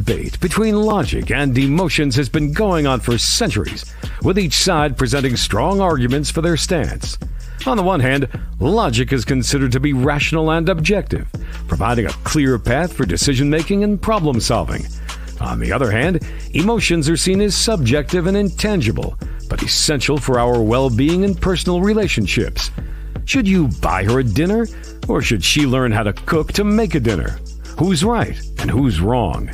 debate between logic and emotions has been going on for centuries, with each side presenting strong arguments for their stance. On the one hand, logic is considered to be rational and objective, providing a clear path for decision-making and problem-solving. On the other hand, emotions are seen as subjective and intangible, but essential for our well-being and personal relationships. Should you buy her a dinner, or should she learn how to cook to make a dinner? Who's right and who's wrong?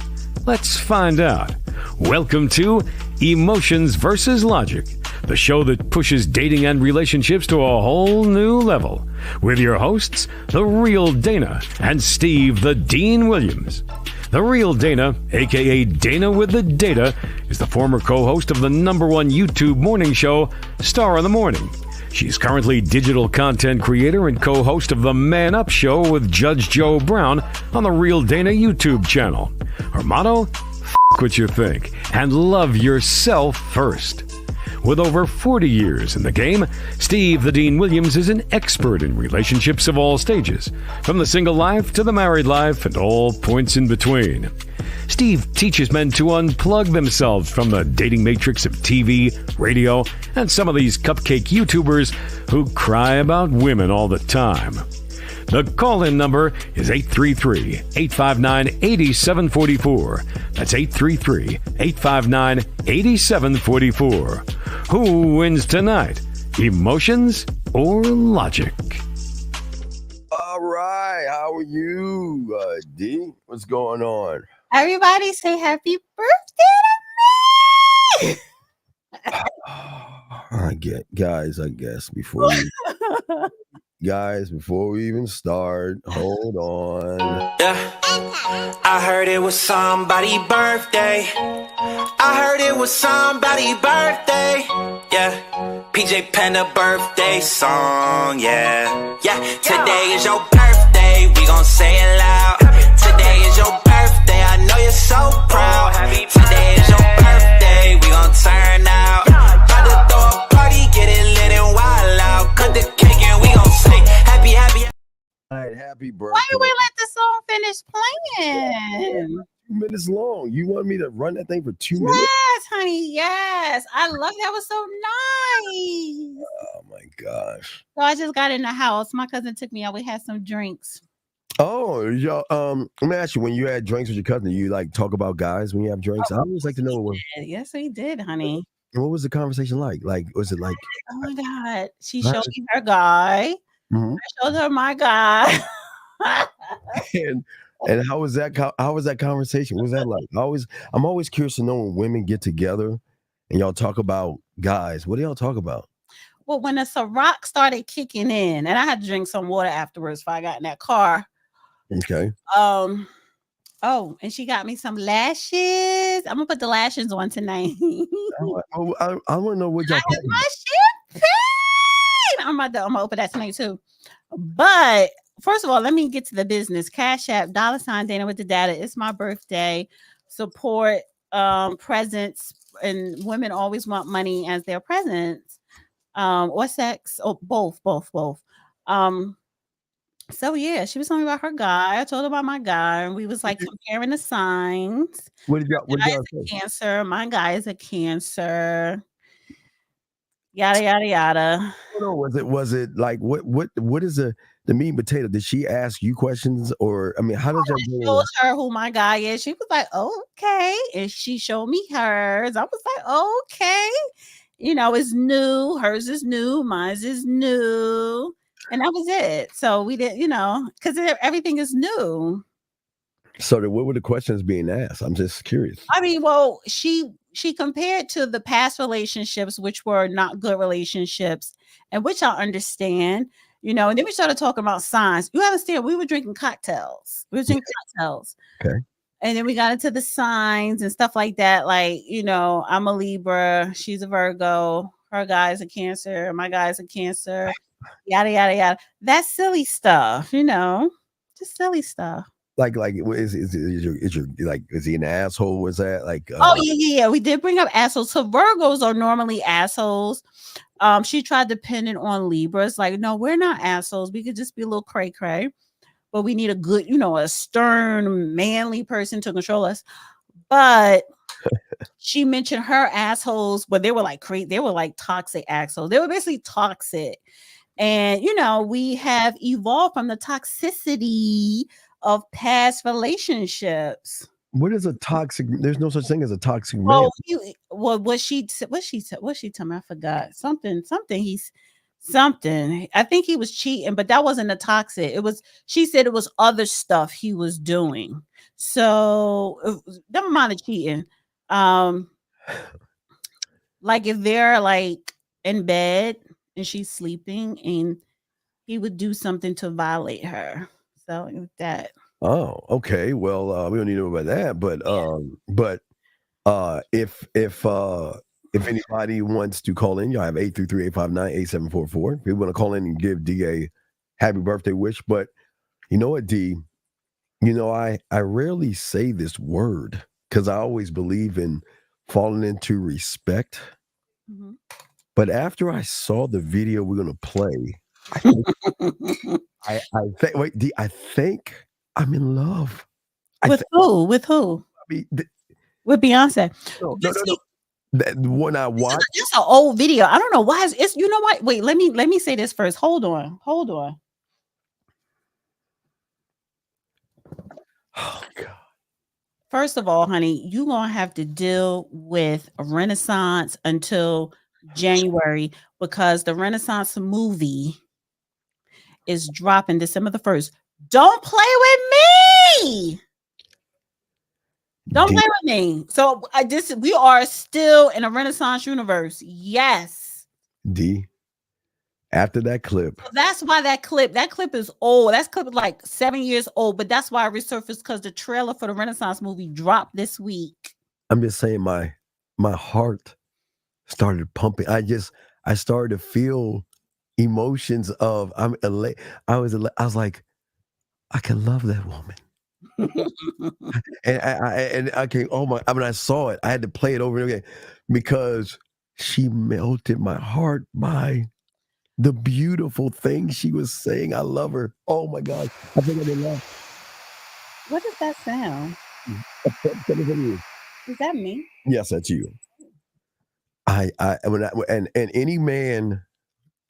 Let's find out. Welcome to Emotions versus Logic, the show that pushes dating and relationships to a whole new level, with your hosts, The Real Dana and Steve the Dean Williams. The Real Dana, aka Dana with the Data, is the former co-host of the #1 YouTube morning show, Star in the Morning. She's currently digital content creator and co-host of the Man Up Show with Judge Joe Brown on the Real Dana YouTube channel. Her motto? F*** what you think and love yourself first. With over 40 years in the game, Steve the Dean Williams is an expert in relationships of all stages, from the single life to the married life and all points in between. Steve teaches men to unplug themselves from the dating matrix of TV, radio, and some of these cupcake YouTubers who cry about women all the time. The call-in number is 833-859-8744. That's 833-859-8744. Who wins tonight? Emotions or logic? All right. How are you, D? What's going on? Everybody say happy birthday to me! Guys, I guess before we even start, hold on. Yeah, I heard it was somebody's birthday. Yeah, PJ Panda birthday song. Yeah, today is your birthday. We gon' say it loud. Today is your birthday. I know you're so proud. Today is your birthday. We gon' turn out. About to throw a party, get it lit and wild out. Cut the cake and we gon' say happy. All right, happy birthday. Why did we let the song finish playing? 2 minutes long. You want me to run that thing for 2 minutes? Yes, honey. Yes. I love that. Was so nice. Oh my gosh. So I just got in the house. My cousin took me out. We had some drinks. Oh, y'all. Let me ask you, when you had drinks with your cousin, you like talk about guys when you have drinks? I always like to know Yes, we did, honey. what was the conversation like? Like, was it like? Oh my God. She showed me her guy. Mhm. I showed her my guy. And how was that? How was that conversation? What was that like? I'm always curious to know when women get together and y'all talk about guys. What do y'all talk about? Well, when the Ciroc started kicking in, and I had to drink some water afterwards before I got in that car. Okay. Oh, and she got me some lashes. I'm gonna put the lashes on tonight. I want to know what y'all. I have my champagne. I'm gonna open that tonight too. But first of all, let me get to the business. Cash App, $ Dana with the Data. It's my birthday. Support presents, and women always want money as their presents. Or sex, or both. So yeah, she was telling me about her guy. I told her about my guy, and we was like comparing the signs. What did y'all say? Cancer. My guy is a Cancer. Yada yada yada. No, was it like what is the meat and potato? Did she ask you questions, or I mean, how does that go? I showed her who my guy is. She was like, okay, and she showed me hers. I was like, okay, it's new. Hers is new. Mine is new. And that was it. So we did, because everything is new. So what were the questions being asked? I'm just curious. I mean, well, she compared to the past relationships, which were not good relationships, and which I understand, and then we started talking about signs. You understand? We were drinking cocktails. Okay. And then we got into the signs and stuff like that. Like, I'm a Libra. She's a Virgo. Her guy's a Cancer. My guy's a Cancer. Yada yada yada. That's silly stuff, just silly stuff. Like is he an asshole? Was that like? Oh yeah. We did bring up assholes. So Virgos are normally assholes. She tried to pin it on Libras. Like, no, we're not assholes. We could just be a little cray cray, but we need a good, a stern, manly person to control us. But she mentioned her assholes, but they were like crazy. They were like toxic assholes. They were basically toxic. And, you know, we have evolved from the toxicity of past relationships. What is a toxic? There's no such thing as a toxic man. Well, what she told me, I forgot something. I think he was cheating, but that wasn't a toxic. She said it was other stuff he was doing. So never mind the cheating. Like if they're like in bed and she's sleeping and he would do something to violate her. So that. Oh, okay. Well, we don't need to know about that, but if anybody wants to call in, y'all have 833-859-8744. If you want to call in and give D a happy birthday wish, but you know what, D? You know, I rarely say this word because I always believe in falling into respect. Mm-hmm. But after I saw the video we're gonna play, I think I'm in love. With who? I mean, with Beyonce. No. That one I watched. It's an old video. I don't know why. It's you know what? Wait, let me say this first. Hold on. Oh God. First of all, honey, you're gonna have to deal with a Renaissance until January because the Renaissance movie is dropping December the 1st. Don't play with me. Don't play with me. So we are still in a Renaissance universe. Yes. D. After that clip. That's why that clip is old. That clip is like 7 years old, but that's why it resurfaced because the trailer for the Renaissance movie dropped this week. I'm just saying my heart started pumping. I started to feel emotions of I was like, I can love that woman. and I can I saw it. I had to play it over and over again because she melted my heart by the beautiful things she was saying. I love her. Oh my God. I think I did laugh. What does that sound? Is that me? Yes, that's you. And any man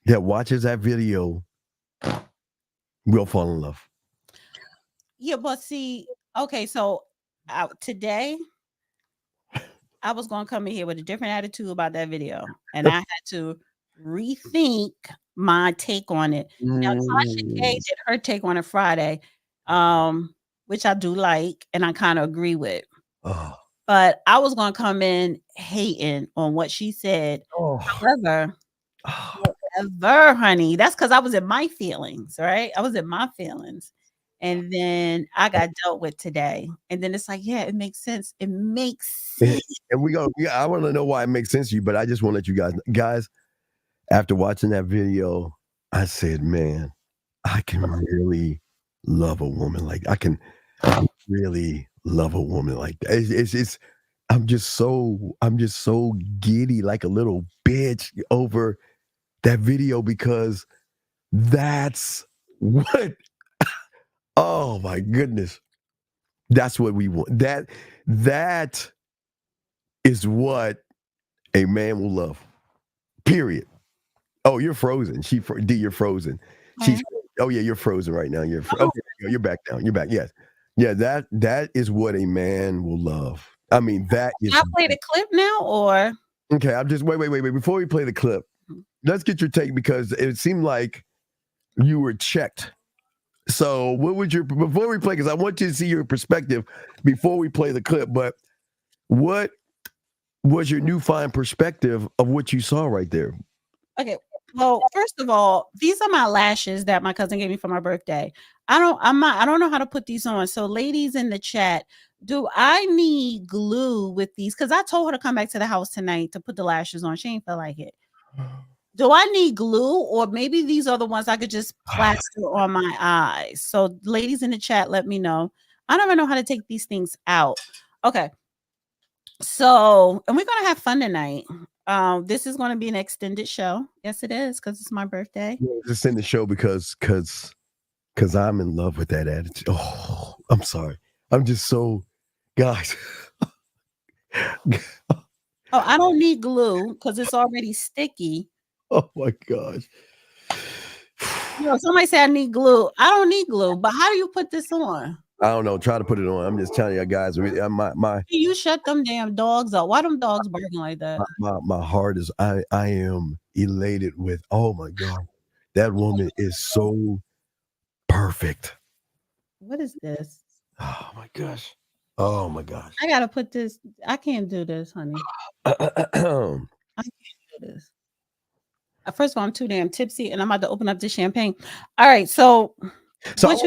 that watches that video will fall in love. Yeah, but see, okay, so today I was going to come in here with a different attitude about that video, and I had to rethink my take on it. Now, Tasha K did her take on it Friday, which I do like, and I kind of agree with. Oh. But I was going to come in hating on what she said. Oh. However, honey, that's because I was in my feelings, right? I was in my feelings. And then I got dealt with today. And then it's like, yeah, it makes sense. It makes sense. And I want to know why it makes sense to you, but I just want to let you guys, after watching that video, I said, man, I can really love a woman like I can really love a woman like that. I'm just so giddy like a little bitch over that video because that's what oh my goodness. That's what we want. That is what a man will love. Period. Oh, you're frozen. D, you're frozen. Oh yeah, you're frozen right now. You're back down. You're back. Yes. Yeah, that is what a man will love. I mean, that is. I play the clip now, or okay. I'm just wait. Before we play the clip, let's get your take because it seemed like you were checked. So, what would before we play? Because I want you to see your perspective before we play the clip. But what was your newfound perspective of what you saw right there? Okay. Well, first of all, these are my lashes that my cousin gave me for my birthday. I don't know how to put these on. So ladies in the chat, do I need glue with these? Because I told her to come back to the house tonight to put the lashes on. She ain't feel like it. Do I need glue, or maybe these are the ones I could just plaster on my eyes? So ladies in the chat, let me know. I don't even know how to take these things out. Okay. So, and we're going to have fun tonight. This is going to be an extended show. Yes, it is, because it's my birthday. Yeah, it's an extended show because I'm in love with that attitude. Oh, I'm sorry. I'm just so, guys, Oh, I don't need glue because it's already sticky. Oh my gosh. Somebody said I need glue. I don't need glue, but how do you put this on? I don't know. Try to put it on. I'm just telling you guys. You shut them damn dogs up. Why them dogs barking like that? My heart is. I am elated with. Oh my God, that woman is so perfect. What is this? Oh my gosh. Oh my gosh. I gotta put this. I can't do this, honey. I can't do this. First of all, I'm too damn tipsy, and I'm about to open up the champagne. All right, so before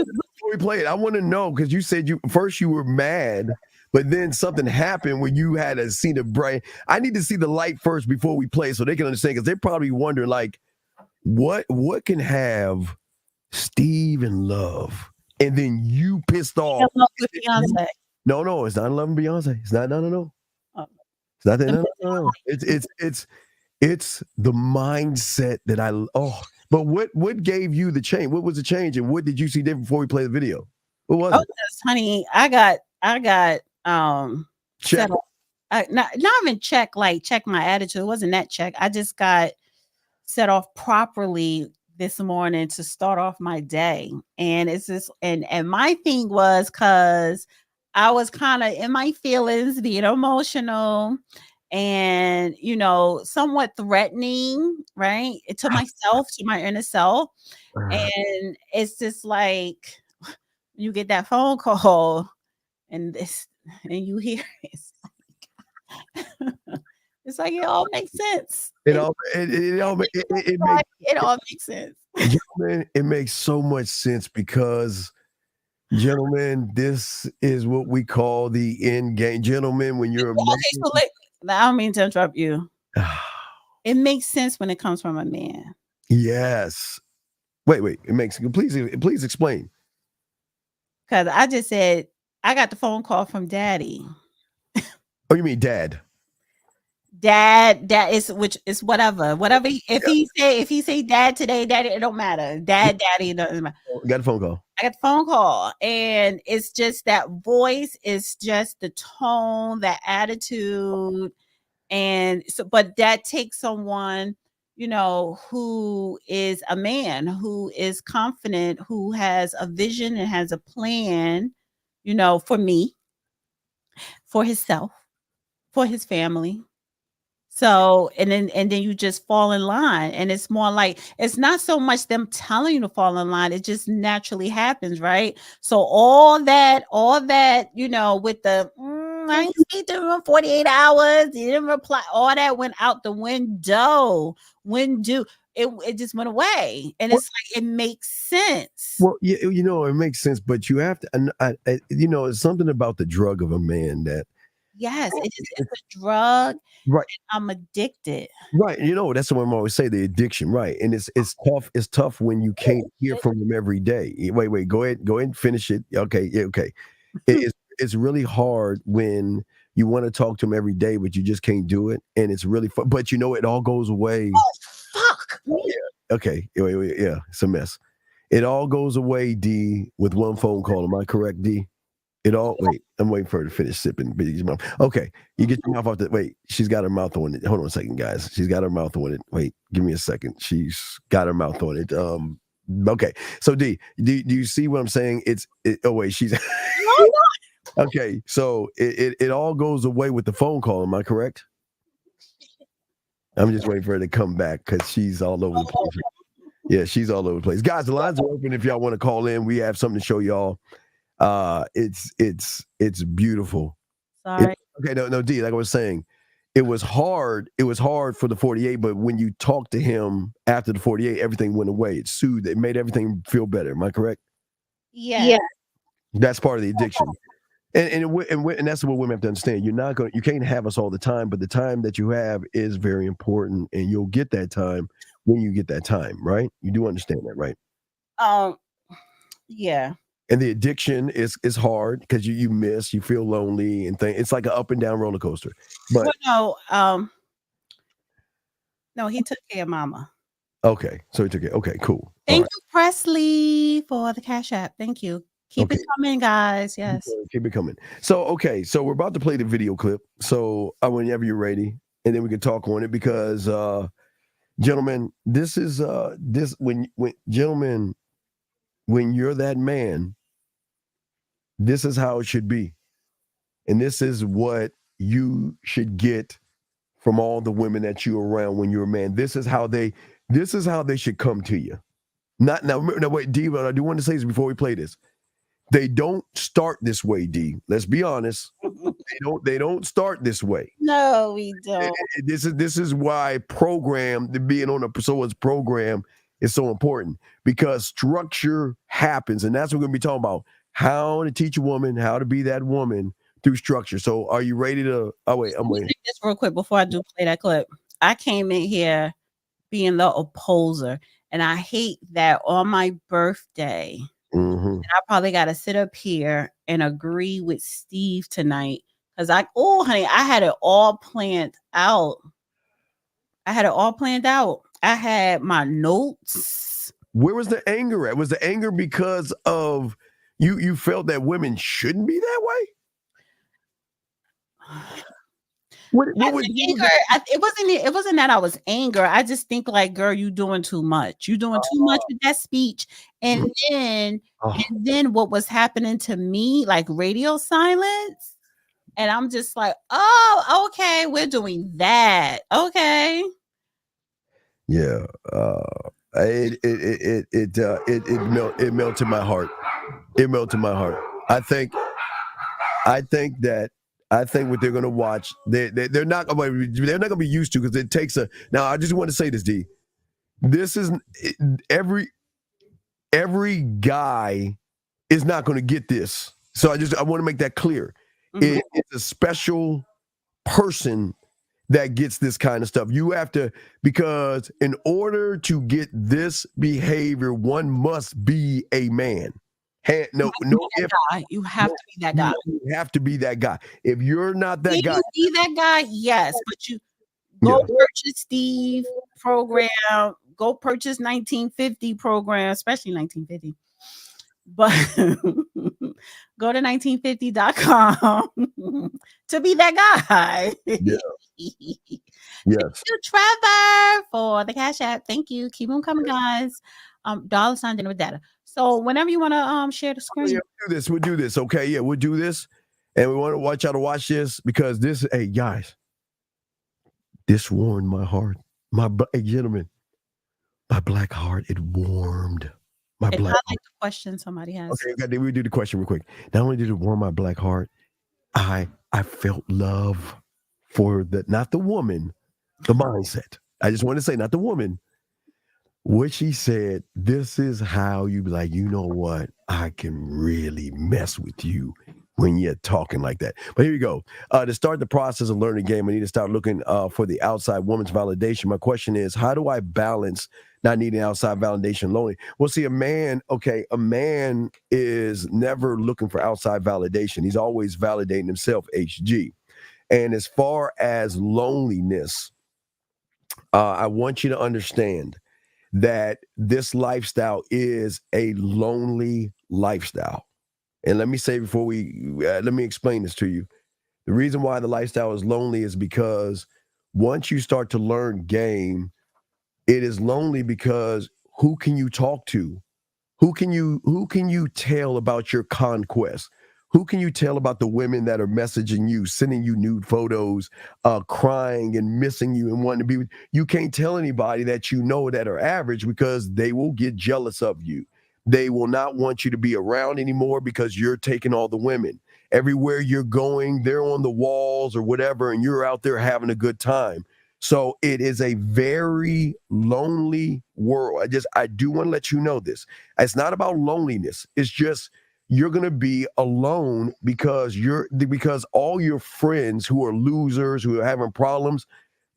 we play it, I want to know because you said you were mad, but then something happened where you had to see the bright. I need to see the light first before we play, so they can understand. Because they're probably wondering, like, what can have Steve in love, and then you pissed off. Love with Beyonce. No, it's not in love with Beyonce. It's not. No. Oh. It's not that. No. It's the mindset that but what gave you the change? What was the change, and what did you see different before we play the video? What was it? Yes, honey, I got check. Not even check my attitude. It wasn't that check. I just got set off properly this morning to start off my day. And it's just and my thing was because I was kind of in my feelings, being emotional. And somewhat threatening, right? To myself, to my inner self. And it's just like you get that phone call and you hear it's like it all makes sense. It all makes sense. Gentlemen, it makes so much sense because gentlemen, this is what we call the end game. Gentlemen, when you're I don't mean to interrupt you. It makes sense when it comes from a man. Yes. Wait. It makes please explain. Because I just said I got the phone call from Daddy. Oh, you mean Dad? Dad is whatever. If he say Dad today, Daddy, it don't matter. Daddy, it doesn't matter. Got a phone call. I got the phone call, and it's just that voice. It's just the tone, that attitude, and so. But that takes someone, who is a man, who is confident, who has a vision and has a plan, for me, for himself, for his family. So, and then you just fall in line, and it's more like, it's not so much them telling you to fall in line. It just naturally happens. Right. So all that, with the, I ain't speak to him in 48 hours. He didn't reply. All that went out the window. It just went away. And it's like, it makes sense. Well, it makes sense, but you have to, it's something about the drug of a man that, yes, it's a drug. Right. I'm addicted. Right. That's what I'm always say, the addiction. Right. And it's tough. It's tough when you can't hear from him every day. Wait. Go ahead and finish it. Okay. Yeah. Okay. It's really hard when you want to talk to him every day, but you just can't do it. And it's really fun. But it all goes away. Oh, fuck. Yeah. Okay. Wait. Yeah. It's a mess. It all goes away, D, with one phone call. Am I correct, D? Wait, I'm waiting for her to finish sipping. Okay, you get your mouth off that. Wait, she's got her mouth on it. Hold on a second, guys. She's got her mouth on it. Wait, give me a second. She's got her mouth on it. Okay. So D, do you see what I'm saying? She's okay. So it all goes away with the phone call. Am I correct? I'm just waiting for her to come back because she's all over the place. Yeah, she's all over the place. Guys, the lines are open if y'all want to call in. We have something to show y'all. It's beautiful. Sorry. Okay, no, D, like I was saying, it was hard for the 48, but when you talked to him after the 48, everything went away. It soothed, it made everything feel better. Am I correct? Yeah. That's part of the addiction. And that's what women have to understand. You can't have us all the time, but the time that you have is very important, and you'll get that time when you get that time, right? You do understand that, right? Yeah. And the addiction is hard because you miss, you feel lonely and things. It's like an up and down roller coaster. But no, he took care of Mama. Okay, so he took it. Okay, cool. Thank you, Presley, for the Cash App. Thank you. Keep it coming, guys. Yes. Keep it coming. So, okay. So we're about to play the video clip. So whenever you're ready, and then we can talk on it because, gentlemen, this is when gentlemen, when you're that man, this is how it should be. And this is what you should get from all the women that you're around when you're a man. This is how they should come to you. Not now, wait, D, but I do want to say this before we play this. They don't start this way, D. Let's be honest. They don't start this way. No, we don't. This is why being on someone's program is so important, because structure happens, and that's what we're gonna be talking about. How to teach a woman how to be that woman through structure. So are you ready to I'm waiting. Just real quick before I do play that clip. I came in here being the opposer, and I hate that on my birthday. Mm-hmm. I probably got to sit up here and agree with Steve tonight because honey, I had it all planned out. I had my notes. Where was the anger at? Was the anger because of you felt that women shouldn't be that way? What was anger? It wasn't that I was angry. I just think like, girl, you doing too much. You doing too much with that speech. And then what was happening to me, like radio silence. And I'm just like, oh, okay, we're doing that. Okay. Yeah. It melted my heart. It melted my heart. I think what they're going to watch, they're not going to be used to, because it takes now I just want to say this, D. This is every guy is not going to get this. So I want to make that clear. Mm-hmm. It's a special person that gets this kind of stuff. You have to, because in order to get this behavior, one must be a man. You have to be that guy. You have to be that guy. If you're not that guy, you be that guy, yes. But you go purchase Steve program, go purchase 1950 program, especially 1950. But go to 1950.com to be that guy. Yeah. Yes. Thank you, Trevor, for the Cash App. Thank you. Keep them coming, guys. $ dinner with data. So whenever you want to share the screen, we'll do this. Okay, yeah, we'll do this, and we want to watch y'all to watch this, because this, hey guys, this warmed my heart. Gentlemen, my black heart, it warmed my black. I like the question somebody has. Okay, we do the question real quick. Not only did it warm my black heart, I felt love for not the woman, the mindset. I just want to say, not the woman. What she said, this is how you be like, you know what? I can really mess with you when you're talking like that. But here you go. To start the process of learning game, I need to start looking for the outside woman's validation. My question is, how do I balance not needing outside validation lonely? Well, see, a man is never looking for outside validation. He's always validating himself, HG. And as far as loneliness, I want you to understand that this lifestyle is a lonely lifestyle. And let me say before let me explain this to you. The reason why the lifestyle is lonely is because once you start to learn game, it is lonely because who can you talk to? Who can you tell about your conquest? Who can you tell about the women that are messaging you, sending you nude photos, crying and missing you and wanting to be with you? You can't tell anybody that you know that are average, because they will get jealous of you. They will not want you to be around anymore because you're taking all the women. Everywhere you're going, they're on the walls or whatever, and you're out there having a good time. So it is a very lonely world. I do want to let you know this. It's not about loneliness. It's just, you're going to be alone because all your friends who are losers, who are having problems,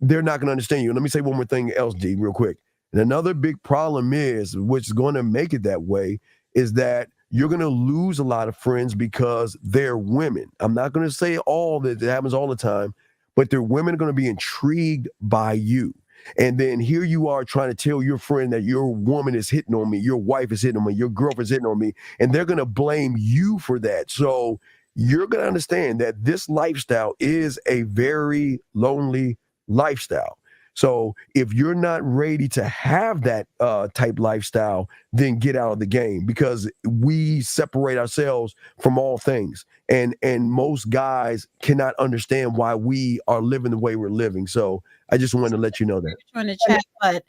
they're not going to understand you. And let me say one more thing else, D, real quick. And another big problem is, which is going to make it that way, is that you're going to lose a lot of friends because they're women. I'm not going to say all that it happens all the time, but they're women are going to be intrigued by you. And then here you are trying to tell your friend that your woman is hitting on me, your wife is hitting on me, your girlfriend's hitting on me, and they're going to blame you for that. So you're going to understand that this lifestyle is a very lonely lifestyle. So if you're not ready to have that type lifestyle, then get out of the game, because we separate ourselves from all things. And most guys cannot understand why we are living the way we're living. So I just wanted to let you know that. In the chat, but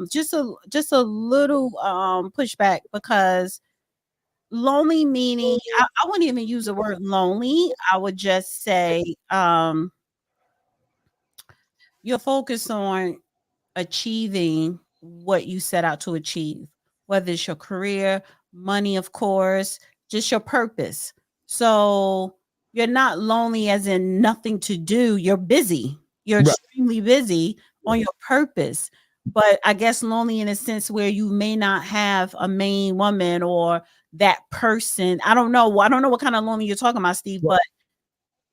just a little pushback, because lonely meaning, I wouldn't even use the word lonely. I would just say you're focused on achieving what you set out to achieve, whether it's your career, money, of course, just your purpose. So you're not lonely as in nothing to do. You're busy. You're extremely busy on your purpose. But I guess lonely in a sense where you may not have a main woman or that person. I don't know what kind of lonely you're talking about, Steve, but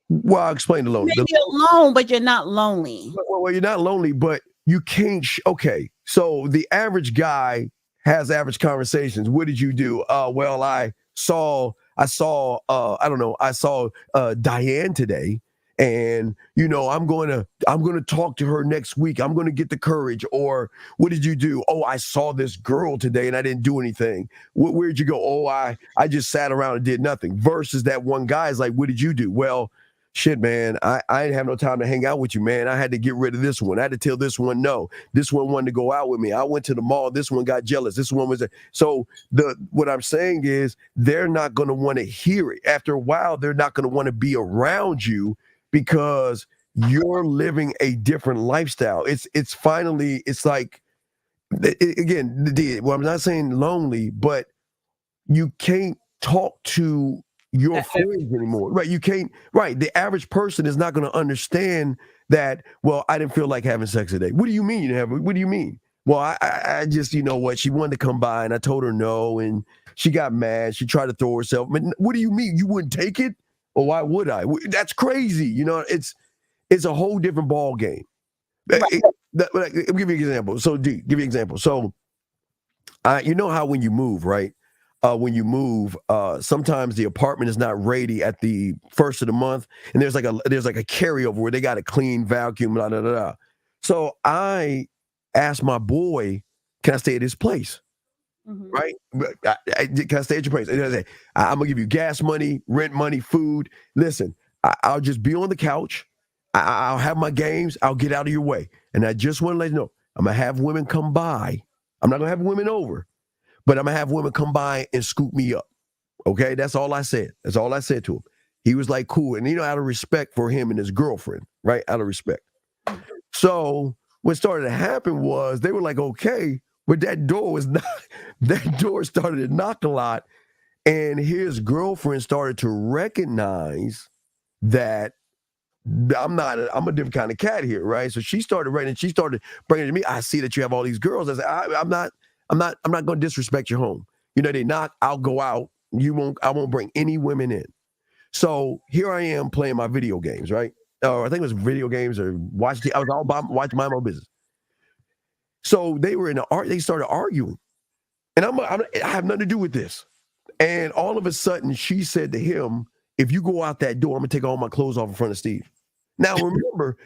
well, I'll explain the lonely. Maybe alone, but you're not lonely. Well, you're not lonely, but you can't. Okay, so the average guy has average conversations. What did you do? Well, I saw Diane today, and I'm going to talk to her next week. I'm going to get the courage. Or what did you do? Oh, I saw this girl today and I didn't do anything. Where'd you go? Oh, I just sat around and did nothing. Versus that one guy is like, what did you do? Well, shit, man, I didn't have no time to hang out with you, man. I had to get rid of this one. I had to tell this one no. This one wanted to go out with me. I went to the mall. This one got jealous. This one was so what I'm saying is they're not going to want to hear it. After a while, they're not going to want to be around you because you're living a different lifestyle. It's like, again, well, I'm not saying lonely, but you can't talk to your friends anymore, right? You can't, right? The average person is not going to understand that. Well, I didn't feel like having sex today. What do you mean you have? What do you mean? Well, I just, what? She wanted to come by and I told her no, and she got mad. She tried to throw herself. But what do you mean you wouldn't take it? Or why would I? That's crazy. It's a whole different ball game. Right. I'll give you an example. So, give you an example. So, you know how when you move, right? Sometimes the apartment is not ready at the first of the month, and there's like a carryover where they got to clean, vacuum, blah, blah, blah, blah. So I asked my boy, "Can I stay at his place?" Mm-hmm. Right? Can I stay at your place? And I say, I'm gonna give you gas money, rent money, food. Listen, I'll just be on the couch. I'll have my games. I'll get out of your way. And I just want to let you know, I'm gonna have women come by. I'm not gonna have women over. But I'm going to have women come by and scoop me up. Okay? That's all I said. That's all I said to him. He was like, cool. And, out of respect for him and his girlfriend, right? Out of respect. So what started to happen was they were like, okay, but that door started to knock a lot. And his girlfriend started to recognize that I'm a different kind of cat here, right? So she started bringing it to me. I see that you have all these girls. I said, I'm not going to disrespect your home. They knock, I'll go out. I won't bring any women in. So here I am playing my video games, right? Or I think it was video games or I was all about watching my own business. So they were they started arguing. And I have nothing to do with this. And all of a sudden she said to him, if you go out that door, I'm going to take all my clothes off in front of Steve. Now remember,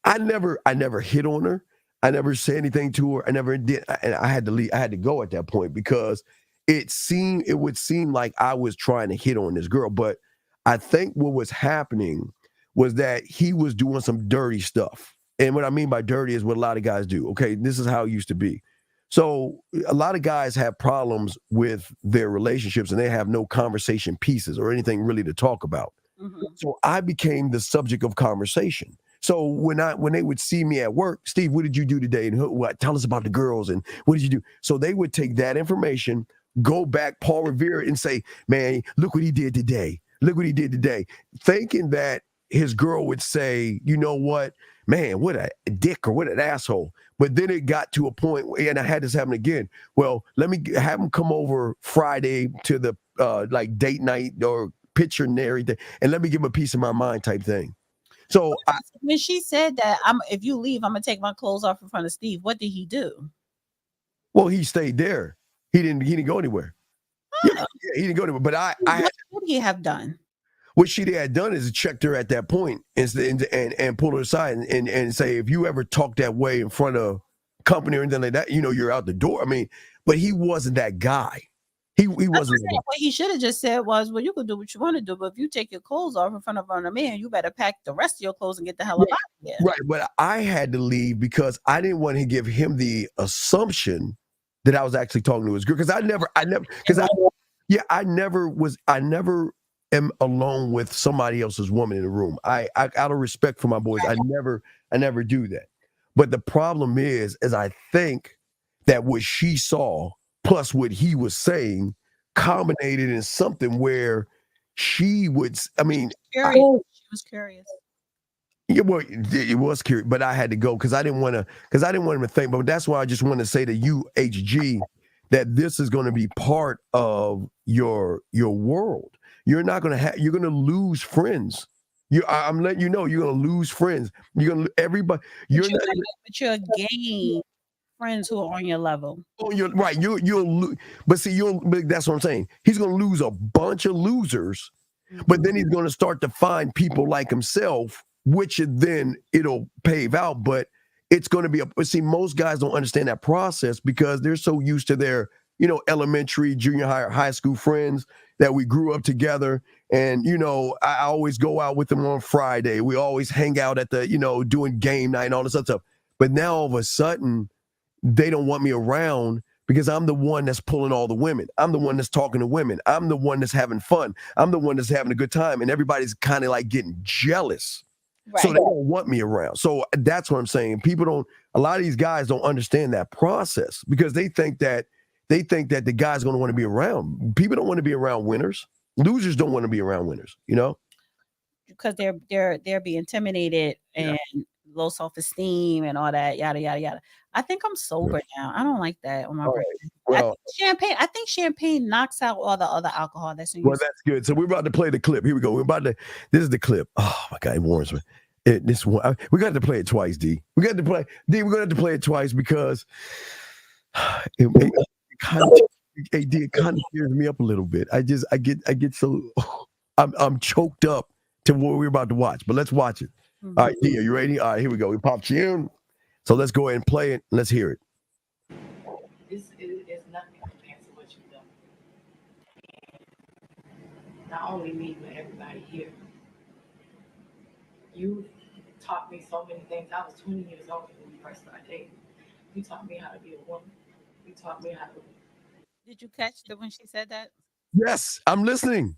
I never hit on her. I never said anything to her. I never did. And I had to leave. I had to go at that point because it would seem like I was trying to hit on this girl. But I think what was happening was that he was doing some dirty stuff. And what I mean by dirty is what a lot of guys do. Okay, this is how it used to be. So a lot of guys have problems with their relationships and they have no conversation pieces or anything really to talk about. Mm-hmm. So I became the subject of conversation. So when they would see me at work, Steve, what did you do today? And what? Tell us about the girls and what did you do? So they would take that information, go back, Paul Revere, and say, man, look what he did today. Look what he did today. Thinking that his girl would say, you know what, man, what a dick or what an asshole. But then it got to a point, and I had this happen again. Well, let me have him come over Friday to the like date night or picture and everything, and let me give him a piece of my mind type thing. So when she said that, if you leave, I'm gonna take my clothes off in front of Steve. What did he do? well, he stayed there. He didn't go anywhere. Yeah, he didn't go anywhere. But I What would he have done? what she had done is checked her at that point and pulled her aside and say, if you ever talk that way in front of company or anything like that, you're out the door. I mean, but he wasn't that guy. He wasn't. What he should have just said was, well, you can do what you want to do, but if you take your clothes off in front of a man, you better pack the rest of your clothes and get the hell out of here. Right, but I had to leave because I didn't want to give him the assumption that I was actually talking to his girl. Because I never am alone with somebody else's woman in the room. I out of respect for my boys, I never do that. But the problem is I think that what she saw plus what he was saying culminated in something where she would, I mean, she was curious. Yeah, well, it was curious, but I had to go because I didn't want him to think. But that's why I just want to say to you, HG, that this is going to be part of your world. You're not going to you're going to lose friends. I'm letting you know, you're going to lose friends. You're going to everybody. You're gaining friends who are on your level. Oh, you're right. You'll lose, but see, that's what I'm saying. He's going to lose a bunch of losers, but then he's going to start to find people like himself, which then it'll pave out. But it's going to be see, most guys don't understand that process because they're so used to their, elementary, junior high, high school friends that we grew up together. And, I always go out with them on Friday. We always hang out at the, doing game night and all this other stuff. But now all of a sudden, they don't want me around because I'm the one that's pulling all the women. I'm the one that's talking to women. I'm the one that's having fun. I'm the one that's having a good time. And everybody's kind of like getting jealous. Right. So they don't want me around. So that's what I'm saying. A lot of these guys don't understand that process because they think that the guy's going to want to be around. People don't want to be around winners. Losers don't want to be around winners, because they're being intimidated and low self-esteem and all that, yada yada yada. I think I'm sober now. I don't like that on my birthday. Well, I think champagne knocks out all the other alcohol that's in you. Well, that's good. So we're about to play the clip. Here we go. This is the clip. Oh my God, it warms me. We got to play it twice, D. We're going to have to play it twice because it kind of tears me up a little bit. I get so I'm choked up to what we're about to watch. But let's watch it. Mm-hmm. All right, D, are you ready? All right, here we go. We popped you in. So let's go ahead and play it. Let's hear it. This is nothing compared to what you've done. Not only me, but everybody here. You taught me so many things. I was 20 years old when we first started dating. You taught me how to be a woman. You taught me how to. Did you catch when she said that? Yes, I'm listening.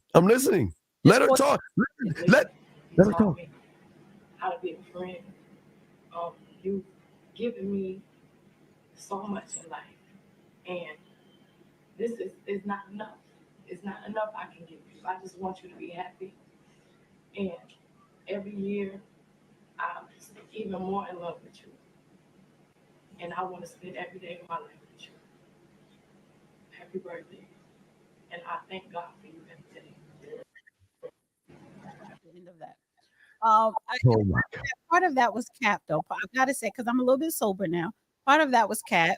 Let her talk. Let her talk. How to be a friend. You've given me so much in life, and this is not enough. It's not enough I can give you. I just want you to be happy. And every year, I'm even more in love with you. And I want to spend every day of my life with you. Happy birthday. And I thank God for you every day. The end of that. Part of that was cap, though. I've got to say, because I'm a little bit sober now. Part of that was cap.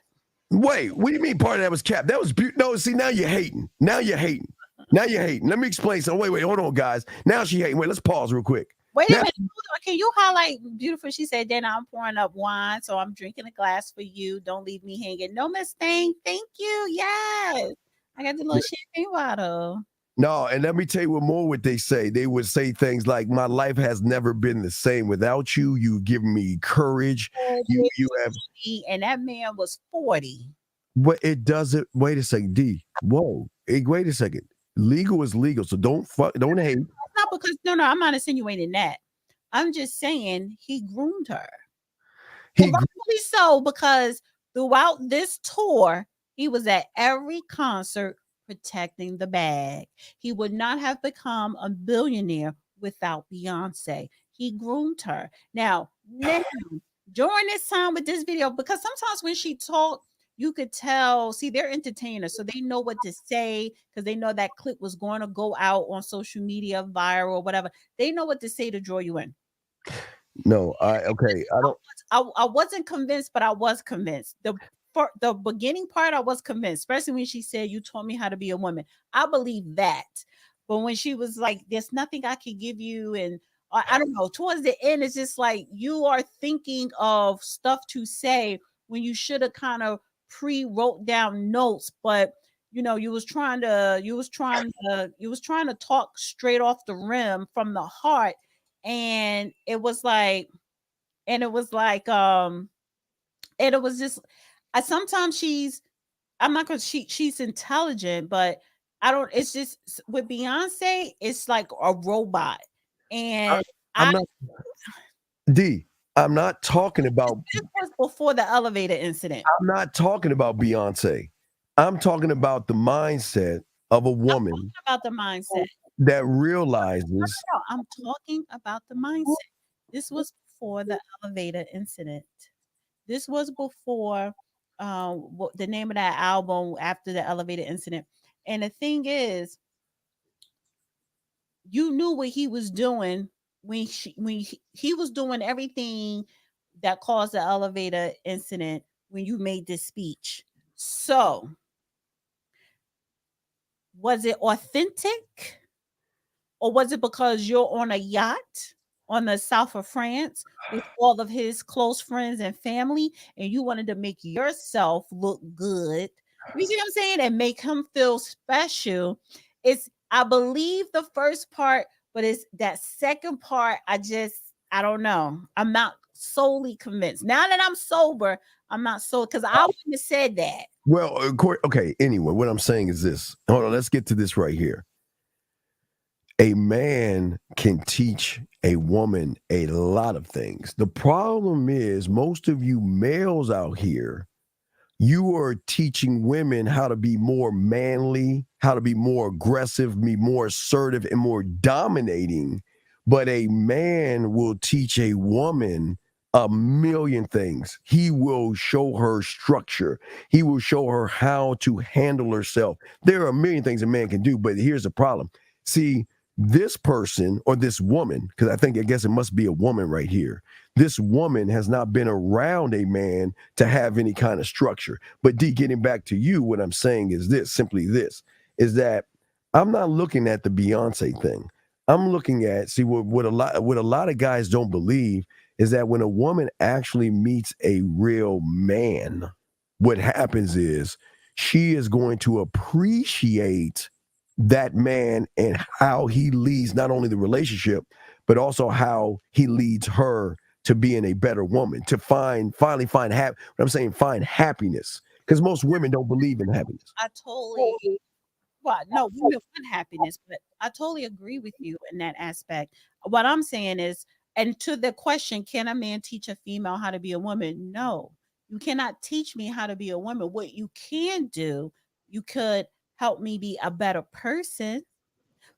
Wait, what do you mean part of that was cap? That was no. See, now you're hating. Let me explain something. Wait, hold on, guys. Now she hating. Wait, let's pause real quick. Wait a minute. Can you highlight beautiful? She said, then I'm pouring up wine, so I'm drinking a glass for you. Don't leave me hanging. No mistake. Thank you. Yes. I got the little champagne bottle. No, and let me tell you what they say. They would say things like, my life has never been the same without you. You've given me courage. You have. And that man was 40. But it doesn't. Wait a second, D. Whoa. Hey, wait a second. Legal is legal. So don't hate. It's not because, no, I'm not insinuating that. I'm just saying he groomed her. Rightfully so, because throughout this tour, he was at every concert protecting the bag. He would not have become a billionaire without Beyonce. He groomed her. Now, during this time with this video, because sometimes when she talked, you could tell, see, they're entertainers, so they know what to say because they know that clip was going to go out on social media, viral or whatever. They know what to say to draw you in. No, okay. I don't. I wasn't convinced, but I was convinced. For the beginning part, I was convinced, especially when she said, "You taught me how to be a woman." I believe that. But when she was like, "There's nothing I can give you," and I don't know, towards the end, it's just like you are thinking of stuff to say when you should have kind of pre-wrote down notes, but you was trying to talk straight off the rim from the heart, and it was like, and it was like, and it was just, I sometimes I'm not gonna she's intelligent, but I don't, it's just with Beyonce, it's like a robot. I, And I'm I not D. I'm not talking about. this was before the elevator incident. I'm not talking about Beyonce. I'm talking about the mindset of a woman About the mindset. that No, realizes. I'm talking about the mindset. This was before the elevator incident. This was before what the name of that album after the elevator incident. And the thing is, you knew what he was doing when he was doing everything that caused the elevator incident when you made this speech. So, was it authentic? Or was it because you're on a yacht on the south of France with all of his close friends and family and you wanted to make yourself look good? You see what I'm saying? And make him feel special. I believe the first part, but it's that second part. I don't know. I'm not solely convinced. Now that I'm sober, I'm not so, because I wouldn't have said that. Well, okay. Anyway, what I'm saying is this. Hold on. Let's get to this right here. A man can teach a woman a lot of things. The problem is, most of you males out here, you are teaching women how to be more manly, how to be more aggressive, be more assertive, and more dominating. But a man will teach a woman a million things. He will show her structure. He will show her how to handle herself. There are a million things a man can do, but here's the problem. See, this person or this woman, because I guess it must be a woman right here. This woman has not been around a man to have any kind of structure. But D, getting back to you, what I'm saying is simply this, is that I'm not looking at the Beyonce thing. I'm looking at, see, what a lot of guys don't believe is that when a woman actually meets a real man, what happens is she is going to appreciate that man and how he leads not only the relationship, but also how he leads her to being a better woman, to finally find find happiness. Because most women don't believe in happiness. I totally, well, no, women want happiness, but I totally agree with you in that aspect. What I'm saying is, and to the question, can a man teach a female how to be a woman? No, you cannot teach me how to be a woman. What you can do, you could help me be a better person.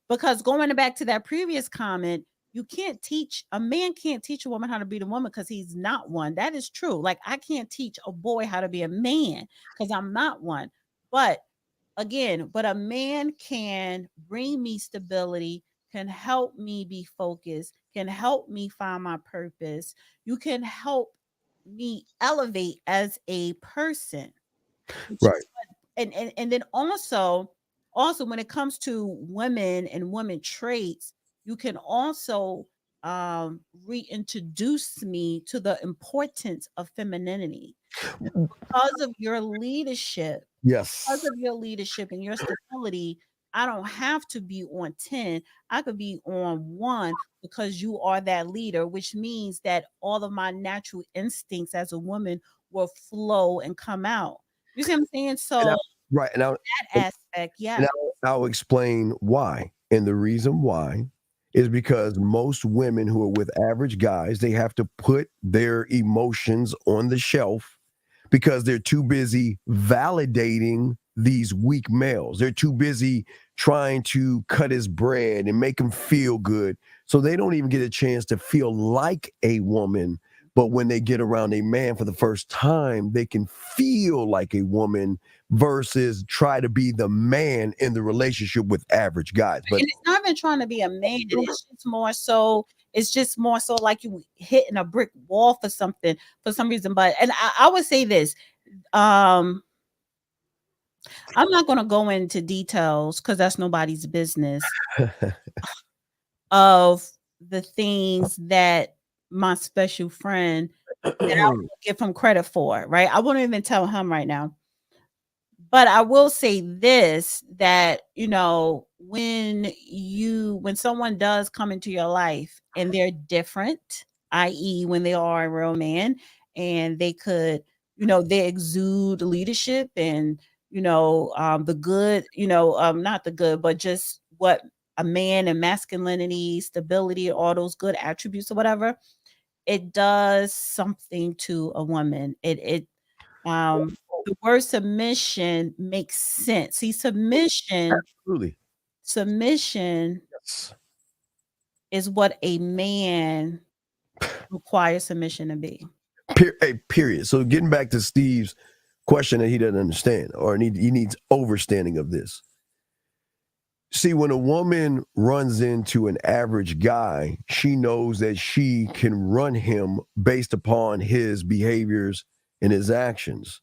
Because going back to that previous comment, a man can't teach a woman how to be the woman because he's not one. That is true. Like, I can't teach a boy how to be a man because I'm not one. But again, but a man can bring me stability, can help me be focused, can help me find my purpose. You can help me elevate as a person. Right. And then also when it comes to women and women traits, you can also reintroduce me to the importance of femininity because of your leadership. Yes. Because of your leadership and your stability, I don't have to be on 10. I could be on 1 because you are that leader, which means that all of my natural instincts as a woman will flow and come out. You see what I'm saying? So Right. And that aspect, yeah. And I'll explain why. And the reason why is because most women who are with average guys, they have to put their emotions on the shelf because they're too busy validating these weak males. They're too busy trying to cut his bread and make him feel good. So they don't even get a chance to feel like a woman. But when they get around a man for the first time, they can feel like a woman versus try to be the man in the relationship with average guys. But And it's not even trying to be a man. It's just more so It's just more so like you hitting a brick wall for some reason. But and I would say this. I'm not going to go into details because that's nobody's business of the things that my special friend that I will give him credit for, right? I won't even tell him right now. But I will say this, that, you know, when someone does come into your life and they're different, i.e. when they are a real man and they could, you know, they exude leadership and, you know, the good, you know, not the good, but just what a man and masculinity, stability, all those good attributes or whatever, it does something to a woman. The word submission makes sense. See, Absolutely. submission Yes. is what a man requires submission to be. Period. So getting back to Steve's question that he doesn't understand, or he needs overstanding of this. See, when a woman runs into an average guy, she knows that she can run him based upon his behaviors and his actions.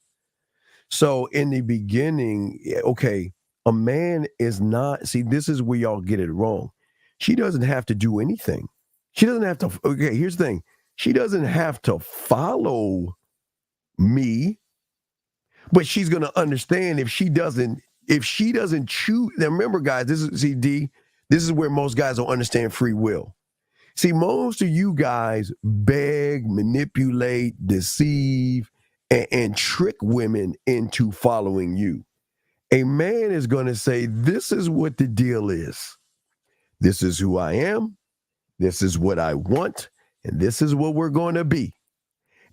So in the beginning, okay, a man is not, see, this is where y'all get it wrong. She doesn't have to do anything. She doesn't have to, okay, here's the thing. She doesn't have to follow me, but she's going to understand if she doesn't choose. Now remember, guys, this is where most guys don't understand free will. See, most of you guys beg, manipulate, deceive, and trick women into following you. A man is going to say, this is what the deal is. This is who I am. This is what I want. And this is what we're going to be.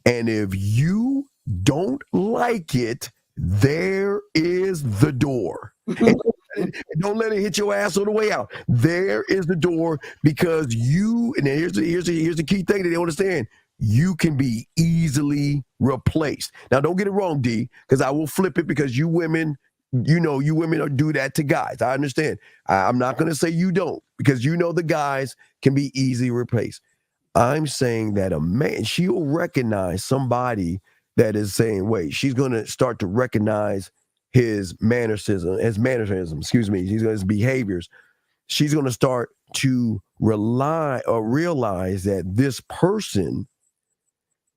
And if you don't like it, there is the door. And don't let it hit your ass on the way out. There is the door, because and here's the key thing that they understand. You can be easily replaced. Now, don't get it wrong, D, because I will flip it, because you women do that to guys. I understand. I'm not going to say you don't, because the guys can be easily replaced. I'm saying that a man, she'll recognize somebody that is saying, wait, she's going to start to recognize his mannerisms, his behaviors. She's going to start to realize that this person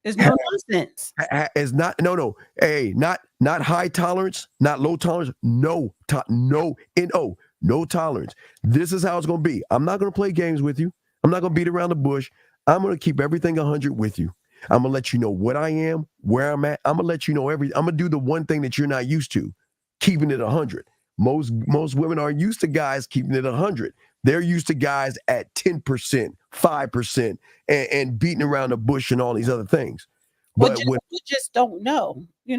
There's no nonsense. is not high tolerance, not low tolerance, no tolerance. This is how it's going to be. I'm not going to play games with you. I'm not going to beat around the bush. I'm going to keep everything 100 with you. I'm going to let you know what I am, where I'm at. I'm going to let you know everything. I'm going to do the one thing that you're not used to, keeping it 100. Most women aren't used to guys keeping it 100. They're used to guys at 10%, 5%, and beating around the bush and all these other things. But you just don't know. They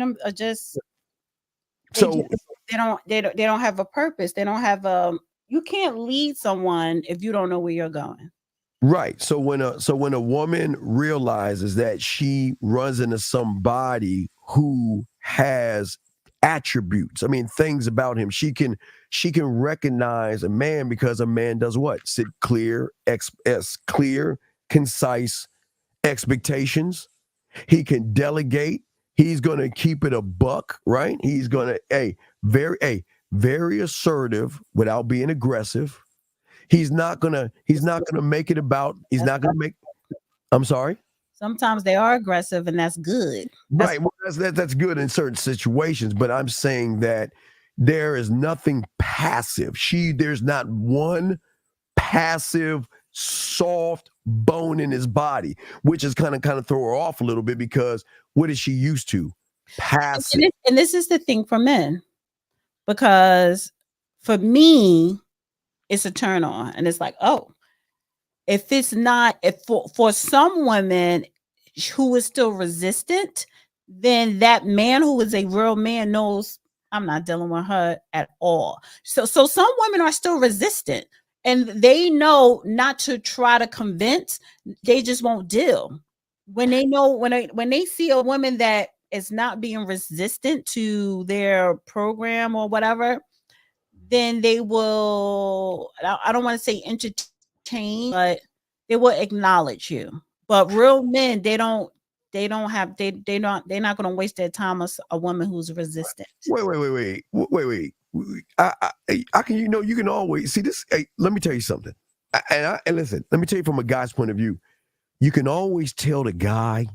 don't have a purpose. They don't have you can't lead someone if you don't know where you're going. Right. So when a woman realizes that she runs into somebody who has attributes, things about him, she can recognize a man, because a man does what? Sit clear, clear, concise expectations. He can delegate. He's going to keep it a buck, right? He's going to very assertive without being aggressive. He's not gonna make it about. He's not gonna make. I'm sorry. Sometimes they are aggressive, and that's good. Right. Well, that's good in certain situations. But I'm saying that there is nothing passive. There's not one passive, soft bone in his body, which is kind of throw her off a little bit, because what is she used to? Passive. And this is the thing for men, because for me, it's a turn on, and it's like, oh, if for some women who is still resistant, then that man who is a real man knows I'm not dealing with her at all. So some women are still resistant, and they know not to try to convince. They just won't deal. When they know, when they see a woman that is not being resistant to their program or whatever, then they will, I don't want to say entertain, but they will acknowledge you. But real men, they're not going to waste their time on a woman who's resistant. Wait. I can, you can always see this. Hey, let me tell you something. And listen, let me tell you from a guy's point of view. You can always tell the guy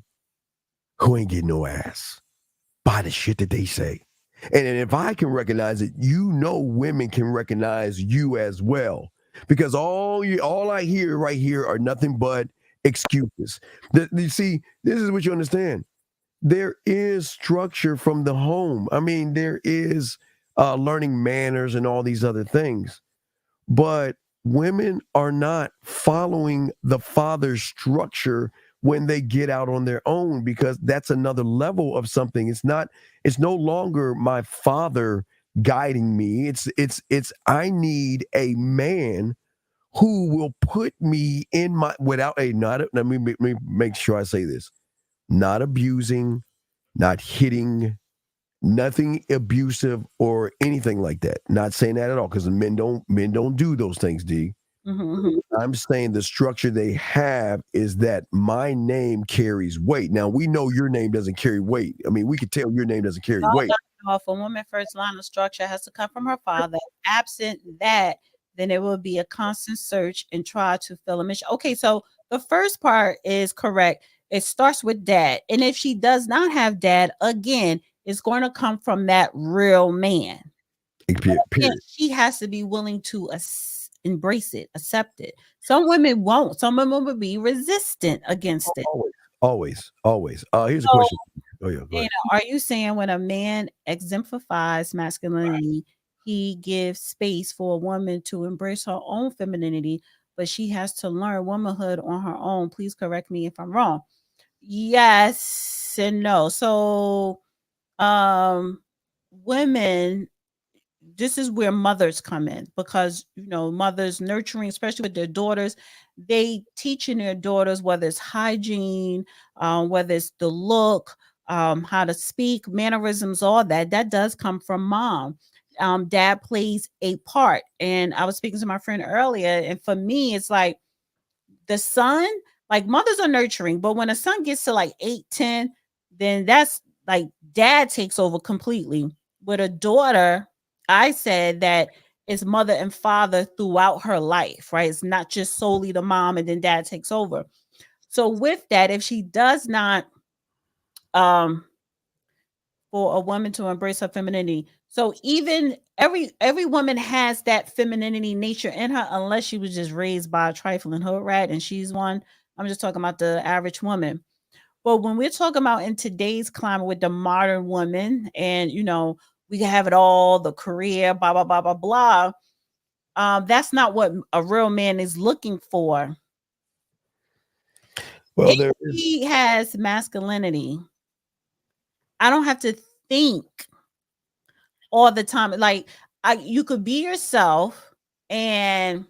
who ain't getting no ass by the shit that they say. And if I can recognize it, women can recognize you as well. Because all I hear right here are nothing but excuses. You see, this is what you understand. There is structure from the home. I mean, there is learning manners and all these other things. But women are not following the father's structure when they get out on their own, because that's another level of something. It's no longer my father guiding me. It's I need a man who will put me in my let me make sure I say this. Not abusing, not hitting, nothing abusive or anything like that. Not saying that at all, because men don't do those things, D. Mm-hmm. I'm saying the structure they have is that my name carries weight. Now, we know your name doesn't carry weight. I mean, we could tell your name doesn't carry weight. If a woman first line of structure has to come from her father. Absent that, then it will be a constant search and try to fill a mission. Okay, so the first part is correct. It starts with dad. And if she does not have dad, again, it's going to come from that real man. Period. She has to be willing to embrace it, accept it. Some women won't. Some women will be resistant against it. Always. Here's a question. Oh, yeah, go ahead. Are you saying when a man exemplifies masculinity, he gives space for a woman to embrace her own femininity, but she has to learn womanhood on her own? Please correct me if I'm wrong. Yes and no. So, women, this is where mothers come in, because mothers nurturing, especially with their daughters, they teaching their daughters whether it's hygiene, whether it's the look, how to speak, mannerisms, all that does come from mom. Dad plays a part. And I was speaking to my friend earlier, and for me, it's like the son, like mothers are nurturing, but when a son gets to like 8-10, then that's like dad takes over completely. With a daughter, I said that it's mother and father throughout her life, right? It's not just solely the mom and then dad takes over. So with that, if she does not, for a woman to embrace her femininity, so even every woman has that femininity nature in her, unless she was just raised by a trifling hood rat, and she's one. I'm just talking about the average woman. But when we're talking about in today's climate with the modern woman, and we can have it all, the career, blah, blah, blah, blah, blah. That's not what a real man is looking for. Well, if he has masculinity, I don't have to think all the time. Like, you could be yourself and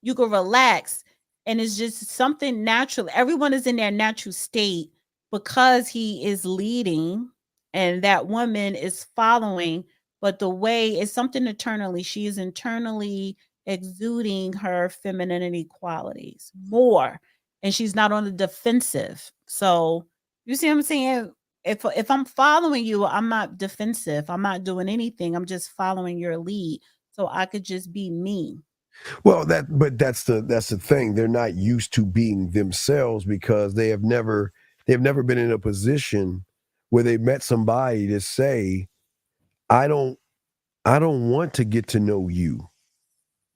you could relax, and it's just something natural. Everyone is in their natural state because he is leading and that woman is following. But the way is something internally. She is internally exuding her femininity qualities more, and she's not on the defensive. So you see what I'm saying? If I'm following you, I'm not defensive. I'm not doing anything. I'm just following your lead, so I could just be me. Well, that's the thing. They're not used to being themselves because they've never been in a position where they met somebody to say, I don't want to get to know you,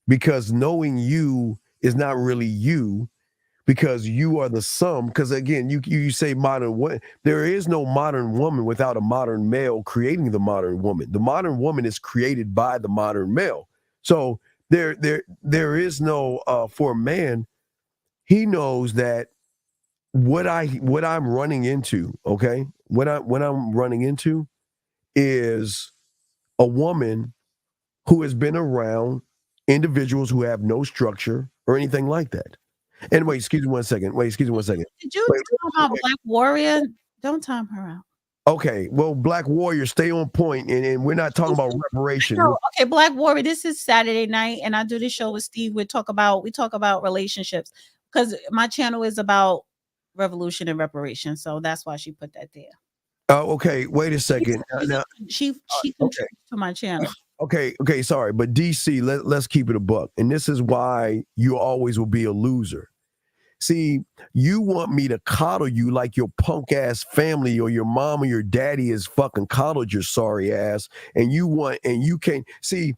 because knowing you is not really you, because you are the sum. Because again, you say modern woman. There is no modern woman without a modern male creating the modern woman. The modern woman is created by the modern male. So there is no for a man. He knows that what I'm running into. Okay, what I'm running into is a woman who has been around individuals who have no structure or anything like that. And wait, excuse me one second. Did you talk about Black Warrior? Don't time her out. Okay, well, Black Warrior, stay on point, and we're not talking about reparation. No, okay, Black Warrior. This is Saturday night, and I do this show with Steve. We talk about relationships, because my channel is about revolution and reparation. So that's why she put that there. Oh, okay. Wait a second. She okay. contributes to my channel. Okay, sorry, but DC, let's keep it a buck. And this is why you always will be a loser. See, you want me to coddle you like your punk ass family or your mom or your daddy is fucking coddled your sorry ass, and you can't see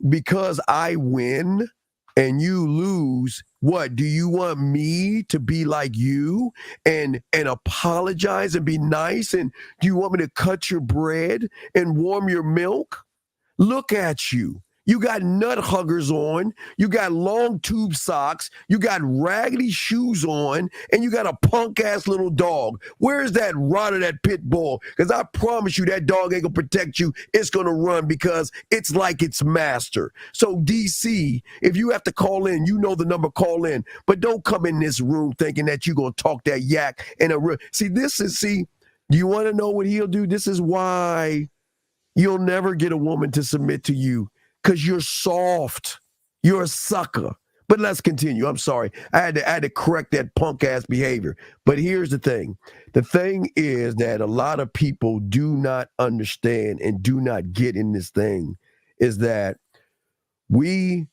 because I win and you lose. What do you want me to be like you and apologize and be nice? And do you want me to cut your bread and warm your milk? Look at you. You got nut huggers on. You got long tube socks. You got raggedy shoes on. And you got a punk ass little dog. Where's that Rotter, that pit bull? Because I promise you that dog ain't going to protect you. It's going to run because it's like its master. So DC, if you have to call in, you know the number, call in. But don't come in this room thinking that you're going to talk that yak in a room. See, do you want to know what he'll do? This is why you'll never get a woman to submit to you. Because you're soft. You're a sucker. But let's continue. I'm sorry. I had to correct that punk ass behavior. But here's the thing. The thing is that a lot of people do not understand and do not get in this thing is that we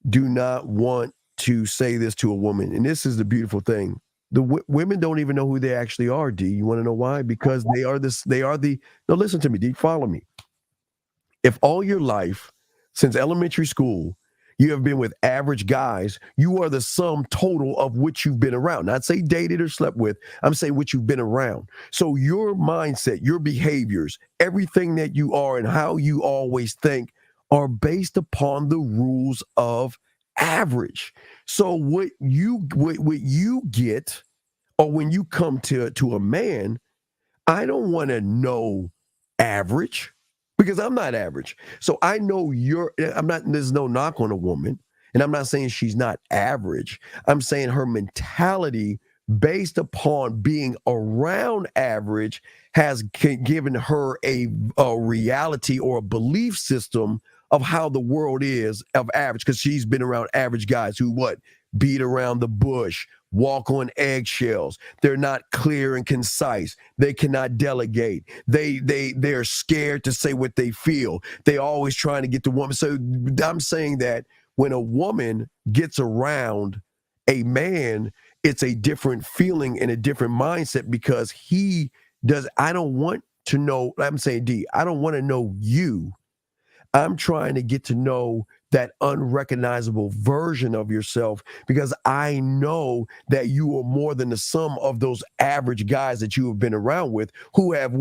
do not want to say this to a woman. And this is the beautiful thing. The women don't even know who they actually are, D. You want to know why? Because no, listen to me, D. Follow me. If all your life, since elementary school, you have been with average guys, you are the sum total of what you've been around. Not say dated or slept with. I'm saying what you've been around. So your mindset, your behaviors, everything that you are and how you always think are based upon the rules of average. So what you get, or when you come to a man, I don't want to know average. Because I'm not average. So I know there's no knock on a woman. And I'm not saying she's not average. I'm saying her mentality based upon being around average has given her a reality or a belief system of how the world is of average. Because she's been around average guys who beat around the bush, walk on eggshells. They're not clear and concise. They cannot delegate. They're scared to say what they feel. They always trying to get the woman. So I'm saying that when a woman gets around a man, it's a different feeling and a different mindset because I don't want to know, I'm saying D, I don't want to know you. I'm trying to get to know that unrecognizable version of yourself because I know that you are more than the sum of those average guys that you have been around with who have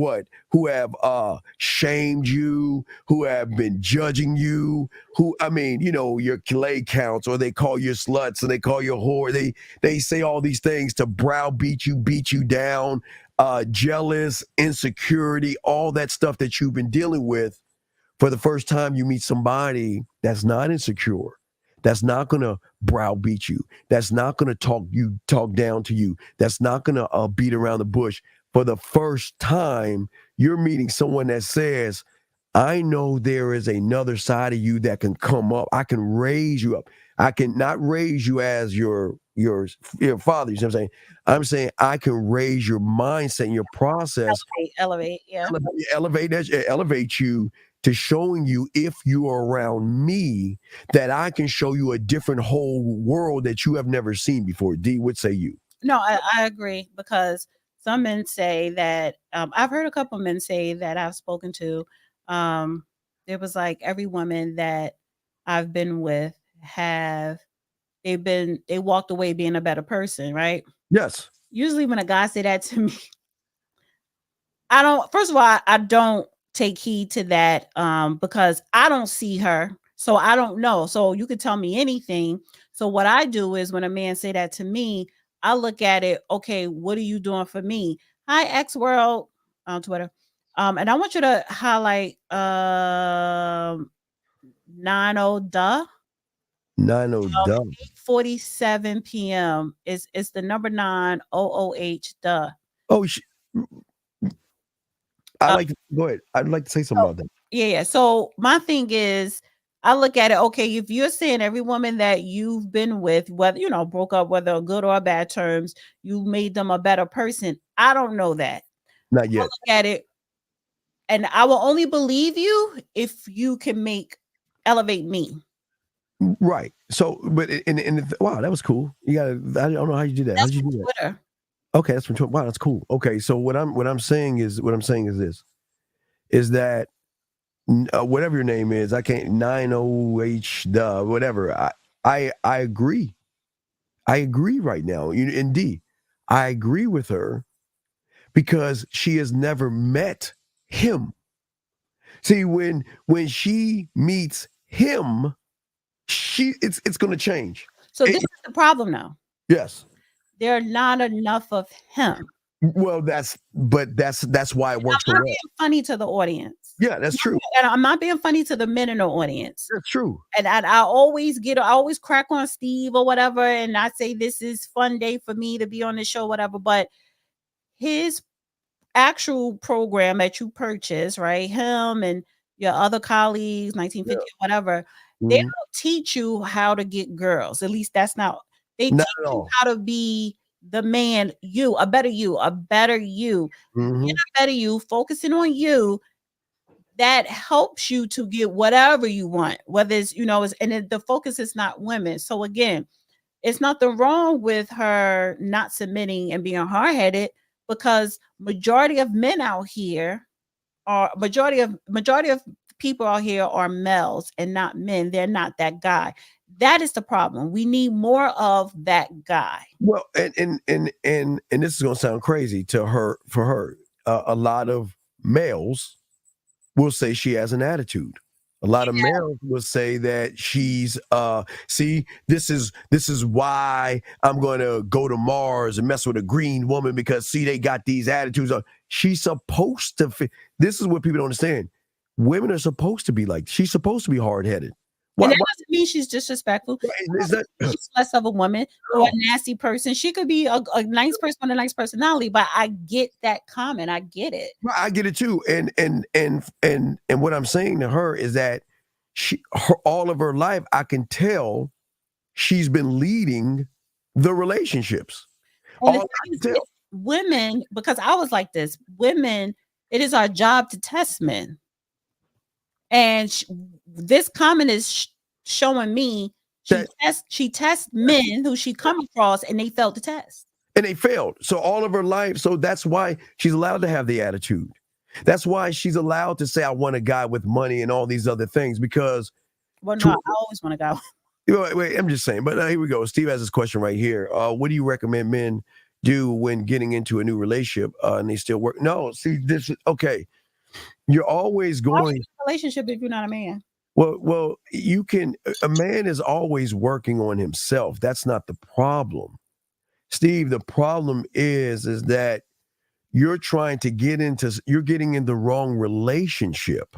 shamed you, who have been judging you, your clay counts, or they call you sluts and they call you a whore. They say all these things to browbeat you, beat you down, jealous, insecurity, all that stuff that you've been dealing with. For the first time you meet somebody that's not insecure, that's not going to browbeat you, that's not going to talk down to you, that's not going to beat around the bush. For the first time, you're meeting someone that says, I know there is another side of you that can come up. I can raise you up. I can not raise you as your father. You know what I'm saying? I'm saying I can raise your mindset and your process. Elevate, yeah. Elevate you to showing you, if you are around me, that I can show you a different whole world that you have never seen before. D, what say you? No, I agree, because some men say that, I've heard a couple of men say that I've spoken to, it was like every woman that I've been with they walked away being a better person, right? Yes. Usually when a guy say that to me, first of all, I don't take heed to that because I don't see her. So I don't know. So you could tell me anything. So what I do is when a man say that to me, I look at it, okay, what are you doing for me? Hi, X World on Twitter. And I want you to highlight 90 8:47 p.m. It's the number 9:00 duh. Oh, go ahead. I'd like to say something about that. Yeah. So my thing is, I look at it, okay, if you're saying every woman that you've been with, whether, broke up, whether good or bad terms, you made them a better person. I don't know that. Not I yet. look at it, and I will only believe you if you can elevate me. Right. So, but wow, that was cool. You got. I don't know how you do that. How That's did you from do that? Twitter. Okay, that's from Twitter. Wow, that's cool. Okay, so what I'm saying is this is that whatever your name is, I can't 90H whatever. I agree. I agree right now. Indeed, I agree with her because she has never met him. See, when she meets him, it's going to change. So this is the problem now. Yes. There are not enough of him. Well, that's why it works. I'm not being funny to the audience. Yeah, that's true. And I'm not being funny to the men in the audience. That's true. And I always crack on Steve or whatever, and I say this is fun day for me to be on the show, whatever. But his actual program that you purchase, right? Him and your other colleagues, 1950, whatever, they don't teach you how to get girls. At least that's not. They teach you how to be the man, a better you, Mm-hmm. Get a better you, focusing on you. That helps you to get whatever you want, whether it's, the focus is not women. So again, it's nothing wrong with her not submitting and being hard-headed, because majority of men out here majority of people out here are males and not men. They're not that guy. That is the problem. We need more of that guy. Well, and this is going to sound crazy for her. A lot of males will say she has an attitude. A lot of males will say that she's see, this is why I'm going to go to Mars and mess with a green woman, because see, they got these attitudes. She's supposed to this is what people don't understand. Women are supposed to be like, she's supposed to be hard-headed. And that doesn't mean she's disrespectful. She's less of a woman or a nasty person. She could be a nice person with a nice personality, but I get that comment. I get it. I get it too. And what I'm saying to her is that all of her life, I can tell she's been leading the relationships. Women, because I was like this, women, it is our job to test men. And this comment is showing me she tests men who she come across, and they failed the test. And they failed. So all of her life. So that's why she's allowed to have the attitude. That's why she's allowed to say, I want a guy with money and all these other things, because. Well, no, I always want a guy. Wait, I'm just saying. But here we go. Steve has this question right here. What do you recommend men do when getting into a new relationship and they still work? No, see, this is okay. You're always going relationship if you're not a man. Well, you can. A man is always working on himself. That's not the problem, Steve. The problem is that you're trying to you're getting in the wrong relationship,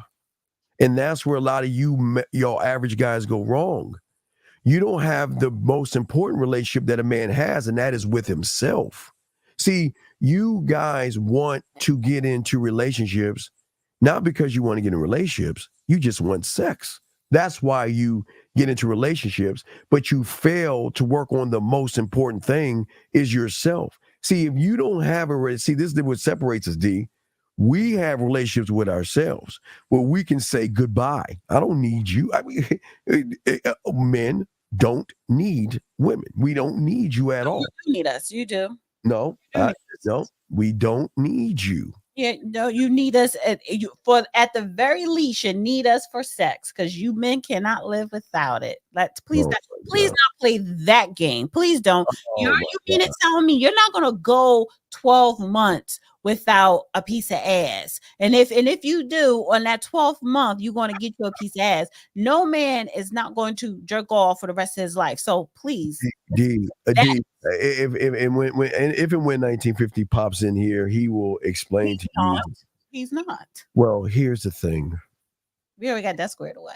and that's where a lot of your average guys go wrong. You don't have the most important relationship that a man has, and that is with himself. See, you guys want to get into relationships. Not because you want to get in relationships, you just want sex. That's why you get into relationships, but you fail to work on the most important thing is yourself. See, if you don't have this is what separates us, D. We have relationships with ourselves where we can say goodbye. I don't need you. I mean, men don't need women. We don't need you at all. You need us. You do. No, no, we don't need you. Yeah, no, you need us at the very least. You need us for sex, because you men cannot live without it. Please not play that game. Please don't. You mean it telling me you're not gonna go 12 months without a piece of ass? And if you do, on that 12th month, you're gonna get you a piece of ass. No man is not going to jerk off for the rest of his life. So please. If and when 1950 pops in here, he will explain to you. He's not. Well, here's the thing. We already got that squared away.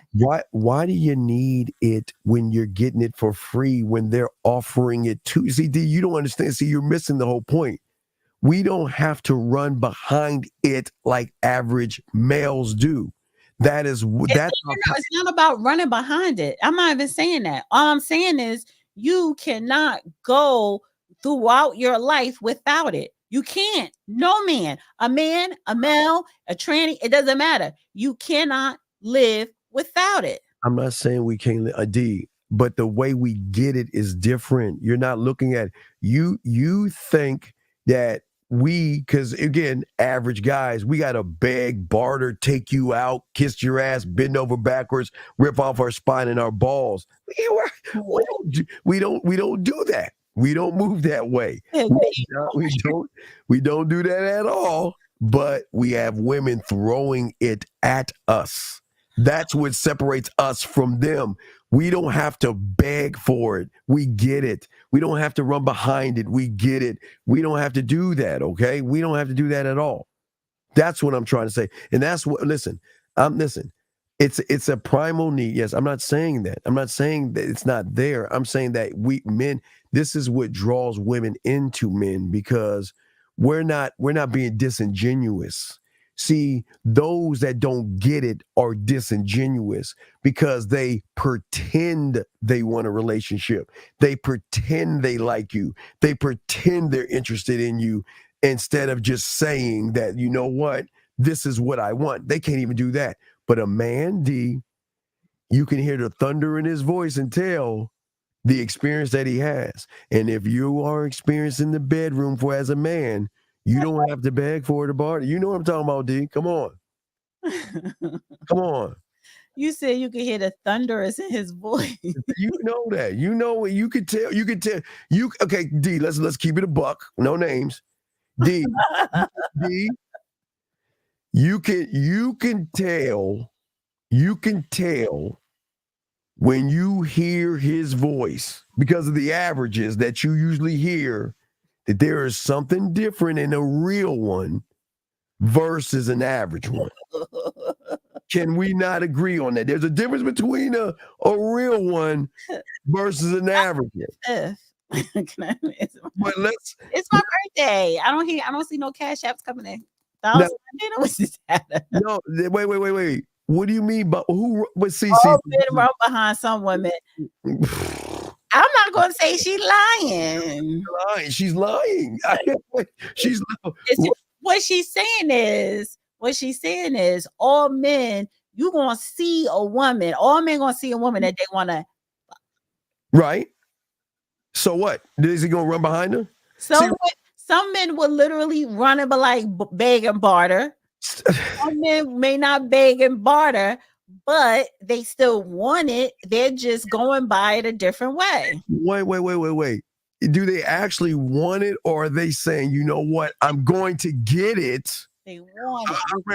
Why do you need it when you're getting it for free when they're offering it to? See, D, you don't understand. See, you're missing the whole point. We don't have to run behind it like average males do. That's It's not about running behind it. I'm not even saying that. All I'm saying is you cannot go throughout your life without it. You can't. No man, a male, a tranny, it doesn't matter. You cannot live without it. I'm not saying we can't a D, but the way we get it is different. You're not looking at you think that because again, average guys, we got to beg, barter, take you out, kiss your ass, bend over backwards, rip off our spine and our balls. We don't do that. We don't move that way. We don't do that at all. But we have women throwing it at us. That's what separates us from them. We don't have to beg for it. We get it. We don't have to run behind it. We get it. We don't have to do that, okay? We don't have to do that at all. That's what I'm trying to say. And that's what, listen. It's a primal need. Yes, I'm not saying that. I'm not saying that it's not there. I'm saying that men, this is what draws women into men because we're not being disingenuous. See, those that don't get it are disingenuous because they pretend they want a relationship. They pretend they like you. They pretend they're interested in you instead of just saying that, you know what, this is what I want. They can't even do that. But a man, D, you can hear the thunder in his voice and tell the experience that he has. And if you are experiencing the bedroom as a man, you don't have to beg for it to barter. You know what I'm talking about, D. Come on. Come on. You said you could hear the thunderous in his voice. You know that. You know what you could tell. You could tell. Okay, D, let's keep it a buck. No names. D. D. You can tell when you hear his voice because of the averages that you usually hear that there is something different in a real one versus an average one. Can we not agree on that? There's a difference between a real one versus an average one. It's my But birthday. I don't see no cash apps coming in. No, wait. What do you mean? But who? But see, been run behind some women. I'm not going to say she's lying. She's lying. What she's saying is, all men, you gonna see a woman. All men gonna see a woman that they want to. Right. So what? Is he gonna run behind her? Some men will literally run and be like beg and barter. Some men may not beg and barter, but they still want it. They're just going by it a different way. Wait. Do they actually want it, or are they saying, you know what, I'm going to get it? They want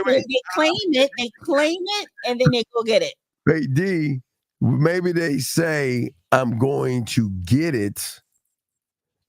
it. They claim it, and then they go get it. Hey, D, maybe they say, I'm going to get it,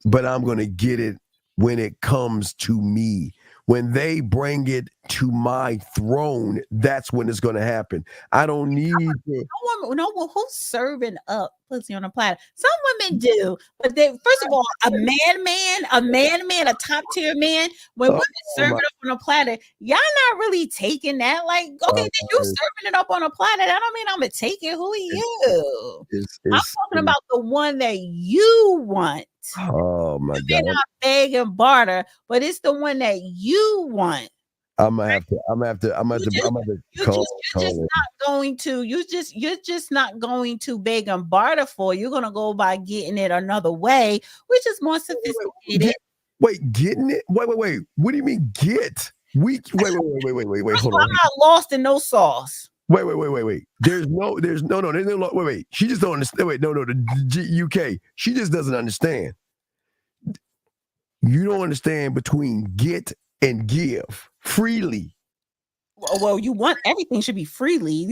but I'm going to get it when it comes to me. When they bring it to my throne, that's when it's going to happen. I don't need to. No one who's serving up pussy on a platter. Some women do, but they, first of all, a man, a top tier man, when women serve it up on a platter, y'all not really taking that. Like, okay, then you serving it up on a platter. That don't mean I'm gonna take it. Who are you? I'm talking about the one that you want. Oh my God! You're not beg and barter, but it's the one that you want. I'm gonna have to call. You're just not going to beg and barter for. You're gonna go by getting it another way, which is more sophisticated. Getting it? Wait. What do you mean get? Wait. Hold on. I'm not lost in no sauce. Wait. There's no. Wait. She just don't understand. The UK. She just doesn't understand. You don't understand between get and give freely. Well, you want everything should be freely.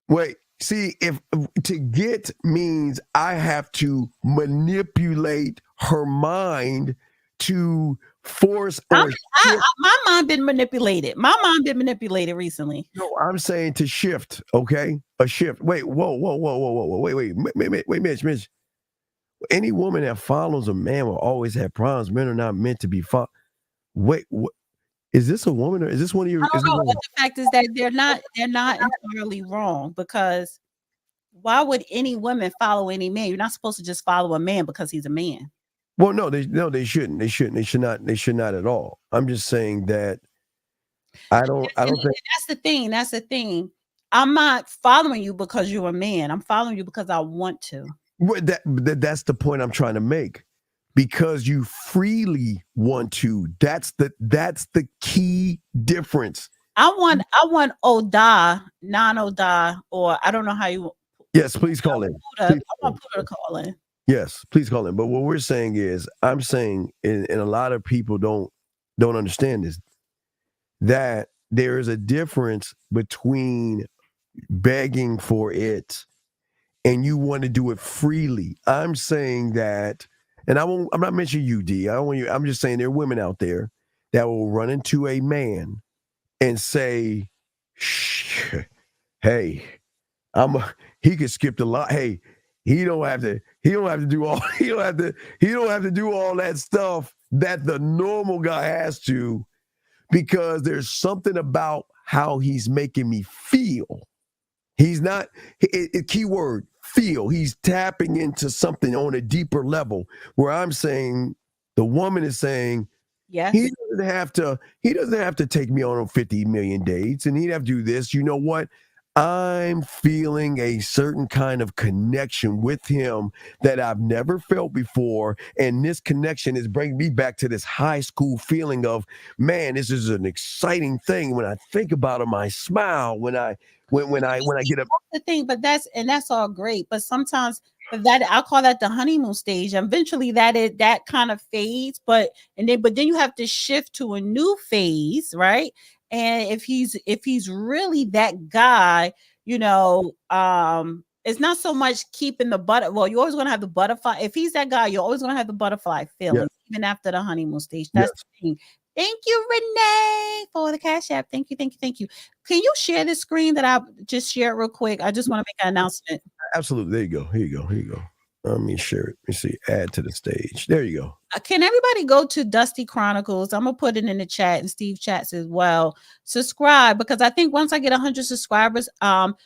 Wait. See, if to get means I have to manipulate her mind to force or my mind been manipulated. My mind been manipulated recently. No, I'm saying to shift, okay? A shift. Wait, whoa. Wait, Mitch. Any woman that follows a man will always have problems. Men are not meant to be followed. Wait, Is this a woman or is this one of your? I don't Is this know, one but the fact is that they're not entirely wrong, because why would any woman follow any man? You're not supposed to just follow a man because he's a man. well, no, they shouldn't. They shouldn't. They should not at all. I'm just saying that I don't And think that's the thing. That's the thing. I'm not following you because you're a man. I'm following you because I want to. that's the point I'm trying to make. Because you freely want to. That's the key difference. I want Oda, non-Oda, or I don't know how you. Yes, please call in. I want Puda to call in. Yes, please call in. But what we're saying is, I'm saying, and a lot of people don't understand this, that there is a difference between begging for it and you want to do it freely. I'm saying that, and I'm not mentioning you, D. I don't want you. I'm just saying there are women out there that will run into a man and say, "Hey, he could skip the line. Hey, he don't have to do all that stuff that the normal guy has to, because there's something about how he's making me feel. He's not, keyword, feel. He's tapping into something on a deeper level, where I'm saying, the woman is saying, Yes. he doesn't have to take me on 50 million dates, and he'd have to do this. You know what? I'm feeling a certain kind of connection with him that I've never felt before. And this connection is bringing me back to this high school feeling of, man, this is an exciting thing. When I think about him, I smile. When I get up. That's the thing, but that's all great. But sometimes that, I'll call that the honeymoon stage. Eventually that kind of fades, but then you have to shift to a new phase, right? And if he's really that guy, it's not so much keeping the well, you're always gonna have the butterfly. If he's that guy, you're always gonna have the butterfly feeling, even after the honeymoon stage. That's the thing. Thank you, Renee, for the Cash App. Thank you. Can you share this screen that I just shared real quick? I just want to make an announcement. Absolutely. There you go. Here you go. Let me share it. Let me see. Add to the stage. There you go. Can everybody go to Dusty Chronicles? I'm going to put it in the chat, and Steve chats as well. Subscribe, because I think once I get 100 subscribers,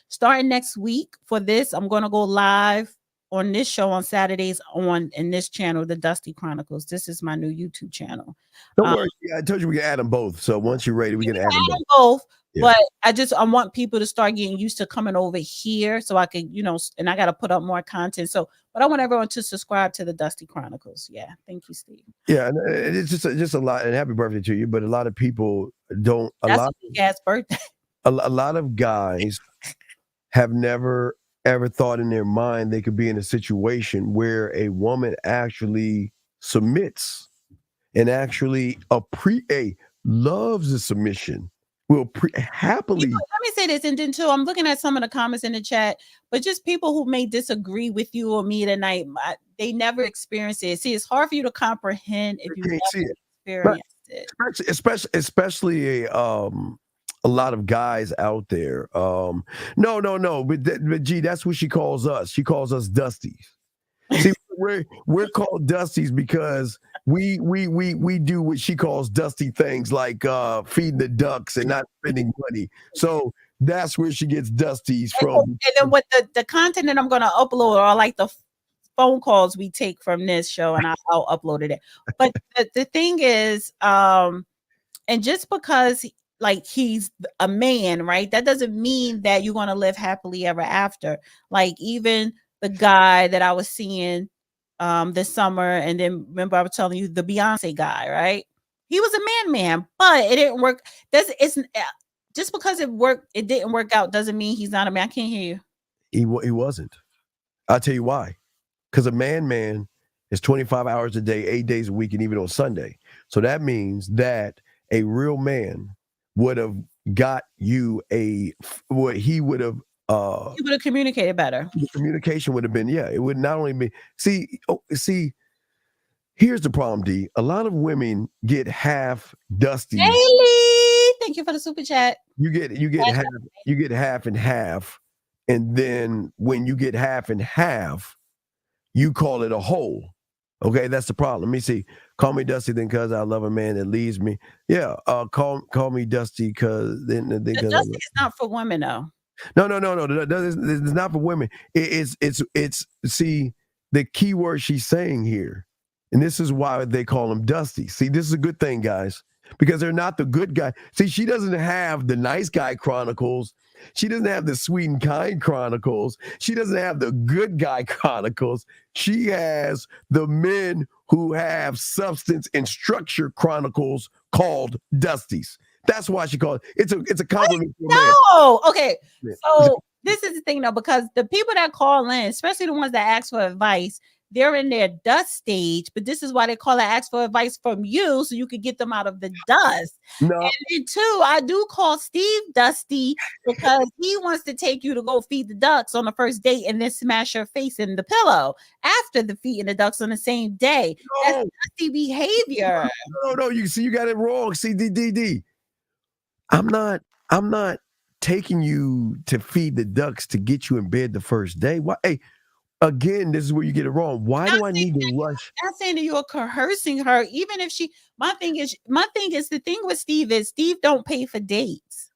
starting next week for this, I'm going to go live on this show on Saturdays in this channel, the Dusty Chronicles. This is my new YouTube channel. Don't worry. I told you we can add them both. So once you're ready, we can add them both. Yeah. But I want people to start getting used to coming over here, so I can, and I got to put up more content. But I want everyone to subscribe to the Dusty Chronicles. Yeah. Thank you, Steve. Yeah. And it's just a lot, and happy birthday to you. But a lot of people don't, That's a big ass birthday. A lot of guys have never ever thought in their mind they could be in a situation where a woman actually submits and actually loves the submission. Will happily. Let me say this, and then too, I'm looking at some of the comments in the chat, but just people who may disagree with you or me tonight, they never experienced it. See, it's hard for you to comprehend if you never experienced it. Especially a lot of guys out there. No, but gee, that's what she calls us. She calls us Dusties. See, we're called Dusties because we do what she calls dusty things, like feeding the ducks and not spending money. So that's where she gets Dusties from. And then with the content that I'm going to upload, or like the phone calls we take from this show, and I'll upload it. But the thing is, and just because like he's a man, right? That doesn't mean that you're going to live happily ever after. Like even the guy that I was seeing this summer, and then remember I was telling you the Beyonce guy, right? He was a man, but it didn't work. It's just because it didn't work out doesn't mean he's not a man. I can't hear you. He wasn't. I'll tell you why. Because a man is 25 hours a day, 8 days a week, and even on Sunday. So that means that a real man would have got you he would have communicated better. The communication would have been, it would not only be, see, here's the problem, D. A lot of women get half Dusty. Haley, thank you for the super chat. You get half and half, and then when you get half and half, you call it a whole. Okay, that's the problem. Let me see. Call me Dusty, then cause I love a man that leaves me. Yeah, call me Dusty, cause then The cause Dusty is not for women though. no. It's not for women. It's see the key word she's saying here, and this is why they call him Dusty. See, this is a good thing, guys, because they're not the good guy. See, she doesn't have the nice guy chronicles. She doesn't have the sweet and kind chronicles. She doesn't have the good guy chronicles. She has the men who have substance and structure chronicles called Dusties. That's why she called it. It's a compliment. No, okay. So this is the thing though, because the people that call in, especially the ones that ask for advice, they're in their dust stage. But this is why they call it ask for advice from you, so you could get them out of the dust. No. And then two, I do call Steve Dusty because he wants to take you to go feed the ducks on the first date and then smash your face in the pillow after the feeding the ducks on the same day. That's dusty behavior. No. You see, you got it wrong. See, D. I'm not taking you to feed the ducks to get you in bed the first day. Why? Hey, again, this is where you get it wrong. Why do I need to rush? I'm not saying that you're coercing her, even if she. My thing is the thing with Steve is Steve don't pay for dates.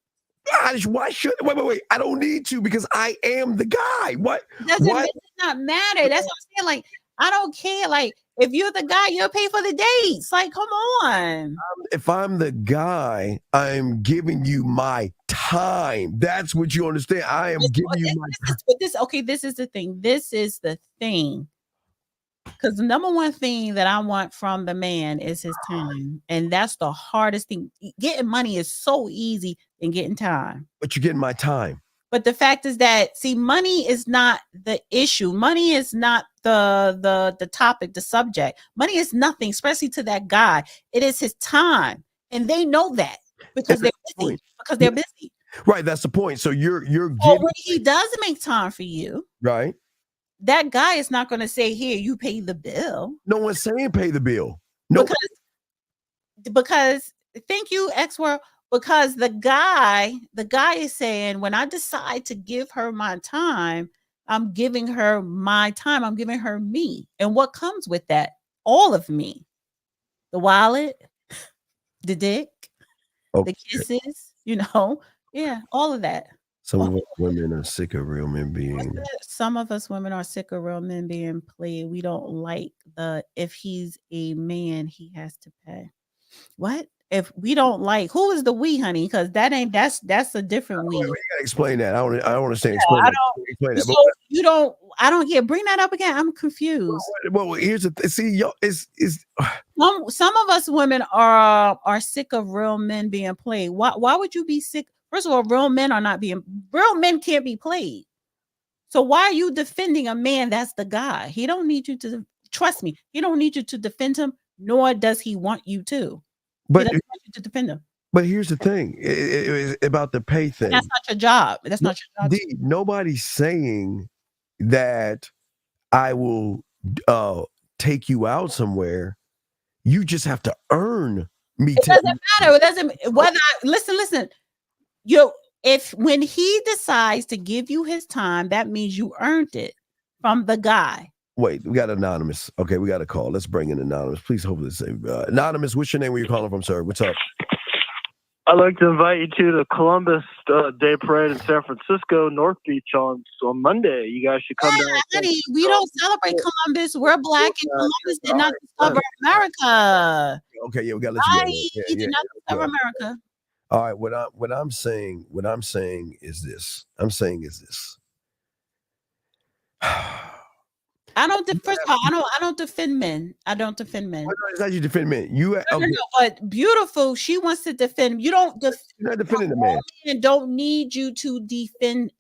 Gosh, why should wait? I don't need to because I am the guy. What? Does not matter? That's what I'm saying. Like, I don't care. Like, if you're the guy, you'll pay for the dates. Like, come on. If I'm the guy, I'm giving you my time. That's what you understand. I am giving you my time. This is the thing. This is the thing. Because the number one thing that I want from the man is his time. And that's the hardest thing. Getting money is so easy than getting time. But you're getting my time. But the fact is that, see, money is not the issue. Money is not the topic, the subject. Money is nothing, especially to that guy. It is his time. And they know that because they're busy. Because they're busy. Right. That's the point. So you're getting. When he does make time for you. Right. That guy is not going to say, here, you pay the bill. No one's saying pay the bill. No. Because thank you, X-World. Because the guy is saying, when I decide to give her my time, I'm giving her my time. I'm giving her me. And what comes with that? All of me. The wallet, the dick, the kisses, yeah, all of that. Some women are sick of real men being. Some of us women are sick of real men being played. We don't like if he's a man, he has to pay. What? If we don't like, who is the we, honey? Because that's a different we. You gotta explain that. I don't understand. Explain that. So you don't. I don't get. Bring that up again. I'm confused. Well, here's the see. Yo, is some of us women are sick of real men being played. Why would you be sick? First of all, real men can't be played. So why are you defending a man that's the guy? He don't need you to trust me. He don't need you to defend him, nor does he want you to. But he doesn't want you to defend him. But here's the thing about the pay thing. That's not your job. That's not your job. Nobody's saying that I will take you out somewhere. You just have to earn me. It doesn't matter. It doesn't whether listen. When he decides to give you his time, that means you earned it from the guy. Wait, we got Anonymous. Okay, we got a call. Let's bring in Anonymous. Please hold this. Anonymous, what's your name? Where you calling from, sir? What's up? I'd like to invite you to the Columbus Day Parade in San Francisco, North Beach on Monday. You guys should come down. Honey, we don't celebrate Columbus. We're black, and Columbus did not discover America. Okay, yeah, we got to let you go. He did not discover America. All right, what I'm saying is this. I don't defend men. I don't defend men. It's not you defend men. But beautiful, she wants to defend. You're not defending the man. And don't need you to defend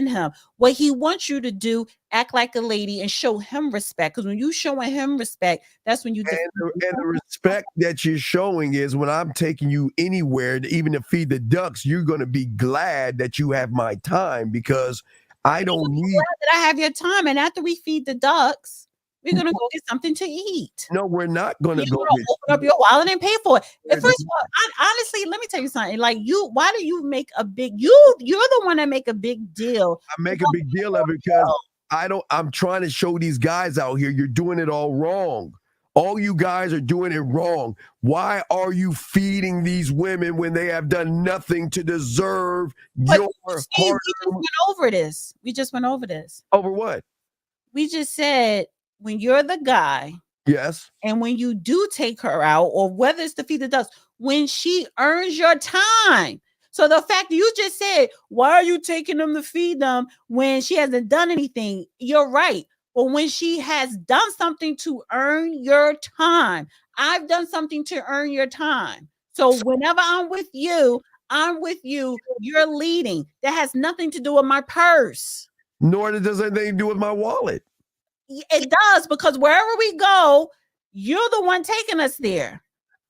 him. What he wants you to do, act like a lady and show him respect. Because when you showing him respect, that's when you and the respect that you're showing is when I'm taking you anywhere, even to feed the ducks, you're gonna be glad that you have my time because I don't need that I have your time. And after we feed the ducks, we're gonna go get something to eat. No, we're not gonna go open up your wallet and pay for it. And first of all, honestly, let me tell you something. Like why do you make a big you're the one that make a big deal? I make a big deal of it because I'm trying to show these guys out here you're doing it all wrong. All you guys are doing it wrong. Why are you feeding these women when they have done nothing to deserve your Steve, hard? we just went over this. We just went over this. Over what? We just said when you're the guy, Yes. and when you do take her out, or whether it's to feed the ducks, when she earns your time. So the fact that you just said, why are you taking them to feed them when she hasn't done anything? You're right. But when she has done something to earn your time, I've done something to earn your time. So whenever I'm with you, you're leading. That has nothing to do with my purse. Nor does it anything to do with my wallet. It does, because wherever we go, you're the one taking us there.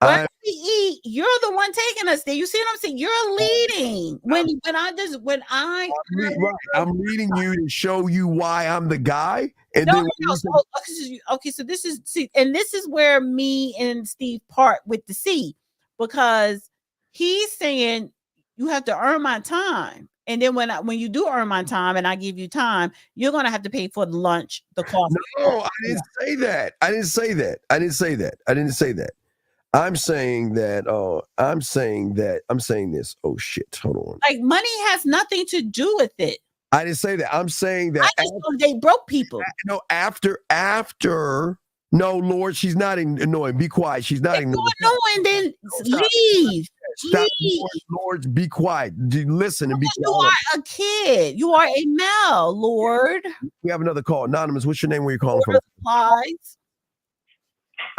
Wherever we eat, you're the one taking us there. You see what I'm saying? You're leading. I'm leading you to show you why I'm the guy. And no. Okay, so this is where me and Steve part with the C, because he's saying you have to earn my time. And then when you do earn my time and I give you time, you're going to have to pay for the lunch, the coffee. No, I didn't say that. I didn't say that. I'm saying this. Oh shit. Hold on. Like, money has nothing to do with it. I didn't say that. I'm saying that. I just know they broke people. No, after. No, Lord, she's not annoying. Be quiet. She's not annoying. Then leave. Stop. Lord, be quiet. Listen and be quiet. You are a kid. You are a male, Lord. We have another call. Anonymous, what's your name? Where you calling from? Replies.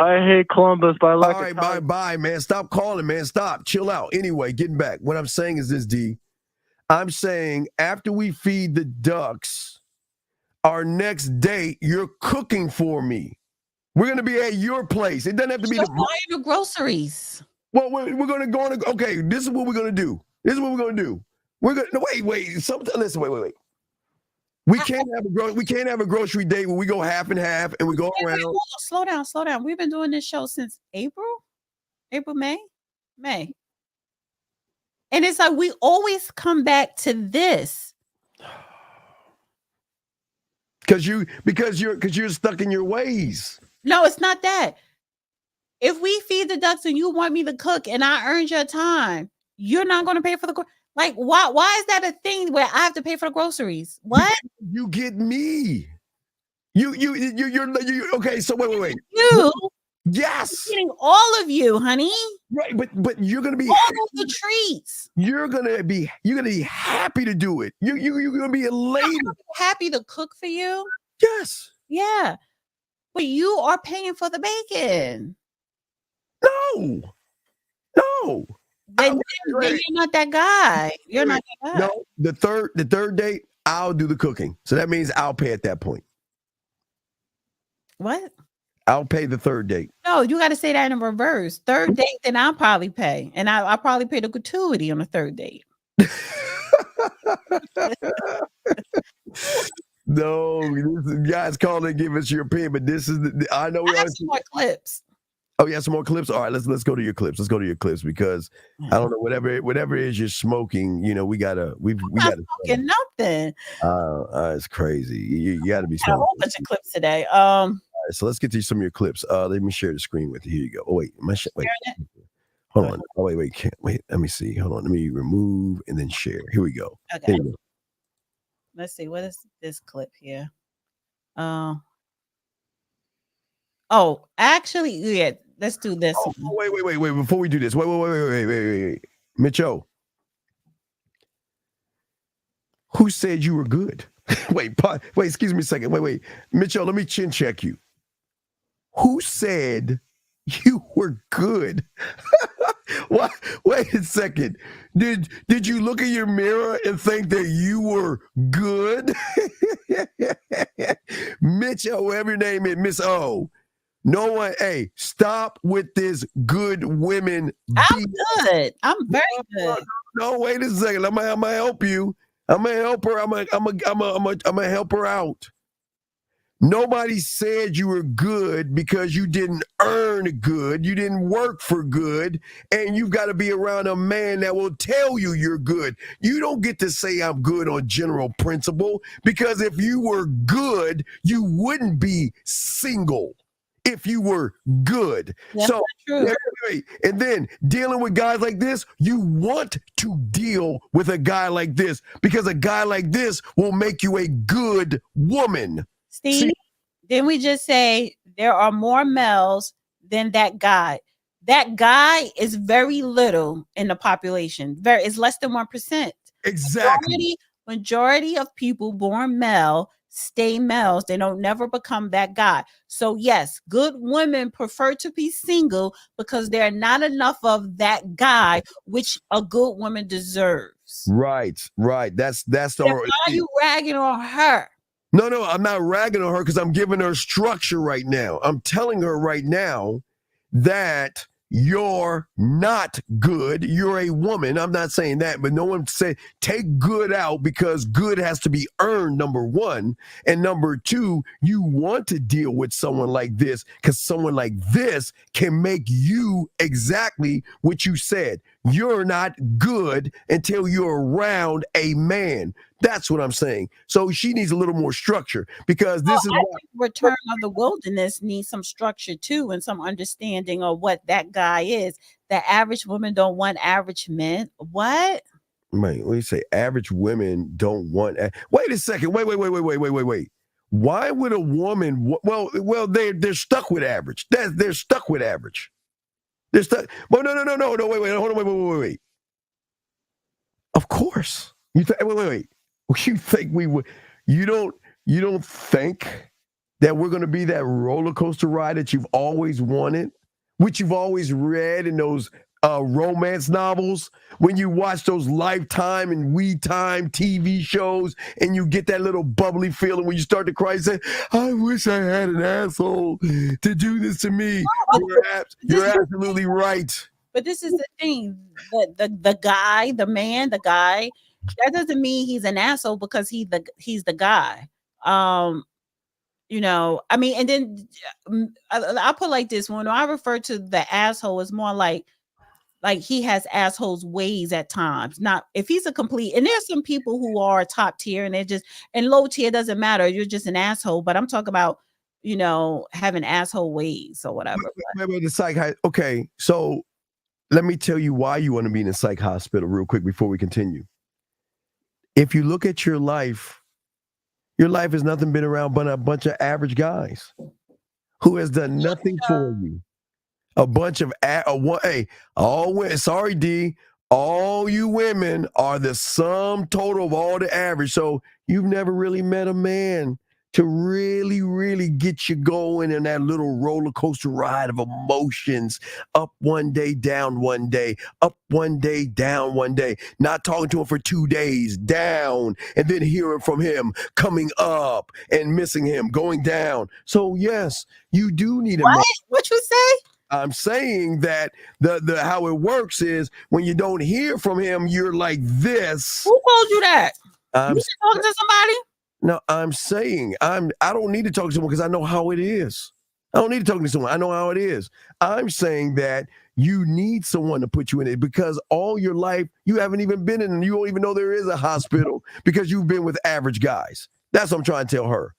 I hate Columbus, but I like it. All right, bye, man. Stop calling, man. Stop. Chill out. Anyway, getting back. What I'm saying is this, D. I'm saying after we feed the ducks, our next date, you're cooking for me. We're going to be at your place. It doesn't have to be the groceries. Well, we're going to go on. Okay, this is what we're going to do. We're going to wait. Wait. We can't have a grocery date where we go half and half and we go around. Slow down. We've been doing this show since April, May. And it's like we always come back to this. Because you're stuck in your ways. No, it's not that. If we feed the ducks and you want me to cook and I earned your time, you're not going to pay for the like. Why is that a thing where I have to pay for the groceries? What? You get me. You're okay. So wait. You. Yes. I'm getting all of you, honey. Right, but you're gonna be all of the treats. You're gonna be happy to do it. You're gonna be elated. Happy to cook for you. Yes. Yeah. But you are paying for the bacon. No. Then you're not that guy. You're not that guy. No, the third date, I'll do the cooking. So that means I'll pay at that point. What? I'll pay the third date. No, you got to say that in reverse. Third date, then I'll probably pay. And I'll probably pay the gratuity on the third date. No, guys, call and give us your opinion, but this is I know we have some more clips. Oh, yeah, some more clips. All right, let's go to your clips. Let's go to your clips because I don't know whatever it is you're smoking. You know, we gotta smoking nothing. It's crazy. You got to be smoking. A whole bunch of clips today. All right, so let's get to some of your clips. Let me share the screen with you. Here you go. Oh wait, hold on. Oh wait. Let me see. Hold on. Let me remove and then share. Here we go. Okay. Let's see. What is this clip here? Oh, actually, yeah. Let's do this. Wait. Before we do this, wait. Mitcho, who said you were good? wait. Excuse me a second. Wait. Mitcho, let me chin check you. Who said you were good? What? Wait a second. Did you look in your mirror and think that you were good? Mitch, whatever your name is, Miss O. No one, hey, stop with this good women. I'm good. I'm very good. No, wait a second. I'm gonna help you. I'm gonna help her. I'm gonna help her out. Nobody said you were good because you didn't earn good. You didn't work for good. And you've got to be around a man that will tell you you're good. You don't get to say I'm good on general principle because if you were good, you wouldn't be single. if you were good. That's So, not true. and then dealing with guys like this, you want to deal with a guy like this because a guy like this will make you a good woman. Steve, didn't we just say there are more males than that guy? That guy is very little in the population. It's less than 1%. Exactly. Majority of people born male stay males. They don't never become that guy. So yes, good women prefer to be single because there are not enough of that guy, which a good woman deserves. Right. That's the. Why are you ragging on her? No, I'm not ragging on her because I'm giving her structure right now. I'm telling her right now that you're not good. You're a woman. I'm not saying that, but no one say take good out because good has to be earned, number one. And number two, you want to deal with someone like this because someone like this can make you exactly what you said. You're not good until you're around a man. That's what I'm saying. So she needs a little more structure because this is think Return of the Wilderness needs some structure too and some understanding of what that guy is. The average women don't want average men. What? Wait, when you say average women don't want, wait a second. Wait. Why would a woman? Well, they're stuck with average. They're stuck with average. They're stuck. Well, no. Wait. Hold on. Wait. Of course. Wait. You think we would? You don't think that we're going to be that roller coaster ride that you've always wanted, which you've always read in those romance novels, when you watch those Lifetime and We Time TV shows, and you get that little bubbly feeling when you start to cry and say, "I wish I had an asshole to do this to me." You're absolutely right. But this is the thing: the guy, the man, the guy. That doesn't mean he's an asshole because he's the guy. You know, I mean, and then I put like this: when I refer to the asshole, it's more like he has assholes ways at times. Not if he's a complete. And there's some people who are top tier and they're just, and low tier doesn't matter. You're just an asshole. But I'm talking about, you know, having asshole ways or whatever. Wait, the psych. Okay, so let me tell you why you want to be in a psych hospital real quick before we continue. If you look at your life has nothing been around but a bunch of average guys who has done nothing for you. A bunch of sorry, D. All you women are the sum total of all the average. So you've never really met a man to really, really get you going in that little roller coaster ride of emotions. Up one day, down one day, up one day, down one day. Not talking to him for 2 days, down, and then hearing from him, coming up and missing him, going down. So yes, you do need a man. What you say? I'm saying that the how it works is when you don't hear from him, you're like this. Who told you that? You talking to somebody? No, I'm saying I don't need to talk to someone because I know how it is. I don't need to talk to someone. I know how it is. I'm saying that you need someone to put you in it because all your life you haven't even been in, and you don't even know there is a hospital because you've been with average guys. That's what I'm trying to tell her.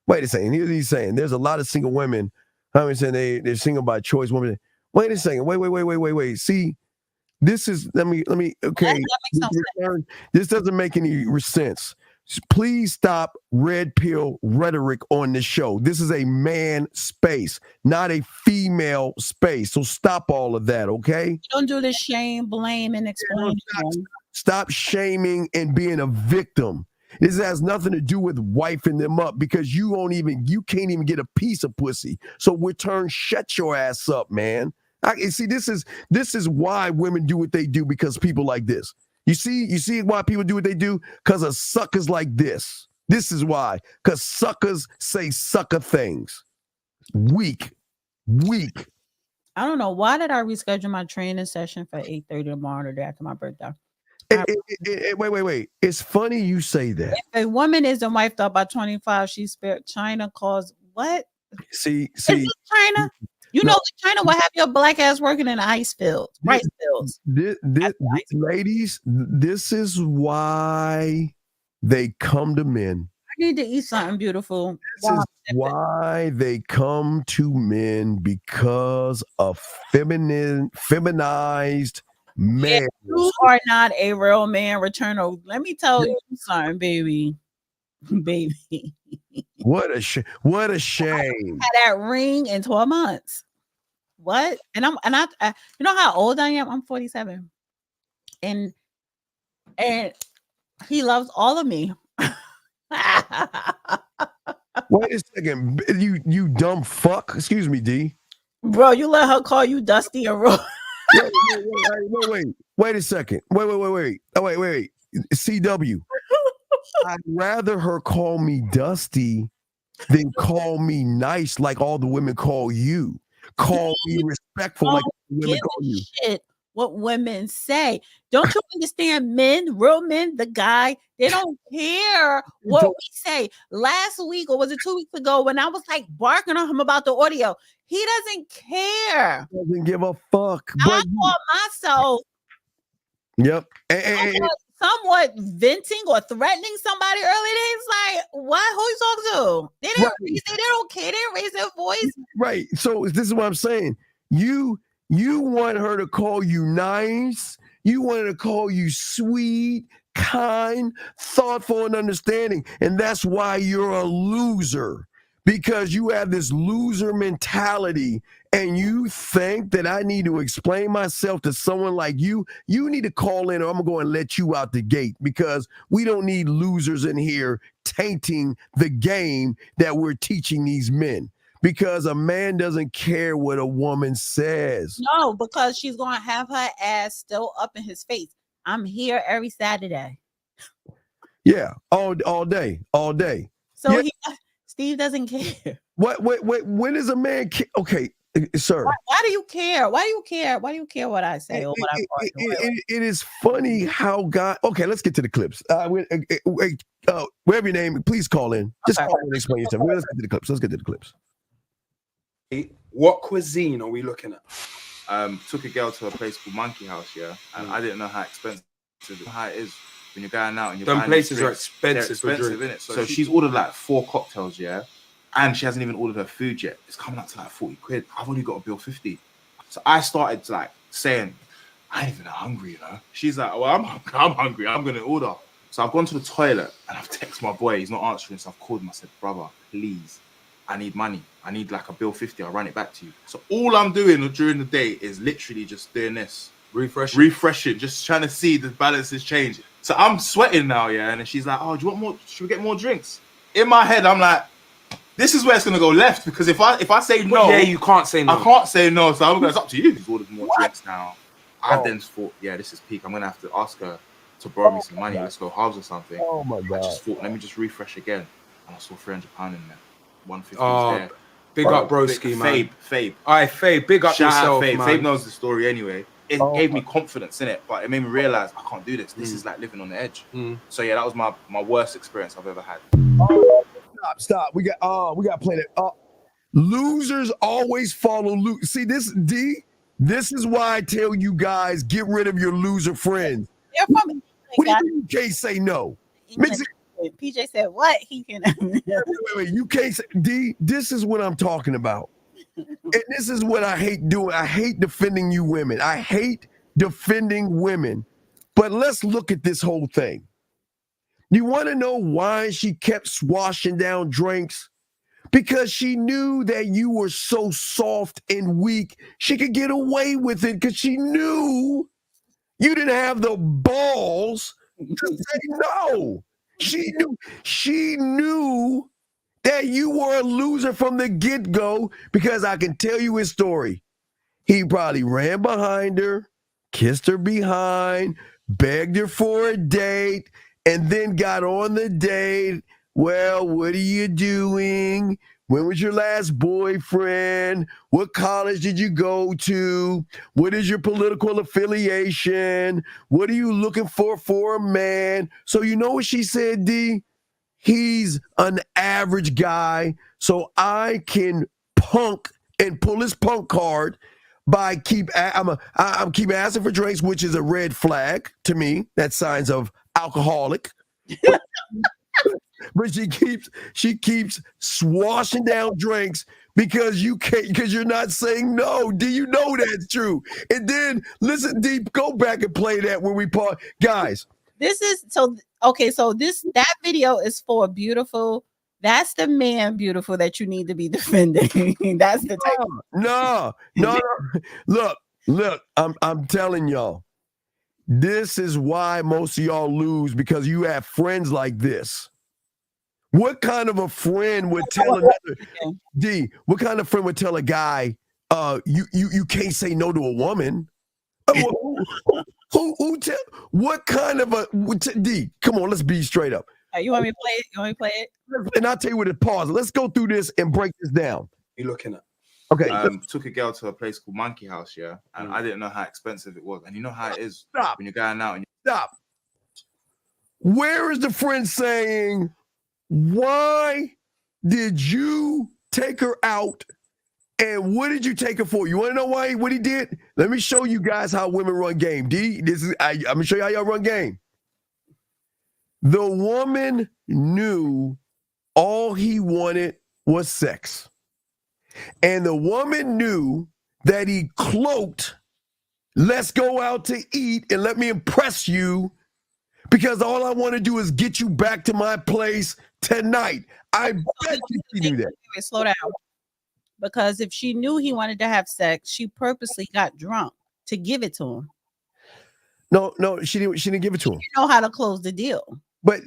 Wait a second. He's saying there's a lot of single women. I'm saying they're single by choice. Women. Wait a second. Wait. See, this is let me. Okay, this doesn't make any sense. Please stop red pill rhetoric on this show. This is a man space, not a female space. So stop all of that, okay? Don't do the shame, blame, and explain. Stop shaming and being a victim. This has nothing to do with wifing them up because you can't even get a piece of pussy. So shut your ass up, man. See, this is why women do what they do because people like this. You see why people do what they do? Because of suckers like this. This is why. Because suckers say sucker things. Weak. I don't know. Why did I reschedule my training session for 8:30 tomorrow, the day after my birthday? Wait. It's funny you say that. If a woman isn't wiped up by 25, she's spared. China caused what? See. Is this China? You know, China will have your black ass working in rice fields. Ladies, this is why they come to men. need to eat something beautiful. This is why they come to men, because of feminized men. You are not a real man, Returner. Let me tell you something, baby. Baby. What a shame. What a shame. Had that ring in 12 months. What? And I you know how old I am? I'm 47. And he loves all of me. Wait a second. You dumb fuck. Excuse me, D. Bro, you let her call you Dusty and Roy. Wait a second. Wait. Oh, wait. CW. I'd rather her call me Dusty than call me nice like all the women call you. Call me respectful like women call you. Shit what women say. Don't you understand? Men, real men, the guy, they don't care what we say. Last week, or was it 2 weeks ago, when I was like barking on him about the audio, he doesn't care. Doesn't give a fuck. I call myself. Yep. Somewhat venting or threatening somebody earlier. It's like, what? Who you talking to? They don't care. They didn't raise their voice. Right. So this is what I'm saying. You want her to call you nice. You want her to call you sweet, kind, thoughtful, and understanding. And that's why you're a loser, because you have this loser mentality. And you think that I need to explain myself to someone like you? You need to call in, or I'm going to go and let you out the gate, because we don't need losers in here tainting the game that we're teaching these men. Because a man doesn't care what a woman says. No, because she's going to have her ass still up in his face. I'm here every Saturday. Yeah, all day. So yeah. Steve doesn't care. What? When is a man? Okay. Sir, why do you care? Why do you care? Why do you care what I say or what I part? It is funny how God. Okay, let's get to the clips. Whatever your name, please call in. Just call in and explain yourself. Let's get to the clips. What cuisine are we looking at? Took a girl to a place called Monkey House, and I didn't know how expensive how it is when you're going out and you're Them buying places drinks. are expensive, innit? So she's ordered like 4 cocktails, and she hasn't even ordered her food yet. It's coming up to like 40 quid. I've only got a bill 50. So I started like saying, I ain't even hungry, She's like, well, I'm hungry. I'm going to order. So I've gone to the toilet and I've texted my boy. He's not answering. So I've called him. I said, brother, please, I need money. I need like a bill 50. I'll run it back to you. So all I'm doing during the day is literally just doing this. Refreshing, just trying to see the balance is changing. So I'm sweating now, and then she's like, oh, do you want more? Should we get more drinks? In my head, I'm like, this is where it's gonna go left, because if I say no, you can't say no. I can't say no. So I'm going, it's up to you. He's ordered more drinks now. I then thought, this is peak. I'm gonna have to ask her to borrow me some money. Let's go halves or something. Oh my God. I just thought, let me just refresh again, and I saw £300 in there. 150 was there. Big up, broski, man. Fabe. All right, Fabe, big up Shout yourself, out Fabe. man. Fabe knows the story anyway. It gave me confidence in it, but it made me realize I can't do this. This is like living on the edge. So that was my worst experience I've ever had. Stop. We got to play that. Losers always follow See this, D? This is why I tell you guys, get rid of your loser friends. What do you mean you can't say no? PJ said what? He can. Wait. You can't say, D, this is what I'm talking about. And this is what I hate doing. I hate defending you women. I hate defending women. But let's look at this whole thing. You want to know why she kept swashing down drinks? Because she knew that you were so soft and weak, she could get away with it, because she knew you didn't have the balls to say no. She knew that you were a loser from the get-go, because I can tell you his story. He probably ran behind her, kissed her behind, begged her for a date, and then got on the date. Well, what are you doing? When was your last boyfriend? What college did you go to? What is your political affiliation? What are you looking for a man? So you know what she said, D? He's an average guy, so I can punk and pull his punk card by I'm keep asking for drinks, which is a red flag to me. That's signs of alcoholic. but she keeps swashing down drinks because you're not saying no. Do you know that's true? And then listen, Deep, go back and play that when we pause, guys. This is so okay. So that video is for Beautiful. That's the man, Beautiful, that you need to be defending. That's the type. No. Look. I'm telling y'all. This is why most of y'all lose, because you have friends like this. What kind of a friend would tell another D? What kind of friend would tell a guy, you can't say no to a woman? Who tell? What kind of a D? Come on, let's be straight up. You want me to play it? You want me to play it? And I'll tell you what it pause. Let's go through this and break this down. You looking at? Okay. Took a girl to a place called Monkey House, yeah, and I didn't know how expensive it was. And you know how it is when you're going out and Stop. Where is the friend saying, why did you take her out? And what did you take her for? You want to know what he did? Let me show you guys how women run game. D, I'm gonna show you how y'all run game. The woman knew all he wanted was sex. And the woman knew that he cloaked, let's go out to eat and let me impress you, because all I want to do is get you back to my place tonight. I bet you knew that. Wait, slow down. Because if she knew he wanted to have sex, she purposely got drunk to give it to him. No, she didn't give it to him. You know how to close the deal. But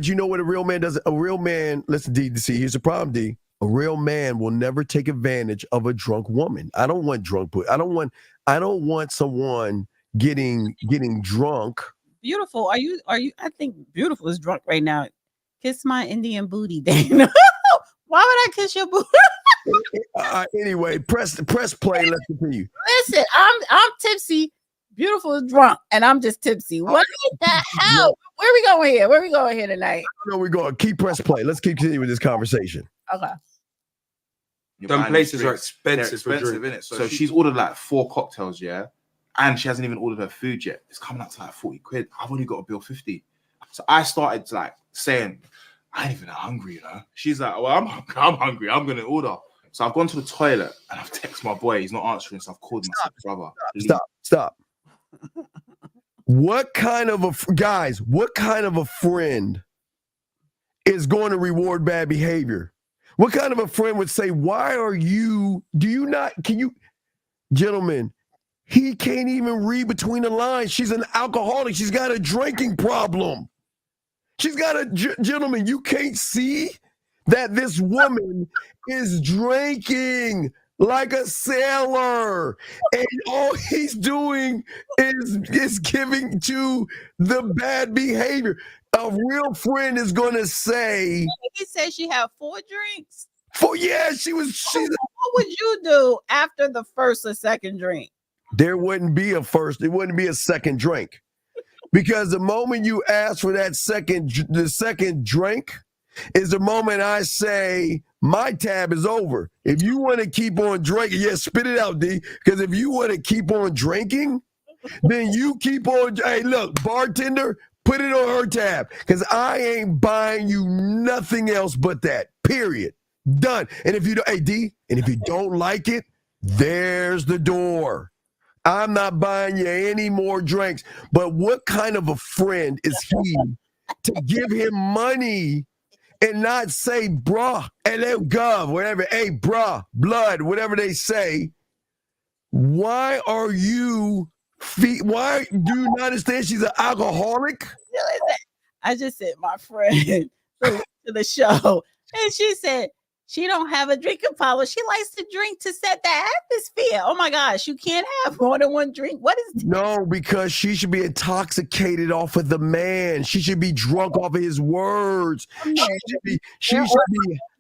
you know what a real man does? A real man, listen, D, see, here's the problem, D. A real man will never take advantage of a drunk woman. I don't want drunk, I don't want someone getting drunk. Beautiful. Are you? I think Beautiful is drunk right now. Kiss my Indian booty, Dana. Why would I kiss your booty? Anyway, press play. Let's continue. Listen, I'm tipsy. Beautiful is drunk, and I'm just tipsy. What the hell? Where we going here tonight? No, we're going. Keep press play. Let's keep continuing with this conversation. Okay. Them places are expensive for isn't it? So she's ordered like 4 cocktails, yeah, and she hasn't even ordered her food yet. It's coming up to like 40 quid. I've only got a bill 50. So I started like saying, I ain't even hungry, you know. She's like, well, I'm hungry. I'm gonna order. So I've gone to the toilet and I've texted my boy. He's not answering, so I've called my brother. Stop. What kind of a friend is going to reward bad behavior? What kind of a friend would say, gentlemen, he can't even read between the lines. She's an alcoholic. She's got a drinking problem. Gentlemen, you can't see that this woman is drinking like a sailor, and all he's doing is giving to the bad behavior. A real friend is going to say, he said she had 4 drinks. She was. What would you do after the first or second drink? There wouldn't be a first. It wouldn't be a second drink, because the moment you ask for the second drink is the moment I say my tab is over. If you want to keep on drinking, spit it out, D. Because if you want to keep on drinking, then you keep on. Hey, look, bartender, put it on her tab, because I ain't buying you nothing else but that. Period. Done. And if you don't, hey D, and if you don't like it, there's the door. I'm not buying you any more drinks. But what kind of a friend is he to give him money and not say, bruh, and then gov, whatever, hey, bruh, blood, whatever they say? Why do you not understand she's an alcoholic? I just sent my friend to the show, and she said she don't have a drinking problem. She likes to drink to set the atmosphere. Oh my gosh, you can't have more than one drink. What is this? No, because she should be intoxicated off of the man. She should be drunk off of his words. She should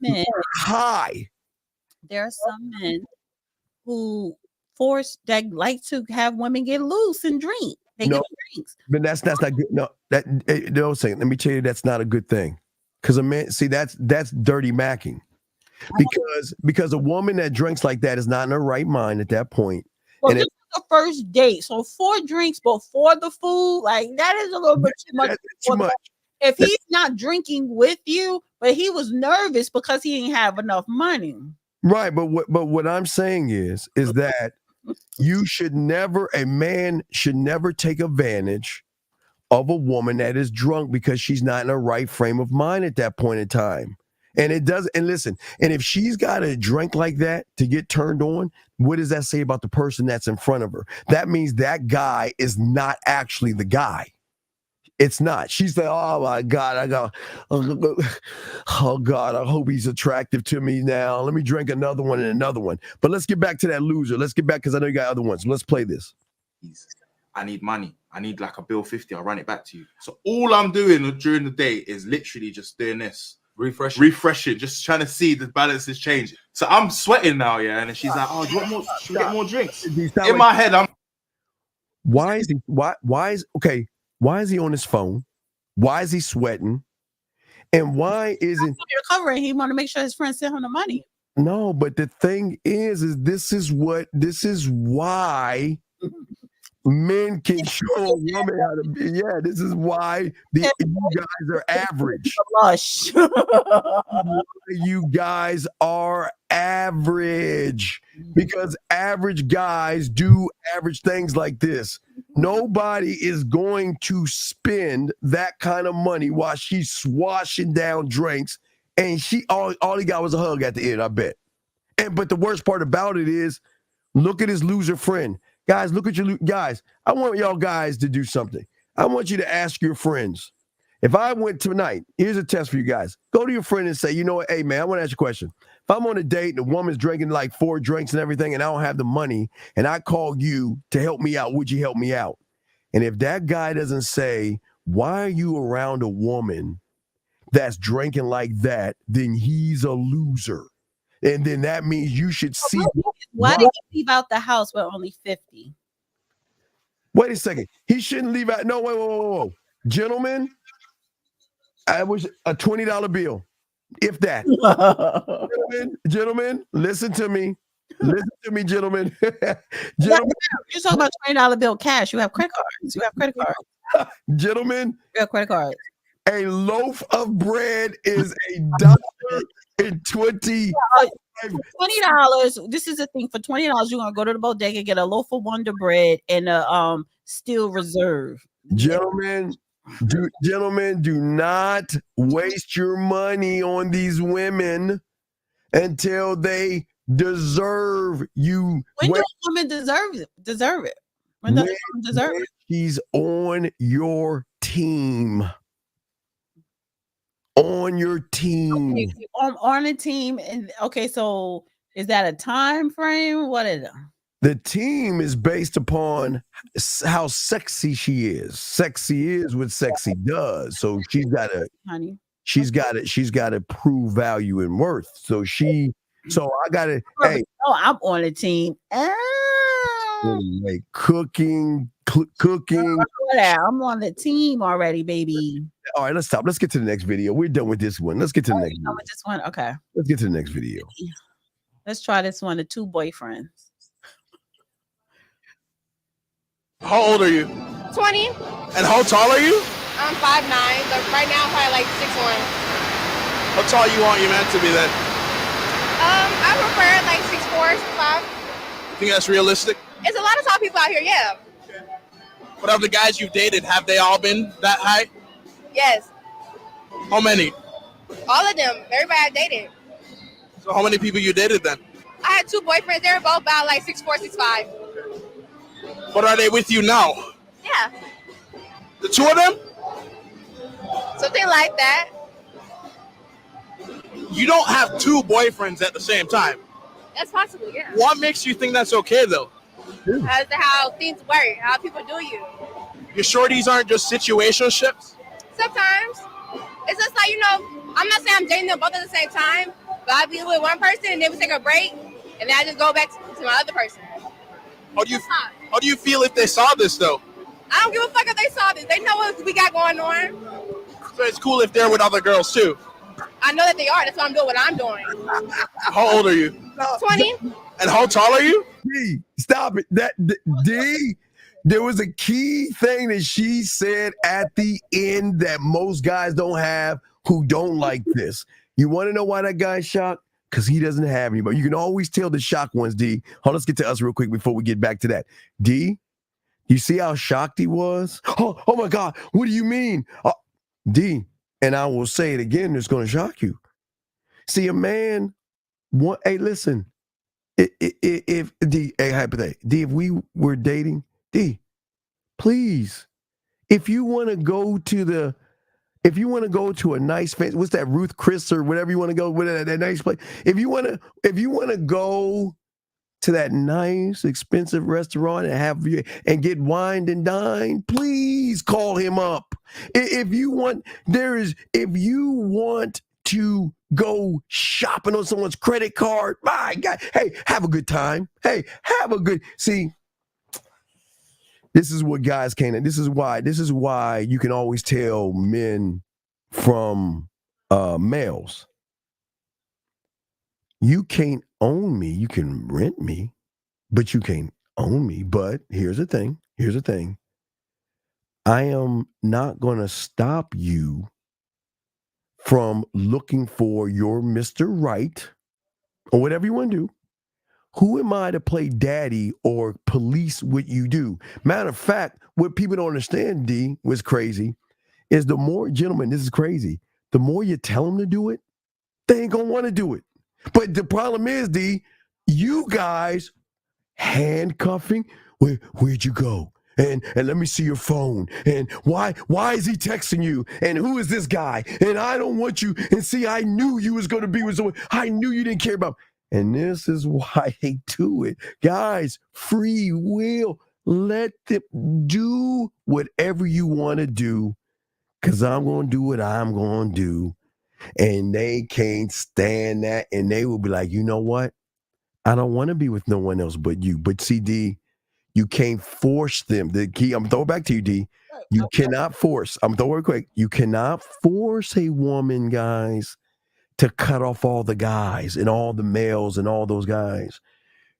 be high. There are some men who that like to have women get loose and drink. They get drinks. But that's not good. No, let me tell you, that's not a good thing. Because a man, see, that's dirty macking. Because a woman that drinks like that is not in her right mind at that point. Well, this is the first date, so 4 drinks before the food, like that is a little bit too much. Too much. if he's not drinking with you, but he was nervous because he didn't have enough money. Right, but what I'm saying is that a man should never take advantage of a woman that is drunk because she's not in a right frame of mind at that point in time. And listen, and if she's got a drink like that to get turned on, what does that say about the person that's in front of her? That means that guy is not actually the guy. It's not. She's like, oh my God, oh God, I hope he's attractive to me now. Let me drink another one and another one. But let's get back to that loser. Let's get back, because I know you got other ones. Let's play this. I need money. I need like a bill 50. I'll run it back to you. So all I'm doing during the day is literally just doing this. Refreshing, just trying to see the balance is changing. So I'm sweating now, yeah. And then she's like, oh, do you want more? Should we get more drinks? In my head, I'm. Why is he on his phone? Why is he sweating? And why isn't he recovering? He want to make sure his friends send him the money. No, but the thing is this is why men can show a woman how to be. Yeah, this is why you guys are average. Lush. You guys are average because average guys do average things like this. Nobody is going to spend that kind of money while she's swashing down drinks, and all he got was a hug at the end, I bet. But the worst part about it is, look at his loser friend. Guys, look at your guys. I want y'all guys to do something. I want you to ask your friends. If I went tonight, here's a test for you guys. Go to your friend and say, you know what? Hey, man, I want to ask you a question. If I'm on a date and a woman's drinking like 4 drinks and everything, and I don't have the money, and I call you to help me out, would you help me out? And if that guy doesn't say, why are you around a woman that's drinking like that, then he's a loser. And then that means you should see. Why did you leave out the house with only 50? Wait a second. He shouldn't leave out. No, whoa. Gentlemen, I wish a $20 bill, if that. Gentlemen, listen to me. Listen to me, gentlemen. You're talking about $20 bill cash. You have credit cards. Gentlemen. You have credit cards. A loaf of bread is $1.20. $20. This is the thing. For $20, you're gonna go to the bodega, get a loaf of Wonder Bread and a Steel Reserve. Gentlemen, do not waste your money on these women until they deserve you. When do women deserve it? When does a woman deserve it? She's on your team. On your team. Okay, on a team. And okay, so is that a time frame? What is it? The team is based upon how sexy she is. Sexy is what sexy does. So she's got to prove value and worth. So I got to. Hey, I'm on a team. Like cooking. I'm on the team already, baby. All right, let's stop. Let's get to the next video. We're done with this one. Let's get to the next video. With this one? Okay. Let's get to the next video. Let's try this one. The 2 boyfriends. How old are you? 20. And how tall are you? I'm 5'9", but right now I'm probably like 6'1". How tall you want your man to be then? I prefer like 6'4", 6'5". You think that's realistic? It's a lot of tall people out here, yeah. But of the guys you've dated, have they all been that high? Yes. How many? All of them. Everybody I dated. So how many people you dated then? I had 2 boyfriends. They were both about like 6'4", 6'5". But are they with you now? Yeah. The 2 of them? Something like that. You don't have 2 boyfriends at the same time. That's possible, yeah. What makes you think that's okay though? As to how things work, how people do you. Your shorties aren't just situationships? Sometimes. It's just like, I'm not saying I'm dating them both at the same time, but I'll be with one person and then we take a break and then I just go back to my other person. How do you feel if they saw this though? I don't give a fuck if they saw this. They know what we got going on. So it's cool if they're with other girls too? I know that they are. That's why I'm doing what I'm doing. How old are you? 20. And how tall are you? D, stop it. There was a key thing that she said at the end that most guys don't have who don't like this. You want to know why that guy's shocked? Because he doesn't have anybody. You can always tell the shocked ones, D. Hold on, let's get to us real quick before we get back to that. D, you see how shocked he was? Oh my God, what do you mean? D, and I will say it again, it's going to shock you. See, a man, hey, listen, if D, hey, hypothetical, D, if we were dating, D, please, if you want to go to a nice fancy, what's that, Ruth Chris or whatever you want to go with, that nice place. If you want to go to that nice expensive restaurant and get wined and dined, please call him up. If you want to go shopping on someone's credit card, my God, hey, have a good time. Hey, see. This is what guys can't. This is why you can always tell men from males. You can't own me. You can rent me, but you can't own me. But here's the thing. I am not going to stop you from looking for your Mr. Right or whatever you want to do. Who am I to play daddy or police what you do? Matter of fact, what people don't understand, D, what's crazy, is the more, gentlemen, this is crazy, the more you tell them to do it, they ain't going to want to do it. But the problem is, D, you guys handcuffing, where'd you go? And let me see your phone. And why is he texting you? And who is this guy? And I don't want you. And see, I knew you was going to be with someone. I knew you didn't care about. And this is why they do it. Guys, free will. Let them do whatever you want to do, because I'm going to do what I'm going to do. And they can't stand that. And they will be like, you know what? I don't want to be with no one else but you. But see, D, you can't force them. The key, I'm throwing back to you, D. You cannot force. I'm throwing quick. You cannot force a woman, guys, to cut off all the guys and all the males and all those guys.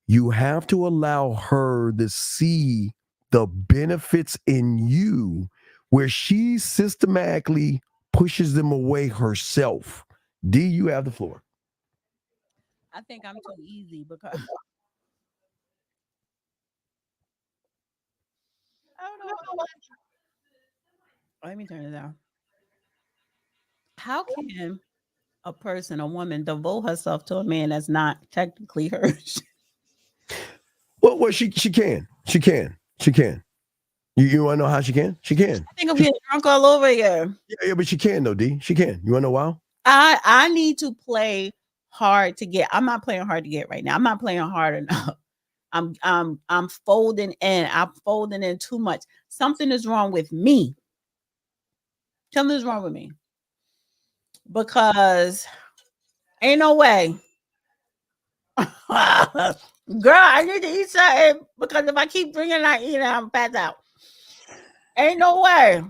You have to allow her to see the benefits in you where she systematically pushes them away herself. D, you have the floor. I think I'm too easy because I don't know. Let me turn it down. How can a person, a woman, devote herself to a man that's not technically hers? Well, she can. You want to know how she can? She can. I think I'm getting drunk all over here. Yeah, but she can though, D. She can. You want to know why? I need to play hard to get. I'm not playing hard to get right now. I'm not playing hard enough. I'm folding in. I'm folding in too much. Something is wrong with me. Something's wrong with me. Because ain't no way. Girl, I need to eat something because if I keep drinking and I eat, I'm pass out. Ain't no way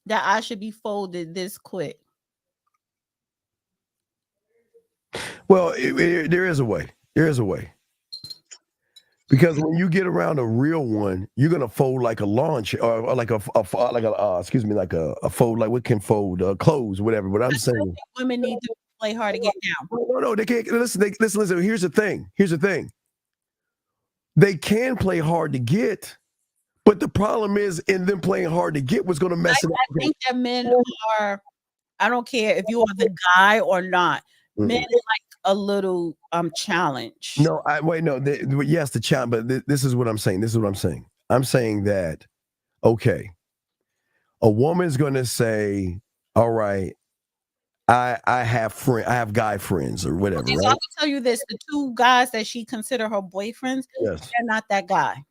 that I should be folded this quick. Well, there is a way. Because when you get around a real one, you're gonna fold like a launch or like a fold like what can fold clothes, whatever. But I'm saying women need to play hard to get down. No, they can't. Listen. Here's the thing. They can play hard to get, but the problem is in them playing hard to get was gonna mess it up. I think that men are. I don't care if you are the guy or not. Mm-hmm. Men like a little challenge. No, yes, the challenge, but this is what I'm saying. I'm saying that, okay, a woman's gonna say, all right, I have guy friends or whatever. Okay, right? So I can tell you this: the two guys that she consider her boyfriends, yes, they're not that guy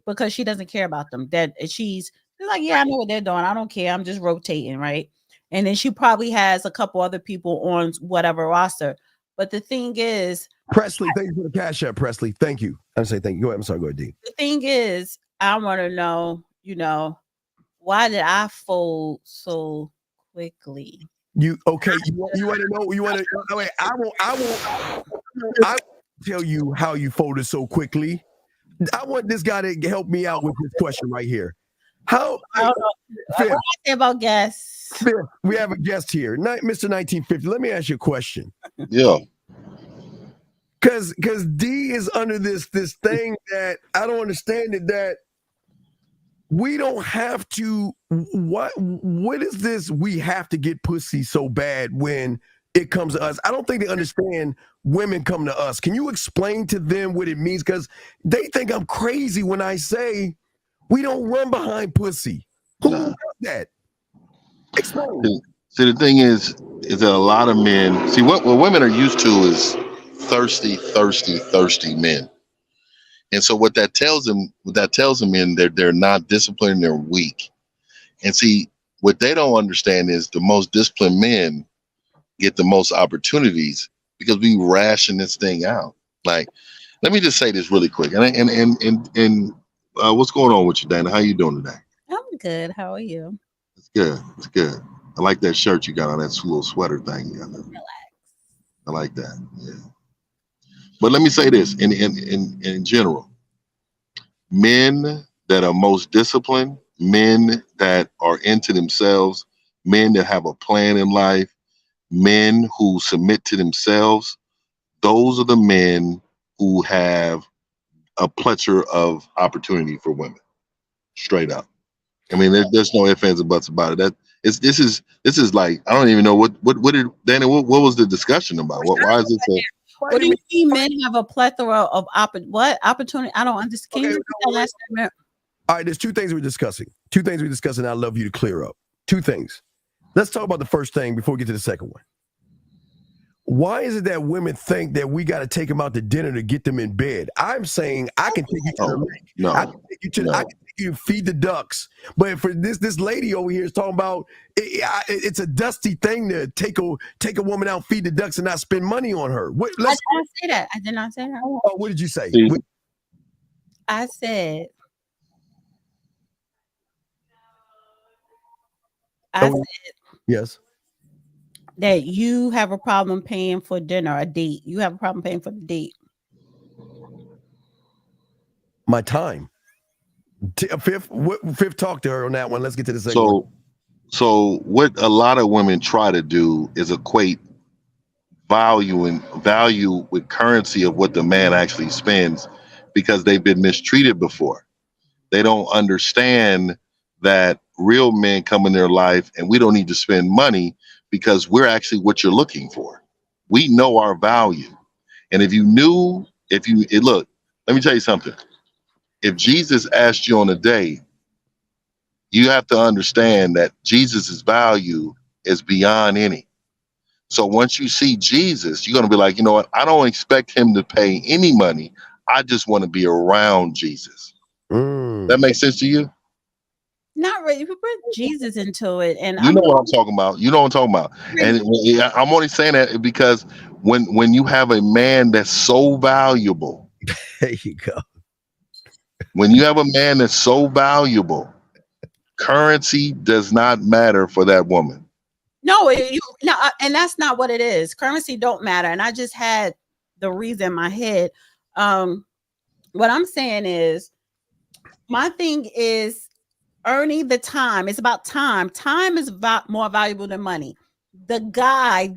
because she doesn't care about them. That she's like, yeah, I know what they're doing. I don't care. I'm just rotating, right? And then she probably has a couple other people on whatever roster. But the thing is, Presley, thank you for the cash app, Presley. Thank you. I'm saying thank you. Go ahead. I'm sorry. Go ahead, D. The thing is, I want to know, why did I fold so quickly? You want to know? You want to? Wait, I tell you how you folded so quickly. I want this guy to help me out with this question right here. What I say about guests? Fifth, we have a guest here, Mr. 1950. Let me ask you a question. Yeah. Because D is under this thing that I don't understand it, that we don't have to. What is this? We have to get pussy so bad when it comes to us. I don't think they understand women come to us. Can you explain to them what it means? Because they think I'm crazy when I say we don't run behind pussy. Who does that? Explain. See, the thing is that a lot of men, see what women are used to is thirsty men. And so what that tells them in they're not disciplined, they're weak. And see, what they don't understand is the most disciplined men get the most opportunities because we ration this thing out. Like, let me just say this really quick. And what's going on with you, Dana? How you doing today? I'm good. How are you? It's good. It's good. I like that shirt you got on, that little sweater thing you got there. Relax. I like that. Yeah. But let me say this in general. Men that are most disciplined, men that are into themselves, men that have a plan in life, men who submit to themselves, those are the men who have a plethora of opportunity for women. Straight up. I mean, there's no ifs, ands, and buts about it. This is like, I don't even know what did Danny, what was the discussion about? Why is this what do you mean men have a plethora of opportunity? I don't understand. Can you repeat that last time? All right, there's two things we're discussing. I'd love you to clear up. Two things. Let's talk about the first thing before we get to the second one. Why is it that women think that we got to take them out to dinner to get them in bed? I'm saying I can take you to the lake. I can take you to feed the ducks. But for this lady over here is talking about it's a dusty thing to take a woman out, feed the ducks, and not spend money on her. I did not say that. I did not say that. Oh, what did you say? I said. Yes. That you have a problem paying for dinner, a date. You have a problem paying for the date. My time. Fifth, talk to her on that one. Let's get to the second one. So what a lot of women try to do is equate value with currency of what the man actually spends because they've been mistreated before. They don't understand that real men come in their life and we don't need to spend money because we're actually what you're looking for. We know our value. And look, let me tell you something. If Jesus asked you on a date, you have to understand that Jesus's value is beyond any. So once you see Jesus, you're going to be like, you know what? I don't expect him to pay any money. I just want to be around Jesus. That makes sense to you? Not really. We put Jesus into it, and you know what I'm talking about. And I'm only saying that because when you have a man that's so valuable, there you go. When you have a man that's so valuable, currency does not matter for that woman. No, and that's not what it is. Currency don't matter. And I just had the reason in my head. What I'm saying is, my thing is earning the time. It's about time. Time is more valuable than money. The guy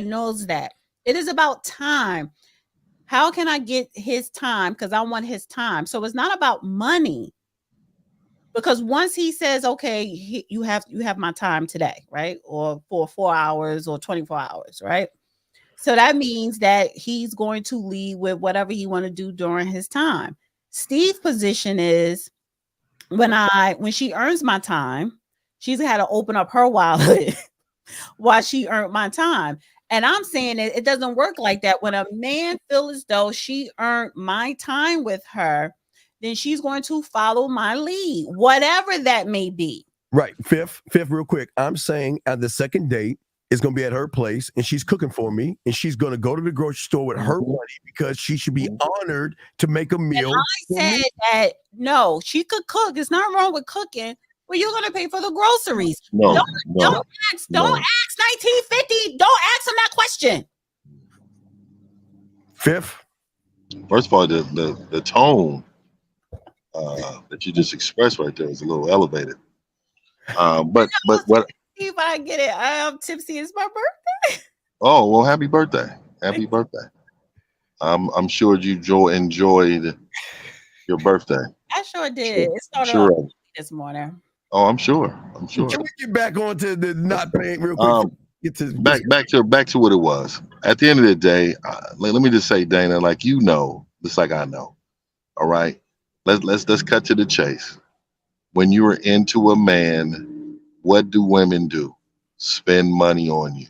knows that. It is about time. How can I get his time? Because I want his time. So it's not about money. Because once he says, okay, you have my time today, right? Or for 4 hours or 24 hours, right? So that means that he's going to lead with whatever he want to do during his time. Steve's position is when she earns my time, she's had to open up her wallet while she earned my time. And I'm saying it doesn't work like that. When a man feels as though she earned my time with her, then she's going to follow my lead, whatever that may be. Right. Fifth, real quick. I'm saying at the second date, it's going to be at her place and she's cooking for me and she's going to go to the grocery store with her money because she should be honored to make a meal. And I said that, no, she could cook. It's not wrong with cooking. Well, you're going to pay for the groceries. Don't ask 1950. Don't ask him that question. Fifth, First of all, the tone that you just expressed right there is a little elevated. But what? See if I get it. I'm tipsy. It's my birthday. Oh well, happy birthday! Happy birthday! I'm sure you enjoyed your birthday. I sure did. It started Sure. off this morning. Oh, I'm sure. I'm sure. Can we get back onto the not paying real quick? Get to back to what it was. At the end of the day, let me just say, Dana, like just like I know. All right, let's cut to the chase. When you are into a man, what do women do? Spend money on you,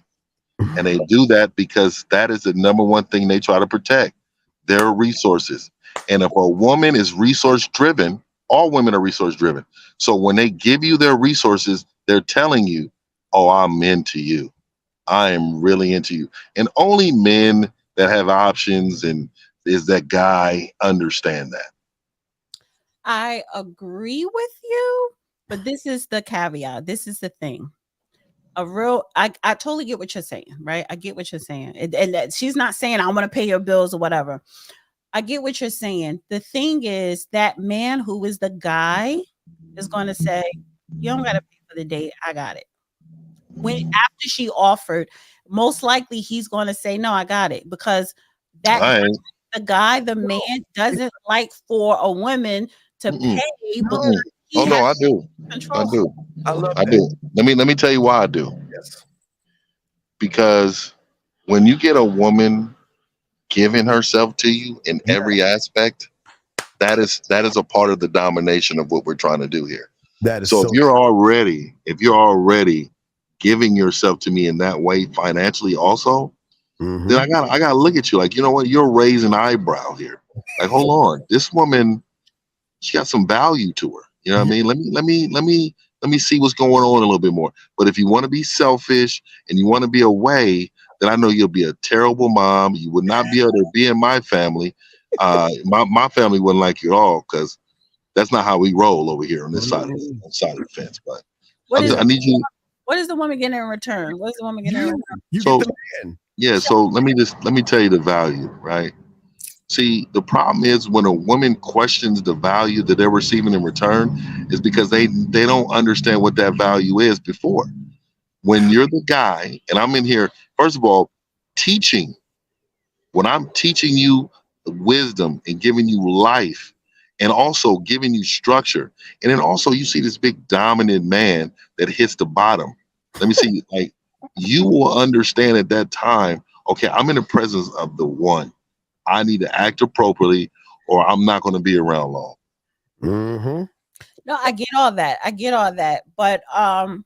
and they do that because that is the number one thing they try to protect, their resources. And if a woman is resource driven, all women are resource driven. So when they give you their resources, they're telling you, "Oh, I'm into you. I am really into you." And only men that have options and is that guy understand that. I agree with you, but this is the caveat. This is the thing. I totally get what you're saying, right? I get what you're saying. And that she's not saying I want to pay your bills or whatever. I get what you're saying. The thing is that man who is the guy is going to say, you don't got to pay for the date. I got it. When after she offered, most likely he's going to say, no, I got it. Because the man doesn't like for a woman to pay because I do. I do. Let me tell you why I do. Yes. Because when you get a woman giving herself to you in every aspect, that is a part of the domination of what we're trying to do here. That is so if you're already giving yourself to me in that way financially also, then I gotta look at you like, you know what, you're raising an eyebrow here. Like, hold on, this woman, she got some value to her. You know what I mean? Let me see what's going on a little bit more. But if you want to be selfish and you want to be away, then I know you'll be a terrible mom. You would not be able to be in my family. My family wouldn't like you at all because that's not how we roll over here on this side of the fence. But I need you. What is the woman getting in return? What is the woman getting in return? You get the man. Yeah. So let me tell you the value, right? See, the problem is when a woman questions the value that they're receiving in return is because they don't understand what that value is before. When you're the guy, and I'm in here, first of all, teaching. When I'm teaching you wisdom and giving you life and also giving you structure, and then also you see this big dominant man that hits the bottom. Let me see, like you will understand at that time, okay, I'm in the presence of the one. I need to act appropriately or I'm not going to be around long. No, I get all that. But a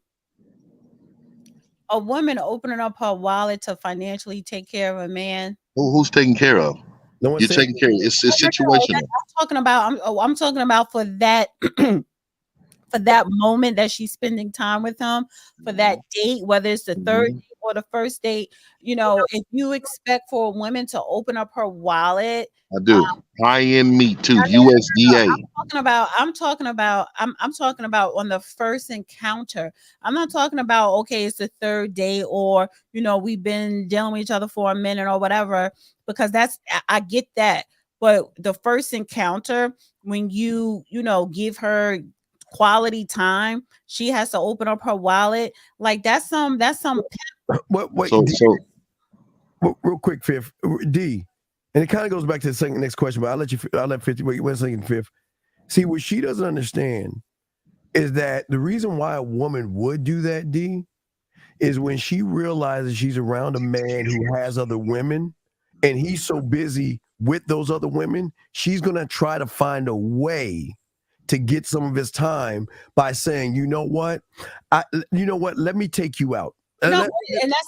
woman opening up her wallet to financially take care of a man. Who's taking care of? No You're taking care of. It's situational. I'm talking about for that for that moment that she's spending time with him, for that date, whether it's the third date or the first date. You know, if you expect for a woman to open up her wallet, I do. High-end meat too, USDA. I'm talking about on the first encounter. I'm not talking about, okay, it's the third day or, you know, we've been dealing with each other for a minute or whatever, because I get that. But the first encounter, when you give her quality time, she has to open up her wallet. Like that's some. Wait, real quick, Fifth D, and it kind of goes back to the next question, but I'll let 50. Wait 1 second, Fifth. See, what she doesn't understand is that the reason why a woman would do that, D, is when she realizes she's around a man who has other women, and he's so busy with those other women, she's gonna try to find a way to get some of his time by saying, you know what, let me take you out. And that's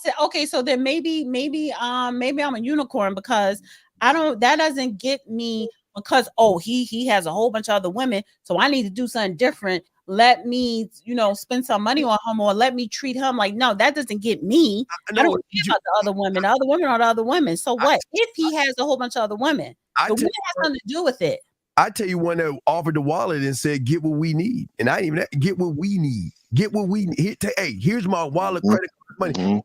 it. Okay, so then maybe I'm a unicorn because that doesn't get me because he has a whole bunch of other women, so I need to do something different. Let me, spend some money on him or let me treat him like, no, that doesn't get me. I don't care about the other women. The other women are the other women. So what if he has a whole bunch of other women? The women has something to do with it. I tell you one that offered the wallet and said, get what we need. And I even get what we need. Get what we need. Hey, here's my wallet, credit card money.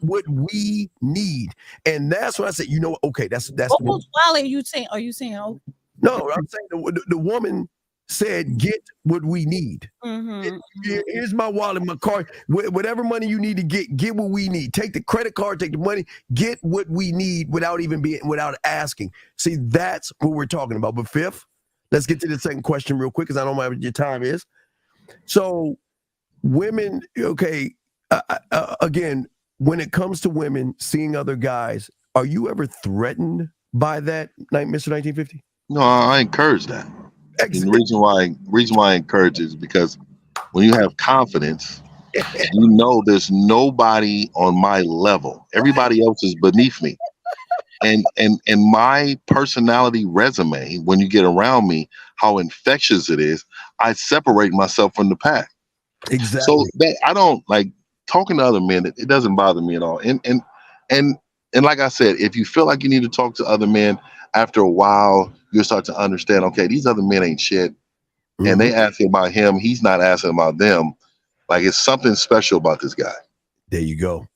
what we need. And that's what I said, okay, that's Whose wallet are you saying? Are you saying? Oh, no, I'm saying the woman said, get what we need. mm-hmm. Here's my wallet, my card, whatever money you need to get what we need. Take the credit card, take the money, get what we need without asking. See, that's what we're talking about. But fifth, let's get to the second question real quick because I don't know what your time is. So women, okay, again, when it comes to women seeing other guys, are you ever threatened by that, Mr. 1950? No, I encourage that. And the reason why I encourage it is because when you have confidence, you know there's nobody on my level. Everybody else is beneath me. And my personality resume, when you get around me, how infectious it is, I separate myself from the pack. Exactly. So I don't like talking to other men. It doesn't bother me at all. And like I said, if you feel like you need to talk to other men, after a while, you'll start to understand, okay, these other men ain't shit. Mm-hmm. And they asking about him. He's not asking about them. Like, it's something special about this guy. There you go.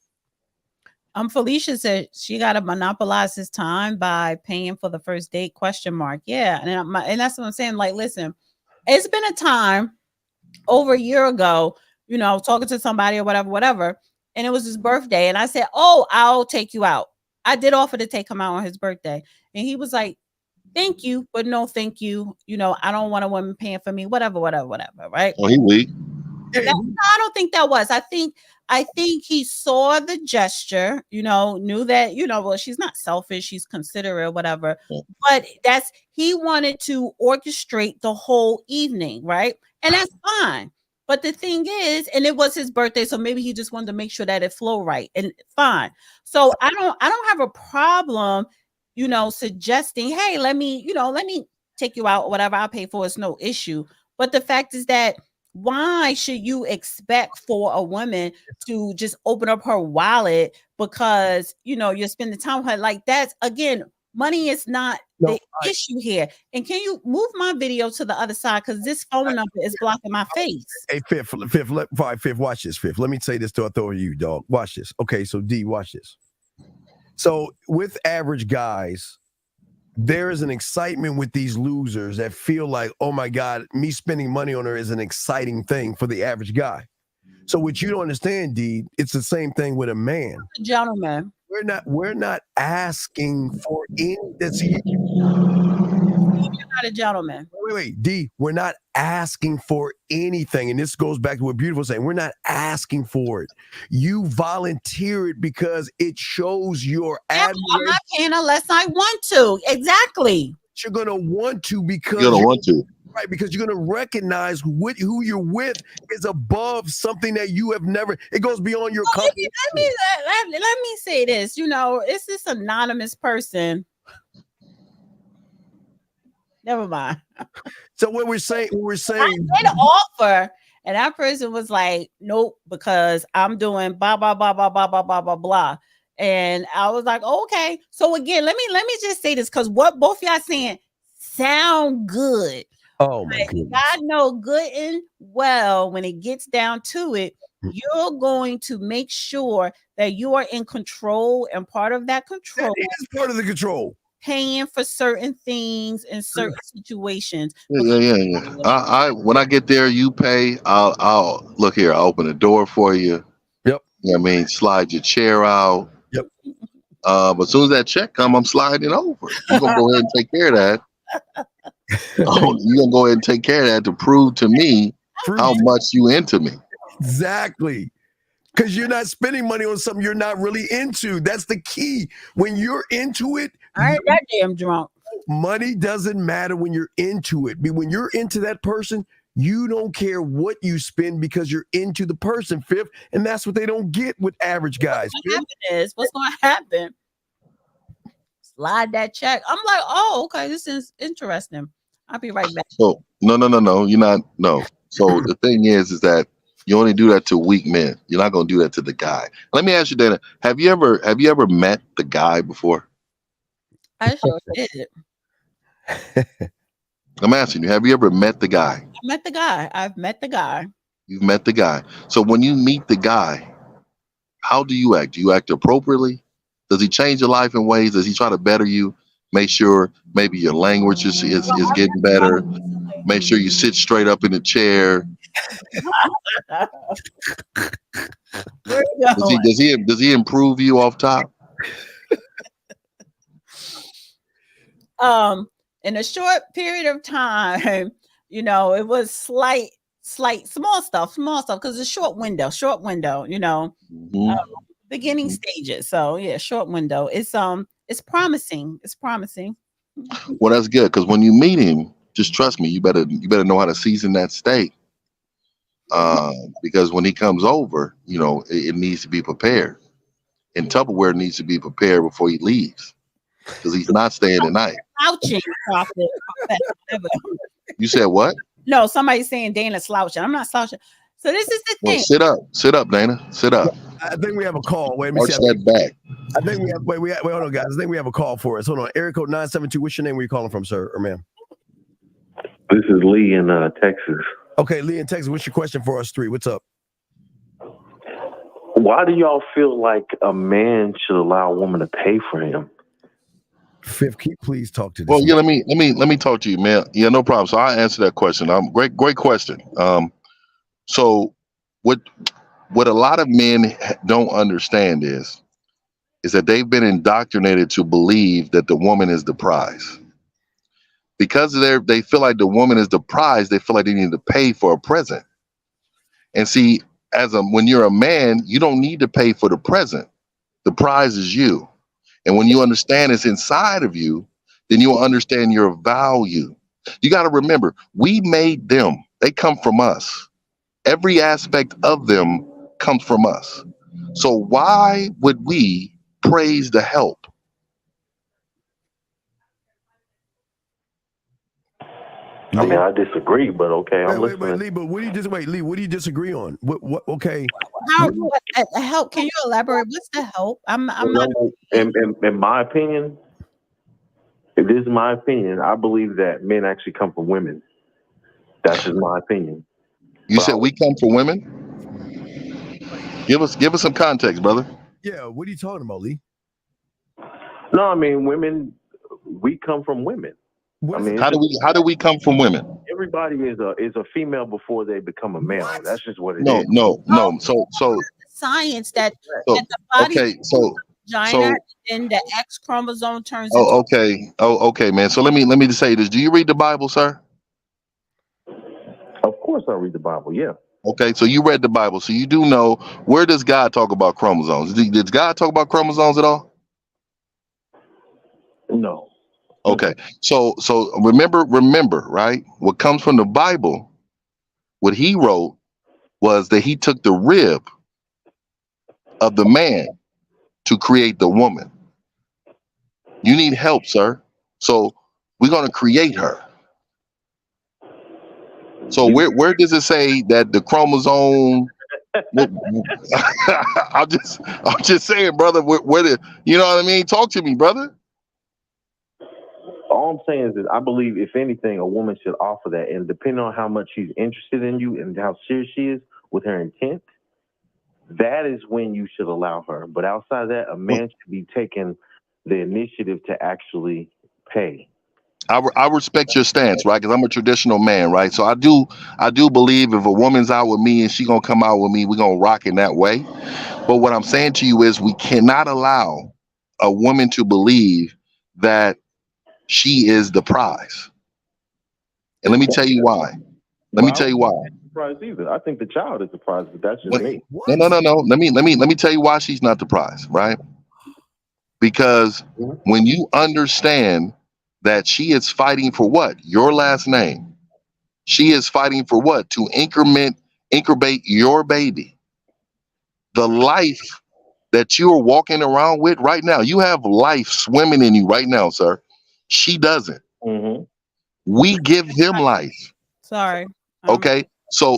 Felicia said she got to monopolize his time by paying for the first date ? Yeah. And that's what I'm saying. Like, listen, it's been a time over a year ago, talking to somebody or whatever. And it was his birthday. And I said, oh, I'll take you out. I did offer to take him out on his birthday. And he was like, thank you, but no, thank you. I don't want a woman paying for me, whatever, right? Oh, he weak. I don't think that was. I think he saw the gesture, knew that, well, she's not selfish, she's considerate, whatever. Yeah. But he wanted to orchestrate the whole evening, right? And that's fine. But the thing is, and it was his birthday, so maybe he just wanted to make sure that it flowed right, and fine. So I don't have a problem, suggesting, hey, let me take you out or whatever, I'll pay for it. It's no issue. But the fact is that why should you expect for a woman to just open up her wallet because you're spending time with her? Like, that's, again, money is not the issue here. And can you move my video to the other side, because this phone number is blocking my face? Hey, Fifth, watch this, Fifth. Let me say this to authority, you dog. Watch this. Okay, so D, watch this. So with average guys, there is an excitement with these losers that feel like, oh my God, me spending money on her is an exciting thing for the average guy. So what you don't understand, D, it's the same thing with a man. Gentlemen. We're not asking for any. You're not a gentleman. Wait, D, we're not asking for anything. And this goes back to what Beautiful was saying. We're not asking for it. You volunteer it because it shows your admiration. I'm not paying unless I want to. Exactly. You're going to want to because you're going to want to. Right, because you're going to recognize who you're with is above something that you have never. It goes beyond your company. Let me say this. It's this anonymous person. Never mind. So what we're saying, I made an offer, and that person was like, "Nope," because I'm doing blah blah blah blah blah blah blah blah blah. And I was like, "Okay." So again, let me just say this, because what both y'all saying sound good. Oh my goodness. God know good and well when it gets down to it, you're going to make sure that you are in control, and part of that control is part of the control. Paying for certain things in certain situations. Yeah. I when I get there, you pay. I'll look here. I'll open the door for you. Yep. You know what I mean, slide your chair out. Yep. But as soon as that check come, I'm sliding over. You're gonna go ahead and take care of that. You're gonna go ahead and take care of that to prove to me how much you into me. Exactly. Because you're not spending money on something you're not really into. That's the key. When you're into it, I ain't that damn drunk. Money doesn't matter when you're into it. But when you're into that person, you don't care what you spend because you're into the person, Fifth. And that's what they don't get with average guys. What's going to happen? Slide that check. I'm like, oh, okay, this is interesting. I'll be right back. So no. You're not. No. So the thing is that you only do that to weak men. You're not going to do that to the guy. Let me ask you, Dana. Have you ever met the guy before? I sure did. I'm asking you, have you ever met the guy? I met the guy. I've met the guy. You've met the guy. So when you meet the guy, how do you act? Do you act appropriately? Does he change your life in ways? Does he try to better you? Make sure maybe your language is getting better. Make sure you sit straight up in the chair. Does he improve you off top? In a short period of time, you know, it was slight small stuff because it's short window, you know, beginning stages. So yeah, short window. It's promising. It's promising. Well, that's good, because when you meet him, just trust me, you better know how to season that steak. Because when he comes over, you know, it needs to be prepared. And Tupperware needs to be prepared before he leaves, because he's not staying the night. Slouching, Prophet. You said what? No, somebody's saying Dana slouching. I'm not slouching. So this is the thing. Sit up, Dana. Sit up. I think we have a call. Wait, let me Arch see. that back. I think we have. Wait, hold on, guys. I think we have a call for us. Hold on. Area code 972. What's your name? Where you calling from, sir or ma'am? This is Lee in Texas. Okay, Lee in Texas. What's your question for us three? What's up? Why do y'all feel like a man should allow a woman to pay for him? Fifth, can you please talk to this? Well, yeah, let me talk to you, man. Yeah, no problem. So I'll answer that question. Great question. So what a lot of men don't understand is that they've been indoctrinated to believe that the woman is the prize. Because they feel like the woman is the prize, they feel like they need to pay for a present. And see, when you're a man, you don't need to pay for the present. The prize is you. And when you understand it's inside of you, then you'll understand your value. You got to remember, we made them. They come from us. Every aspect of them comes from us. So why would we praise the help? I mean, I disagree, but okay, I'm listening. Wait, Lee, but what do you disagree on? What okay. How help? Can you elaborate? What's the help? I'm not. In my opinion, if this is my opinion, I believe that men actually come from women. That's just my opinion. You said we come from women? Give us some context, brother. Yeah, what are you talking about, Lee? No, I mean women. We come from women. I mean, how do we come from women? Everybody is a female before they become a male. What? That's just what it is. No. So science that the body vagina and the X chromosome turns. Okay, man. So let me just say this. Do you read the Bible, sir? Of course, I read the Bible. Yeah. Okay, so you read the Bible, so you do know, where does God talk about chromosomes? Did God talk about chromosomes at all? No. Okay, so remember, right? What comes from the Bible, what he wrote was that he took the rib of the man to create the woman. You need help, sir. So we're going to create her. So where does it say that the chromosome? I'm just saying, brother. Where you know what I mean? Talk to me, brother. All I'm saying is that I believe, if anything, a woman should offer that, and depending on how much she's interested in you and how serious she is with her intent, that is when you should allow her. But outside of that, a man should be taking the initiative to actually pay. I respect your stance, right? Because I'm a traditional man, right? So I do believe if a woman's out with me and she gonna come out with me, we're gonna rock in that way. But what I'm saying to you is we cannot allow a woman to believe that she is the prize. And let me tell you why. Let me tell you why. Prize either. I think the child is the prize, but that's just me. No. Let me tell you why she's not the prize, right? Because when you understand that she is fighting for what? Your last name. She is fighting for what? To incubate your baby. The life that you're walking around with right now. You have life swimming in you right now, sir. She doesn't. Mm-hmm. We give him life. Sorry. Okay. So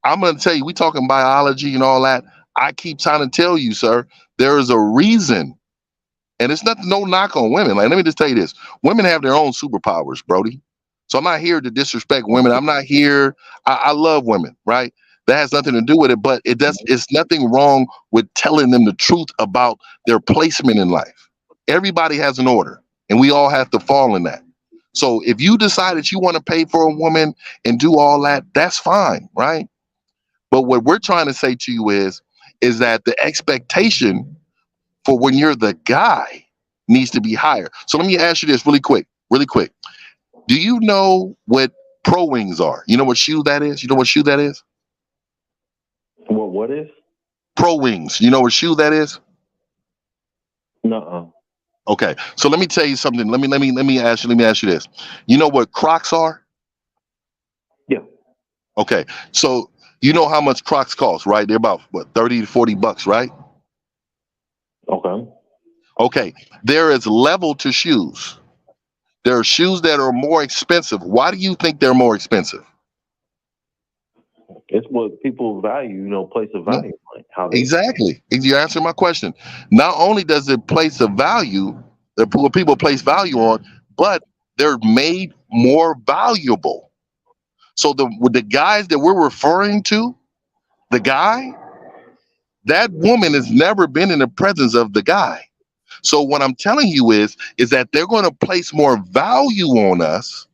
I'm going to tell you, we talking biology and all that. I keep trying to tell you, sir, there is a reason. And it's no knock on women. Like, let me just tell you this. Women have their own superpowers, Brody. So I'm not here to disrespect women. I'm not here. I love women, right? That has nothing to do with it, but it does. It's nothing wrong with telling them the truth about their placement in life. Everybody has an order, and we all have to fall in that. So if you decide that you want to pay for a woman and do all that, that's fine, right? But what we're trying to say to you is that the expectation for when you're the guy needs to be higher. So let me ask you this really quick. Do you know what pro wings are? You know what shoe that is? You know what shoe that is? What is? Pro wings. You know what shoe that is? No. Okay. So let me tell you something. Let me ask you this. You know what Crocs are? Yeah. Okay. So you know how much Crocs cost, right? They're about what, $30 to $40, right? Okay. Okay. There is level to shoes. There are shoes that are more expensive. Why do you think they're more expensive? It's what people value, place of value. Like how they Exactly. You answered my question. Not only does it place a value that people place value on, but they're made more valuable. So the guys that we're referring to, the guy, that woman has never been in the presence of the guy. So what I'm telling you is that they're going to place more value on us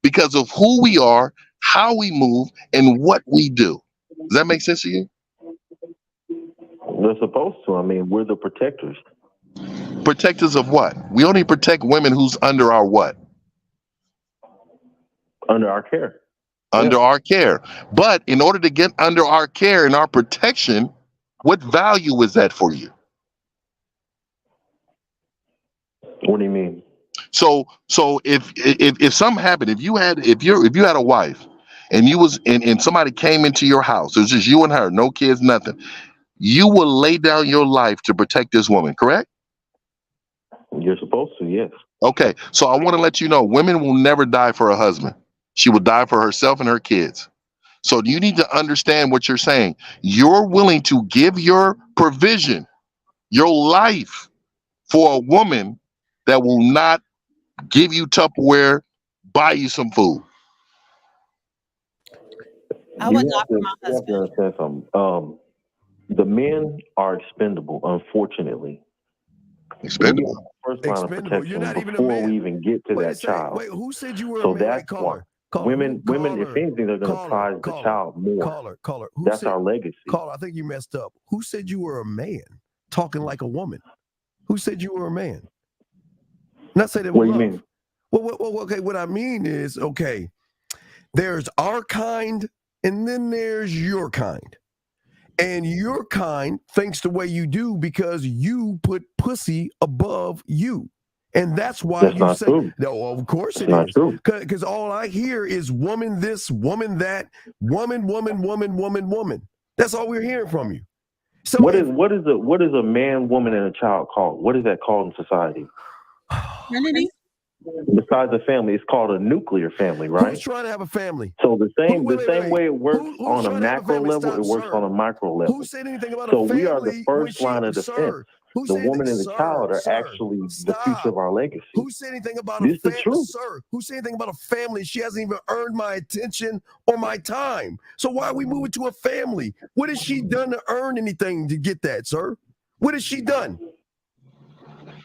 because of who we are, how we move, and what we do. Does that make sense to you? They're supposed to. I mean, we're the protectors. Protectors of what? We only protect women who's under our what? Under our care. Under our care. But in order to get under our care and our protection, what value is that for you? What do you mean? So if something happened, if you had a wife and you was and somebody came into your house, it was just you and her, no kids, nothing, you will lay down your life to protect this woman, correct? You're supposed to, yes. Okay, so I want to let you know, women will never die for a husband. She will die for herself and her kids. So you need to understand what you're saying. You're willing to give your provision, your life, for a woman that will not give you Tupperware, buy you some food. I would die for my You have to husband. understand something. The men are expendable, unfortunately. Expendable. We are first line of Expendable. You're protection not even a before man. we even get to Wait a that second. child. Wait, who said you were So a man? that's Wait, why women, if anything, they're going to prize the child more. Caller. That's our legacy. Caller, I think you messed up. Who said you were a man talking like a woman? Who said you were a man? Not say that What with do you love. mean? Well, okay, what I mean is, okay, there's our kind and then there's your kind. And your kind thinks the way you do because you put pussy above you. And that's why That's you not say, true. no, of course it Not is. true. Because all I hear is woman this, woman that, woman. That's all we're hearing from you. So What is a man, woman, and a child called? What is that called in society? Trinity? Besides a family, it's called a nuclear family, right? Who's trying to have a family? So the same Wait. way it works Who's on a trying to have a macro family? level, Stop, it works sir. on a micro level. Who said anything about So a family? we are the first line of defense. Sir, who The said woman and the sir, child are sir, actually the stop. future of our legacy. Who said anything about This a family? is the truth. Sir, who said anything about a family? She hasn't even earned my attention or my time. So why are we moving to a family? What has she done to earn anything to get that, sir? What has she done?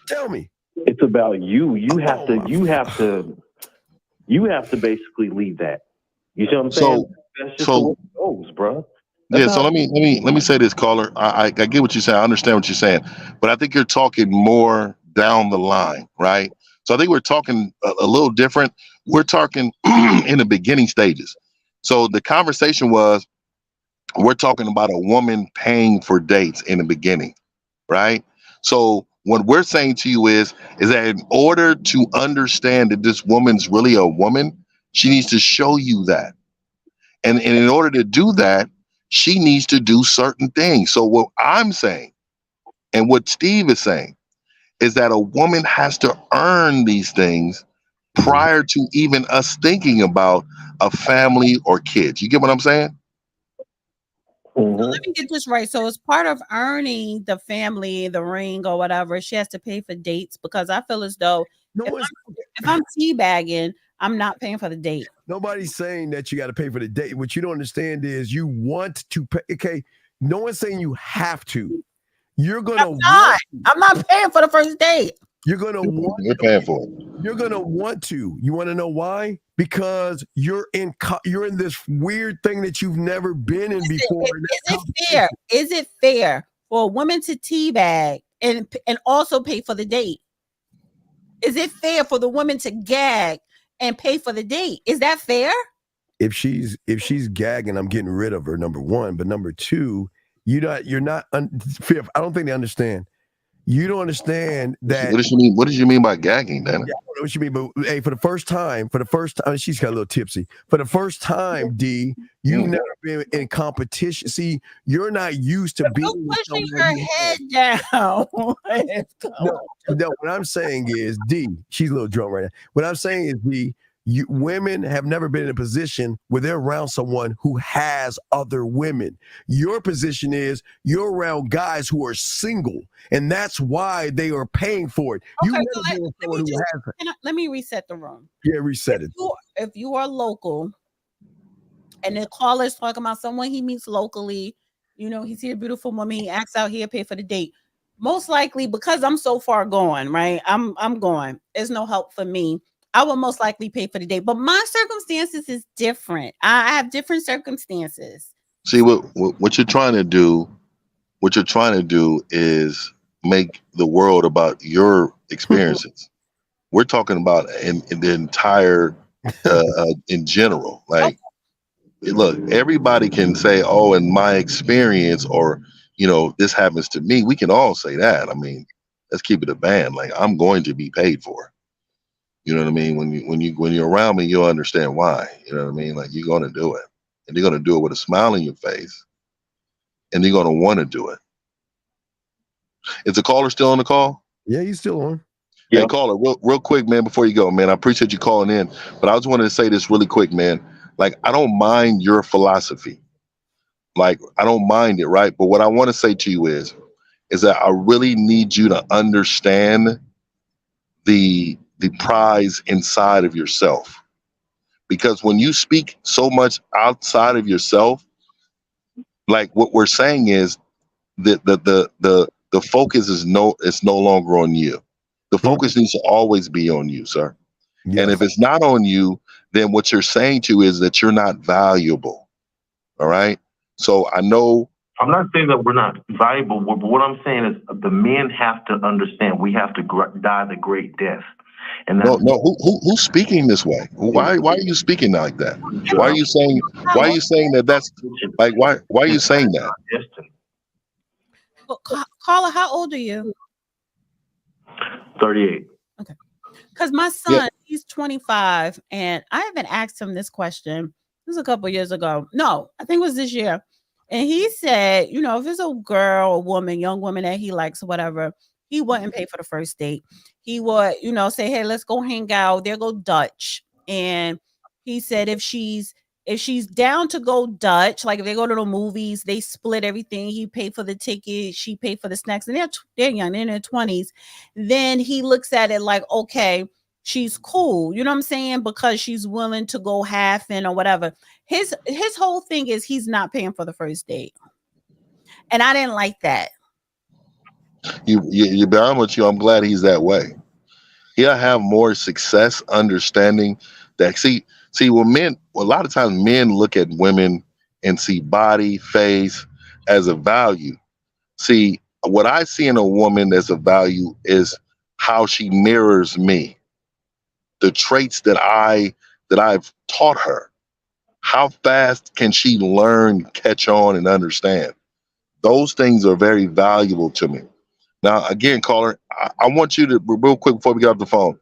Tell me. It's about you. You have to basically lead that. You see what I'm saying? That's just the way it goes, bro. So let me say this, caller. I get what you're saying. I understand what you're saying, but I think you're talking more down the line, right? So I think we're talking a little different. We're talking in the beginning stages. So the conversation was, we're talking about a woman paying for dates in the beginning, right? So what we're saying to you is that in order to understand that this woman's really a woman, she needs to show you that. And in order to do that, she needs to do certain things. So what I'm saying and what Steve is saying is that a woman has to earn these things prior to even us thinking about a family or kids. You get what I'm saying? So let me get this right. So as part of earning the family, the ring or whatever, she has to pay for dates, because I feel as though if I'm teabagging, I'm not paying for the date. Nobody's saying that you got to pay for the date. What you don't understand is you want to pay. Okay, no one's saying you have to. You're gonna. I'm not paying for the first date. You're gonna want. You're paying for it. You're gonna want to. You want to know why? Because you're in this weird thing that you've never been in before. Is it fair? Is it fair for a woman to teabag and also pay for the date? Is it fair for the woman to gag and pay for the date? Is that fair? If she's gagging, I'm getting rid of her. Number one, but number two, you're not. I don't think they understand. You don't understand that. What does you mean? What did you mean by gagging, Dana? Yeah, I don't know what you mean, but hey, for the first time, she's got a little tipsy. For the first time, D, you've never been in competition. See, you're not used to being pushing her head down. No, what I'm saying is, D, she's a little drunk right now. What I'm saying is, D, women have never been in a position where they're around someone who has other women. Your position is you're around guys who are single, and that's why they are paying for it. Okay, let me reset the room. Yeah, reset it. If you are local, and the caller's talking about someone he meets locally, he sees a beautiful woman, he asks out here, pay for the date. Most likely, because I'm so far gone, right? I'm going. There's no help for me. I will most likely pay for the date, but my circumstances is different. I have different circumstances. See, what you're trying to do, is make the world about your experiences. We're talking about in the entire, in general. Like, look, everybody can say, "Oh, in my experience," or this happens to me. We can all say that. I mean, let's keep it a band. Like, I'm going to be paid for. You know what I mean? When you're around me, you'll understand why. You know what I mean? Like, you're going to do it, and you're going to do it with a smile on your face, and you're going to want to do it. Is the caller still on the call? Yeah, he's still on. Hey, caller, real quick, man, before you go, man, I appreciate you calling in, but I just wanted to say this really quick, man. Like, I don't mind your philosophy. Like, I don't mind it, right? But what I want to say to you is that I really need you to understand the prize inside of yourself, because when you speak so much outside of yourself, like what we're saying is that the focus is no longer on you. The focus needs to always be on you, sir. Yes. And if it's not on you, then what you're saying to is that you're not valuable. All right. So I know. I'm not saying that we're not valuable, but what I'm saying is the men have to understand we have to die the great death. And no, who's speaking this way? Why are you speaking like that? Why are you saying that? That's like, why are you saying that? Well, caller, how old are you? 38. Okay. Because my son, he's 25, and I haven't asked him this question. This was a couple years ago. No, I think it was this year. And he said, if it's a girl, a woman, young woman that he likes or whatever, he wouldn't pay for the first date. He would, say, hey, let's go hang out. There go Dutch. And he said if she's down to go Dutch, like if they go to the movies, they split everything. He paid for the ticket, she paid for the snacks, and they're young, they're in their 20s. Then he looks at it like, okay, she's cool. You know what I'm saying? Because she's willing to go half in or whatever. His whole thing is he's not paying for the first date. And I didn't like that. You be honest with you, I'm glad he's that way. He'll have more success understanding that. See, when men, a lot of times men look at women and see body, face as a value. See, what I see in a woman as a value is how she mirrors me. The traits that I've taught her. How fast can she learn, catch on, and understand? Those things are very valuable to me. Now, again, caller, I want you to, real quick before we get off the phone,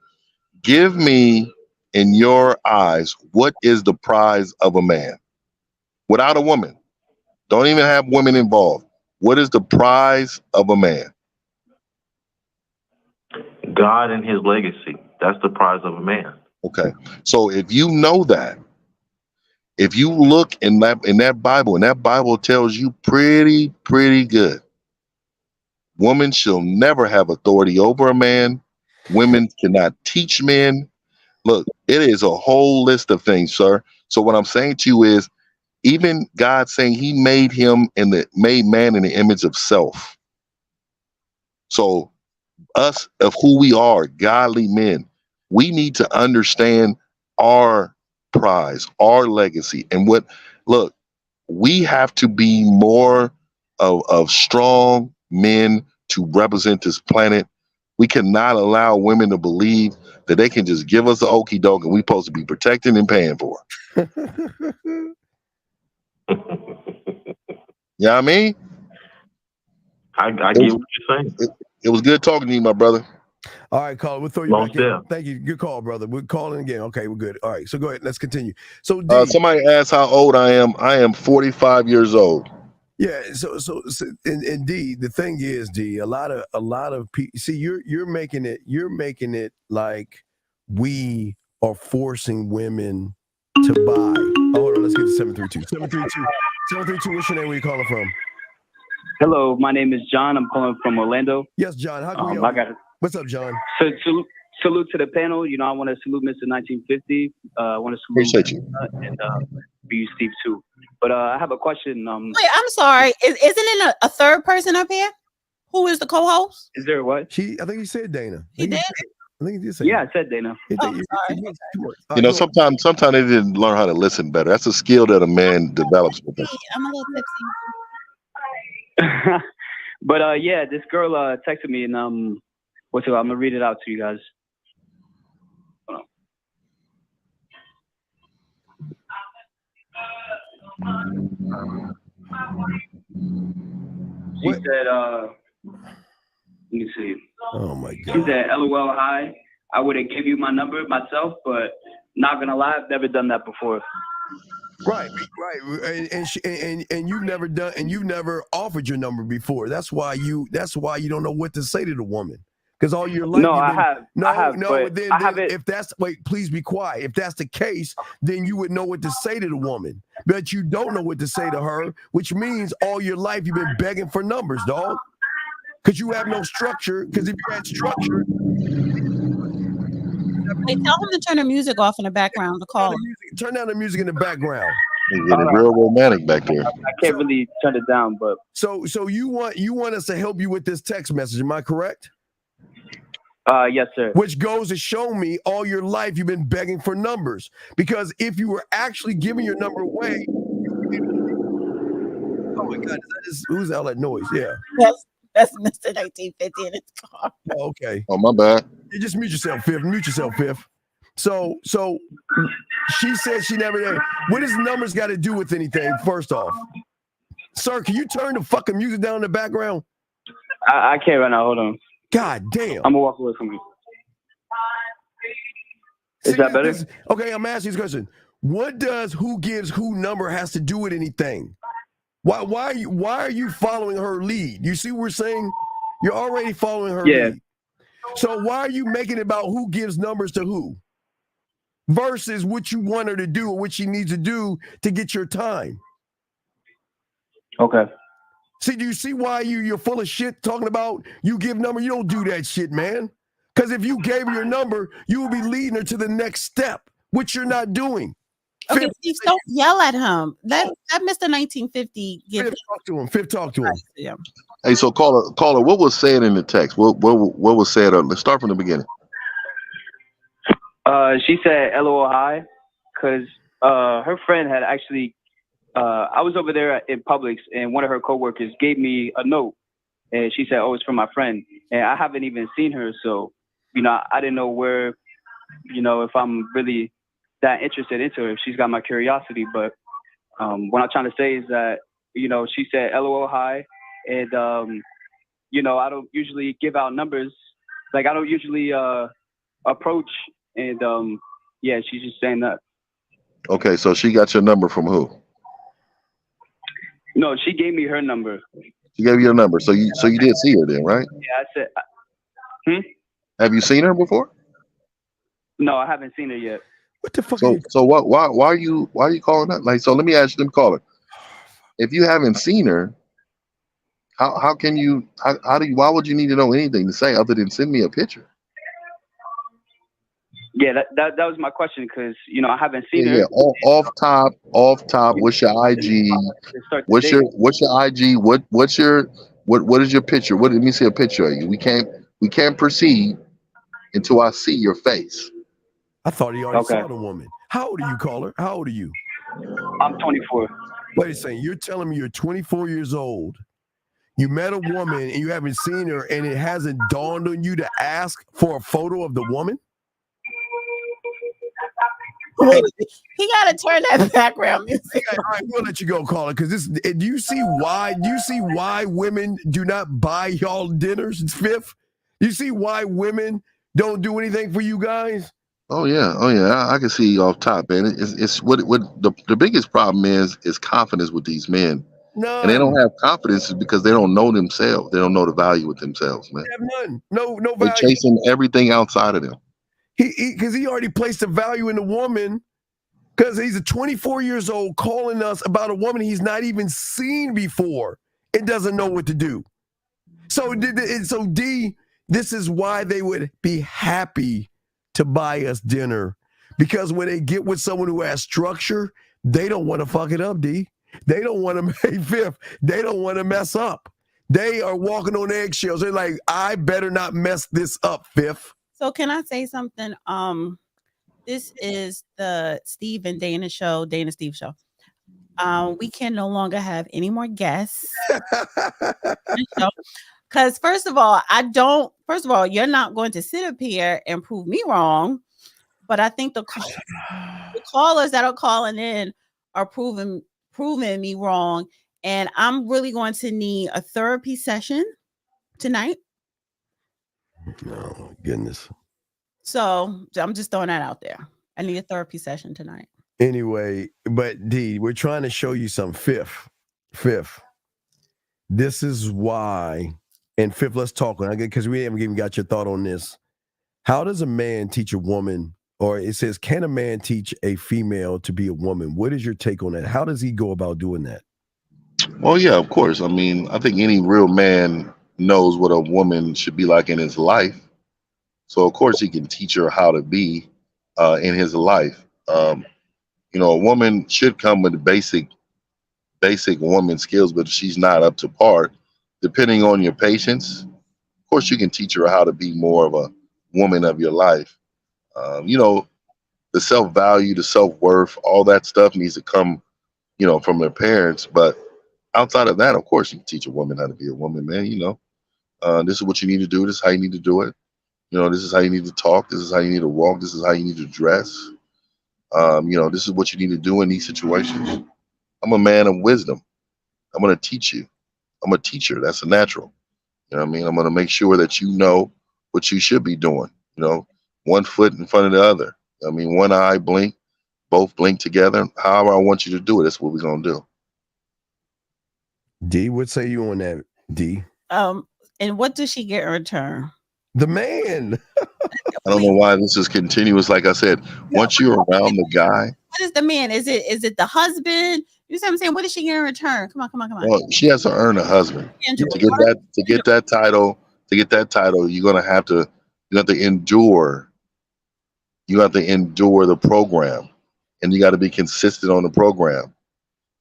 give me, in your eyes, what is the prize of a man? Without a woman. Don't even have women involved. What is the prize of a man? God and his legacy. That's the prize of a man. Okay. So if you know that, if you look in that Bible, and that Bible tells you pretty good. Women shall never have authority over a man. Women cannot teach men. Look, it is a whole list of things, sir. So what I'm saying to you is, even God saying He made made man in the image of self. So us of who we are, godly men, we need to understand our prize, our legacy, and what. Look, we have to be more of strong men to represent this planet. We cannot allow women to believe that they can just give us the okie doke and we're supposed to be protecting and paying for it. You know what I mean? I get what you're saying. It was good talking to you, my brother. All right, caller, we'll throw you back in. Thank you. Good call, brother. We're calling again. Okay, we're good. All right, so go ahead. Let's continue. So, D, somebody asked how old I am. I am 45 years old. yeah. So and D, the thing is, D, a lot of people. See, you're making it like we are forcing women to buy. Oh, hold on. Let's get to 732. 732. What's your name? Where you calling from? Hello, my name is John. I'm calling from Orlando. Yes, John. How can we help you? What's up, John? So, salute to the panel. You know, I want to salute Mr. 1950. I want to salute Appreciate you. And you, Steve, too. But I have a question. Wait, I'm sorry. Isn't it a third person up here? Who is the co-host? Is there what? I think he said Dana. He did? I think he did say Yeah, I said Dana. Sorry. You know, sometimes they didn't learn how to listen better. That's a skill that a man develops with it. I'm a little tipsy. But yeah, this girl texted me, and I'm gonna read it out to you guys. She said, let me see. Oh my God. She said, LOL, hi. I wouldn't give you my number myself, but not gonna lie, I've never done that before. Right, and you've never done, and you've never offered your number before. That's why you don't know what to say to the woman, because all your life. No, I have. If that's please be quiet. If that's the case, then you would know what to say to the woman, but you don't know what to say to her, which means all your life you've been begging for numbers, dog, because you have no structure. Because if you had structure. Hey, tell him to turn the music off in the background. Turn down the music in the background. It's getting real romantic back there. I can't really turn it down, but so you want us to help you with this text message? Am I correct? Yes, sir. Which goes to show me all your life you've been begging for numbers, because if you were actually giving your number away, oh my God, who's all that noise? Yeah. That's Mr. 1950 in his car. Oh, okay. Oh, my bad. You just mute yourself, Fifth. Mute yourself, Fifth. So she said she never did. What does numbers got to do with anything? First off, sir, can you turn the fucking music down in the background? I can't right now. Hold on. God damn. I'm gonna walk away from you. Is that better? Okay, I'm asking this question. What does who gives who number has to do with anything? Why are you following her lead? You see what we're saying? You're already following her lead. So why are you making it about who gives numbers to who? Versus what you want her to do or what she needs to do to get your time. Okay. See, do you see why you're full of shit talking about you give number? You don't do that shit, man. Because if you gave her your number, you will be leading her to the next step, which you're not doing. Okay, Steve, don't yell at him. That Mr. 1950 Fifth, talk to him. Fifth, talk to him. Yeah. Hey, so caller, what was said in the text? What was said? Let's start from the beginning. She said LOL hi, because her friend had actually, I was over there in Publix, and one of her coworkers gave me a note, and she said, oh, it's from my friend, and I haven't even seen her, so, I didn't know where, if I'm really that interested into her, if she's got my curiosity, but what I'm trying to say is that, she said LOL hi, and, I don't usually give out numbers, I don't usually approach. And she's just saying that. Okay, so she got your number from who? No, she gave me her number. She gave you your number, so you did see her then, right? Yeah, I said. Have you seen her before? No, I haven't seen her yet. What the fuck? So why are you calling that? So let me ask them, caller. If you haven't seen her, how would you need to know anything to say other than send me a picture? Yeah, that was my question because I haven't seen her. Yeah. Off top. What's your IG? What's your IG? What is your picture? Let me see a picture of you. We can't proceed until I see your face. I thought he already saw the woman. How old are you, caller? How old are you? I'm 24. Wait a second. You're telling me you're 24 years old. You met a woman and you haven't seen her, and it hasn't dawned on you to ask for a photo of the woman? Wait, he got to turn that background music. All right, we'll let you go, caller. Because do you see why women do not buy y'all dinners? It's fifth. You see why women don't do anything for you guys? Oh yeah. I can see you off top, man. It's what the biggest problem is confidence with these men. None. And they don't have confidence because they don't know themselves. They don't know the value with themselves, man. They have none. No value. They're chasing everything outside of them. Because he already placed a value in the woman. Because he's a 24 years old calling us about a woman he's not even seen before and doesn't know what to do. So D, this is why they would be happy to buy us dinner. Because when they get with someone who has structure, they don't want to fuck it up, D. They don't want to make fifth. They don't want to mess up. They are walking on eggshells. They're like, I better not mess this up, fifth. So can I say something? This is the Steve and Dana show, Dana Steve show. We can no longer have any more guests. Because first of all, you're not going to sit up here and prove me wrong. But I think the callers that are calling in are proving me wrong. And I'm really going to need a therapy session tonight. Oh, goodness. So I'm just throwing that out there. I need a therapy session tonight. Anyway, but D, we're trying to show you some fifth. This is why, and fifth, let's talk on it because we haven't even got your thought on this. How does a man teach a woman, or it says, can a man teach a female to be a woman? What is your take on that? How does he go about doing that? Well, yeah, of course. I mean, I think any real man knows what a woman should be like in his life. So, of course, he can teach her how to be in his life. A woman should come with basic woman skills, but if she's not up to par, depending on your patience, of course, you can teach her how to be more of a woman of your life. The self-value, the self-worth, all that stuff needs to come, from their parents. But outside of that, of course, you can teach a woman how to be a woman, man. This is what you need to do. This is how you need to do it. This is how you need to talk. This is how you need to walk. This is how you need to dress. This is what you need to do in these situations. I'm a man of wisdom. I'm going to teach you. I'm a teacher. That's a natural. I'm going to make sure that you know what you should be doing. One foot in front of the other. One eye blink, both blink together. However I want you to do it, that's what we're going to do. D, what say you on that, D? And what does she get in return? The man. I don't know why this is continuous. Like I said, once you're around the guy. What is the man? Is it the husband? You see what I'm saying? What does she get in return? Come on. Well, she has to earn a husband. To get that title, you're gonna have to endure. You have to endure the program, and you got to be consistent on the program,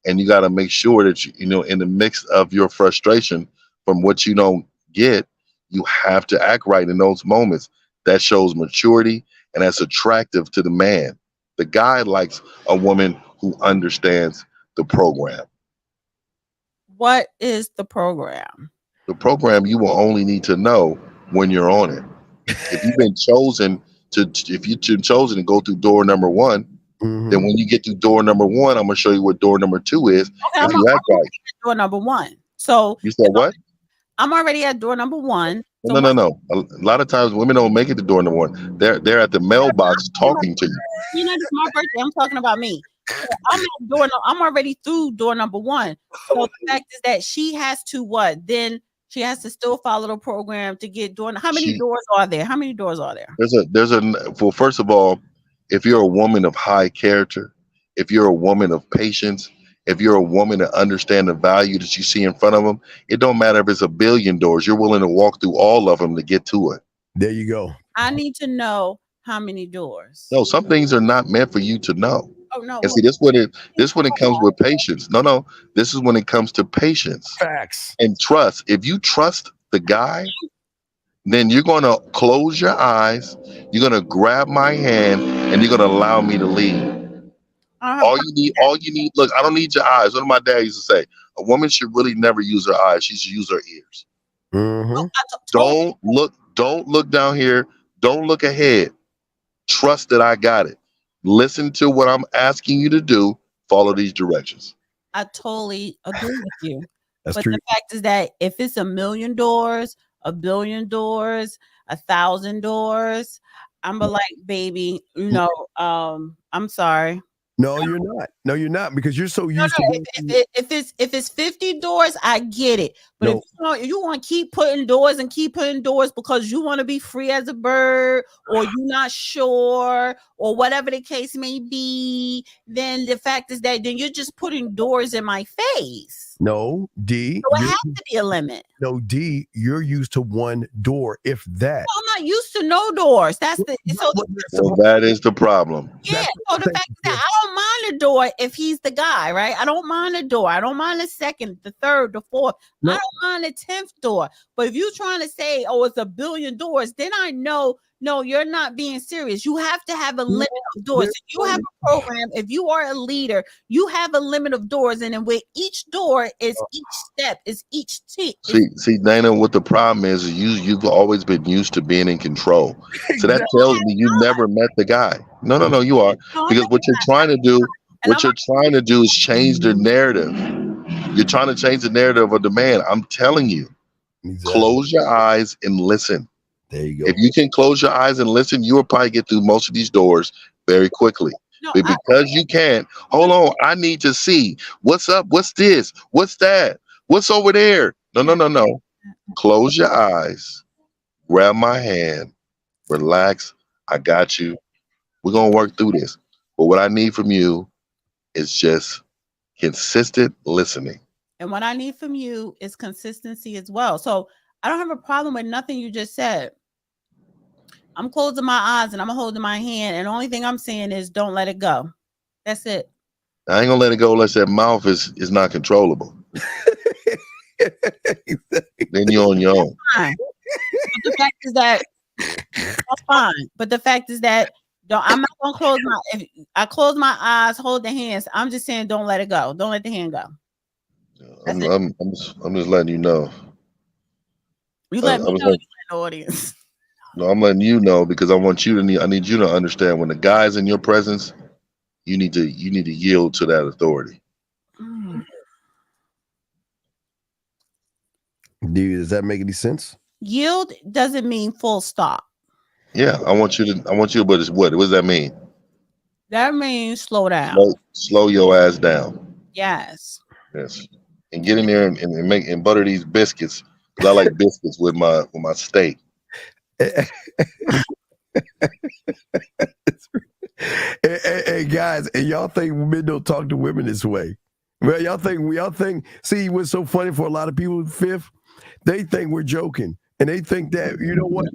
and you got to make sure that in the mix of your frustration from what you don't get, you have to act right in those moments. That shows maturity, and that's attractive to the man. The guy likes a woman who understands the program. What is the program? The program you will only need to know when you're on it. If you've been chosen to go through door number one, then when you get through door number one, I'm gonna show you what door number two is. Okay, I'm already at door number one. So you said what? I'm already at door number one. So No. A lot of times women don't make it to door number one. They're at the mailbox talking to you. This is my birthday. I'm talking about me. So I'm already through door number one. So the fact is that she has to what? Then she has to still follow the program to get door. How many doors are there? Well, first of all, if you're a woman of high character, if you're a woman of patience, if you're a woman that understands the value that you see in front of them, it don't matter if it's 1 billion doors. You're willing to walk through all of them to get to it. There you go. I need to know How many doors? No, some things are not meant for you to know. Oh no. And see, this when it comes with patience. No, this is when it comes to patience. Facts. And trust. If you trust the guy, then you're gonna close your eyes, you're gonna grab my hand, and you're gonna allow me to lead. All you need, look, I don't need your eyes. What my dad used to say, a woman should really never use her eyes, she should use her ears. Don't look down here, don't look ahead. Trust that I got it. Listen to what I'm asking you to do, follow these directions. I totally agree with you. That's but true. The fact is that if it's 1 million doors, 1 billion doors, 1,000 doors, I'm like, baby, I'm sorry. No, you're not. No, you're not, because you're so used to. If it's 50 doors, I get it. But if you want to keep putting doors because you want to be free as a bird, or you're not sure, or whatever the case may be, then the fact is that then you're just putting doors in my face. No, D. So it has to be a limit. No, D. You're used to one door, if that. No, I'm not used to no doors. That's the Well, that is the problem. Yeah, so the fact is that I don't mind a door if he's the guy, right? I don't mind a door. I don't mind the second, the third, the fourth. I don't mind the 10th door. But if you're trying to say, oh, it's 1 billion doors, then I know, no, you're not being serious. You have to have a limit of doors. If you have a program, if you are a leader, you have a limit of doors. And then with each door is each step, is each tick. See, Dana, what the problem is you've always been used to being in control. So that tells me you never met the guy. No, you are. Because what you're trying to do is change the narrative. You're trying to change the narrative of the man. I'm telling you, close your eyes and listen. There you go. If you can close your eyes and listen, you will probably get through most of these doors very quickly. But because you can't, hold on, I need to see what's up, what's this, what's that, what's over there. No. Close your eyes, grab my hand, relax. I got you. We're going to work through this. But what I need from you is just consistent listening. And what I need from you is consistency as well. So I don't have a problem with nothing you just said. I'm closing my eyes and I'm holding my hand. And the only thing I'm saying is don't let it go. That's it. I ain't going to let it go unless that mouth is not controllable. Then you're on your own. But the fact is that that's fine. But the fact is that I'm not gonna close if I close my eyes, hold the hands. I'm just saying don't let it go. Don't let the hand go. I'm just letting you know. You let me know, in the audience. No, I'm letting you know because I need you to understand when the guy's in your presence, you need to yield to that authority. Dude, does that make any sense? Yield doesn't mean full stop. Yeah, I want you to, but what does that mean? That means slow down. Slow your ass down. Yes. And get in there and butter these biscuits because I like biscuits with my steak. Hey guys, and y'all think men don't talk to women this way? Well, y'all think. See, what's so funny for a lot of people, Fifth, they think we're joking, and they think that you know what?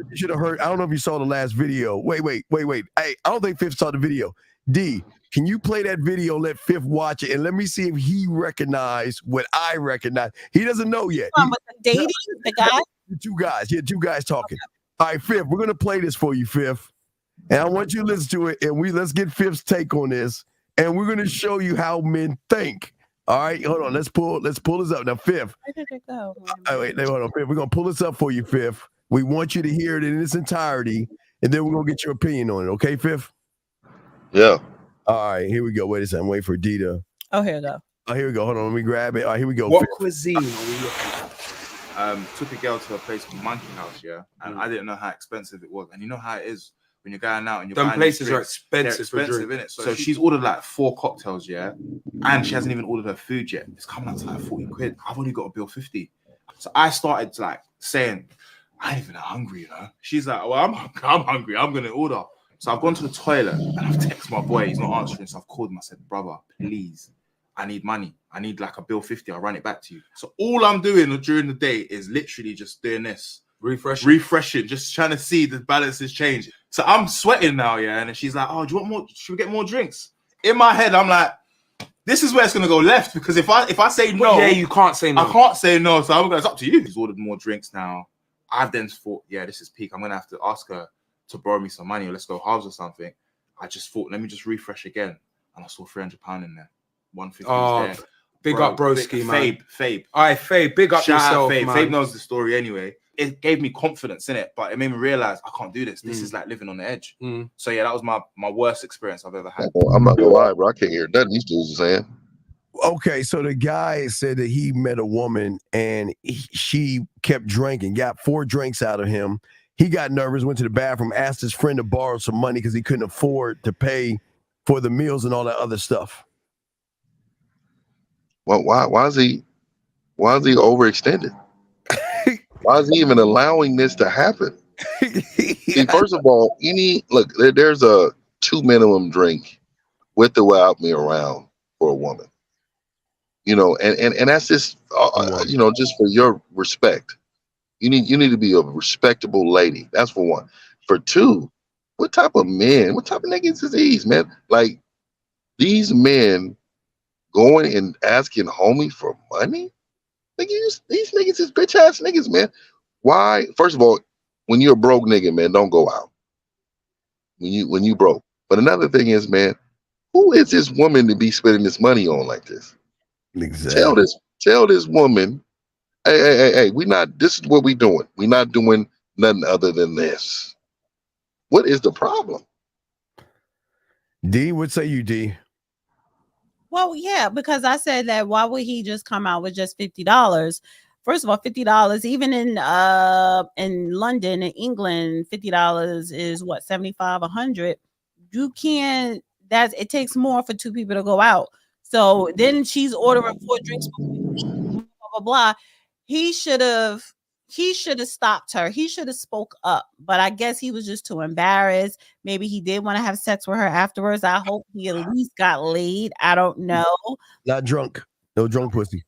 You should have heard. I don't know if you saw the last video. Wait. Hey, I don't think Fifth saw the video. D, can you play that video? Let Fifth watch it, and let me see if he recognized what I recognize. He doesn't know yet. With the dating, the guy. Two guys talking. All right, Fifth, we're gonna play this for you, Fifth, and I want you to listen to it, and let's get Fifth's take on this, and we're gonna show you how men think. All right, hold on. Let's pull this up now, Fifth. Where did it go? Wait, hold on, Fifth. We're gonna pull this up for you, Fifth. We want you to hear it in its entirety, and then we're gonna get your opinion on it. Okay, Fifth? Yeah. All right, here we go. Wait a second. Wait for D to. Oh, here we go. Oh, here we go. Hold on. Let me grab it. All right, here we go. What Fifth. cuisine are we looking at? Took a girl to a place called Monkey House, and I didn't know how expensive it was. And you know how it is when you're going out and you're Them buying places drinks, are expensive, innit? So she's ordered like 4 cocktails, and she hasn't even ordered her food yet. It's coming out to like 40 quid. I've only got a bill 50. So I started like saying, I ain't even hungry, She's like, well, I'm hungry. I'm gonna order. So I've gone to the toilet and I've texted my boy. He's not answering. So I've called him. I said, brother, please, I need money. I need like a bill 50. I'll run it back to you. So all I'm doing during the day is literally just doing this. refreshing, just trying to see the balances change. So I'm sweating now, yeah. And then she's like, "Oh, do you want more? Should we get more drinks?" In my head, I'm like, "This is where it's gonna go left because if I say no, yeah, you can't say no. I can't say no. So I'm going. It's up to you." He's ordered more drinks now. I've then thought, yeah, this is peak. I'm gonna have to ask her to borrow me some money or let's go halves or something. I just thought, let me just refresh again, and I saw £300 in there. 150 was there. Big up broski, man. Fabe. All right, Fabe, big up Shout yourself, out Fabe. man. Fabe knows the story anyway. It gave me confidence in it, but it made me realize I can't do this. This is like living on the edge. So yeah, that was my worst experience I've ever had. I'm not gonna lie, bro. I can't hear nothing these dudes are saying. Okay, so the guy said that he met a woman and she kept drinking, got 4 drinks out of him. He got nervous, went to the bathroom, asked his friend to borrow some money because he couldn't afford to pay for the meals and all that other stuff. Well, why is he overextended? Why is he even allowing this to happen? See, first of all, there's a 2 minimum drink with or without me around for a woman. And that's just just for your respect. You need to be a respectable lady. That's for one. For two, what type of niggas is these, man? Like these men going and asking homie for money? These niggas is bitch ass niggas, man. Why? First of all, when you're a broke nigga, man, don't go out. When you broke. But another thing is, man, who is this woman to be spending this money on like this? Exactly. Tell this woman, hey, this is what we doing. We're not doing nothing other than this. What is the problem? D, what say you, D? Well, yeah, because I said that why would he just come out with just $50? First of all, $50, even in London, in England, $50 is what, 75, 100. You can't, it takes more for 2 people to go out. So then she's ordering 4 drinks, blah, blah, blah. He should have stopped her. He should have spoke up, but I guess he was just too embarrassed. Maybe he did want to have sex with her afterwards. I hope he at least got laid. I don't know. Not drunk. No drunk pussy.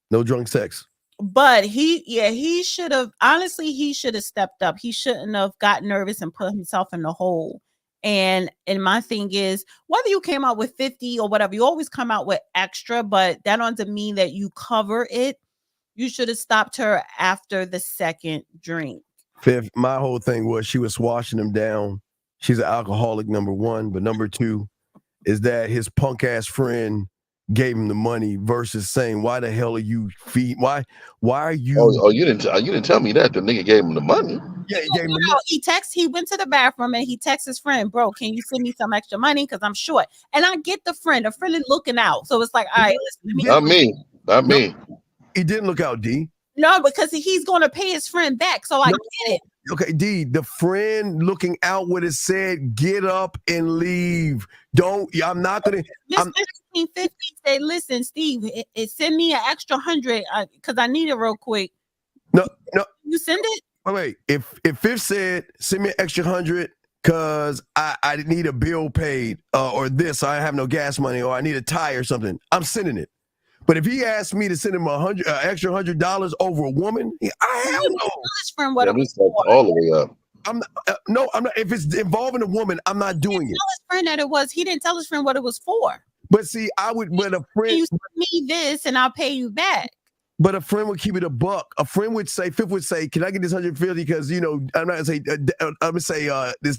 No drunk sex. But he should have, honestly, he should have stepped up. He shouldn't have got nervous and put himself in the hole. And my thing is, whether you came out with 50 or whatever, you always come out with extra, but that doesn't mean that you cover it. You should have stopped her after the second drink. Fifth, my whole thing was she was washing him down. She's an alcoholic, number one. But number two is that his punk ass friend gave him the money versus saying, "Why the hell are you feeding? Why are you?" Oh, you didn't tell me that the nigga gave him the money. Yeah, he gave him the money. He went to the bathroom and he texted his friend, "Bro, can you send me some extra money? Because I'm short." And I get the friend is looking out. So it's like, all right, listen. Not me. He didn't look out, D. No, because he's going to pay his friend back. So I get it. Okay, D, the friend looking out would have said, "Get up and leave. I'm not going to." Miss 1550 said, "Listen, Steve, send me an extra 100 because I need it real quick." No. You send it? Wait. If Fifth said, "Send me an extra 100 because I need a bill paid or this, I have no gas money or I need a tie or something," I'm sending it. But if he asked me to send him extra $100 over a woman, hell no. Friend, what all the way up. I'm not. If it's involving a woman, I'm not doing it. Tell his friend that it was. He didn't tell his friend what it was for. But see, I would. But a friend, you send me this, and I'll pay you back. But a friend would keep it a buck. A friend would say, Fifth would say, "Can I get this 150? Because I'm not gonna say. I'm gonna say this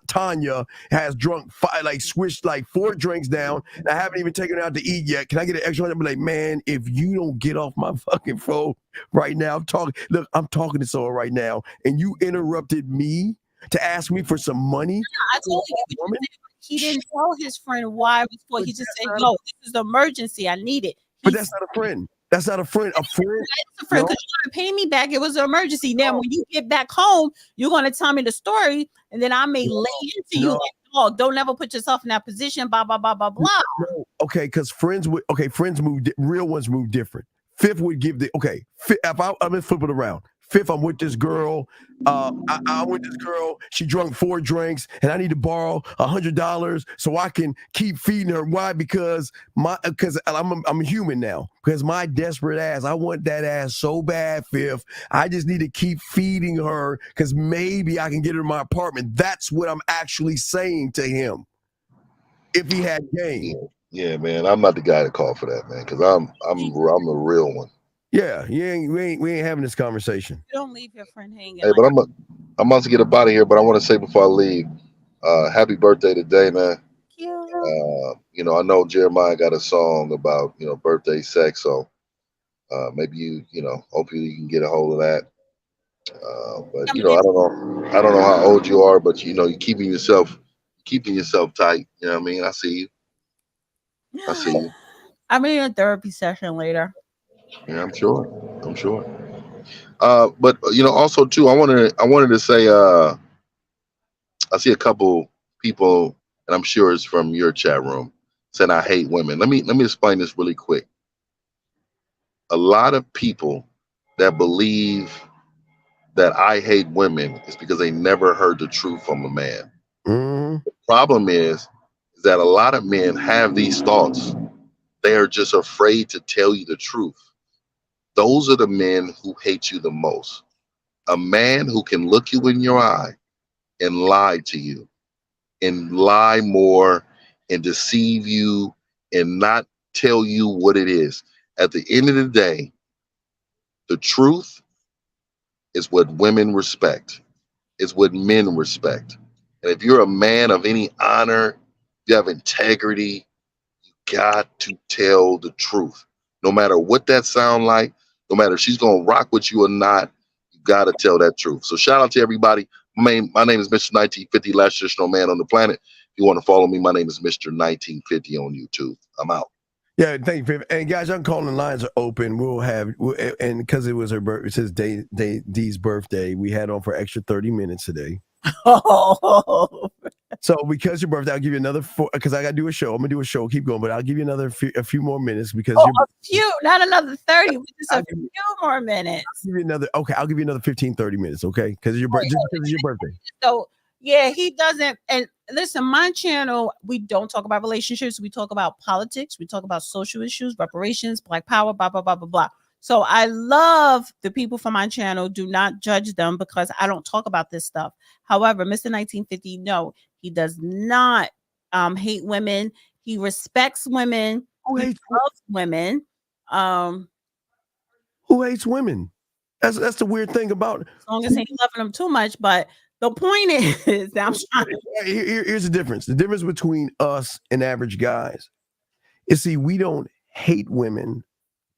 Tanya has drunk swished 4 drinks down. And I haven't even taken her out to eat yet. Can I get an extra 100? I'm like, man, if you don't get off my fucking phone right now, I'm talking to someone right now, and you interrupted me to ask me for some money. I told you, he didn't tell his friend why it was for. He just said, "Yo, this is an emergency. I need it." But that's not a friend. That's not a friend. A friend. It's a friend because you're gonna pay me back. It was an emergency. Now, when you get back home, you're gonna tell me the story, and then I may lay into you like, "Oh, don't ever put yourself in that position." Blah blah blah blah blah. No. Okay, because friends move. Real ones move different. Fifth would give I'm gonna flip it around. Fifth, I'm with this girl. I'm with this girl. She drunk 4 drinks, and I need to borrow $100 so I can keep feeding her. Why? Because I'm human now. Because my desperate ass, I want that ass so bad, Fifth. I just need to keep feeding her because maybe I can get her in my apartment. That's what I'm actually saying to him. If he had game. Yeah, man. I'm not the guy to call for that, man, because I'm the real one. Yeah, we ain't having this conversation. You don't leave your friend hanging. Hey, but I'm about to get up out of here, but I want to say before I leave, happy birthday today, man. You know, I know Jeremiah got a song about, you know, birthday sex, so maybe you know, hopefully you can get a hold of that. But you know, I don't know how old you are, but you know, you're keeping yourself tight. You know what I mean? I see you. I'm in a therapy session later. Yeah, I'm sure. But you know, also too, I wanted to say, I see a couple people, and I'm sure it's from your chat room, saying I hate women. Let me explain this really quick. A lot of people that believe that I hate women is because they never heard the truth from a man. Mm-hmm. The problem is that a lot of men have these thoughts. They are just afraid to tell you the truth. Those are the men who hate you the most. A man who can look you in your eye and lie to you and lie more and deceive you and not tell you what it is. At the end of the day, the truth is what women respect, is what men respect. And if you're a man of any honor, you have integrity, you got to tell the truth. No matter what that sound like, no matter if she's gonna rock with you or not, you gotta tell that truth. So shout out to everybody. My name is Mr. 1950, last traditional man on the planet. If you want to follow me, my name is Mr. 1950 on YouTube. I'm out. Yeah, thank you. And guys, I'm calling lines are open. And because it was her birthday, it says Dee's birthday, we had on for extra 30 minutes today. So because your birthday, I'll give you another because I got to do a show. I'm gonna do a show. Keep going, but I'll give you a few more minutes because not another 30, just a few more minutes. I'll give you another 15, 30 minutes, okay? Because it's your birthday. So yeah, he doesn't. And listen, my channel, we don't talk about relationships. We talk about politics. We talk about social issues, reparations, Black power, blah, blah, blah, blah, blah. So I love the people from my channel. Do not judge them because I don't talk about this stuff. However, Mr. 1950, no, he does not hate women. He respects women. He loves women. Who hates women? That's the weird thing about it. As long as he ain't loving them too much, but the point is that I'm trying to... Here's the difference. The difference between us and average guys is, see, we don't hate women.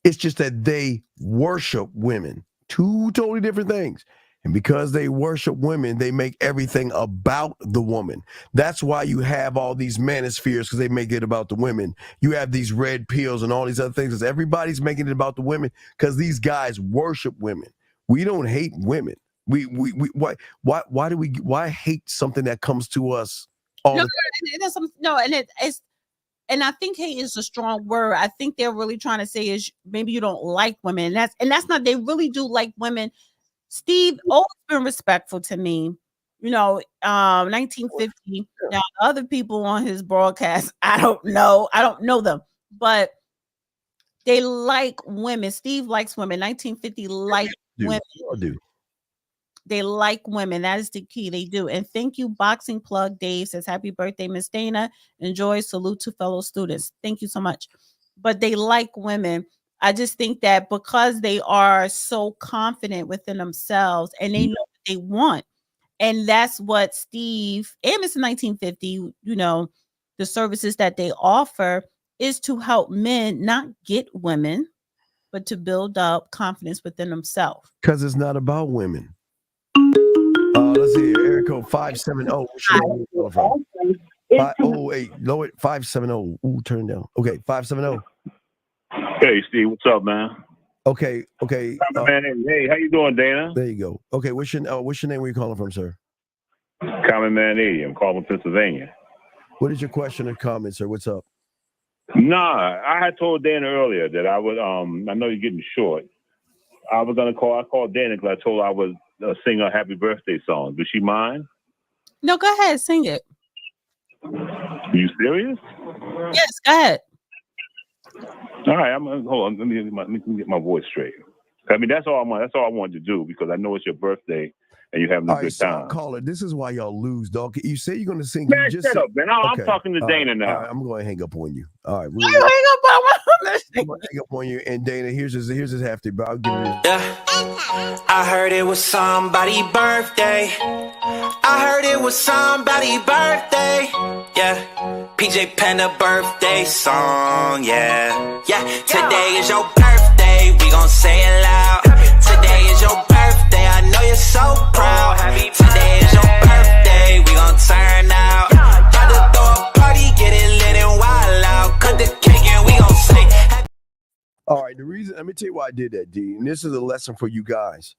It's just that they worship women. Two totally different things. And because they worship women, they make everything about the woman. That's why you have all these manospheres, because they make it about the women. You have these red pills and all these other things. Everybody's making it about the women because these guys worship women. We don't hate women. Why hate something that comes to us all the time? And I think hate is a strong word. I think they're really trying to say is maybe you don't like women. That's not, they really do like women. Steve always been respectful to me. You know, 1950. Now other people on his broadcast, I don't know them, but they like women. Steve likes women. 1950 like women. They like women. That is the key. They do. And thank you, Boxing Plug. Dave says, happy birthday, Miss Dana. Enjoy. Salute to fellow students. Thank you so much. But they like women. I just think that because they are so confident within themselves and they know what they want. And that's what Steve and Mr. 1950, you know, the services that they offer is to help men not get women, but to build up confidence within themselves. Because it's not about women. Let's see here. Area code 570. Where's 508. Lower 570. Ooh, turn down. Okay, 570. Hey, Steve, what's up, man? Okay. Hey, how you doing, Dana? There you go. Okay, what's your name? Where you calling from, sir? Common Man 80. I'm calling from Pennsylvania. What is your question or comment, sir? What's up? Nah, I had told Dana earlier that I would. I know you're getting short. I was gonna call. I called Dana because I told her I would sing a happy birthday song. Does she mind? No, go ahead, sing it. Are you serious? Yes, go ahead. All right, hold on. Let me get my voice straight. I mean, that's all I want. That's all I wanted to do because I know it's your birthday and you're having a good time. Caller, this is why y'all lose, dog. You say you're gonna sing. Man, You just shut up, man. I'm talking to Dana now. All right, I'm going to hang up on you. All right, I'm gonna hang up on you. And Dana, here's his hefty, but I'll give you this. I heard it was somebody's birthday. I heard it was somebody's birthday. Yeah. PJ Panda birthday song. Yeah. Yeah. Today is your birthday. We gon' say it loud. Today is your birthday. I know you're so proud. Today is your birthday. We gon' turn out. About to throw a party, get it lit and wild out. Cut the cake and we gon' say. All right, let me tell you why I did that, D. And this is a lesson for you guys.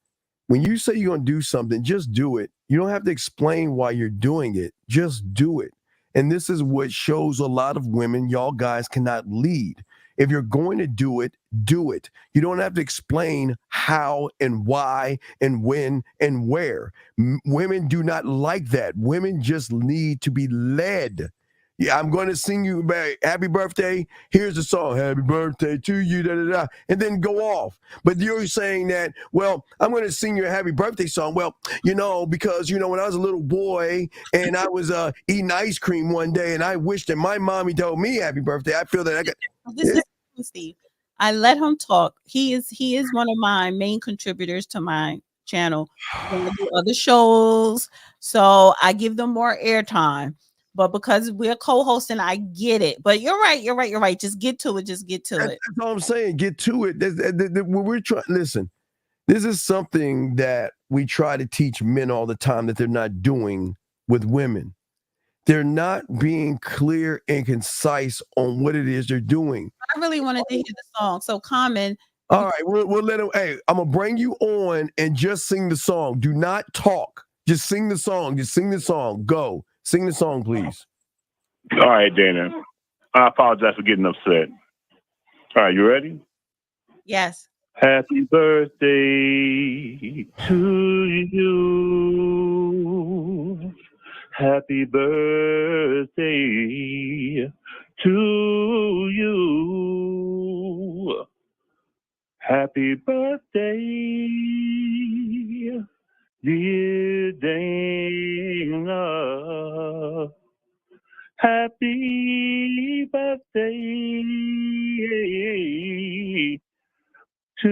When you say you're going to do something, just do it. You don't have to explain why you're doing it. Just do it. And this is what shows a lot of women, y'all guys cannot lead. If you're going to do it, do it. You don't have to explain how and why and when and where. Women do not like that. Women just need to be led. Yeah, I'm going to sing you happy birthday. Here's the song, happy birthday to you, da, da, da, and then go off. But you're saying that, well, I'm going to sing you a happy birthday song. Well, because, when I was a little boy and I was eating ice cream one day and I wished that my mommy told me happy birthday, I feel that I got... This is Steve. I let him talk. He is one of my main contributors to my channel. I do other shows, so I give them more airtime. But because we're co-hosting, I get it. But you're right. Just get to it. That's all I'm saying. Get to it. When we're trying, listen, this is something that we try to teach men all the time that they're not doing with women. They're not being clear and concise on what it is they're doing. I really wanted to hear the song. So Common. All right, we'll let him. Hey, I'm gonna bring you on and just sing the song. Do not talk. Just sing the song. Go. Sing the song, please. All right, Dana. I apologize for getting upset. All right, you ready? Yes. Happy birthday to you. Happy birthday to you. Happy birthday, dear Dana. Happy birthday to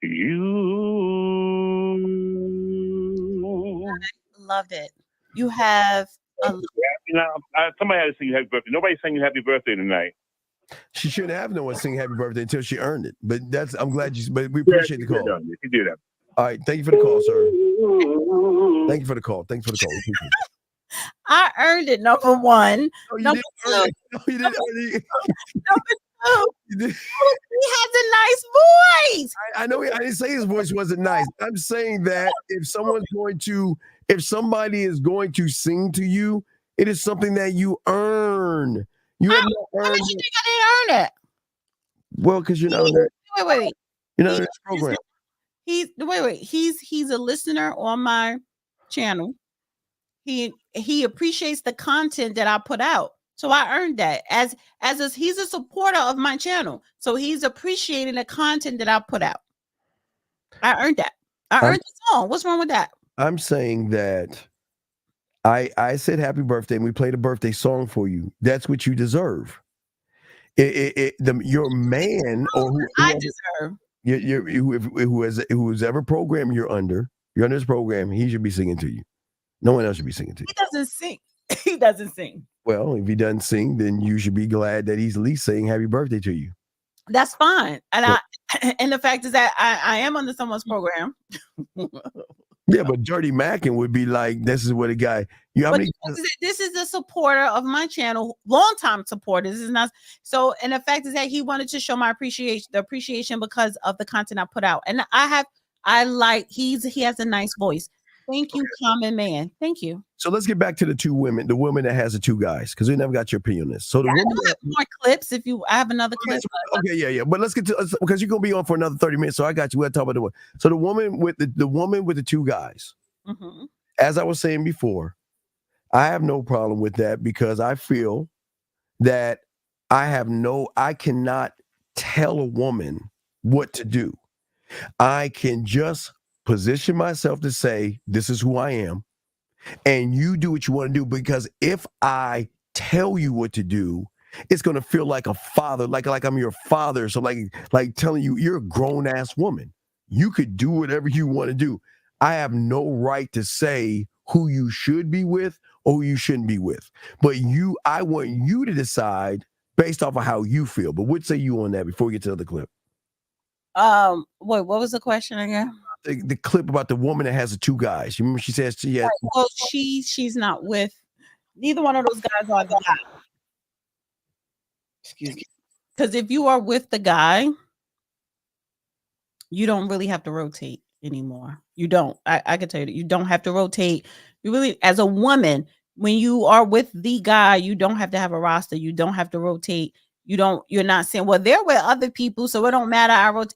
you. I loved it. You have somebody had to sing you happy birthday. Nobody's singing happy birthday tonight. She shouldn't have no one sing happy birthday until she earned it. But but we appreciate the call. You do that. All right, thank you for the call, sir. Thank you for the call. I earned it, number one. No, you number didn't two. earn it. No, you didn't earn it. Number two. He has a nice voice. I know. I didn't say his voice wasn't nice. I'm saying that if somebody is going to sing to you, it is something that you earn. You have not earned. How did you think I didn't earn it? Well, because you're not on that. Wait. You're not on this program. He's a listener on my channel. He appreciates the content that I put out. So I earned that. He's a supporter of my channel. So he's appreciating the content that I put out. I earned that. I earned the song. What's wrong with that? I'm saying that I said happy birthday and we played a birthday song for you. That's what you deserve. Your man or who I deserve. Who's ever program you're under this program, he should be singing to you. No one else should be singing to you. He doesn't sing. He doesn't sing. Well, if he doesn't sing, then you should be glad that he's at least saying happy birthday to you. That's fine. And and the fact is that I am under someone's program. Yeah, but Dirty Mackin would be like, this is what a guy. This is a supporter of my channel, longtime supporter. This is not so. And the fact is that he wanted to show my appreciation because of the content I put out. And he has a nice voice. Thank you, common man. Thank you. So let's get back to the two women, the woman that has the two guys, because we never got your opinion on this. So the I woman have more clips if you I have another clip. Okay, yeah. But let's get to because you're gonna be on for another 30 minutes. So I got you. We'll talk about the one. So the woman with the two guys. Mm-hmm. As I was saying before, I have no problem with that because I feel that I cannot tell a woman what to do. I can just position myself to say, this is who I am, and you do what you want to do. Because if I tell you what to do, it's going to feel like a father, like I'm your father. So like telling you, you're a grown ass woman. You could do whatever you want to do. I have no right to say who you should be with or who you shouldn't be with. But I want you to decide based off of how you feel. But what say you on that before we get to the other clip? What was the question again? The clip about the woman that has the two guys. You remember she says she has. Right. Well, she's not with neither one of those guys are the guy. Excuse me. Because if you are with the guy, you don't really have to rotate anymore. You don't. I can tell you that you don't have to rotate. You really, as a woman, when you are with the guy, you don't have to have a roster. You don't have to rotate. You're not saying, well, they're with other people, so it don't matter.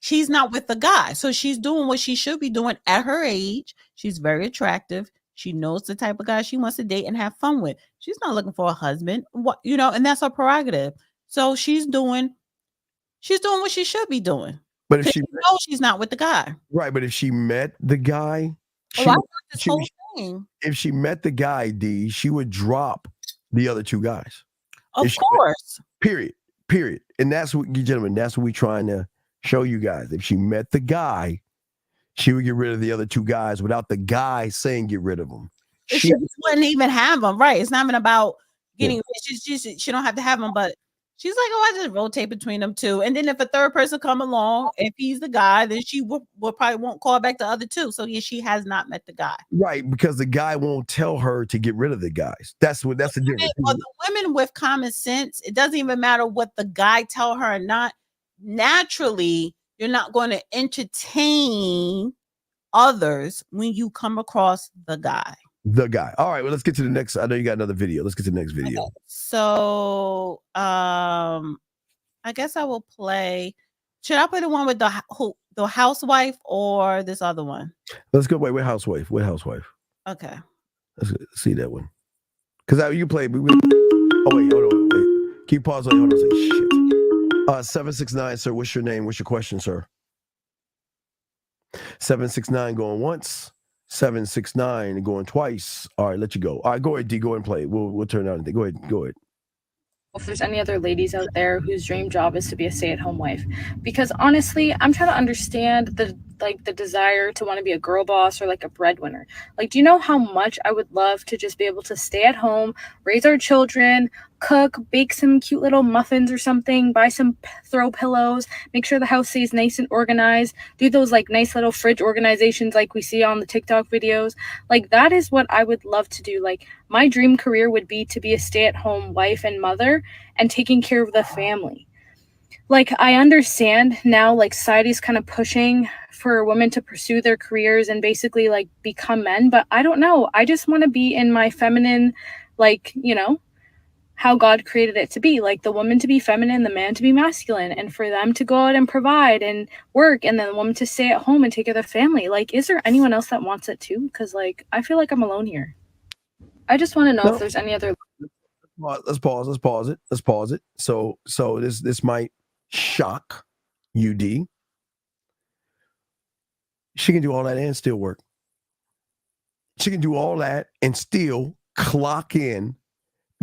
She's not with the guy. So she's doing what she should be doing at her age. She's very attractive. She knows the type of guy she wants to date and have fun with. She's not looking for a husband, and that's her prerogative. So she's doing what she should be doing. But if she knows she's not with the guy. Right, but if she met the guy, if she met the guy, D, she would drop the other two guys. Of course. Period. And that's what, gentlemen, that's what we're trying to show you guys. If she met the guy, she would get rid of the other two guys without the guy saying get rid of them. She wouldn't even have them, right? It's not even about getting she don't have to have them, but she's like, oh, I just rotate between them two. And then if a third person come along, if he's the guy, then she will probably won't call back the other two. So yeah, she has not met the guy. Right, because the guy won't tell her to get rid of the guys. That's the difference. Well, the women with common sense, it doesn't even matter what the guy tell her or not. Naturally, you're not going to entertain others when you come across the guy. The guy. All right, well, let's get to the next. I know you got another video. Let's get to the next video. Okay. So, I guess I will play. Should I play the one with the housewife or this other one? Let's go. Wait, housewife. Okay. Let's see that one. Because you play. Oh wait, hold on. Wait. Keep pausing. Hold on. Shit. 769, sir. What's your name? What's your question, sir? 769 going once. 769 going twice. All right, let you go. All right, go ahead, D. Go ahead and play. We'll turn on. Go ahead. If there's any other ladies out there whose dream job is to be a stay-at-home wife, because honestly, I'm trying to understand the desire to want to be a girl boss or like a breadwinner. Like, do you know how much I would love to just be able to stay at home, raise our children, cook, bake some cute little muffins or something, buy some throw pillows, make sure the house stays nice and organized, do those like nice little fridge organizations like we see on the TikTok videos. Like, that is what I would love to do. Like, my dream career would be to be a stay-at-home wife and mother and taking care of the family. Like, I understand now, like, society's kind of pushing for women to pursue their careers and basically like become men, but I don't know. I just want to be in my feminine, like, how God created it to be, like the woman to be feminine, the man to be masculine, and for them to go out and provide and work, and then the woman to stay at home and take care of their family. Like, is there anyone else that wants it too? Because like, I feel like I'm alone here. I just want to know if there's any other. Let's pause it. So this might shock you, D. She can do all that and still work. She can do all that and still clock in,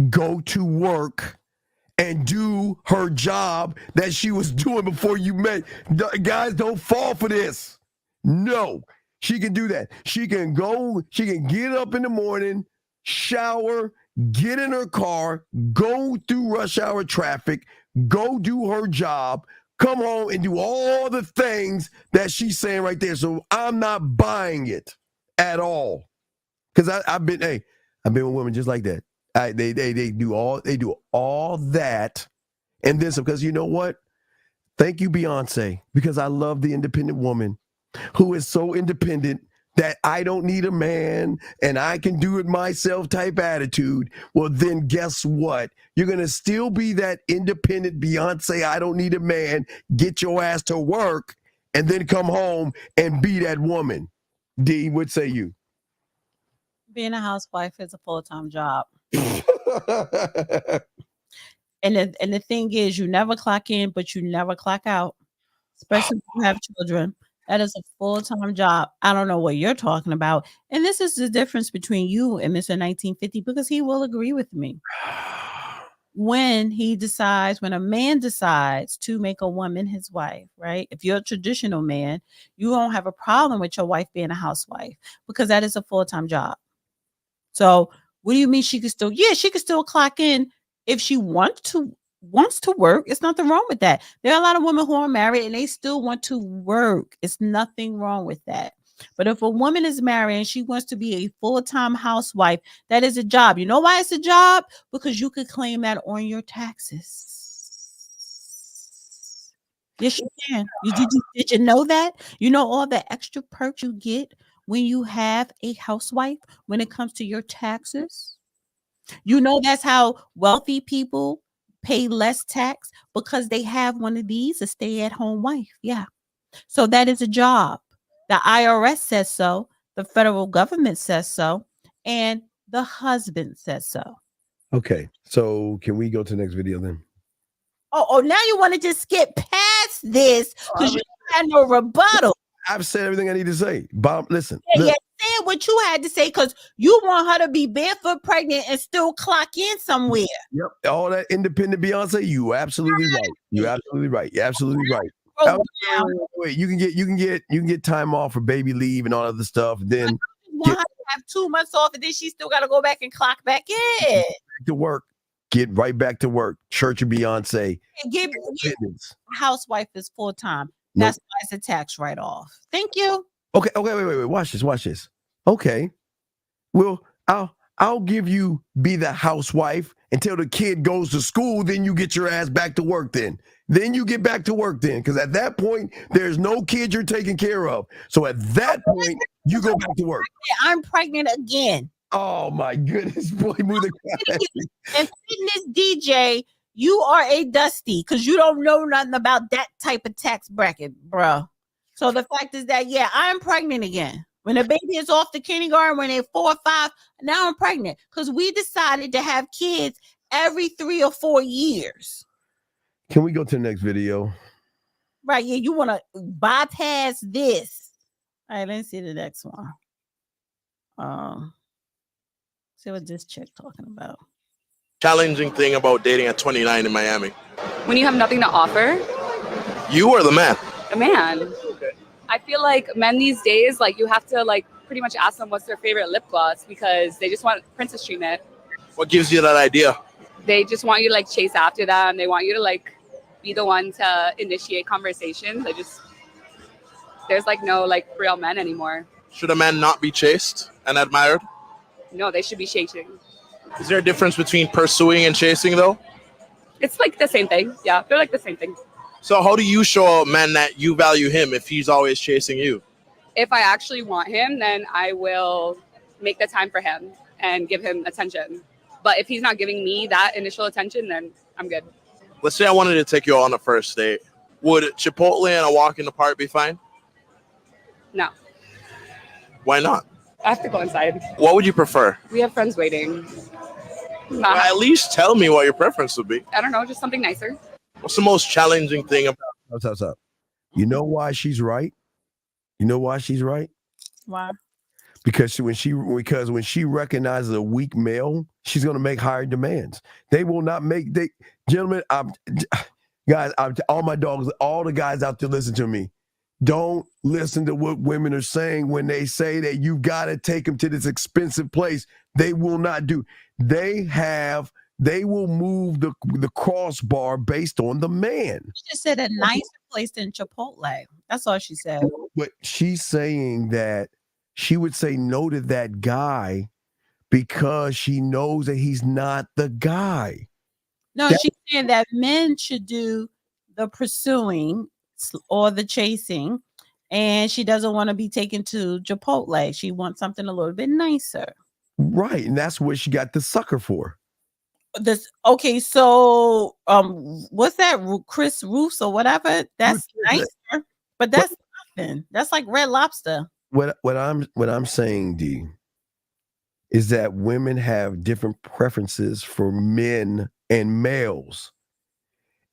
go to work, and do her job that she was doing before you met. Guys, don't fall for this. No, she can do that. She can get up in the morning, shower, get in her car, go through rush hour traffic, go do her job, come home and do all the things that she's saying right there. So I'm not buying it at all. Because I've been with women just like that. They do all that and this, because you know what? Thank you, Beyonce, because I love the independent woman who is so independent that I don't need a man and I can do it myself type attitude, well, then guess what? You're going to still be that independent Beyonce, I don't need a man, get your ass to work, and then come home and be that woman. D, what say you? Being a housewife is a full-time job. And the thing is, you never clock in, but you never clock out, especially if you have children. That is a full-time job. I don't know what you're talking about. And this is the difference between you and Mr. 1950, because he will agree with me. When a man decides to make a woman his wife, right? If you're a traditional man, you don't have a problem with your wife being a housewife, because that is a full-time job. So what do you mean she could still clock in if she wants to work? It's nothing wrong with that. There are a lot of women who are married and they still want to work. It's nothing wrong with that. But if a woman is married and she wants to be a full-time housewife, that is a job. You know why it's a job? Because you could claim that on your taxes. Yes, you can. Did you know that? You know all the extra perks you get when you have a housewife when it comes to your taxes? You know that's how wealthy people pay less tax, because they have one of these, a stay-at-home wife. Yeah. So that is a job. The IRS says so. The federal government says so. And the husband says so. Okay. So can we go to the next video then? Oh, now you want to just skip past this because you had no rebuttal. I've said everything I need to say. Bob, listen. Yeah, said what you had to say because you want her to be barefoot pregnant and still clock in somewhere. Yep. All that independent Beyonce, you absolutely right. You absolutely right. You're absolutely right. Wait, you can get time off for baby leave and all other stuff. Then want her to have 2 months off, and then she still got to go back and clock back in. To work. Get right back to work. Church of Beyonce. Housewife is full time. That's why it's a tax write-off. Thank you. Okay. Wait. Watch this. Okay. Well, I'll give you be the housewife until the kid goes to school. Then you get your ass back to work. Then you get back to work. Because at that point, there's no kid you're taking care of. So at that point, you go back to work. I'm pregnant again. Oh my goodness, boy, move the and fitness DJ, you are a dusty because you don't know nothing about that type of tax bracket, bro. So the fact is that, I'm pregnant again. When the baby is off the kindergarten, when they're 4 or 5, now I'm pregnant because we decided to have kids every 3 or 4 years. Can we go to the next video? Right, you want to bypass this. All right, let's see the next one. See what this chick talking about. Challenging thing about dating at 29 in Miami. When you have nothing to offer? You or the man? The man. Okay. I feel like men these days, you have to pretty much ask them what's their favorite lip gloss because they just want princess treatment. What gives you that idea? They just want you to chase after them. They want you to be the one to initiate conversations. There's no real men anymore. Should a man not be chased and admired? No, they should be chasing. Is there a difference between pursuing and chasing, though? It's the same thing. Yeah, they're the same thing. So how do you show a man that you value him if he's always chasing you? If I actually want him, then I will make the time for him and give him attention. But if he's not giving me that initial attention, then I'm good. Let's say I wanted to take you on a first date. Would Chipotle and a walk in the park be fine? No. Why not? I have to go inside. What would you prefer? We have friends waiting. Well, at least tell me what your preference would be. I don't know, just something nicer. What's the most challenging thing about? What's up? You know why she's right? Why? Because when she recognizes a weak male, she's going to make higher demands. They will not make gentlemen. Guys, all my dogs, all the guys out there, listen to me. Don't listen to what women are saying when they say that you've got to take them to this expensive place. They will not do. They will move the crossbar based on the man. She just said a nicer place than Chipotle. That's all she said. But she's saying that she would say no to that guy because she knows that he's not the guy. No, she's saying that men should do the pursuing or the chasing, and she doesn't want to be taken to Chipotle. She wants something a little bit nicer. Right, and that's what she got the sucker for. Okay, so what's that? Chris Roos or whatever? That's nicer, but that's nothing. That's like Red Lobster. What I'm saying, D, is that women have different preferences for men and males.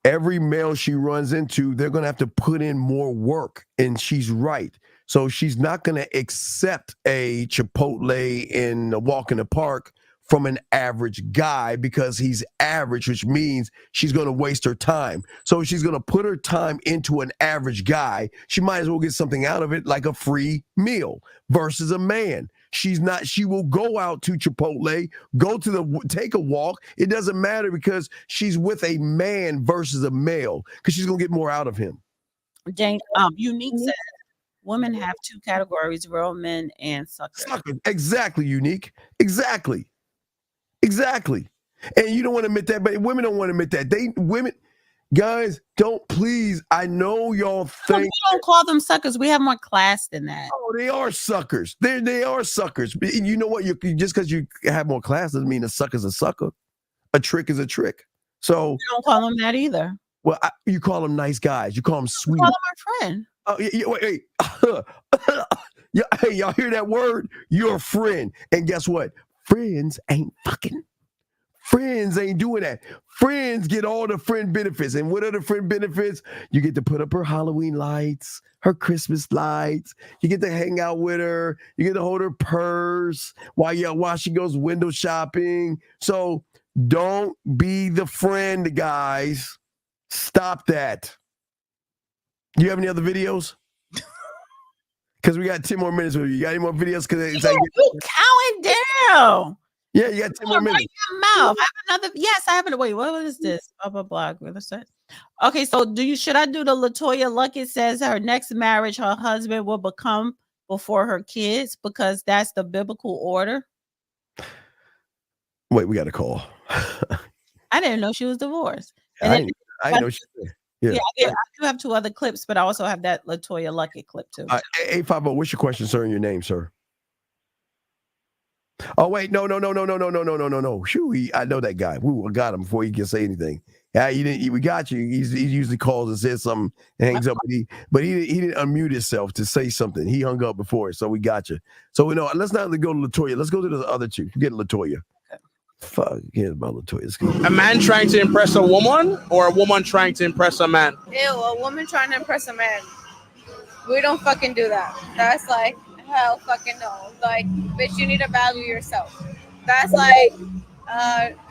Every male she runs into, they're going to have to put in more work, and she's right. So she's not going to accept a Chipotle in a walk in the park from an average guy because he's average, which means she's going to waste her time. So she's going to put her time into an average guy. She might as well get something out of it, like a free meal, versus a man. She will go out to Chipotle, take a walk. It doesn't matter because she's with a man versus a male because she's going to get more out of him. Jane, Unique said, women have two categories, real men and suckers. Exactly, Unique. Exactly. And you don't want to admit that, but women don't want to admit that. Guys, don't please. I know y'all think we don't call them suckers. We have more class than that. Oh, they are suckers. They are suckers. You know what? Just because you have more class doesn't mean a sucker's a sucker. A trick is a trick. So you don't call them that either. Well, you call them nice guys. You call them sweet. You call them our friend. Hey, y'all hear that word? You're a friend. And guess what? Friends ain't fucking. Friends ain't doing that. Friends get all the friend benefits. And what are the friend benefits? You get to put up her Halloween lights, her Christmas lights. You get to hang out with her. You get to hold her purse while she goes window shopping. So don't be the friend, guys. Stop that. Do you have any other videos? Because we got 10 more minutes with you. You got any more videos? Because you counting down. Yeah, you got 10 more minutes. Mouth. I have another. Yes, I have it. Wait, what is this? Blah blah blah. Okay, so should I do the Latoya Luckett says her next marriage, her husband will become before her kids because that's the biblical order? Wait, we got a call. I didn't know she was divorced. I know she did. Yeah. I do have two other clips, but I also have that Latoya Luckett clip too. 850, what's your question, sir, and your name, sir? Oh, wait, no. Shoo, I know that guy. We got him before he can say anything. Yeah, we got you. He usually calls and says something and hangs up, but he didn't unmute himself to say something. He hung up before, so we got you. So we know. Let's not go to Latoya. Let's go to the other two. Forget Latoya. Fuck, forget about Latoya. A man trying to impress a woman, or a woman trying to impress a man? Ew, a woman trying to impress a man. We don't fucking do that. That's like, hell fucking no. Like, bitch, you need to value yourself. That's like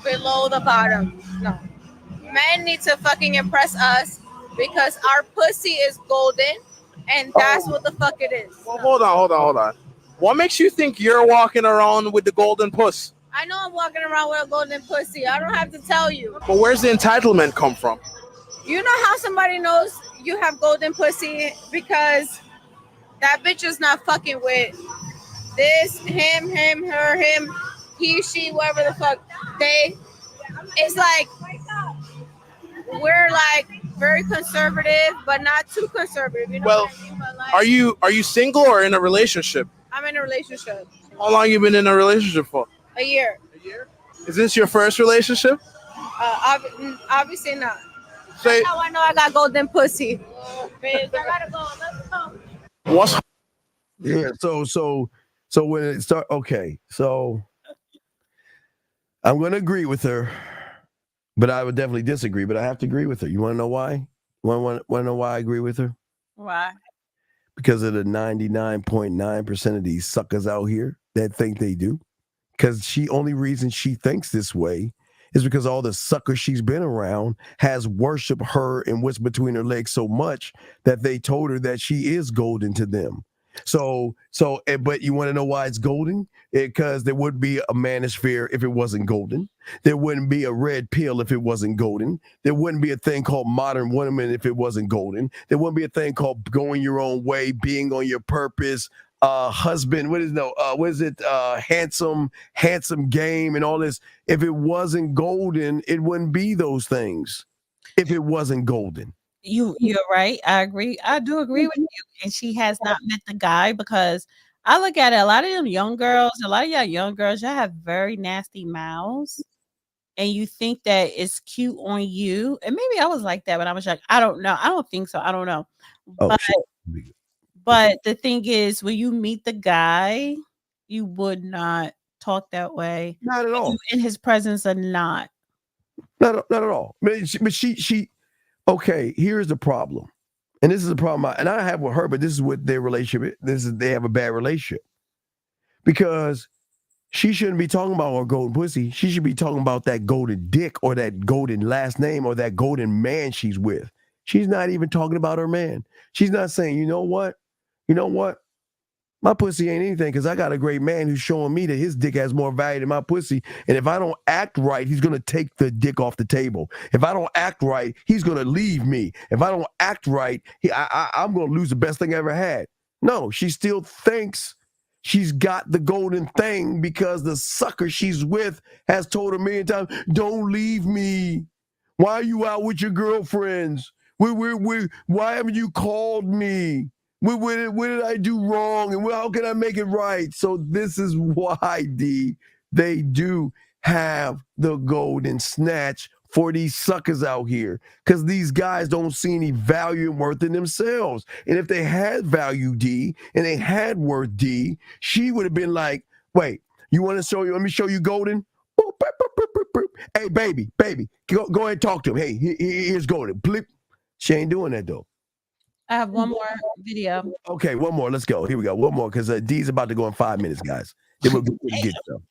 below the bottom. No. Men need to fucking impress us because our pussy is golden and that's what the fuck it is. Well, hold on. What makes you think you're walking around with the golden puss? I know I'm walking around with a golden pussy. I don't have to tell you. But where's the entitlement come from? You know how somebody knows you have golden pussy? Because that bitch is not fucking with this, him, her, him, he, she, whoever the fuck they. It's like we're like very conservative, but not too conservative. You know what I mean? But like, are you single or in a relationship? I'm in a relationship. How long you been in a relationship for? A year. Is this your first relationship? Obviously not. That's how I know I got golden pussy. Bitch, I gotta go. Let's go. What's Yeah, so when it start, okay, so I'm gonna agree with her, but I would definitely disagree. But I have to agree with her. You want to know why? Want to know why I agree with her? Why? Because of the 99.9% of these suckers out here that think they do. Because only reason she thinks this way is because all the suckers she's been around has worshiped her and what's between her legs so much that they told her that she is golden to them. But you want to know why it's golden? Because there would be a manosphere if it wasn't golden. There wouldn't be a red pill if it wasn't golden. There wouldn't be a thing called modern woman if it wasn't golden. There wouldn't be a thing called going your own way, being on your purpose, husband, handsome game and all this. If it wasn't golden, it wouldn't be those things. If it wasn't golden. You're right. I agree. I do agree with you. And she has not met the guy because I look at it. A lot of them young girls, a lot of y'all young girls, y'all have very nasty mouths, and you think that it's cute on you. And maybe I was like that when I was like, I don't know. I don't think so. I don't know. Oh, But the thing is, when you meet the guy, you would not talk that way. Not at all. In his presence or not. Not at all. But she. Okay, here's the problem, and this is the problem. I have with her, but this is what their relationship. They have a bad relationship because she shouldn't be talking about her golden pussy. She should be talking about that golden dick or that golden last name or that golden man she's with. She's not even talking about her man. She's not saying, you know what? My pussy ain't anything because I got a great man who's showing me that his dick has more value than my pussy. And if I don't act right, he's going to take the dick off the table. If I don't act right, he's going to leave me. If I don't act right, I'm going to lose the best thing I ever had. No, she still thinks she's got the golden thing because the sucker she's with has told her a million times, don't leave me. Why are you out with your girlfriends? Why haven't you called me? What did I do wrong? And how can I make it right? So this is why, D, they do have the golden snatch for these suckers out here. Because these guys don't see any value and worth in themselves. And if they had value, D, and they had worth, D, she would have been like, wait, you want to show you? Let me show you golden. Hey, baby, go ahead and talk to him. Hey, here's golden. Blip. She ain't doing that, though. I have one more video. Okay, one more. Let's go. Here we go. One more because D's about to go in 5 minutes, guys. Then we'll get stuff.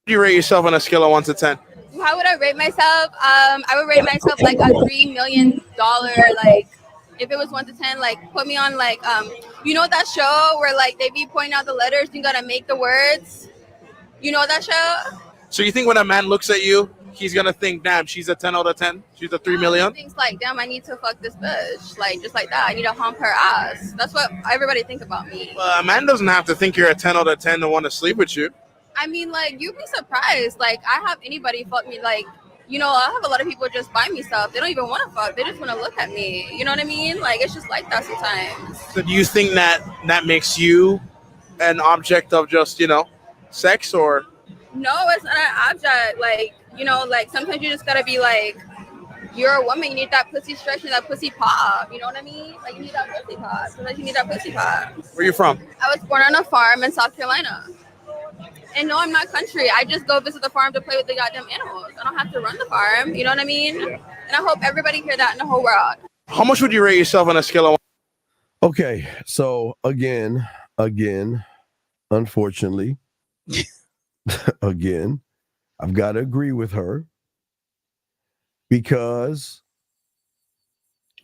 You rate yourself on a scale of 1 to 10? How would I rate myself? I would rate myself like a $3 million. Like, if it was 1 to 10, like put me on like you know that show where like they be pointing out the letters, you gotta make the words. You know that show? So you think when a man looks at you, he's gonna think, damn, she's a 10 out of 10? She's a 3 million? He thinks like, damn, I need to fuck this bitch. Like, just like that. I need to hump her ass. That's what everybody think about me. Well, a man doesn't have to think you're a 10 out of 10 to want to sleep with you. I mean, like, you'd be surprised. Like, I have anybody fuck me. Like, you know, I have a lot of people just buy me stuff. They don't even want to fuck. They just want to look at me. You know what I mean? Like, it's just like that sometimes. So do you think that makes you an object of just, sex or? No, it's not an object. Like, like sometimes you just gotta be like, you're a woman, you need that pussy stretch and that pussy pop. You know what I mean? Like, you need that pussy pop. Sometimes you need that pussy pop. Where are you from? I was born on a farm in South Carolina. And no, I'm not country. I just go visit the farm to play with the goddamn animals. I don't have to run the farm. You know what I mean? Yeah. And I hope everybody hear that in the whole world. How much would you rate yourself on a scale of 1? Okay, so again, unfortunately, again, I've got to agree with her because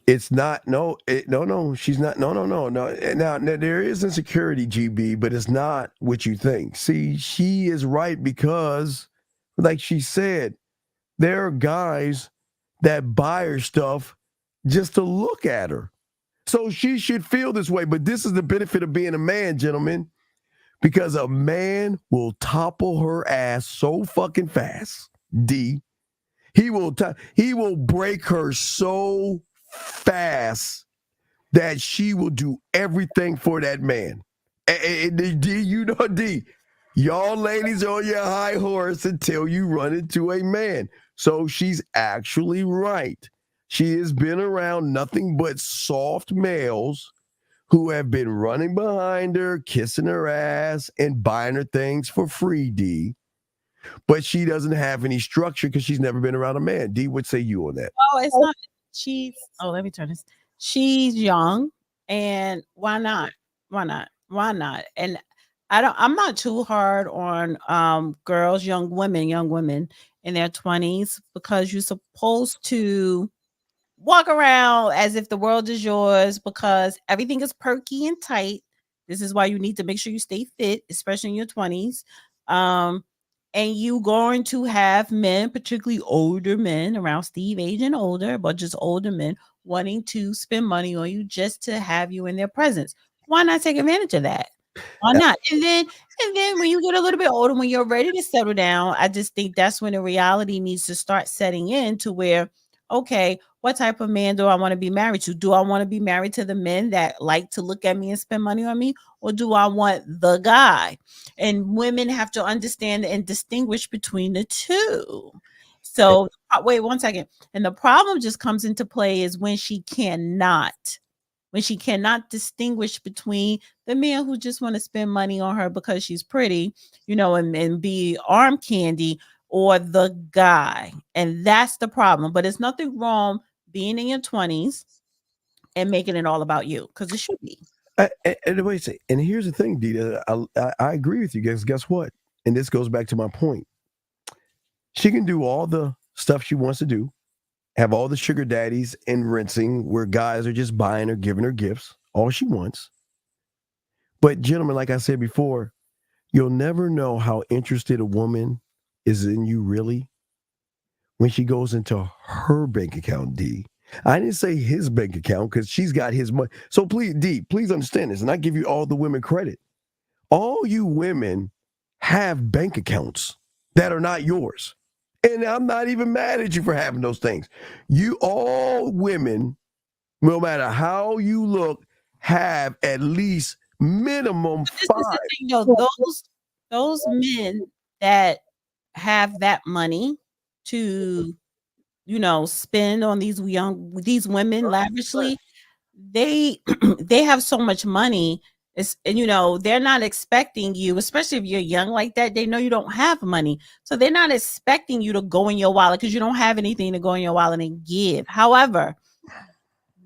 it's not, she's not, no. Now, there is insecurity, GB, but it's not what you think. See, she is right because, like she said, there are guys that buy her stuff just to look at her. So she should feel this way, but this is the benefit of being a man, gentlemen. Because a man will topple her ass so fucking fast, D. He will break her so fast that she will do everything for that man. And D, D, y'all ladies are on your high horse until you run into a man. So she's actually right. She has been around nothing but soft males who have been running behind her, kissing her ass, and buying her things for free, D. But she doesn't have any structure because she's never been around a man. D, what say you on that? Oh, it's not. Let me turn this. She's young, and why not? And I'm not too hard on girls, young women in their 20s because you're supposed to walk around as if the world is yours because everything is perky and tight. This is why you need to make sure you stay fit, especially in your 20s. And you going to have men, particularly older men around Steve age and older, but just older men wanting to spend money on you just to have you in their presence. Why not take advantage of that? Why not? And then when you get a little bit older, when you're ready to settle down, I just think that's when the reality needs to start setting in to where, okay, what type of man do I want to be married to? Do I want to be married to the men that like to look at me and spend money on me? Or do I want the guy? And women have to understand and distinguish between the two. So wait 1 second. And the problem just comes into play is when she cannot distinguish between the man who just want to spend money on her because she's pretty, and be arm candy, or the guy. And that's the problem. But it's nothing wrong being in your 20s and making it all about you, because it should be. And here's the thing, Dita. I agree with you guys. Guess what? And this goes back to my point. She can do all the stuff she wants to do, have all the sugar daddies and rinsing where guys are just buying her, giving her gifts, all she wants. But gentlemen, like I said before, you'll never know how interested a woman is in you really when she goes into her bank account, D. I didn't say his bank account because she's got his money. So please, D, please understand this, and I give you all the women credit. All you women have bank accounts that are not yours. And I'm not even mad at you for having those things. You all women, no matter how you look, have at least minimum 5. Those men that have that money to, spend on these women lavishly, they have so much money. They're not expecting you, especially if you're young like that. They know you don't have money, so they're not expecting you to go in your wallet because you don't have anything to go in your wallet and give. However,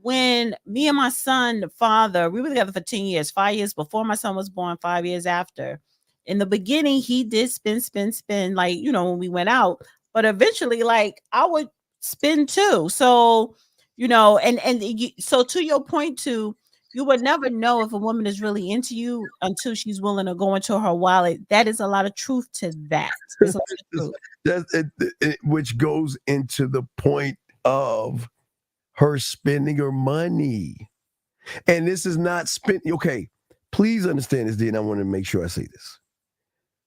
when me and my son, the father, we were together for 10 years, 5 years before my son was born, 5 years after. In the beginning, he did spend, like, when we went out, but eventually, like, I would spend too. So, so to your point too, you would never know if a woman is really into you until she's willing to go into her wallet. That is a lot of truth to that. There's a lot of truth. Which goes into the point of her spending her money. And this is not spending. Okay, please understand this, D, and I want to make sure I say this.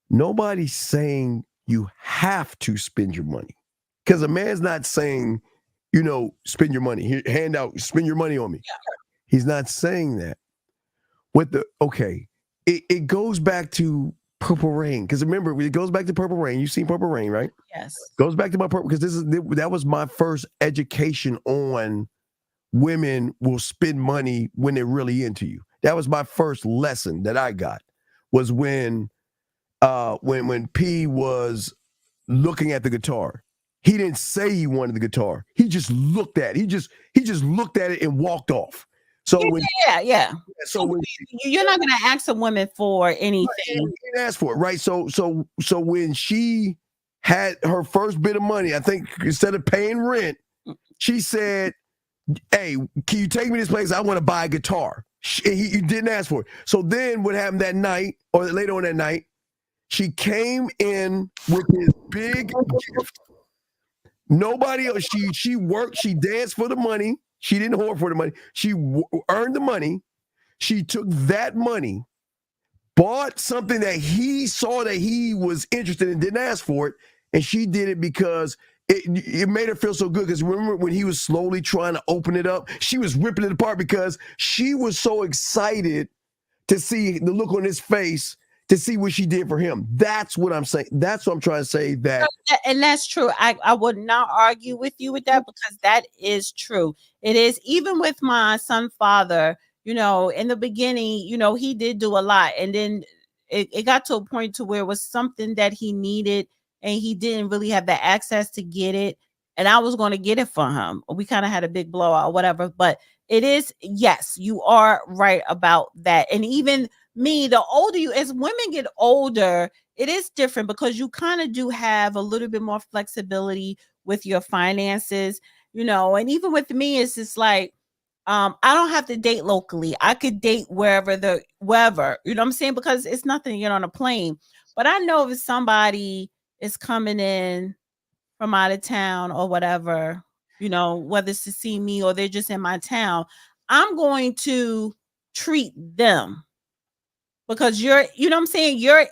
Nobody's saying you have to spend your money. Because a man's not saying, spend your money. Here, hand out, spend your money on me. He's not saying that. It goes back to Purple Rain. Because remember, it goes back to Purple Rain. You've seen Purple Rain, right? Yes. Goes back to my purple, because that was my first education on women will spend money when they're really into you. That was my first lesson that I got, was when P was looking at the guitar. He didn't say he wanted the guitar. He just looked at it. He just looked at it and walked off. So yeah. So you're not going to ask a woman for anything. He didn't ask for it, right? So when she had her first bit of money, I think instead of paying rent, she said, "Hey, can you take me to this place? I want to buy a guitar." He didn't ask for it. So then what happened that night, or later on that night, she came in with this big gift. Nobody else. She worked. She danced for the money. She didn't hoard for the money. She earned the money. She took that money, bought something that he saw that he was interested in, didn't ask for it, and she did it because it made her feel so good. Because remember when he was slowly trying to open it up, she was ripping it apart because she was so excited to see the look on his face, to see what she did for him. That's what I'm saying. That's what I'm trying to say. And that's true. I would not argue with you with that, because that is true. It is. Even with my son's father, in the beginning, he did do a lot. And then it got to a point to where it was something that he needed and he didn't really have the access to get it. And I was going to get it for him. We kind of had a big blowout or whatever. But it is, yes, you are right about that. And even me, the older you, as women get older, it is different because you kind of do have a little bit more flexibility with your finances, and even with me, it's just like, I don't have to date locally. I could date wherever, you know what I'm saying? Because it's nothing to get on a plane. But I know if somebody is coming in from out of town or whatever, whether it's to see me or they're just in my town, I'm going to treat them. Because you're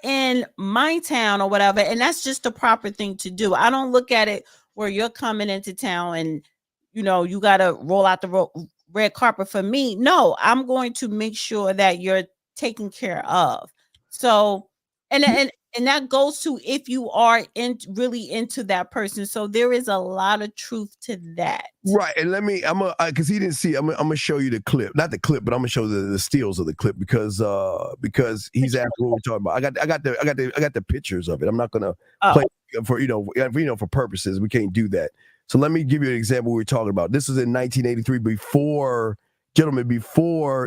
in my town or whatever. And that's just the proper thing to do. I don't look at it where you're coming into town and you got to roll out the red carpet for me. No, I'm going to make sure that you're taken care of. So, and that goes to if you are really into that person. So there is a lot of truth to that. Right. And because he didn't see, I'm gonna show you the clip, not the clip, but I'm gonna show the steals of the clip because he's asking what we're talking about. I got the pictures of it. I'm not gonna play for purposes. We can't do that. So let me give you an example we're talking about. This is in 1983 before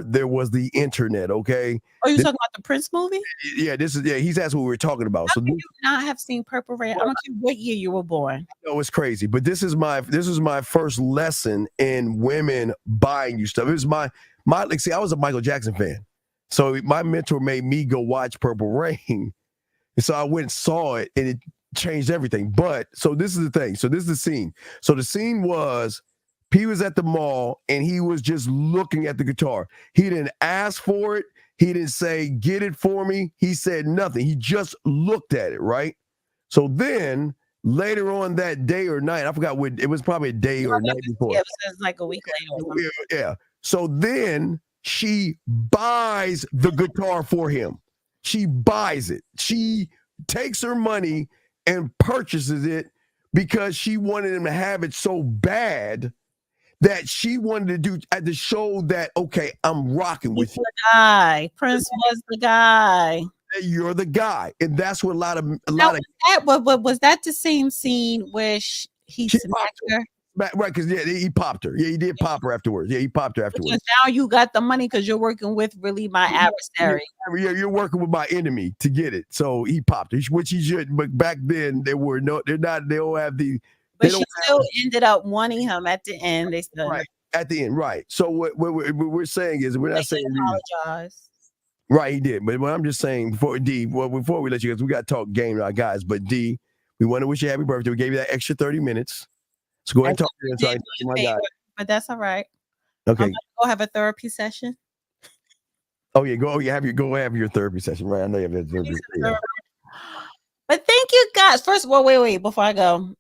there was the internet, okay? Oh, you talking about the Prince movie? Yeah, he's asking what we're talking about. How can you not have seen Purple Rain? I don't care what year you were born. No, it's crazy. But this is my first lesson in women buying you stuff. It was my I was a Michael Jackson fan. So my mentor made me go watch Purple Rain. And so I went and saw it and it changed everything. But so this is the thing. So this is the scene. So the scene was P was at the mall and he was just looking at the guitar. He didn't ask for it. He didn't say, get it for me. He said nothing. He just looked at it, right? So then later on that day or night, I forgot what, it was probably a day or night before. Yeah, it was like a week later. Yeah. So then she buys the guitar for him. She buys it. She takes her money and purchases it because she wanted him to have it so bad that she wanted to show that, okay, I'm rocking with you. The guy. Prince was the guy. You're the guy. And that's what was that the same scene where he smacked her? Right, because he popped her. Yeah, he did pop her afterwards. Yeah, he popped her afterwards. Because now you got the money because you're working with really my adversary. Yeah, you're working with my enemy to get it. So he popped her, which he should. But back then they don't have the. But she still ended up wanting him at the end. They still right at the end, right? So what we're saying is we're not saying apologize. Right, he did. But what I'm just saying before we let you guys, we got to talk game to our guys. But D, we want to wish you happy birthday. We gave you that extra 30 minutes. So go ahead and talk to them. So I can talk to my guy. But that's all right. Okay. I'm gonna go have a therapy session. Oh yeah, go have your therapy session, right? I know you have that therapy. Yeah. But thank you guys. First of all, wait, before I go.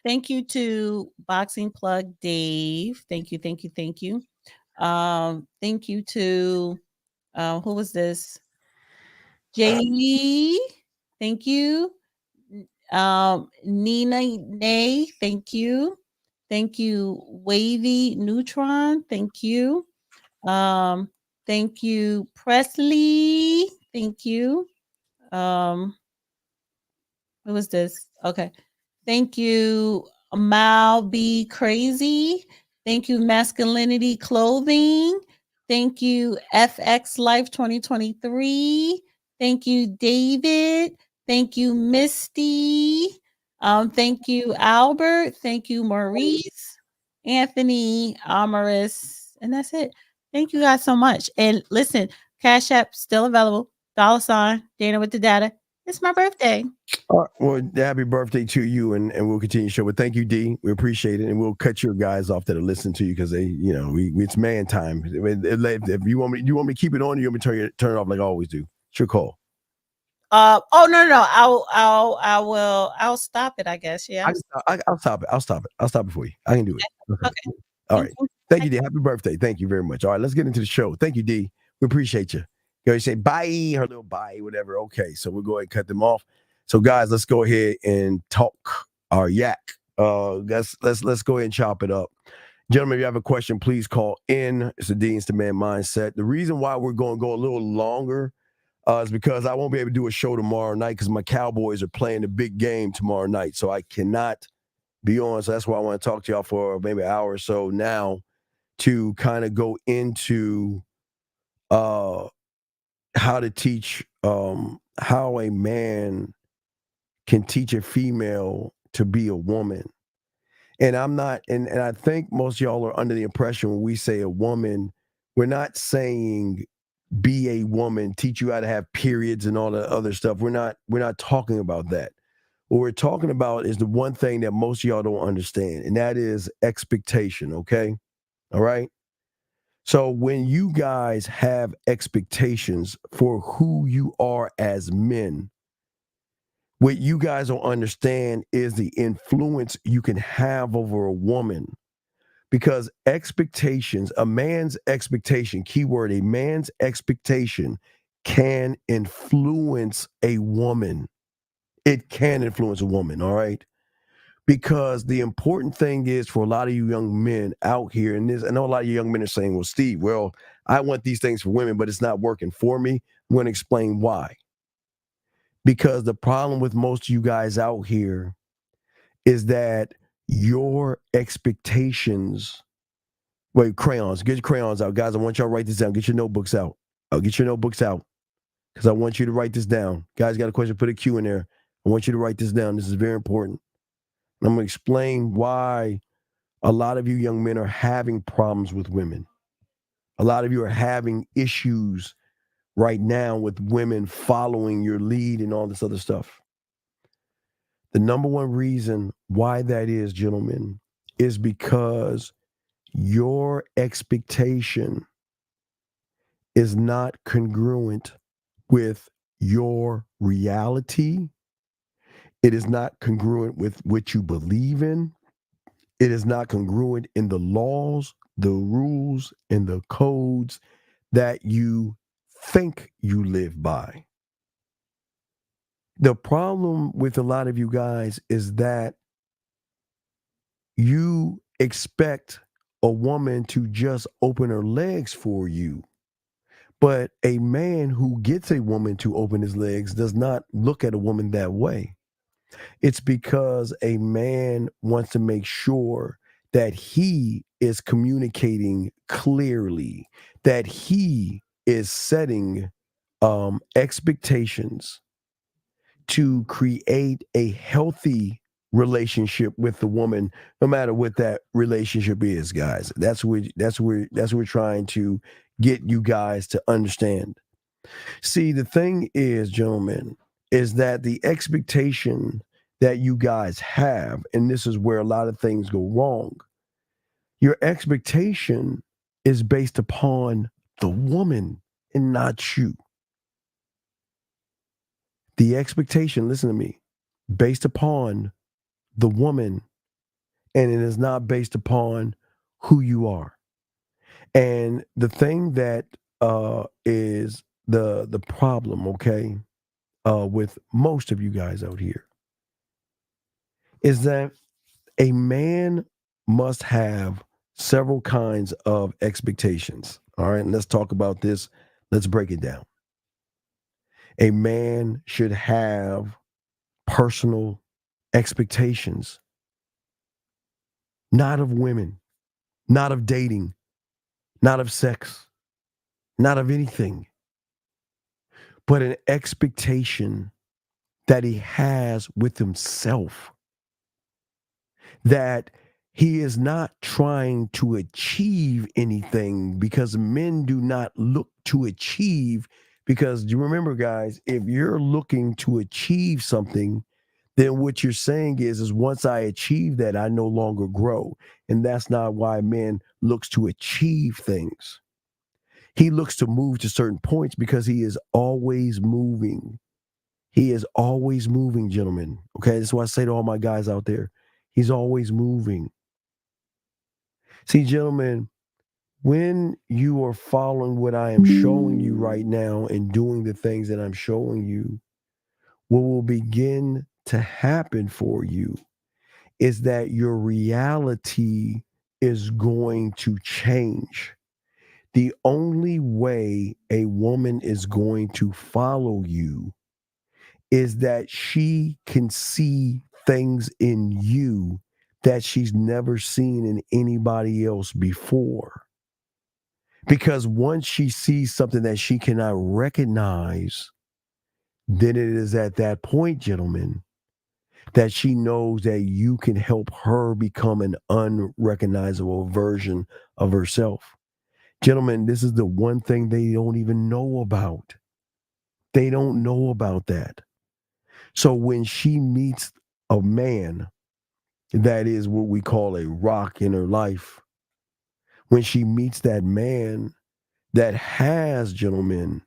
Thank you to Boxing Plug Dave. Thank you. Thank you to who was this? Jaylee. Thank you. Nina Nay, thank you. Thank you, Wavy Neutron. Thank you. Thank you, Presley. Thank you. What was this? Okay. Thank you, Mal B Crazy. Thank you, Masculinity Clothing. Thank you, FX Life 2023. Thank you, David. Thank you, Misty. Thank you, Albert. Thank you, Maurice, Anthony, Amaris, and that's it. Thank you guys so much. And listen, Cash App still available. $ Dana with the data. It's my birthday. Well, happy birthday to you, and we'll continue the show. But thank you, D. We appreciate it, and we'll cut your guys off that are listening to you because it's man time. If you want me to keep it on, you want me to turn it off like I always do. It's your call. No. I'll stop it, I guess. Yeah. I'll stop it. I'll stop it for you. I can do it. Okay. All right. Thank you, D. Happy birthday. Thank you very much. All right, let's get into the show. Thank you, D. We appreciate you. You say bye, her little bye, whatever. Okay, so we'll go ahead and cut them off. So guys, let's go ahead and talk our yak. Let's go ahead and chop it up. Gentlemen, if you have a question, please call in. It's the Dean's Demand Mindset. The reason why we're going to go a little longer is because I won't be able to do a show tomorrow night because my Cowboys are playing the big game tomorrow night. So I cannot be on. So that's why I want to talk to y'all for maybe an hour or so now to kind of go into how to teach how a man can teach a female to be a woman. And I'm not, and I think most of y'all are under the impression when we say a woman, we're not saying be a woman, teach you how to have periods and all that other stuff. We're not talking about that. What we're talking about is the one thing that most of y'all don't understand, and that is expectation, okay? All right? So when you guys have expectations for who you are as men, What you guys don't understand is the influence you can have over a woman. Because expectations, a man's expectation, keyword, a man's expectation can influence a woman. It can influence a woman, all right? Because the important thing is for a lot of you young men out here, and I know a lot of you young men are saying, well, Steve, well, I want these things for women, but it's not working for me. I'm going to explain why. Because the problem with most of you guys out here is that your expectations. Wait, crayons. Get your crayons out. Guys, I want y'all to write this down. Get your notebooks out. Get your notebooks out because I want you to write this down. Guys, got a question? Put a Q in there. I want you to write this down. This is very important. And I'm going to explain why a lot of you young men are having problems with women. A lot of you are having issues right now with women following your lead and all this other stuff. The number one reason why that is, gentlemen, is because your expectation is not congruent with your reality. It is not congruent with what you believe in. It is not congruent in the laws, the rules, and the codes that you think you live by. The problem with a lot of you guys is that you expect a woman to just open her legs for you. But a man who gets a woman to open his legs does not look at a woman that way. It's because a man wants to make sure that he is communicating clearly, that he is setting expectations to create a healthy relationship with the woman, no matter what that relationship is, guys. That's what we're trying to get you guys to understand. See, the thing is, gentlemen, is that the expectation that you guys have, and this is where a lot of things go wrong, your expectation is based upon the woman and not you. The expectation, listen to me, based upon the woman, and it is not based upon who you are. And the thing that is the problem, okay, with most of you guys out here is that a man must have several kinds of expectations. All right, and let's talk about this. Let's break it down. A man should have personal expectations, not of women, not of dating, not of sex, not of anything, but an expectation that he has with himself, that he is not trying to achieve anything, because men do not look to achieve. Because you remember, guys, if you're looking to achieve something, then what you're saying is once I achieve that, I no longer grow. And that's not why man looks to achieve things. He looks to move to certain points because he is always moving. He is always moving, gentlemen. Okay, that's why I say to all my guys out there, he's always moving. See, gentlemen, when you are following what I am showing you right now and doing the things that I'm showing you, what will begin to happen for you is that your reality is going to change. The only way a woman is going to follow you is that she can see things in you that she's never seen in anybody else before. Because once she sees something that she cannot recognize, then it is at that point, gentlemen, that she knows that you can help her become an unrecognizable version of herself. Gentlemen, this is the one thing they don't even know about. They don't know about that. So when she meets a man that is what we call a rock in her life, when she meets that man that has, gentlemen,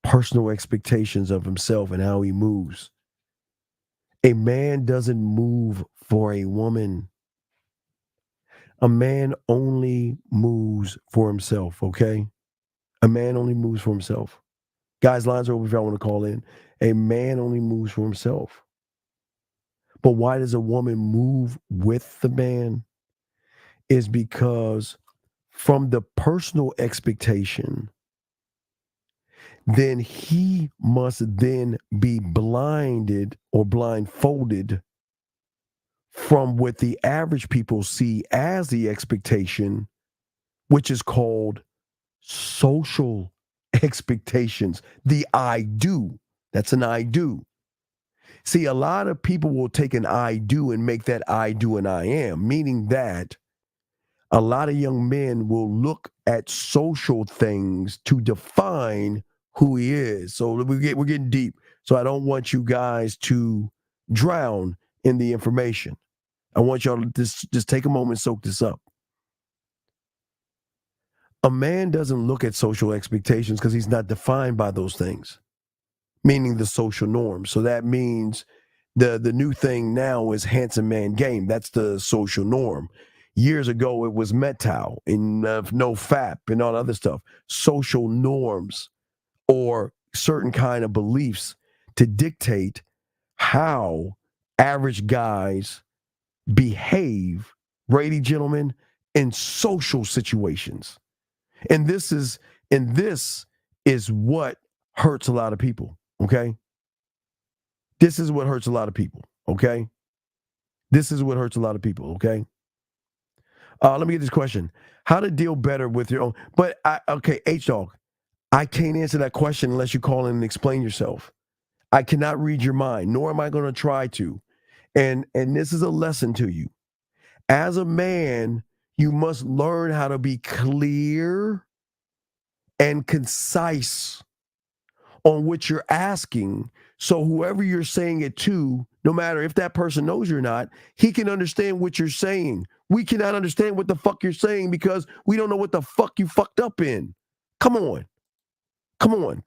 personal expectations of himself and how he moves, A man doesn't move for a woman. A man only moves for himself, okay? A man only moves for himself. Guys, lines are open if y'all want to call in. A man only moves for himself. But why does a woman move with the man? Is because from the personal expectation, then he must then be blinded or blindfolded from what the average people see as the expectation, which is called social expectations. The I do. That's an I do. See, a lot of people will take an I do and make that I do an I am, meaning that a lot of young men will look at social things to define who he is. So we're getting deep. So I don't want you guys to drown in the information. I want y'all to just take a moment and soak this up. A man doesn't look at social expectations because he's not defined by those things, meaning the social norms. So that means the new thing now is handsome man game. That's the social norm. Years ago, it was Mettow and no FAP and all other stuff. Social norms or certain kind of beliefs to dictate how average guys behave, ladies and gentlemen, in social situations. And this is what hurts a lot of people, okay? This is what hurts a lot of people, okay? This is what hurts a lot of people, okay? Let me get this question. How to deal better with your own, but H-Dog, I can't answer that question unless you call in and explain yourself. I cannot read your mind, nor am I going to try to. And this is a lesson to you. As a man, you must learn how to be clear and concise on what you're asking. So whoever you're saying it to, no matter if that person knows you or not, he can understand what you're saying. We cannot understand what the fuck you're saying because we don't know what the fuck you fucked up in. Come on.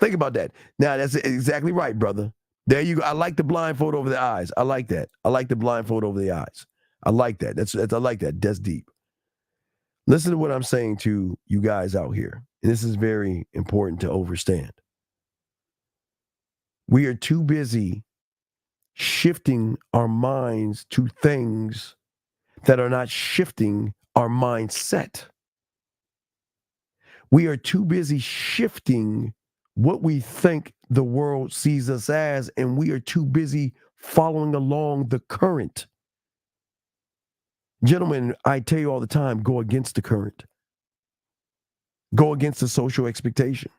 Think about that. Now, that's exactly right, brother. There you go. I like the blindfold over the eyes. I like that. I like the blindfold over the eyes. I like that. I like that. That's deep. Listen to what I'm saying to you guys out here. And this is very important to understand. We are too busy shifting our minds to things that are not shifting our mindset. We are too busy shifting what we think the world sees us as, and we are too busy following along the current. Gentlemen, I tell you all the time, go against the current. Go against the social expectation.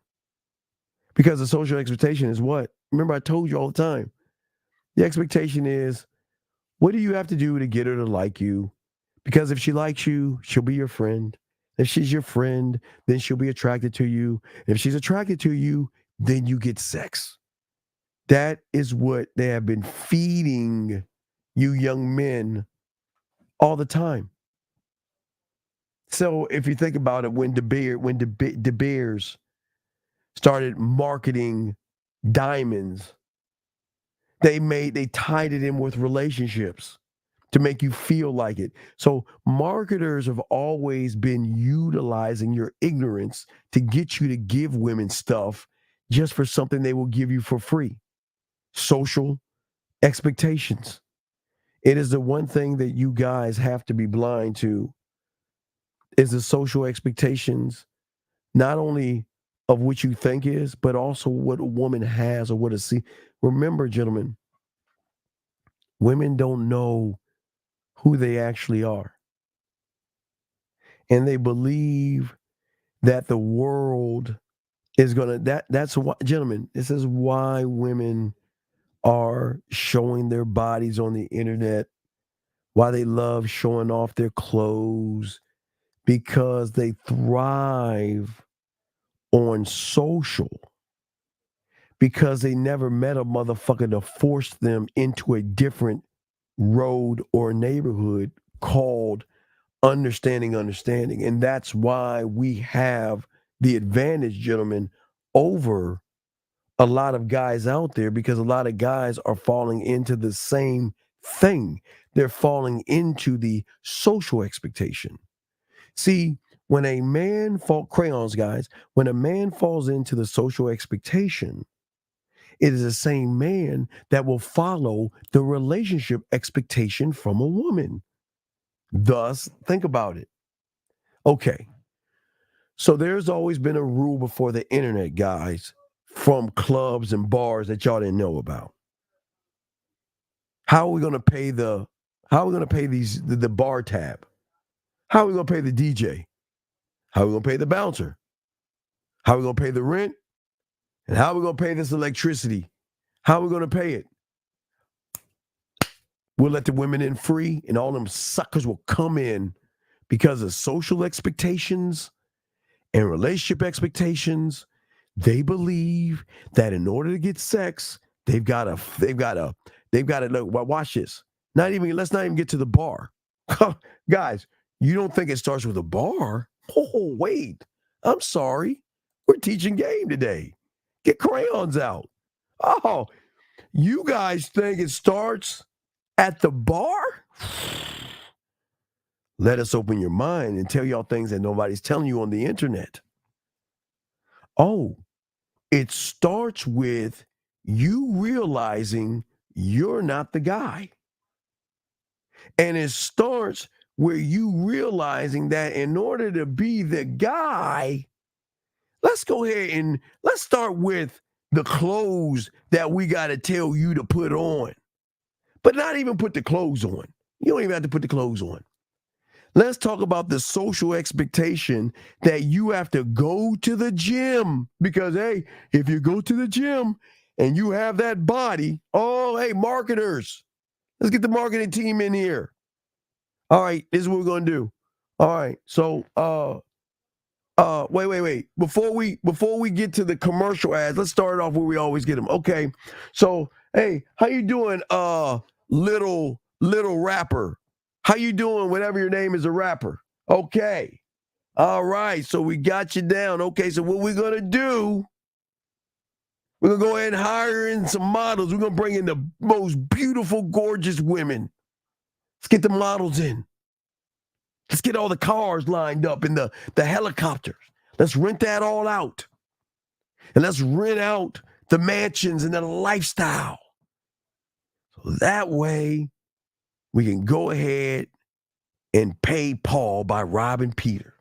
Because the social expectation is what? Remember, I told you all the time. The expectation is, what do you have to do to get her to like you? Because if she likes you, she'll be your friend. If she's your friend, then she'll be attracted to you. If she's attracted to you, then you get sex. That is what they have been feeding you young men all the time. So if you think about it, when De Beers started marketing diamonds, they tied it in with relationships to make you feel like it. So marketers have always been utilizing your ignorance to get you to give women stuff just for something they will give you for free. Social expectations. It is the one thing that you guys have to be blind to is the social expectations, not only of what you think is, but also what a woman has or what a see. Remember, gentlemen, women don't know who they actually are. And they believe that the world is going to, that's why, gentlemen, this is why women are showing their bodies on the internet, why they love showing off their clothes, because they thrive on social, because they never met a motherfucker to force them into a different road or neighborhood called understanding. And that's why we have the advantage, gentlemen, over a lot of guys out there because a lot of guys are falling into the same thing. They're falling into the social expectation. See, when a man crayons, guys, when a man falls into the social expectation, it is the same man that will follow the relationship expectation from a woman. Thus, think about it. Okay. So there's always been a rule before the internet, guys, from clubs and bars that y'all didn't know about. How are we going to pay the bar tab? How are we going to pay the DJ? How are we going to pay the bouncer? How are we going to pay the rent? And how are we going to pay this electricity? How are we going to pay it? We'll let the women in free, and all them suckers will come in because of social expectations and relationship expectations. They believe that in order to get sex, they've got to look. Well, watch this. Let's not even get to the bar. Guys, you don't think it starts with a bar? Oh, wait. I'm sorry. We're teaching game today. Get crayons out. Oh, you guys think it starts at the bar? Let us open your mind and tell y'all things that nobody's telling you on the internet. Oh, it starts with you realizing you're not the guy. And it starts where you realizing that in order to be the guy, let's go ahead and let's start with the clothes that we got to tell you to put on. But not even put the clothes on. You don't even have to put the clothes on. Let's talk about the social expectation that you have to go to the gym because, hey, if you go to the gym and you have that body, oh, hey, marketers, let's get the marketing team in here. All right, this is what we're going to do. All right, so, wait. Before we get to the commercial ads, let's start off where we always get them. Okay, so, hey, how you doing, little rapper? How you doing whenever your name is a rapper? Okay. All right. So we got you down. Okay. So what we're going to do, we're going to go ahead and hire in some models. We're going to bring in the most beautiful, gorgeous women. Let's get the models in. Let's get all the cars lined up and the helicopters. Let's rent that all out. And let's rent out the mansions and the lifestyle. So that way, we can go ahead and pay Paul by robbing Peter.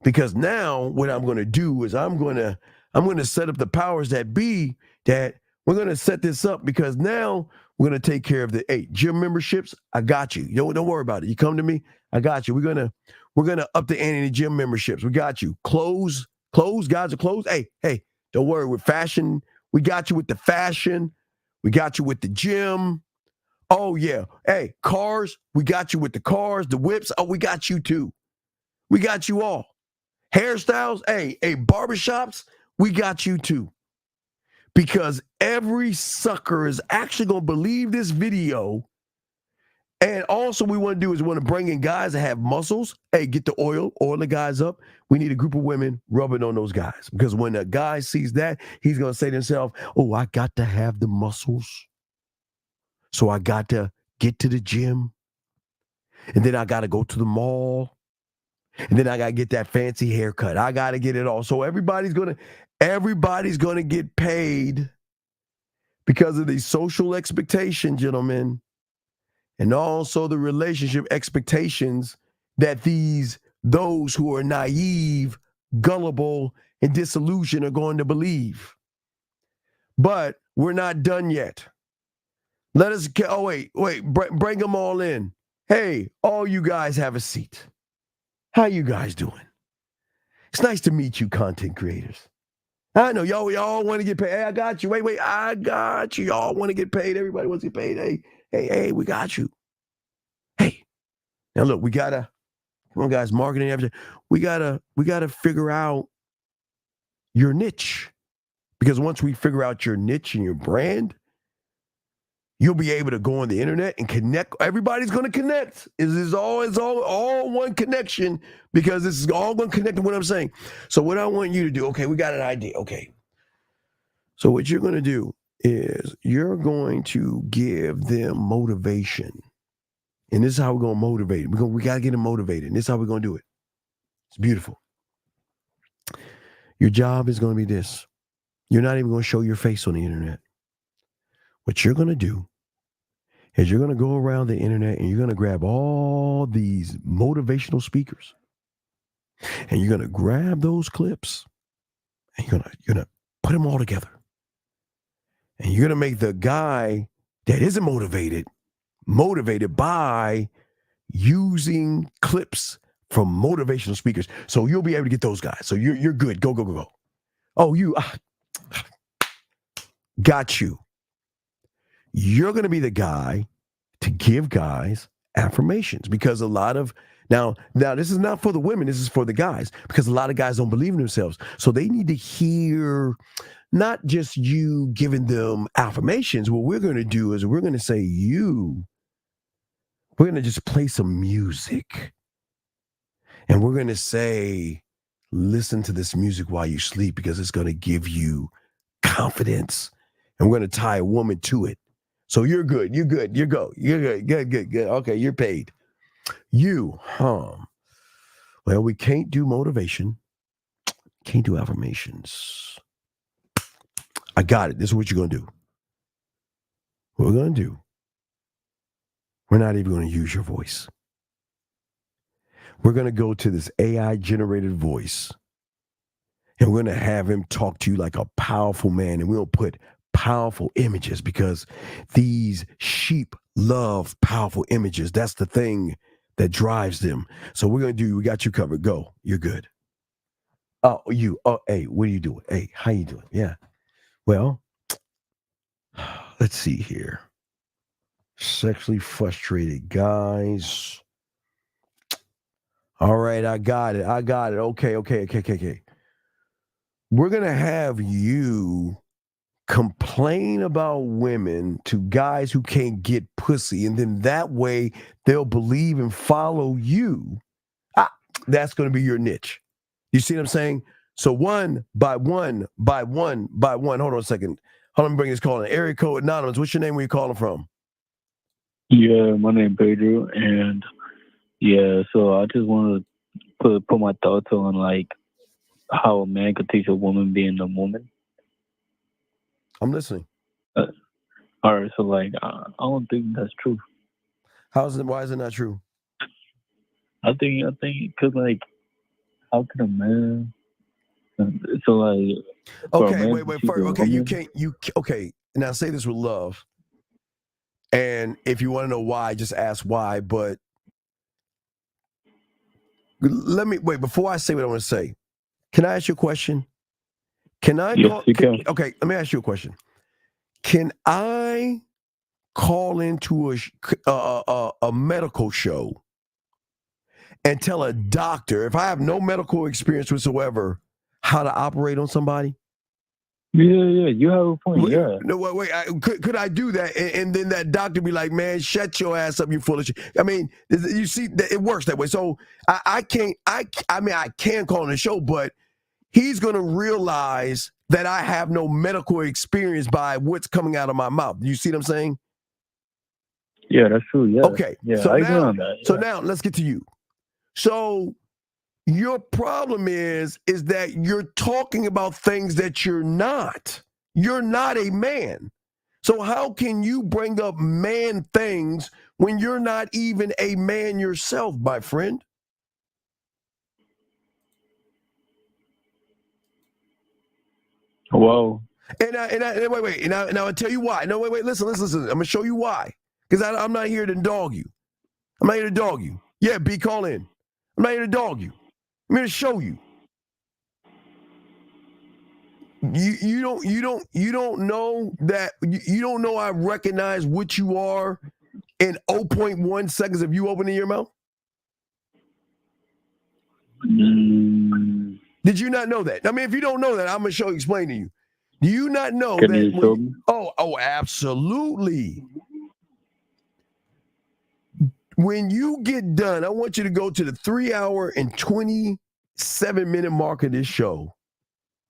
Because now what I'm going to do is I'm going to set up the powers that be that we're going to set this up because now we're going to take care of the gym memberships. I got you. Don't worry about it. You come to me. I got you. We're going to up the ante in the gym memberships. We got you. Clothes, guys are clothes. Hey, don't worry. With fashion, we got you with the fashion. We got you with the gym. Oh, yeah. Hey, cars, we got you with the cars, the whips. Oh, we got you too. We got you all. Hairstyles, hey, barbershops, we got you too. Because every sucker is actually going to believe this video. And also we want to do is we want to bring in guys that have muscles. Hey, get the oil the guys up. We need a group of women rubbing on those guys. Because when a guy sees that, he's going to say to himself, oh, I got to have the muscles. So I got to get to the gym, and then I got to go to the mall, and then I got to get that fancy haircut. I got to get it all. So everybody's going to get paid because of the social expectation, gentlemen, and also the relationship expectations that those who are naive, gullible, and disillusioned are going to believe. But we're not done yet. Let us get, bring them all in. Hey, all you guys have a seat. How you guys doing? It's nice to meet you, content creators. I know y'all want to get paid. Hey, I got you. Wait, I got you. Y'all want to get paid. Everybody wants to get paid. Hey, we got you. Hey, now look, come on, guys, marketing, everything. We gotta figure out your niche. Because once we figure out your niche and your brand, you'll be able to go on the internet and connect. Everybody's going to connect. It's all one connection because this is all going to connect to what I'm saying. So what I want you to do, okay, we got an idea. Okay. So what you're going to do is you're going to give them motivation. And this is how we're going to motivate them. We got to get them motivated. And this is how we're going to do it. It's beautiful. Your job is going to be this. You're not even going to show your face on the internet. What you're going to do is you're going to go around the internet and you're going to grab all these motivational speakers. And you're going to grab those clips and you're going to put them all together. And you're going to make the guy that isn't motivated by using clips from motivational speakers. So you'll be able to get those guys. So you're good. Go. Oh, got you. You're going to be the guy to give guys affirmations because a lot of now this is not for the women, this is for the guys because a lot of guys don't believe in themselves. So they need to hear not just you giving them affirmations. What we're going to do is we're going to say we're going to just play some music and we're going to say, listen to this music while you sleep because it's going to give you confidence. And we're going to tie a woman to it. So you're good. You're good. You go. You're good. Good. Okay, you're paid. Well, we can't do motivation. Can't do affirmations. I got it. This is what you're going to do. What we're going to do, we're not even going to use your voice. We're going to go to this AI-generated voice, and we're going to have him talk to you like a powerful man, and we'll put powerful images because these sheep love powerful images. That's the thing that drives them. So we got you covered. Go. You're good. Hey, what are you doing? Hey, how you doing? Yeah. Well, let's see here. Sexually frustrated guys. All right, I got it. Okay. We're going to have you complain about women to guys who can't get pussy, and then that way they'll believe and follow you. That's going to be your niche. You see what I'm saying? So one by one. Hold on a second. Hold on, bring this call in. Area code anonymous. What's your name? Where you calling from? Yeah, my name is Pedro, and yeah, so I just want to put my thoughts on like how a man could teach a woman being a woman. I'm listening. All right, so like I don't think that's true. Why is it not true? I think because like how can a man? So like okay, wait. First, okay, okay. Now say this with love, and if you want to know why, just ask why. But let me wait before I say what I want to say. Can I ask you a question? Yes, you can. Okay, let me ask you a question. Can I call into a medical show and tell a doctor, if I have no medical experience whatsoever, how to operate on somebody? Yeah, you have a point. Yeah. No, wait. Could I do that? And then that doctor be like, man, shut your ass up, you fool of shit. I mean, you see, it works that way. So I can call on the show, but he's going to realize that I have no medical experience by what's coming out of my mouth. You see what I'm saying? Yeah, that's true. Yeah. Okay. Yeah, So I agree on that. So now let's get to you. So your problem is that you're talking about things that you're not. You're not a man. So how can you bring up man things when you're not even a man yourself, my friend? Whoa. And wait. And I'll tell you why. No, wait. Listen. I'm gonna show you why. Because I'm not here to dog you. I'm not here to dog you. Yeah, B, call in. I'm not here to dog you. I'm here to show you. You don't know that you don't know I recognize what you are in 0.1 seconds of you opening your mouth? Did you not know that? I mean, if you don't know that, I'm gonna explain to you. Do you not know Can that? you show me? Oh, absolutely. When you get done, I want you to go to the 3 hour and 27 minute mark of this show.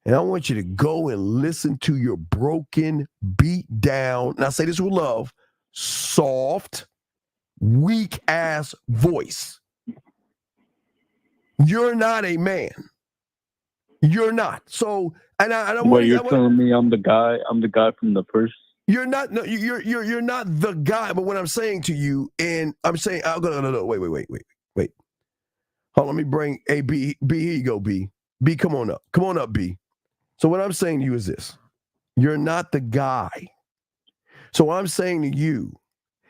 And I want you to go and listen to your broken, beat down, and I say this with love, soft, weak ass voice. You're not a man. You're not. So, and I don't want. You're telling me I'm the guy from the first. You're not. No, you're not the guy. But what I'm saying to you, and I'm saying, no. Wait. Hold on, let me bring a B. Here you go, B. B, come on up. Come on up, B. So what I'm saying to you is this: you're not the guy. So what I'm saying to you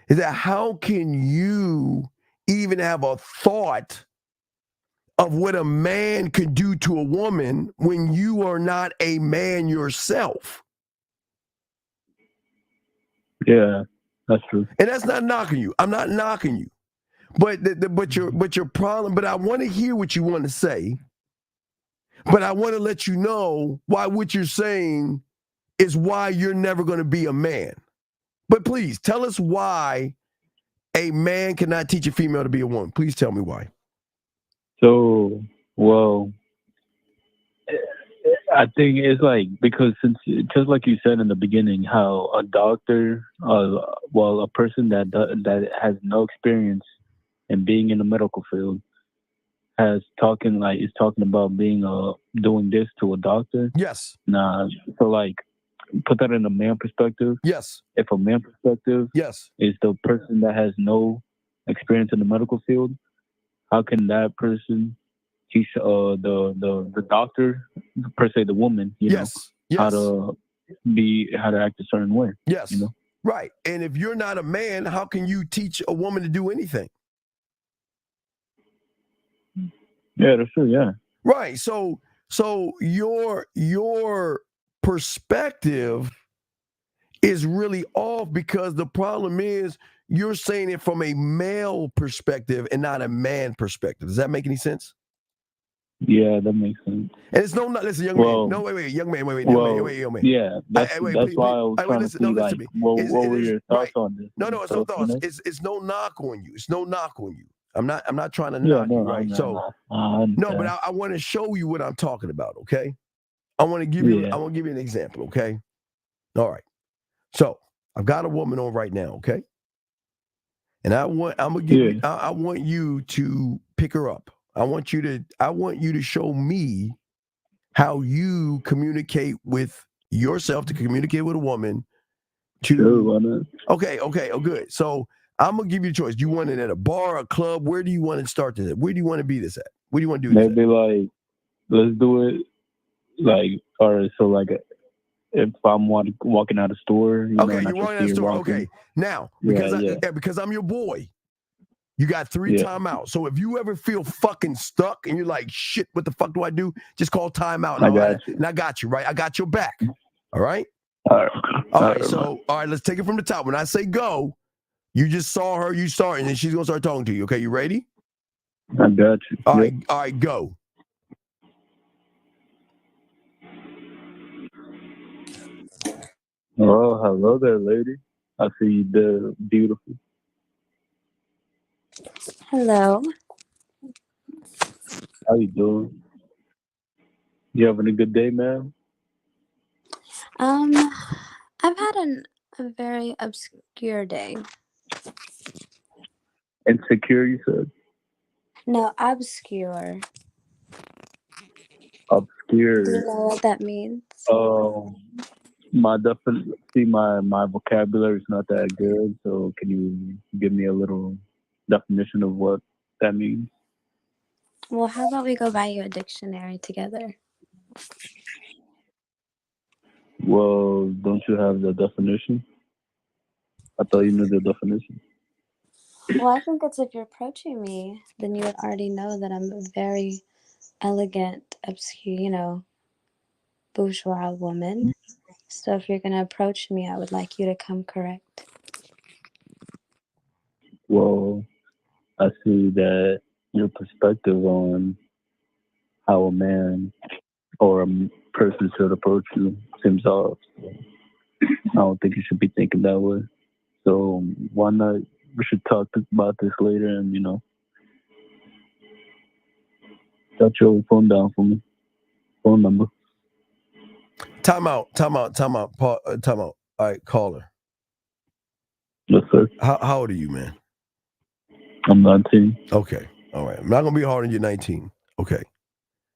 is that how can you even have a thought of what a man could do to a woman when you are not a man yourself? Yeah, that's true. And that's not knocking you. I'm not knocking you. But your problem, but I want to hear what you want to say. But I want to let you know why what you're saying is why you're never going to be a man. But please tell us why a man cannot teach a female to be a woman. Please tell me why. So, well, I think it's like, because since, just like you said in the beginning, how a doctor, a person that has no experience in being in the medical field is talking about being doing this to a doctor. Yes. Nah. So like, put that in a man perspective. Yes. If a man perspective, yes, is the person that has no experience in the medical field, how can that person teach the doctor, per se, the woman, how to act a certain way? Yes. Right. And if you're not a man, how can you teach a woman to do anything? Yeah, that's true. Yeah. Right. So your perspective is really off, because the problem is you're saying it from a male perspective and not a man perspective. Does that make any sense? Yeah, that makes sense. And it's listen, young man. No, wait, young man, wait, young man. Yeah, that's why I was trying to see, like, what were your thoughts on this? No, it's no thoughts. It's no knock on you. It's no knock on you. I'm not trying to knock you, right? But I want to show you what I'm talking about, okay? I want to give you an example, okay? All right. So I've got a woman on right now, okay? And I want you to pick her up. I want you to show me how you communicate with yourself, to communicate with a woman. Okay. Oh, good. So I'm gonna give you a choice. Do you want it at a bar, a club? Where do you want to start this at? Where do you want to be this at? Where do you want to do this? Maybe like, let's do it like, all right. So like, if I'm walking out of the store, you're walking out of the store. Okay, now because I'm your boy, you got 3 timeouts. So if you ever feel fucking stuck and you're like, shit, what the fuck do I do? Just call timeout. And I got you, right? I got your back. All right. All right. So let's take it from the top. When I say go, you just saw her, you start, and then she's gonna start talking to you. Okay, you ready? I got you. All right, go. Oh, hello there, lady. I see you there, beautiful. Hello. How you doing? You having a good day, ma'am? I've had a very obscure day. Insecure, you said? No, obscure. Obscure. Do you know what that means? My vocabulary is not that good, so can you give me a little definition of what that means? Well, how about we go buy you a dictionary together? Well, don't you have the definition? I thought you knew the definition. Well, I think it's, if you're approaching me, then you would already know that I'm a very elegant, obscure, bourgeois woman. So if you're going to approach me, I would like you to come correct. Well, I see that your perspective on how a man or a person should approach you seems off. I don't think you should be thinking that way. So why not? We should talk about this later, and jot your phone down for me. Phone number. Time out. All right, caller. Yes, sir. How old are you, man? I'm 19. Okay. All right. I'm not gonna be hard on you. 19. Okay.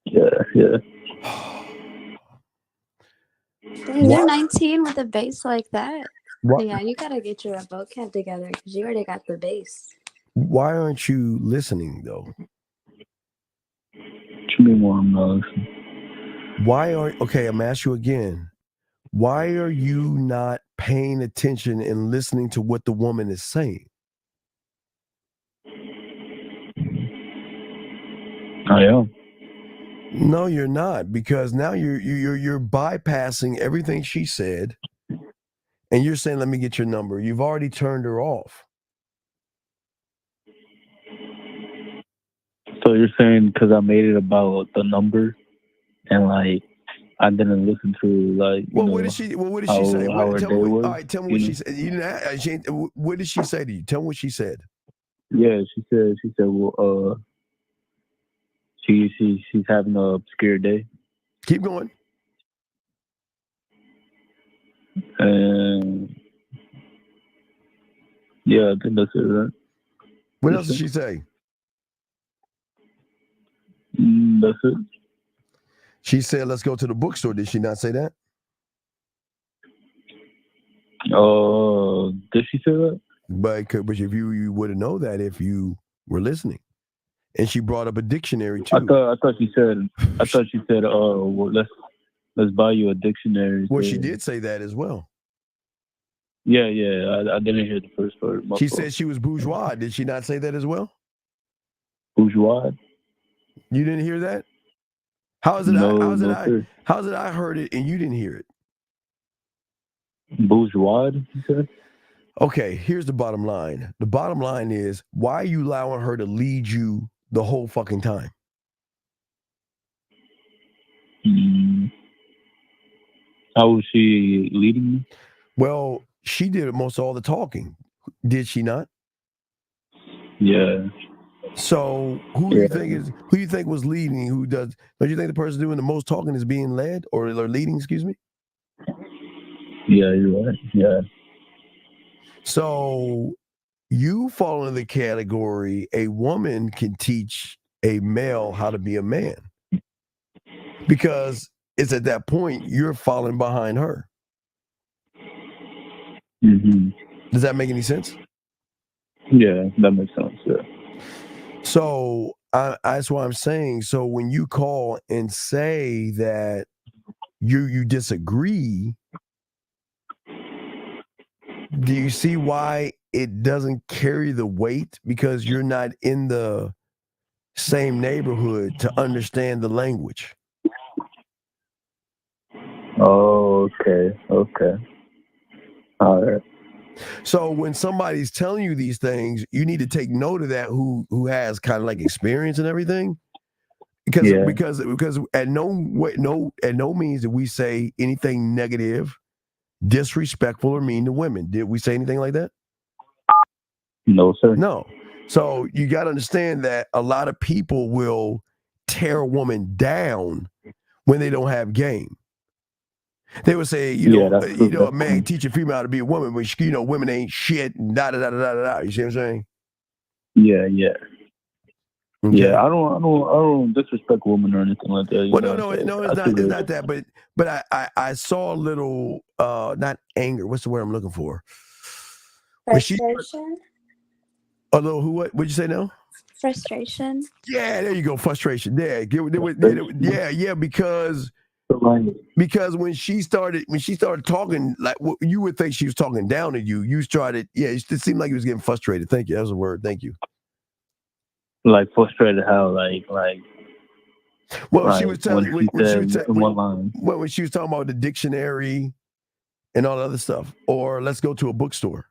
Yeah. Dang, you're 19 with a bass like that. What? Yeah, you gotta get your boat camp together because you already got the bass. Why aren't you listening though? What you mean why I'm not listening? Okay, I'm asking you again. Why are you not paying attention and listening to what the woman is saying? I am. No, you're not, because now you're bypassing everything she said, and you're saying, "Let me get your number." You've already turned her off. So you're saying because I made it about the number, and like I didn't listen to like What did she say? how her day was. All right, tell me what she said. You didn't. What did she say to you? Tell me what she said. Yeah, she said, well, she's having a obscure day. Keep going. And yeah, I think that's it, right? What else did she say? That's it. She said, "Let's go to the bookstore." Did she not say that? Did she say that? But if you would have known that if you were listening. And she brought up a dictionary too. I thought she said, well, let's buy you a dictionary. Well, she did say that as well. Yeah, I didn't hear the first part. She said she was bourgeois. Did she not say that as well? Bourgeois? You didn't hear that? How is it? How is it? I heard it and you didn't hear it. Bourgeois? You said? Okay, here's the bottom line. The bottom line is, why are you allowing her to lead you the whole fucking time? How was she leading me? Well, she did most all the talking. Did she not? Yeah. So who do you think was leading? Who does? Don't you think the person doing the most talking is being led or leading? Excuse me. Yeah, you're right. Yeah. So you fall into the category a woman can teach a male how to be a man, because it's at that point you're falling behind her. Mm-hmm. Does that make any sense? Yeah, that makes sense. Yeah. So that's why I'm saying. So when you call and say that you disagree, do you see why it doesn't carry the weight? Because you're not in the same neighborhood to understand the language. Oh, okay. All right. So when somebody's telling you these things, you need to take note of that. Who has kind of like experience and everything, because at no means did we say anything negative, disrespectful, or mean to women. Did we say anything like that? No, sir. No. So you got to understand that a lot of people will tear a woman down when they don't have game. They would say, a man teach a female how to be a woman, but women ain't shit and da da da da da da. You see what I'm saying? Yeah. Okay. Yeah, I don't disrespect women or anything like that. Well, it's not that. But I saw a little not anger. What's the word I'm looking for? Frustration. A little who? What? What'd you say now? Frustration. Yeah, there you go. Frustration. Yeah. Because when she started talking, like you would think she was talking down to you. You started. Yeah, it seemed like you was getting frustrated. Thank you. That was a word. Thank you. Like frustrated how like. Well, she was telling when she was talking about the dictionary and all the other stuff, or let's go to a bookstore.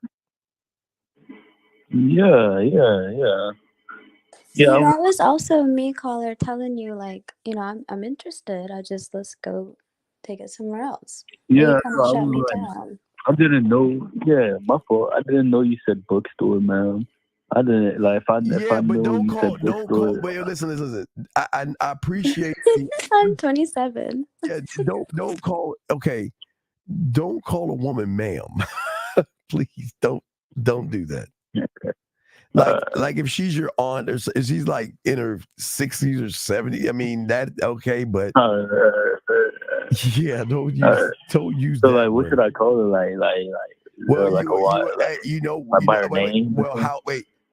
Yeah. See, that was also me, caller, telling you like, I'm interested. Let's go take it somewhere else. Yeah, you kind of shut me down. I didn't know. Yeah, my fault. I didn't know you said bookstore, man. I didn't like if I but knew don't you said call. this Don't story. call. Wait, listen. I appreciate. I'm 27. Yeah, don't call. Okay, don't call a woman ma'am. Please don't do that. Like if she's your aunt or if she's like in her 60s or 70s, I mean that okay, but yeah, don't use So that like, what word. should I call her? Like Well, like a what? By her name? Well,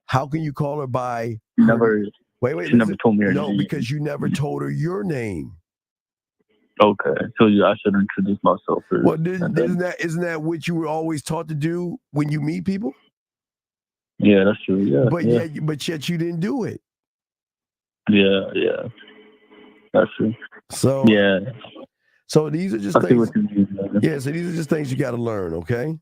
how can you call her by She her? never. Wait. She never told me her No, name. because you never told her your name. Okay, so I should introduce myself first. Well, isn't that what you were always taught to do when you meet people? Yeah, that's true. Yeah, But yeah. yet you didn't do it. Yeah, that's true. So yeah. So these are just I see things. what you mean, man. Yeah, so these are just things you got to learn. Okay.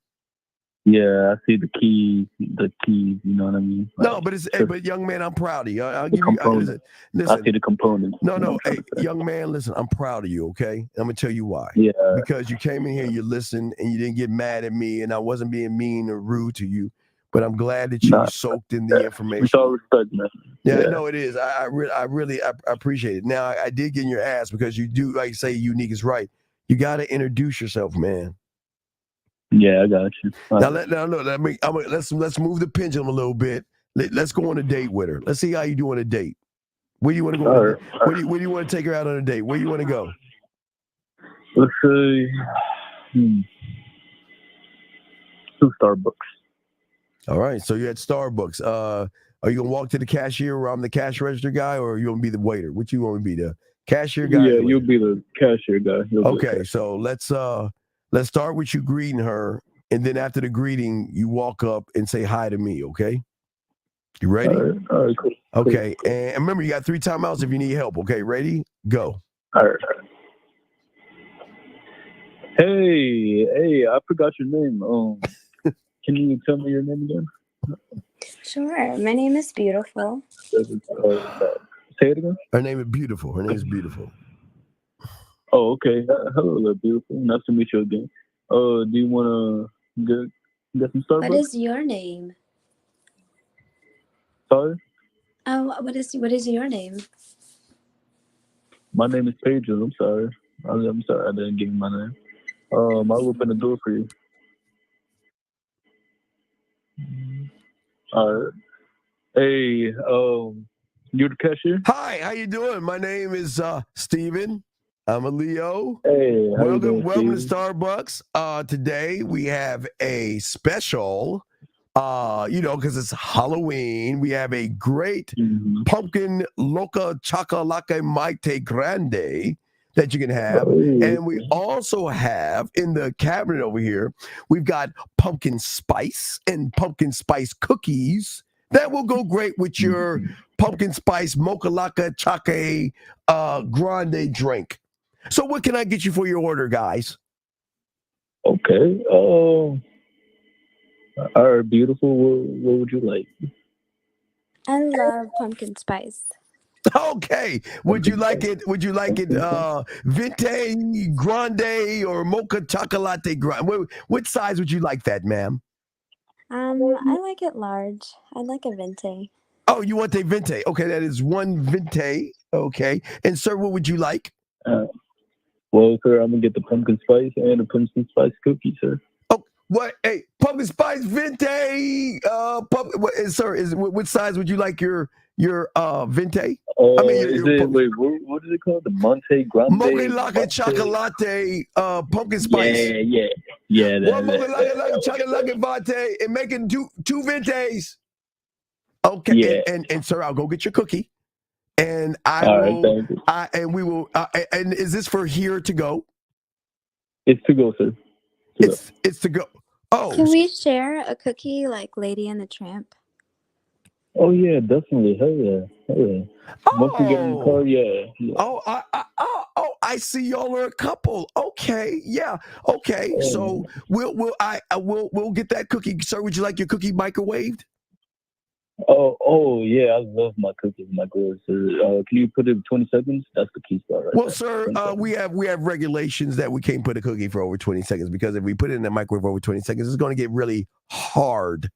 Yeah, I see the keys. You know what I mean? No, but but young man, I'm proud of you. I'll give you. Listen. I see the components. No. Hey, young man, listen. I'm proud of you. Okay, I'm gonna tell you why. Yeah. Because you came in here, you listened, and you didn't get mad at me, and I wasn't being mean or rude to you. But I'm glad that you soaked in the information. It's all respect, man. Yeah, no, it is. I really appreciate it. Now, I did get in your ass because you do, like you say, unique is right. You got to introduce yourself, man. Yeah, I got you. Let's move the pendulum a little bit. Let's go on a date with her. Let's see how you do on a date. Where do you want to go? Where do you want to take her out on a date? Where do you want to go? Let's say to Starbucks. All right, so you're at Starbucks. Are you gonna walk to the cashier where I'm the cash register guy, or are you gonna be the waiter? What you want to be, the cashier guy? Yeah, you'll be the cashier guy. Okay, so let's start with you greeting her, and then after the greeting, you walk up and say hi to me. Okay, you ready? All right, cool. Okay, and remember, you got 3 timeouts if you need help. Okay, ready? Go. All right. Hey, I forgot your name. Can you tell me your name again? Sure. My name is Beautiful. Say it again. Her name is Beautiful. Her name is Beautiful. Oh, okay. Hello, Beautiful. Nice to meet you again. Do you want to get some Starbucks? What is your name? Sorry? What is your name? My name is Pedro. I'm sorry. I'm sorry I didn't give you my name. I'll open the door for you. All right. Hey, you the cashier? Hi, how you doing? My name is Steven. I'm a Leo. Hey, how you doing, welcome to Steven? Starbucks. Today we have a special, because it's Halloween. We have a great pumpkin loca chocolate mate grande that you can have. And we also have in the cabinet over here, we've got pumpkin spice and pumpkin spice cookies that will go great with your pumpkin spice mocha laca chaque grande drink. So what can I get you for your order, guys? Okay. All right, Beautiful. What would you like? I love pumpkin spice. Okay. Would you like it venti grande or mocha chocolate grande? What size would you like that, ma'am? I like it large. I like a venti. Oh, you want a venti? Okay, that is one venti. Okay. And sir, what would you like? Well, sir, I'm gonna get the pumpkin spice and the pumpkin spice cookie, sir. Oh, what? Hey, pumpkin spice venti. Sir, what size would you like your venti? Wait, what is it called? The Monte Grande? Mocha latte chocolate pumpkin spice. Yeah. One mocha latte chocolate venti and making two ventis. Okay, Yeah. and sir, I'll go get your cookie. And we will. And is this for here to go? It's to go, sir. It's to go. Oh, can we share a cookie like Lady and the Tramp? Oh yeah, definitely. Hell yeah. Once we get in the car, yeah. Oh, I see y'all are a couple. Okay, yeah. Okay, so we'll get that cookie, sir. Would you like your cookie microwaved? Oh yeah, I love my cookies microwave, sir. Can you put it 20 seconds? That's the key spot, right? Well, sir, we have regulations that we can't put a cookie for over 20 seconds because if we put it in the microwave over 20 seconds, it's going to get really hard.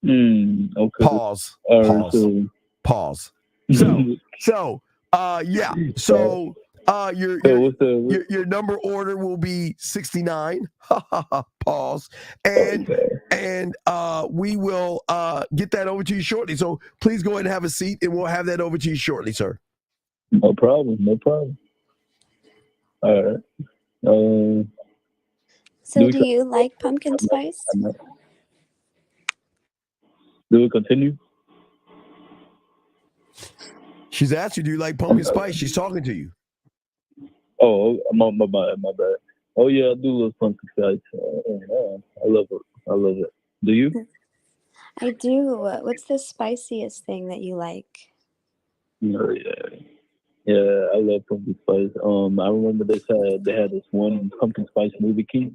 Okay. Pause. All right, Pause. so Pause. So yeah. So your number order will be 69. Pause. And we will get that over to you shortly. So please go ahead and have a seat, and we'll have that over to you shortly, sir. No problem. All right. So do you like pumpkin spice? Do we continue? She's asked you, do you like pumpkin spice? She's talking to you. Oh, my bad. Oh yeah, I do love pumpkin spice. I love it. Do you? I do. What's the spiciest thing that you like? No, yeah, I love pumpkin spice. I remember they had this one pumpkin spice movie key.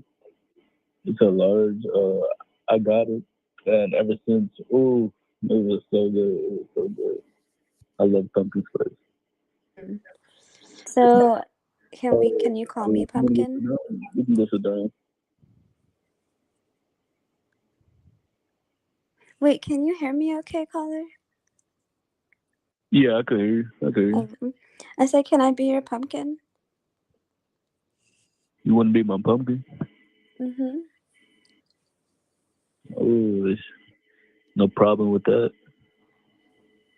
It's a large. I got it, and ever since, it was so good. I love pumpkin spice. So can you call me Pumpkin? You can go sit down. Wait, can you hear me okay, caller? Yeah, I could hear you. I said, can I be your pumpkin? You want to be my pumpkin? Mm-hmm. Oh, no problem with that.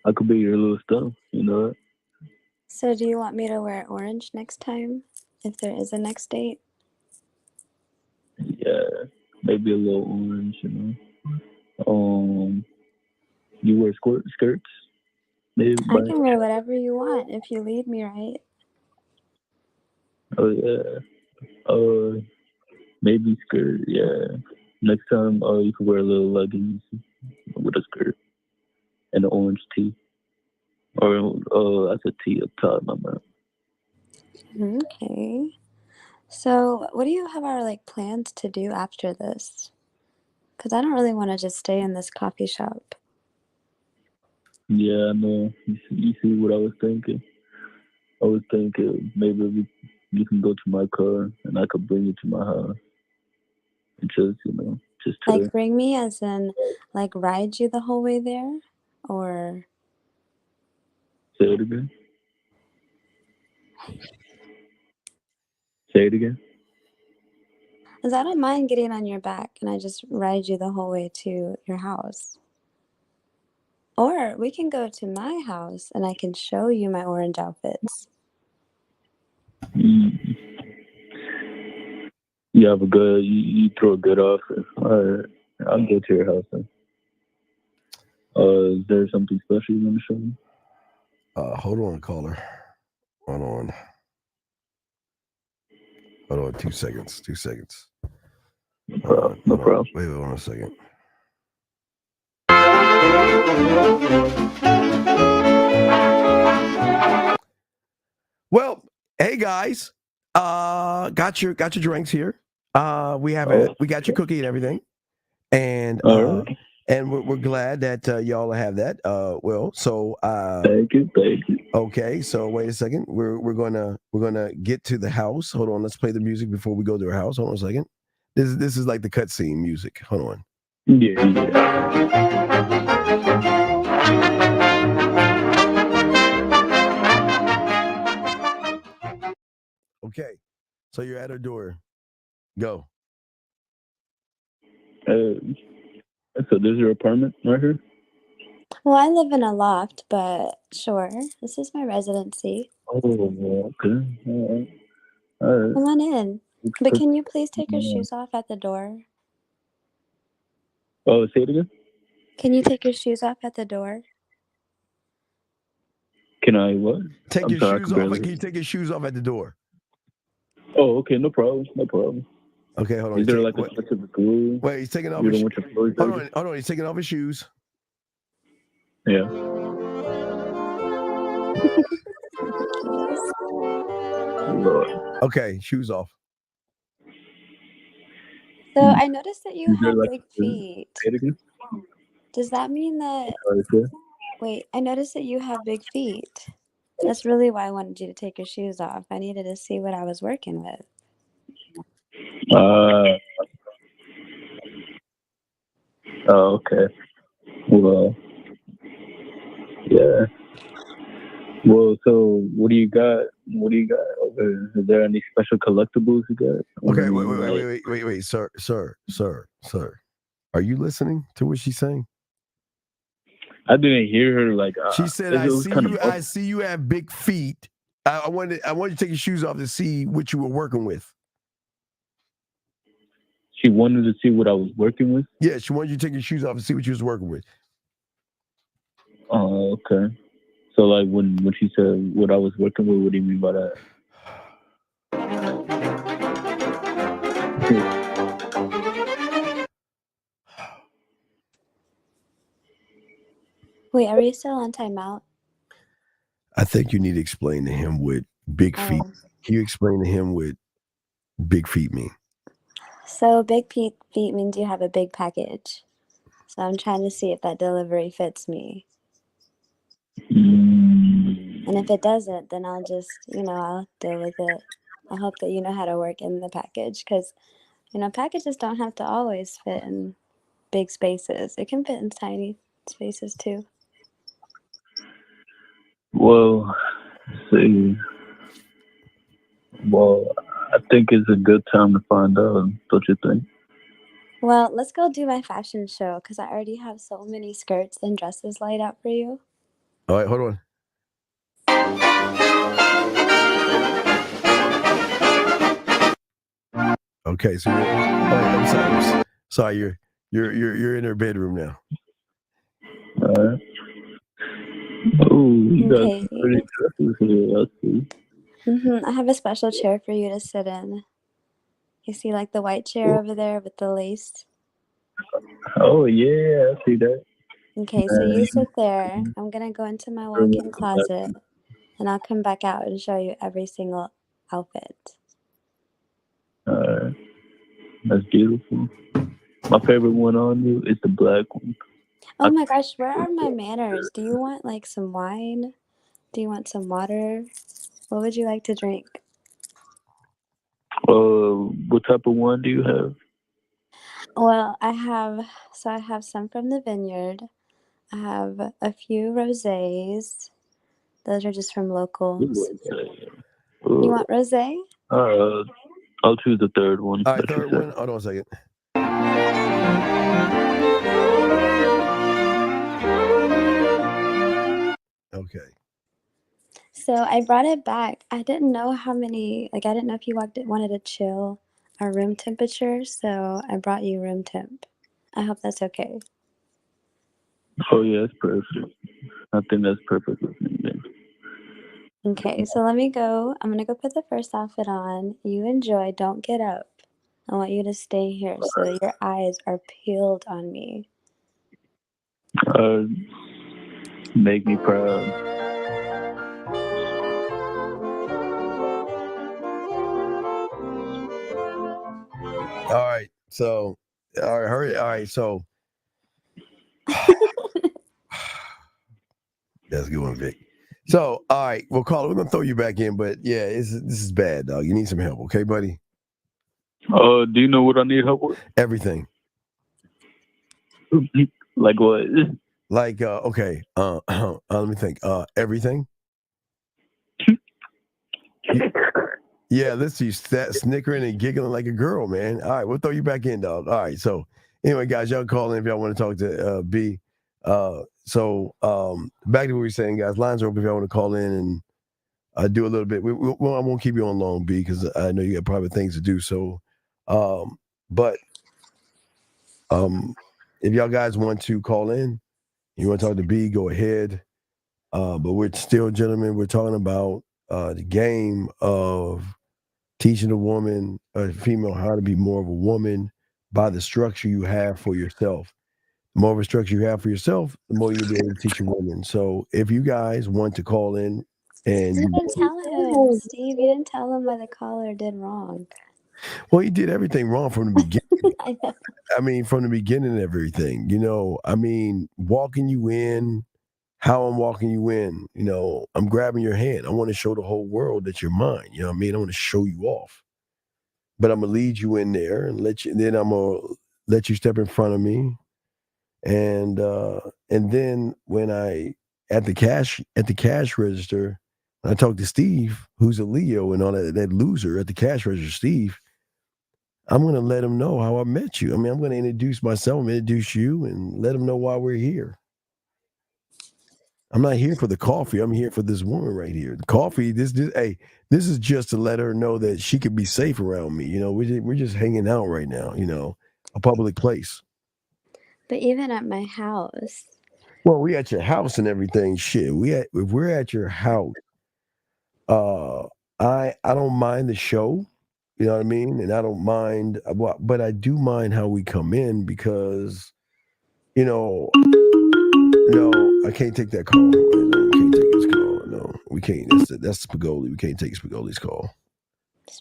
I could be your little stuff, you know. So do you want me to wear orange next time, if there is a next date? Yeah, maybe a little orange, you know. You wear skirts? Maybe. I can wear whatever you want if you lead me right. Oh yeah. Maybe skirt. Yeah. Next time, you can wear a little leggings with a skirt and an orange tee, or that's a tee up top, my man. Okay. So what do you have our plans to do after this? Because I don't really want to just stay in this coffee shop. Yeah, I know. You see what I was thinking? I was thinking maybe you can go to my car and I could bring you to my house. And just to Bring me as in ride you the whole way there? Or say it again? Say it again? Because I don't mind getting on your back and I just ride you the whole way to your house. Or we can go to my house and I can show you my orange outfits. You have you throw a good offer. All right, I'll go to your house then. Is there something special you want to show me? Hold on, caller. Hold on. 2 seconds. 2 seconds. No problem. Wait on a second. Well, hey guys, got your drinks here. We got your cookie and everything, and we're glad that y'all have that. Thank you. Okay, so wait a second. We're gonna get to the house. Hold on, let's play the music before we go to our house. Hold on a second. This is like the cutscene music. Hold on. Yeah. Okay, so you're at her door. Go. So this is your apartment right here? Well, I live in a loft, but sure. This is my residency. Oh, okay. All right. Come on in. But can you please take your shoes off at the door? Oh, say it again? Can you take your shoes off at the door? Can I what? Take your shoes off. Can you take your shoes off at the door? Oh, okay. No problem. Okay, hold on. Is there a specific rule? Wait, he's taking off his shoes. Hold on. He's taking off his shoes. Yeah. Okay, shoes off. So I noticed that you have big feet. Does that mean that... Wait, I noticed that you have big feet. That's really why I wanted you to take your shoes off. I needed to see what I was working with. Okay. Well, yeah. Well, so what do you got? What do you got over here? Is there any special collectibles you got? Okay, wait, sir. Are you listening to what she's saying? I didn't hear her. Like she said, I see you have big feet. I wanted you to take your shoes off to see what you were working with. She wanted to see what I was working with? Yeah, she wanted you to take your shoes off and see what you was working with. Oh, okay. So like when she said what I was working with, what do you mean by that? Wait, are we still on timeout? I think you need to explain to him what big feet. Can you explain to him what big feet mean? So big feet means you have a big package. So I'm trying to see if that delivery fits me. And if it doesn't, then I'll just, I'll deal with it. I hope that you know how to work in the package because, packages don't have to always fit in big spaces. It can fit in tiny spaces too. Well, see. Well, I think it's a good time to find out, don't you think? Well, let's go do my fashion show because I already have so many skirts and dresses laid out for you. All right, hold on. Okay, so I'm sorry, you're in her bedroom now. Oh, you got pretty dresses here. I see. I have a special chair for you to sit in. You see, like the white chair over there with the lace. Oh yeah, I see that. Okay, so you sit there. I'm gonna go into my walk-in closet, and I'll come back out and show you every single outfit. That's beautiful. My favorite one on you is the black one. Oh my gosh, where are my manners? Do you want like some wine? Do you want some water? What would you like to drink? What type of wine do you have? Well, I have some from the vineyard. I have a few rosés. Those are just from locals. You want rosé? I'll choose the third one. All right, third one. Hold on a second. Okay. So I brought it back. I didn't know how many, I didn't know if you wanted to chill our room temperature, so I brought you room temp. I hope that's okay. Oh yeah, that's perfect. I think that's perfect with me then. Okay, so let me go. I'm gonna go put the first outfit on. You enjoy, don't get up. I want you to stay here so that your eyes are peeled on me. Make me proud. All right, so hurry. All right, so that's a good one, Vic. So, all right, well, Carla, we're gonna throw you back in, but yeah, this is bad, dog. You need some help, okay, buddy? Do you know what I need help with? Everything. Like what? Like, okay, let me think. Everything. Yeah, listen, you snickering and giggling like a girl, man. All right, we'll throw you back in, dog. All right, so anyway, guys, y'all call in if y'all want to talk to B. So back to what we were saying, guys. Lines are open if y'all want to call in and do a little bit. I won't keep you on long, B, because I know you got private things to do. So, but if y'all guys want to call in, you want to talk to B, go ahead. But we're still, gentlemen, we're talking about the game of teaching a female, how to be more of a woman by the structure you have for yourself. The more of a structure you have for yourself, the more you'll be able to teach a woman. So if you guys want to call in and You didn't tell him, Steve. You didn't tell him what the caller did wrong. Well, he did everything wrong from the beginning. I know. I mean, from the beginning of everything, walking you in, how I'm walking you in, I'm grabbing your hand. I want to show the whole world that you're mine. You know what I mean? I want to show you off. But I'm going to lead you in there and then I'm going to let you step in front of me. And then when I at the cash register, I talked to Steve, who's a Leo, and all that loser at the cash register, Steve. I'm going to let him know how I met you. I mean, I'm going to introduce myself, introduce you, and let him know why we're here. I'm not here for the coffee. I'm here for this woman right here. The coffee, this is just to let her know that she could be safe around me. You know, we're just hanging out right now, you know, a public place. But even at my house. Well, we at your house and everything. Shit, if we're at your house, I don't mind the show. You know what I mean? And I don't mind, but I do mind how we come in because, you know, no, I can't take that call. No, we can't take this call. No, we can't. That's Spagoli. We can't take Spagoli's call.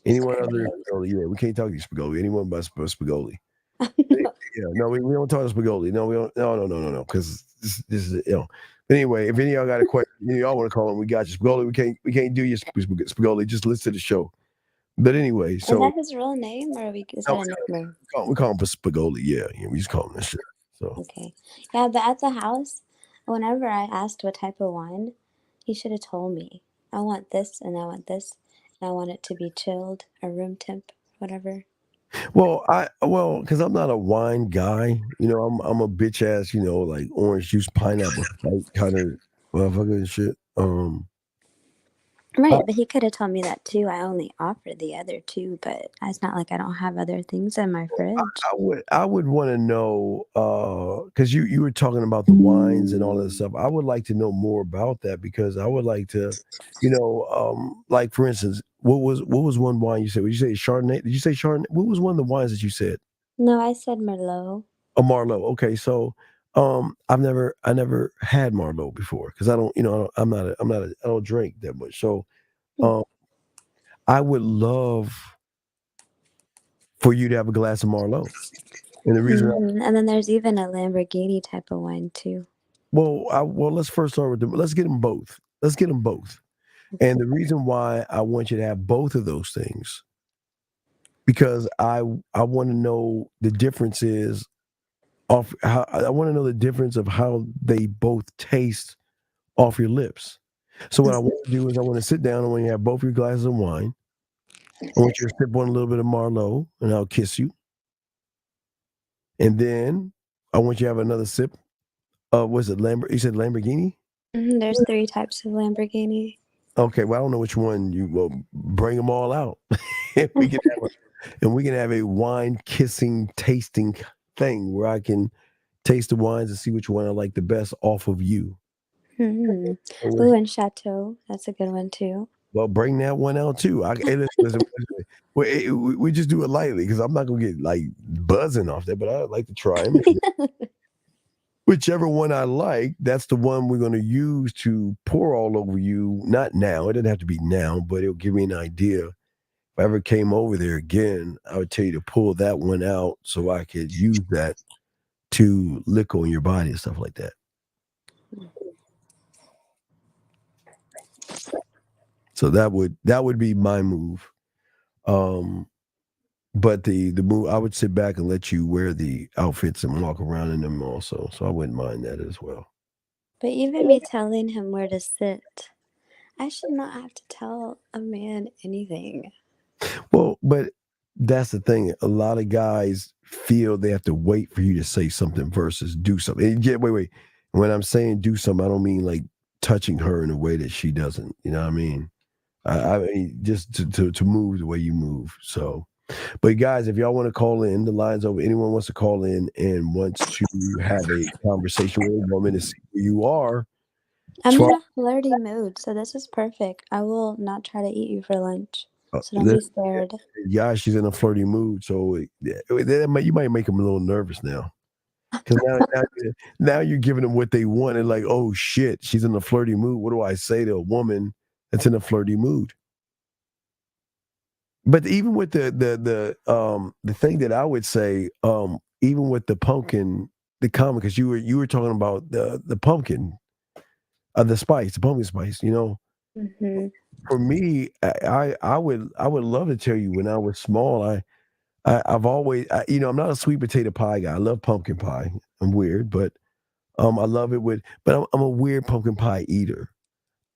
Anyone other than Spagoli, yeah, we can't talk to Spagoli. Anyone but Spagoli. Yeah, no, we don't talk to Spagoli. No, we don't. No. Because this is, you know. But anyway, if any of y'all got a question, y'all want to call him, we got you. Spagoli, we can't do you, Spagoli. Just listen to the show. But anyway, so is that his real name, or is that a nickname? We call him Spagoli. Yeah, we just call him that shit. So okay, yeah. But at the house, whenever I asked what type of wine, he should have told me. I want this, and I want this, and I want it to be chilled or room temp, whatever. Well, because I'm not a wine guy. You know, I'm a bitch ass. You know, like orange juice, pineapple, kind of motherfucker shit. Right, but he could have told me that too. I only offered the other two, but it's not like I don't have other things in my fridge. I would want to know because you were talking about the wines and all that stuff. I would like to know more about that because I would like to, you know, like for instance, what was one wine you said? Did you say Chardonnay? Did you say Chardonnay? What was one of the wines that you said? No, I said Merlot. A Merlot. Okay, so I never had Merlot before because I don't, you know, I don't drink that much. So I would love for you to have a glass of Merlot. And the reason and then there's even a Lamborghini type of wine too. Well, let's first start with them. Let's get them both. Okay. And the reason why I want you to have both of those things because I want to know the differences of how I want to know the difference of how they both taste off your lips. So what I want to do is I want to sit down and when you have both your glasses of wine, I want you to sip on a little bit of Merlot and I'll kiss you. And then I want you to have another sip. Was it You said Lamborghini? There's 3 types of Lamborghini. Okay, well I don't know which one you will bring them all out. and we can have a wine kissing tasting thing where I can taste the wines and see which one I like the best off of you. Ooh, and Chateau. That's a good one too. Well, bring that one out too. Listen, we just do it lightly because I'm not gonna get like buzzing off that, but I'd like to try them. Whichever one I like, that's the one we're going to use to pour all over you. Not now. It doesn't have to be now, but it'll give me an idea. If I ever came over there again, I would tell you to pull that one out so I could use that to lick on your body and stuff like that. So that would be my move. But the move, I would sit back and let you wear the outfits and walk around in them also. So I wouldn't mind that as well. But even me telling him where to sit, I should not have to tell a man anything. Well, but that's the thing. A lot of guys feel they have to wait for you to say something versus do something. And wait. When I'm saying do something, I don't mean like touching her in a way that she doesn't. You know what I mean? I mean just to move the way you move. So. But guys, if y'all want to call in, the line's over. Anyone wants to call in and wants to have a conversation with a woman to see who you are. I'm in a flirty mood, so this is perfect. I will not try to eat you for lunch, so don't be scared. Yeah, she's in a flirty mood, so you might make them a little nervous now. Because now you're giving them what they want, and like, oh shit, she's in a flirty mood. What do I say to a woman that's in a flirty mood? But even with the thing that I would say, even with the pumpkin, the comic, because you were talking about the pumpkin, the pumpkin spice, you know. Mm-hmm. For me, I would love to tell you when I was small, I've always, I'm not a sweet potato pie guy. I love pumpkin pie. I'm weird, but I love it but I'm a weird pumpkin pie eater.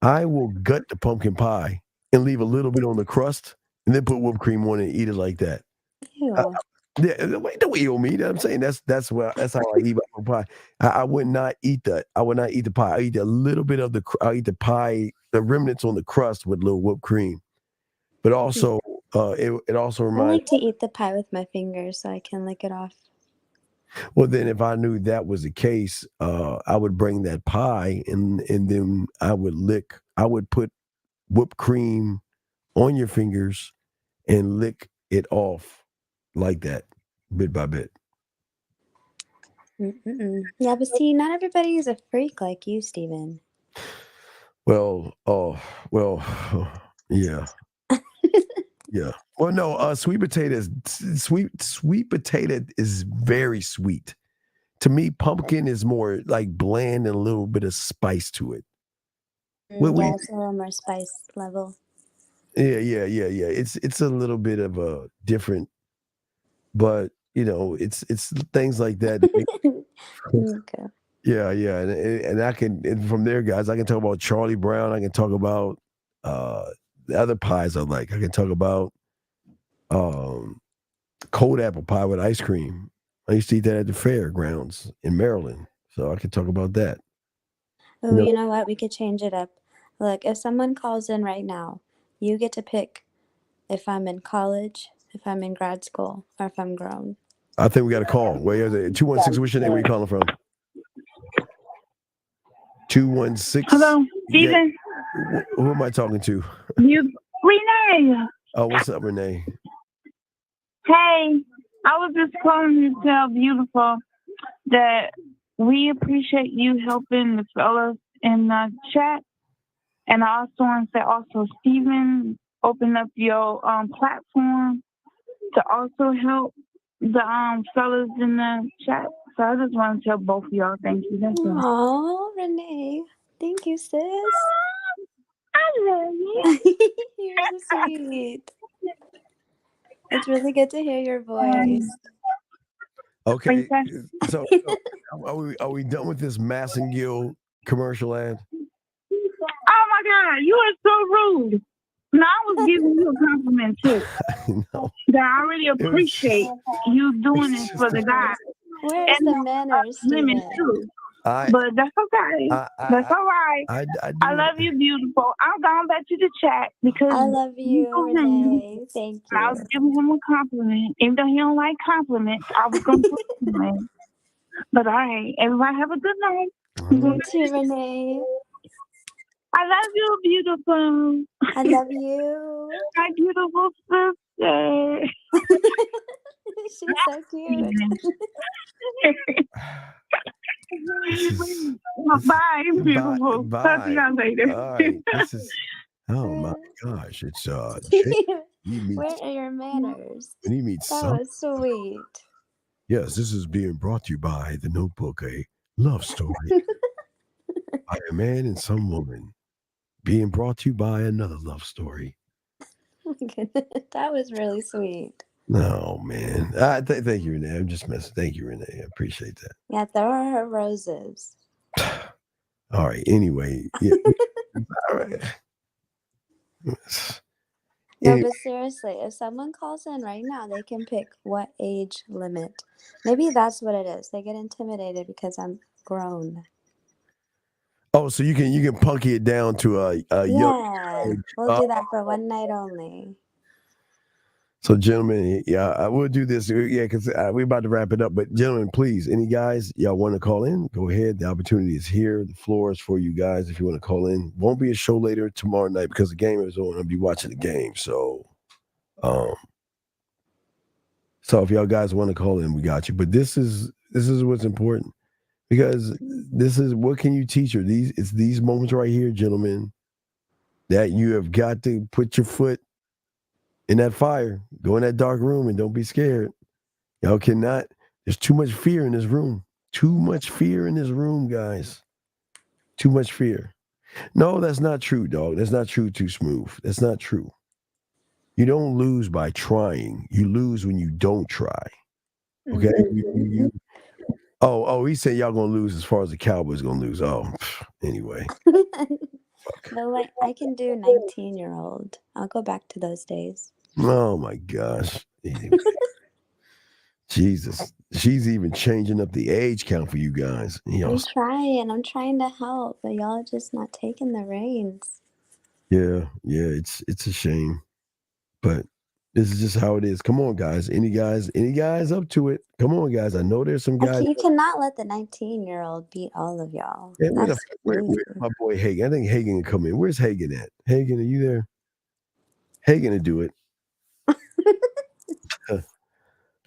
I will gut the pumpkin pie and leave a little bit on the crust and then put whipped cream on it and eat it like that. Ew. Yeah, don't eat on me. I'm saying that's how I eat my pie. I would not eat that. I would not eat the pie. I eat a little bit of I eat the pie, the remnants on the crust with a little whipped cream. But also, it also I reminds. like to eat the pie with my fingers so I can lick it off. Well, then if I knew that was the case, I would bring that pie and then I would put whipped cream on your fingers and lick it off like that, bit by bit. Yeah, but see, not everybody is a freak like you, Steven. Well, yeah. Yeah. Well, no, sweet potato is very sweet. To me, pumpkin is more like bland and a little bit of spice to it. Yeah, it's a little more spice level. Yeah. It's a little bit of a different, but it's things like that. Okay. Yeah, and and from there, guys, I can talk about Charlie Brown. I can talk about the other pies I like. I can talk about cold apple pie with ice cream. I used to eat that at the fairgrounds in Maryland, so I could talk about that. Oh, you know what? We could change it up. Look, if someone calls in right now, you get to pick if I'm in college, if I'm in grad school, or if I'm grown. I think we got a call. Where is it? 216. What's your name? Where you calling from? 216. Hello, Steven. Who am I talking to? Renee. Oh, what's up, Renee? Hey, I was just calling to tell Beautiful that we appreciate you helping the fellas in the chat. And I also want to say also, Steven, open up your platform to also help the fellas in the chat. So I just want to tell both of y'all thank you. That's all. Oh, Renee. Thank you, sis. I love you. You're so sweet. It's really good to hear your voice. Okay, so are we done with this Massengill commercial ad? Oh my God, you are so rude. No, I was giving you a compliment too. That I really appreciate you doing this for the guys. Where's the manners, women Steven? too. But that's okay. That's all right. I love you, Beautiful. I'm going back to the chat because I love you, Renee. Thank you. I was giving him a compliment. Even though he don't like compliments, I was going to compliment. But all right, everybody have a good night. You too, Renee. I love you, Beautiful. I love you. My beautiful sister. She's so cute. Bye, beautiful. Talk to y'all later. All right. This is, oh my gosh, it's Where are your manners? when he meets That was sweet. Yes, this is being brought to you by The Notebook, a love story by a man and some woman, being brought to you by another love story. Oh my goodness. That was really sweet. No, man. Thank you, Renee. I'm just messing. Thank you, Renee. I appreciate that. Yeah, throw her roses. All right. Anyway. Yeah. All right. No, but seriously, if someone calls in right now, they can pick what age limit. Maybe that's what it is. They get intimidated because I'm grown. Oh, so you can punky it down to a young age. We'll do that for one night only. So, gentlemen, yeah, I will do this. Yeah, because we're about to wrap it up. But, gentlemen, please, any guys y'all want to call in, go ahead. The opportunity is here. The floor is for you guys if you want to call in. Won't be a show later tomorrow night because the game is on. I'll be watching the game. So if y'all guys want to call in, we got you. But this is what's important because this is what can you teach her? It's these moments right here, gentlemen, that you have got to put your foot in that fire, go in that dark room and don't be scared. Y'all cannot, there's too much fear in this room. Too much fear in this room, guys. Too much fear. No, that's not true, dog. That's not true, Too Smooth. That's not true. You don't lose by trying. You lose when you don't try. Okay. Oh, he said y'all gonna lose as far as the Cowboys gonna lose. Oh, anyway. No, wait, I can do 19-year-old. I'll go back to those days. Oh my gosh. Anyway. Jesus. She's even changing up the age count for you guys. I'm trying to help, but y'all are just not taking the reins. Yeah, it's a shame. But this is just how it is. Come on, guys. Any guys up to it? Come on, guys. I know there's some guys. You cannot let the 19-year-old beat all of y'all. Yeah, where's my boy Hagen? I think Hagen can come in. Where's Hagen at? Hagen, are you there? Hagen to do it.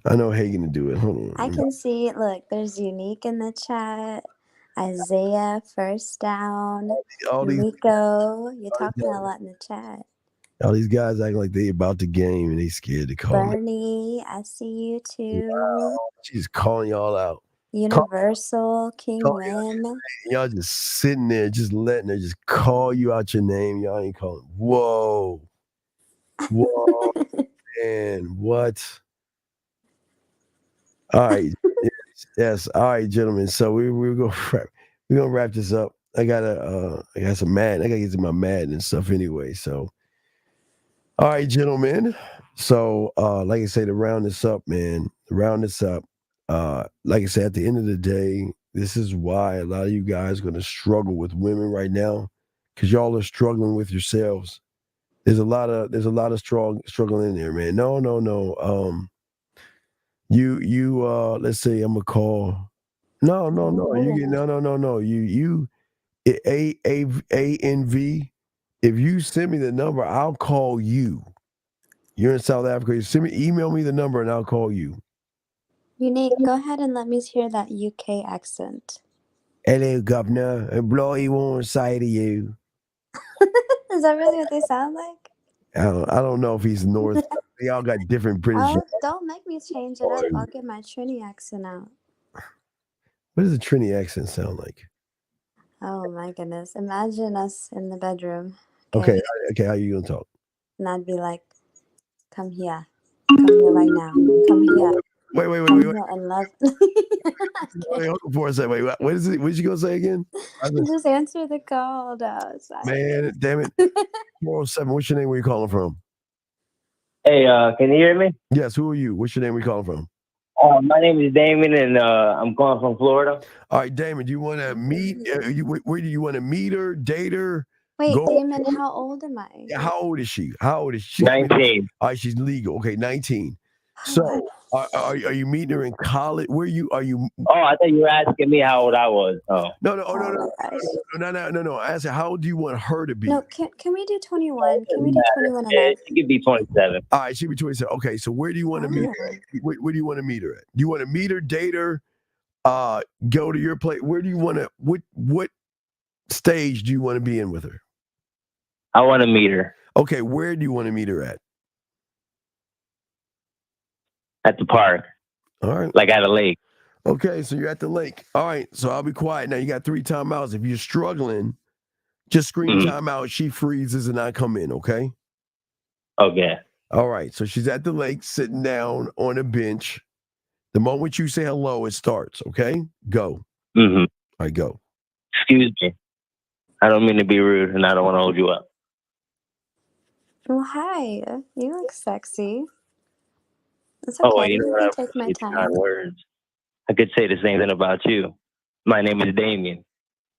I know Hagen to do it. Hold on. I can see, look, there's Unique in the chat. Isaiah, First Down. Rico. You're talking a lot in the chat. All these guys act like they about the game and they scared to call. Bernie, I see you too. Wow. She's calling y'all out. Universal, King Win. Y'all just sitting there, just letting her just call you out your name. Y'all ain't calling. Whoa, man, what? All right, yes. All right, gentlemen. So we're gonna wrap this up. I got some mad. I gotta get to my mad and stuff anyway. So, all right, gentlemen. So, like I say, to round this up, man. Like I said, at the end of the day, this is why a lot of you guys are gonna struggle with women right now, because y'all are struggling with yourselves. There's a lot of struggle in there, man. No. You let's say I'm gonna call. No. You ANV. If you send me the number, I'll call you. You're in South Africa. Email me the number and I'll call you. Unique, go ahead and let me hear that UK accent. Hello, governor. A bloody one side of you. Is that really what they sound like? I don't know if he's North. They all got different British. Oh, don't make me change it up. I'll get my Trini accent out. What does a Trini accent sound like? Oh my goodness. Imagine us in the bedroom. Okay, how you gonna talk? And I'd be like, come here. Come here right now. Come here. Wait. And love. Wait, hold on for a second. Wait, what is it? What you gonna say again? Just answer the call. No, man, damn it. 407, what's your name? Where you calling from? Hey, can you hear me? Yes, who are you? What's your name? Where you calling from? My name is Damon, and I'm calling from Florida. All right, Damon, do you want to meet? Where do you want to meet her, date her? Wait, Damon, how old am I? Yeah, how old is she? 19. All right, she's legal. Okay, 19. So, are you meeting her in college? Where are you? Oh, I thought you were asking me how old I was. Oh. No. I asked her, how old do you want her to be? No, can we do 21? Can we do 21 and up? She could be 27. All right, she could be 27. Okay, so where do you want to meet her at? Where do you want to meet her at? Do you want to meet her, date her, go to your place? Where do you want to? What stage do you want to be in with her? I want to meet her. Okay, where do you want to meet her at? At the park. All right. Like at a lake. Okay, so you're at the lake. All right, so I'll be quiet. Now you got 3 timeouts. If you're struggling, just scream timeout. She freezes and I come in, okay? Okay. All right, so she's at the lake sitting down on a bench. The moment you say hello, it starts, okay? Go. Mm-hmm. All right, go. Excuse me. I don't mean to be rude and I don't want to hold you up. Well, hi. You look sexy. It's okay. Oh, you know what? Take my time. Kind words. I could say the same thing about you. My name is Damien.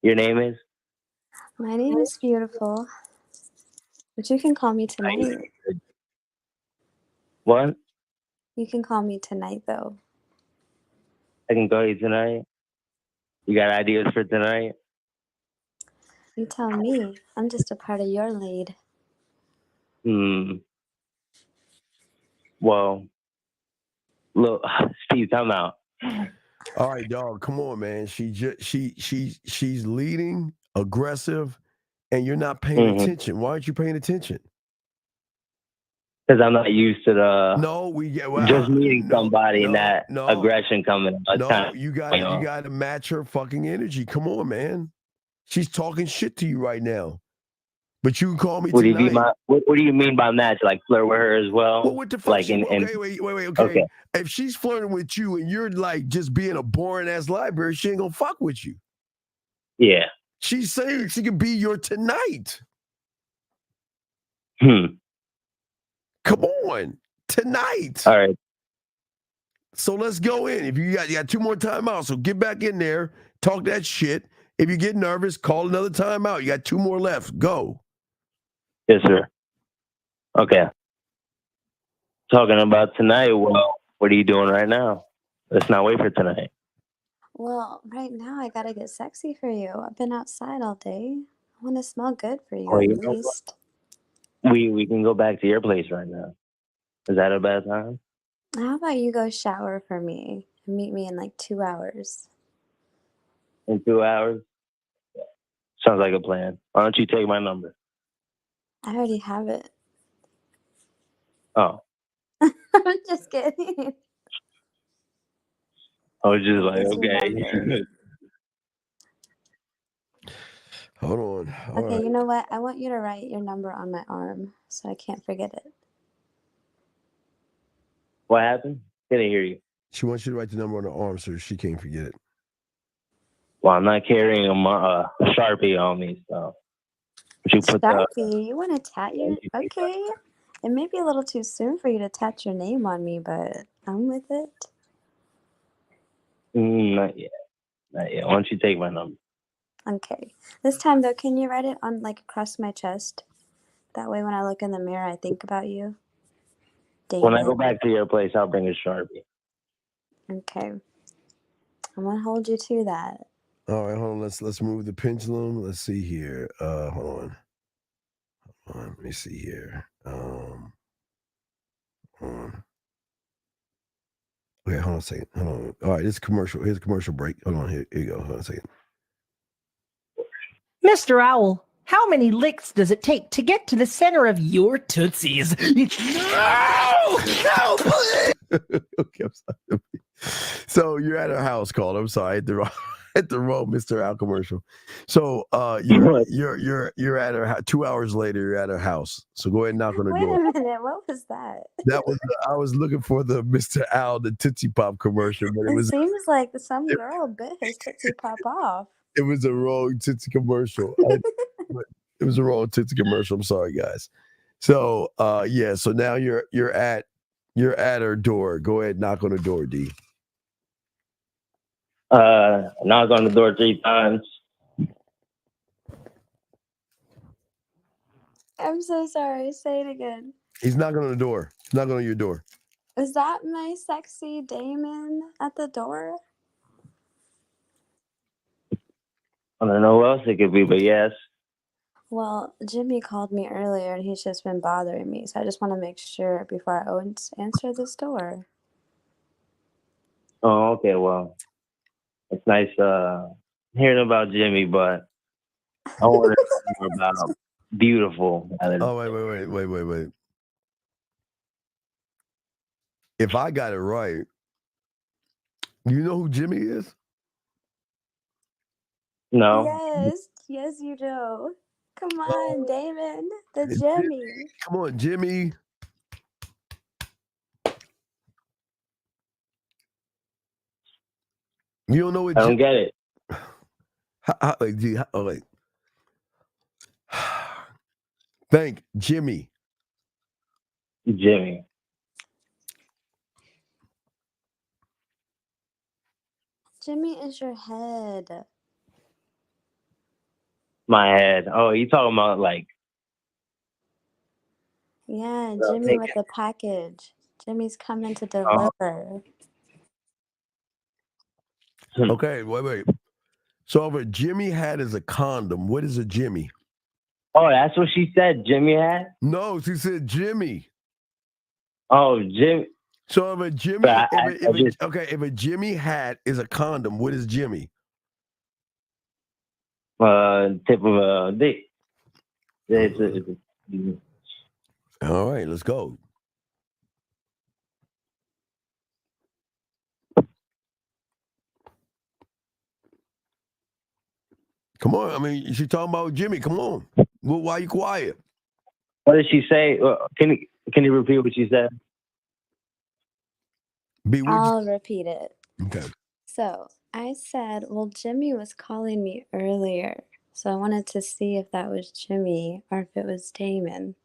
Your name is? My name is Beautiful. But you can call me tonight. What? You can call me tonight, though. I can call you tonight? You got ideas for tonight? You tell me. I'm just a part of your lead. Well, look, Steve, come out. All right, dog. Come on, man. She's leading, aggressive, and you're not paying attention. Why aren't you paying attention? Because I'm not used to the just meeting somebody and that aggression coming. You got to match her fucking energy. Come on, man. She's talking shit to you right now. But you can call me Would he tonight. be my? What do you mean by match? Like flirt with her as well? Well, what the fuck? Like Okay, wait. Okay. If she's flirting with you and you're like just being a boring ass library, she ain't gonna fuck with you. Yeah. She's saying she could be your tonight. Come on, tonight. All right. So let's go in. If you got 2 more timeouts, so get back in there, talk that shit. If you get nervous, call another timeout. You got 2 more left. Go. Yes, sir. Okay. Talking about tonight. Well, what are you doing right now? Let's not wait for tonight. Well, right now I gotta get sexy for you. I've been outside all day. I want to smell good for you Oh, you at know what? least. We can go back to your place right now. Is that a bad time? How about you go shower for me and meet me in like 2 hours? In 2 hours? Sounds like a plan. Why don't you take my number? I already have it. Oh, I'm just kidding. I was just like, Here's your okay. number. Hold on. All Okay, right. you know what? I want you to write your number on my arm so I can't forget it. What happened? Didn't hear you. She wants you to write the number on her arm so she can't forget it. Well, I'm not carrying a Sharpie on me, so. Would you put Sharpie, you want to tat your... Okay. It may be a little too soon for you to tat your name on me, but I'm with it. Not yet. Not yet. Why don't you take my number? Okay. This time, though, can you write it on, like, across my chest? That way when I look in the mirror, I think about you. When I David. go back to your place, I'll bring a Sharpie. Okay. I'm going to hold you to that. All right, hold on. Let's move the pendulum. Let's see here. Hold on. Let me see here. Hold on. Okay, hold on a second. Hold on. All right, this commercial. Here's a commercial break. Hold on. Here you go. Hold on a second. Mr. Owl, how many licks does it take to get to the center of your tootsies? No, please. Okay, I'm sorry. So you're at her house call. I'm sorry, at the wrong Mr. Al commercial. So you're at her 2 hours later. You're at her house. So go ahead and knock on the Wait door. a minute. What was that? That was I was looking for the Mr. Al, the Tootsie Pop commercial, but It seems like some girl bit his Tootsie Pop off. it was a wrong Tootsie commercial. It was a wrong Tootsie commercial. I'm sorry, guys. So yeah. So now you're at her door. Go ahead, knock on the door, D. Knock on the door 3 times. I'm so sorry. Say it again. He's knocking on the door. He's knocking on your door. Is that my sexy Damon at the door? I don't know who else it could be, but yes. Well, Jimmy called me earlier and he's just been bothering me. So I just want to make sure before I answer this door. Oh, okay. Well, it's nice hearing about Jimmy, but I want to hear about beautiful. Oh, wait. If I got it right, you know who Jimmy is? No. Yes, you do. Come on, Damon, the Jimmy. Come on, Jimmy. You don't know what? I don't get it. Thank Jimmy. Jimmy. Jimmy is your head. My head. Oh, you talking about like? Yeah, Well, Jimmy with the package. Jimmy's coming to deliver. Okay, wait. So if a Jimmy hat is a condom, what is a Jimmy? Oh, that's what she said. Jimmy hat? No, she said Jimmy. Oh, Jimmy. So if a Jimmy, But if a Jimmy hat is a condom, what is Jimmy? Tip of a dick. All right, let's go. Come on. I mean, she's talking about Jimmy. Come on. Well, why are you quiet? What did she say? Can you repeat what she said? I'll repeat it. Okay. So I said, well, Jimmy was calling me earlier. So I wanted to see if that was Jimmy or if it was Damon.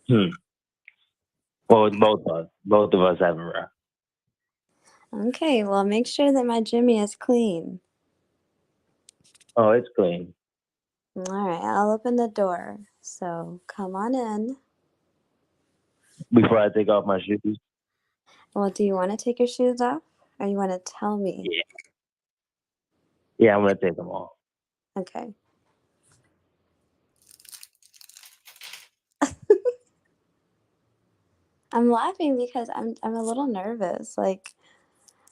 Well, it's both of us. Both of us have a rep. Okay, well, make sure that my Jimmy is clean. Oh, it's clean. All right, I'll open the door. So come on in. Before I take off my shoes. Well, do you want to take your shoes off or you want to tell me? Yeah, I'm gonna take them off. Okay. I'm laughing because I'm a little nervous. Like,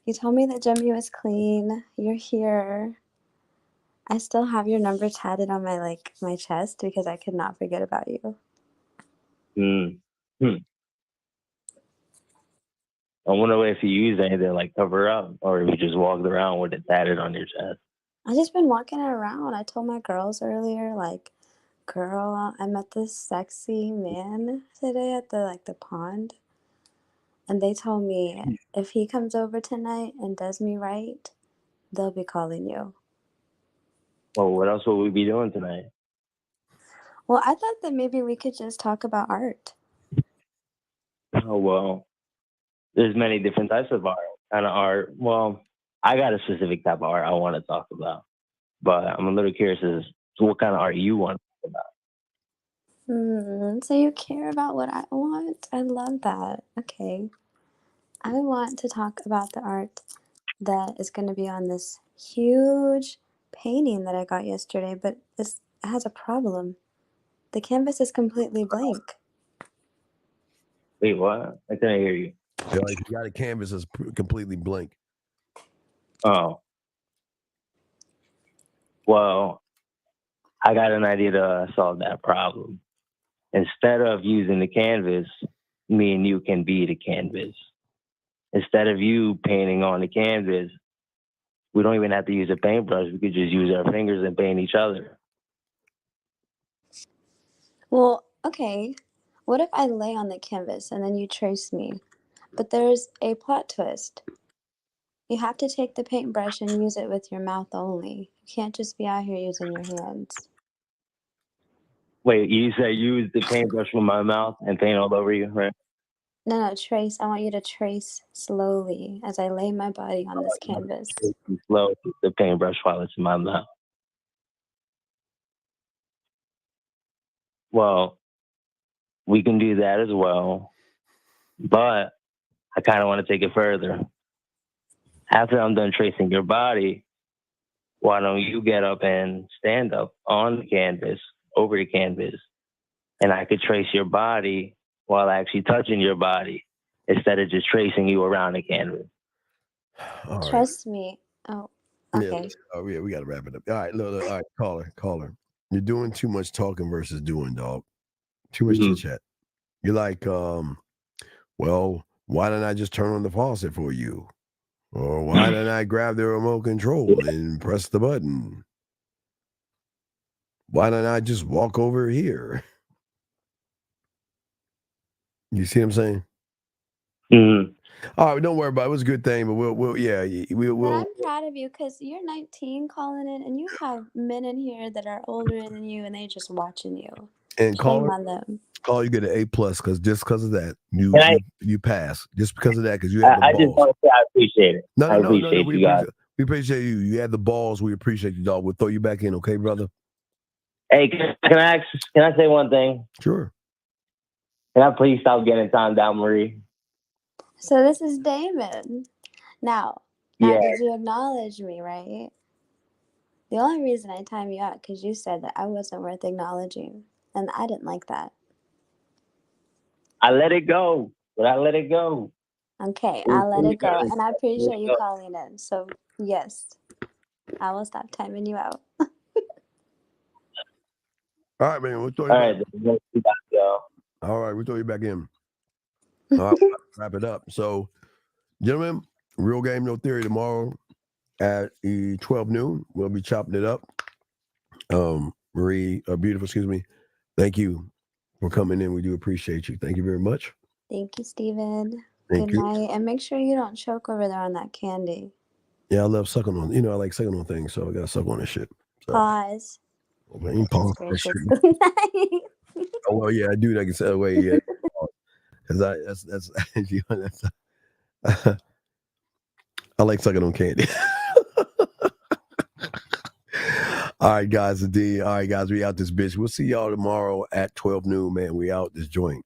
you told me that Jimmy was clean. You're here. I still have your number tatted on my chest because I could not forget about you. I wonder if you used anything like cover up, or if you just walked around with it tatted on your chest. I just been walking around. I told my girls earlier, like, girl, I met this sexy man today at the pond. And they told me if he comes over tonight and does me right, they'll be calling you. Well, what else will we be doing tonight? Well, I thought that maybe we could just talk about art. Oh, well, there's many different types of art. Kind of art. Well, I got a specific type of art I want to talk about, but I'm a little curious as to what kind of art you want to talk about. So you care about what I want? I love that. Okay. I want to talk about the art that is going to be on this huge painting that I got yesterday, but it has a problem. The canvas is completely blank. Wait, what? I couldn't hear you. Yeah, like you got a canvas that's completely blank. Oh. Well, I got an idea to solve that problem. Instead of using the canvas, me and you can be the canvas. Instead of you painting on the canvas, we don't even have to use a paintbrush. We could just use our fingers and paint each other. Well, okay. What if I lay on the canvas and then you trace me? But there's a plot twist. You have to take the paintbrush and use it with your mouth only. You can't just be out here using your hands. Wait, you said use the paintbrush with my mouth and paint all over you, right? No, trace. I want you to trace slowly as I lay my body on this canvas. Slow the paintbrush while it's in my mouth. Well, we can do that as well, but I kind of want to take it further. After I'm done tracing your body, why don't you get up and stand up on the canvas, over the canvas, and I could trace your body while actually touching your body instead of just tracing you around the canvas. All right. Trust me. Oh, okay. Yeah, oh, yeah, we got to wrap it up. All right, look, all right, caller. You're doing too much talking versus doing, dog. Too much chit chat. You're like, well, why didn't I just turn on the faucet for you? Or why didn't I grab the remote control and press the button? Why didn't I just walk over here? You see what I'm saying? All right, don't worry about it. It was a good thing, but we'll But I'm proud of you because you're 19 calling in and you have men in here that are older than you and they just watching you. and Shame on them. call you get an A+, because just because of that, you pass. Just because of that, because you have the I balls. just want to say I appreciate it. No, I appreciate you guys. We appreciate you. You had the balls. We appreciate you, dog. We'll throw you back in, okay, brother? Hey, can I say one thing? Sure. Can I please stop getting timed down, Marie? So this is Damon. Now, Yeah. did you acknowledge me, right? The only reason I timed you out because you said that I wasn't worth acknowledging, and I didn't like that. I let it go, but I let it go. Okay, I'll let it go, and I appreciate you calling in. So yes, I will stop timing you out. All right, man. We'll throw you back. All right, we'll throw you back in. All right, wrap it up. So, gentlemen, Real Game No Theory tomorrow at 12 noon. We'll be chopping it up. Beautiful, excuse me. Thank you for coming in. We do appreciate you. Thank you very much. Thank you, Steven. Thank Good you. night. And make sure you don't choke over there on that candy. Yeah, I love sucking on. I like sucking on things, so I gotta suck on this shit. So, Pause. okay, you pause for Gracious. shit. Good night. Oh well, yeah, I do. I can say, wait, yeah, because that's you know, that's. I like sucking on candy. All right, guys, we out this bitch. We'll see y'all tomorrow at 12 noon, man. We out this joint.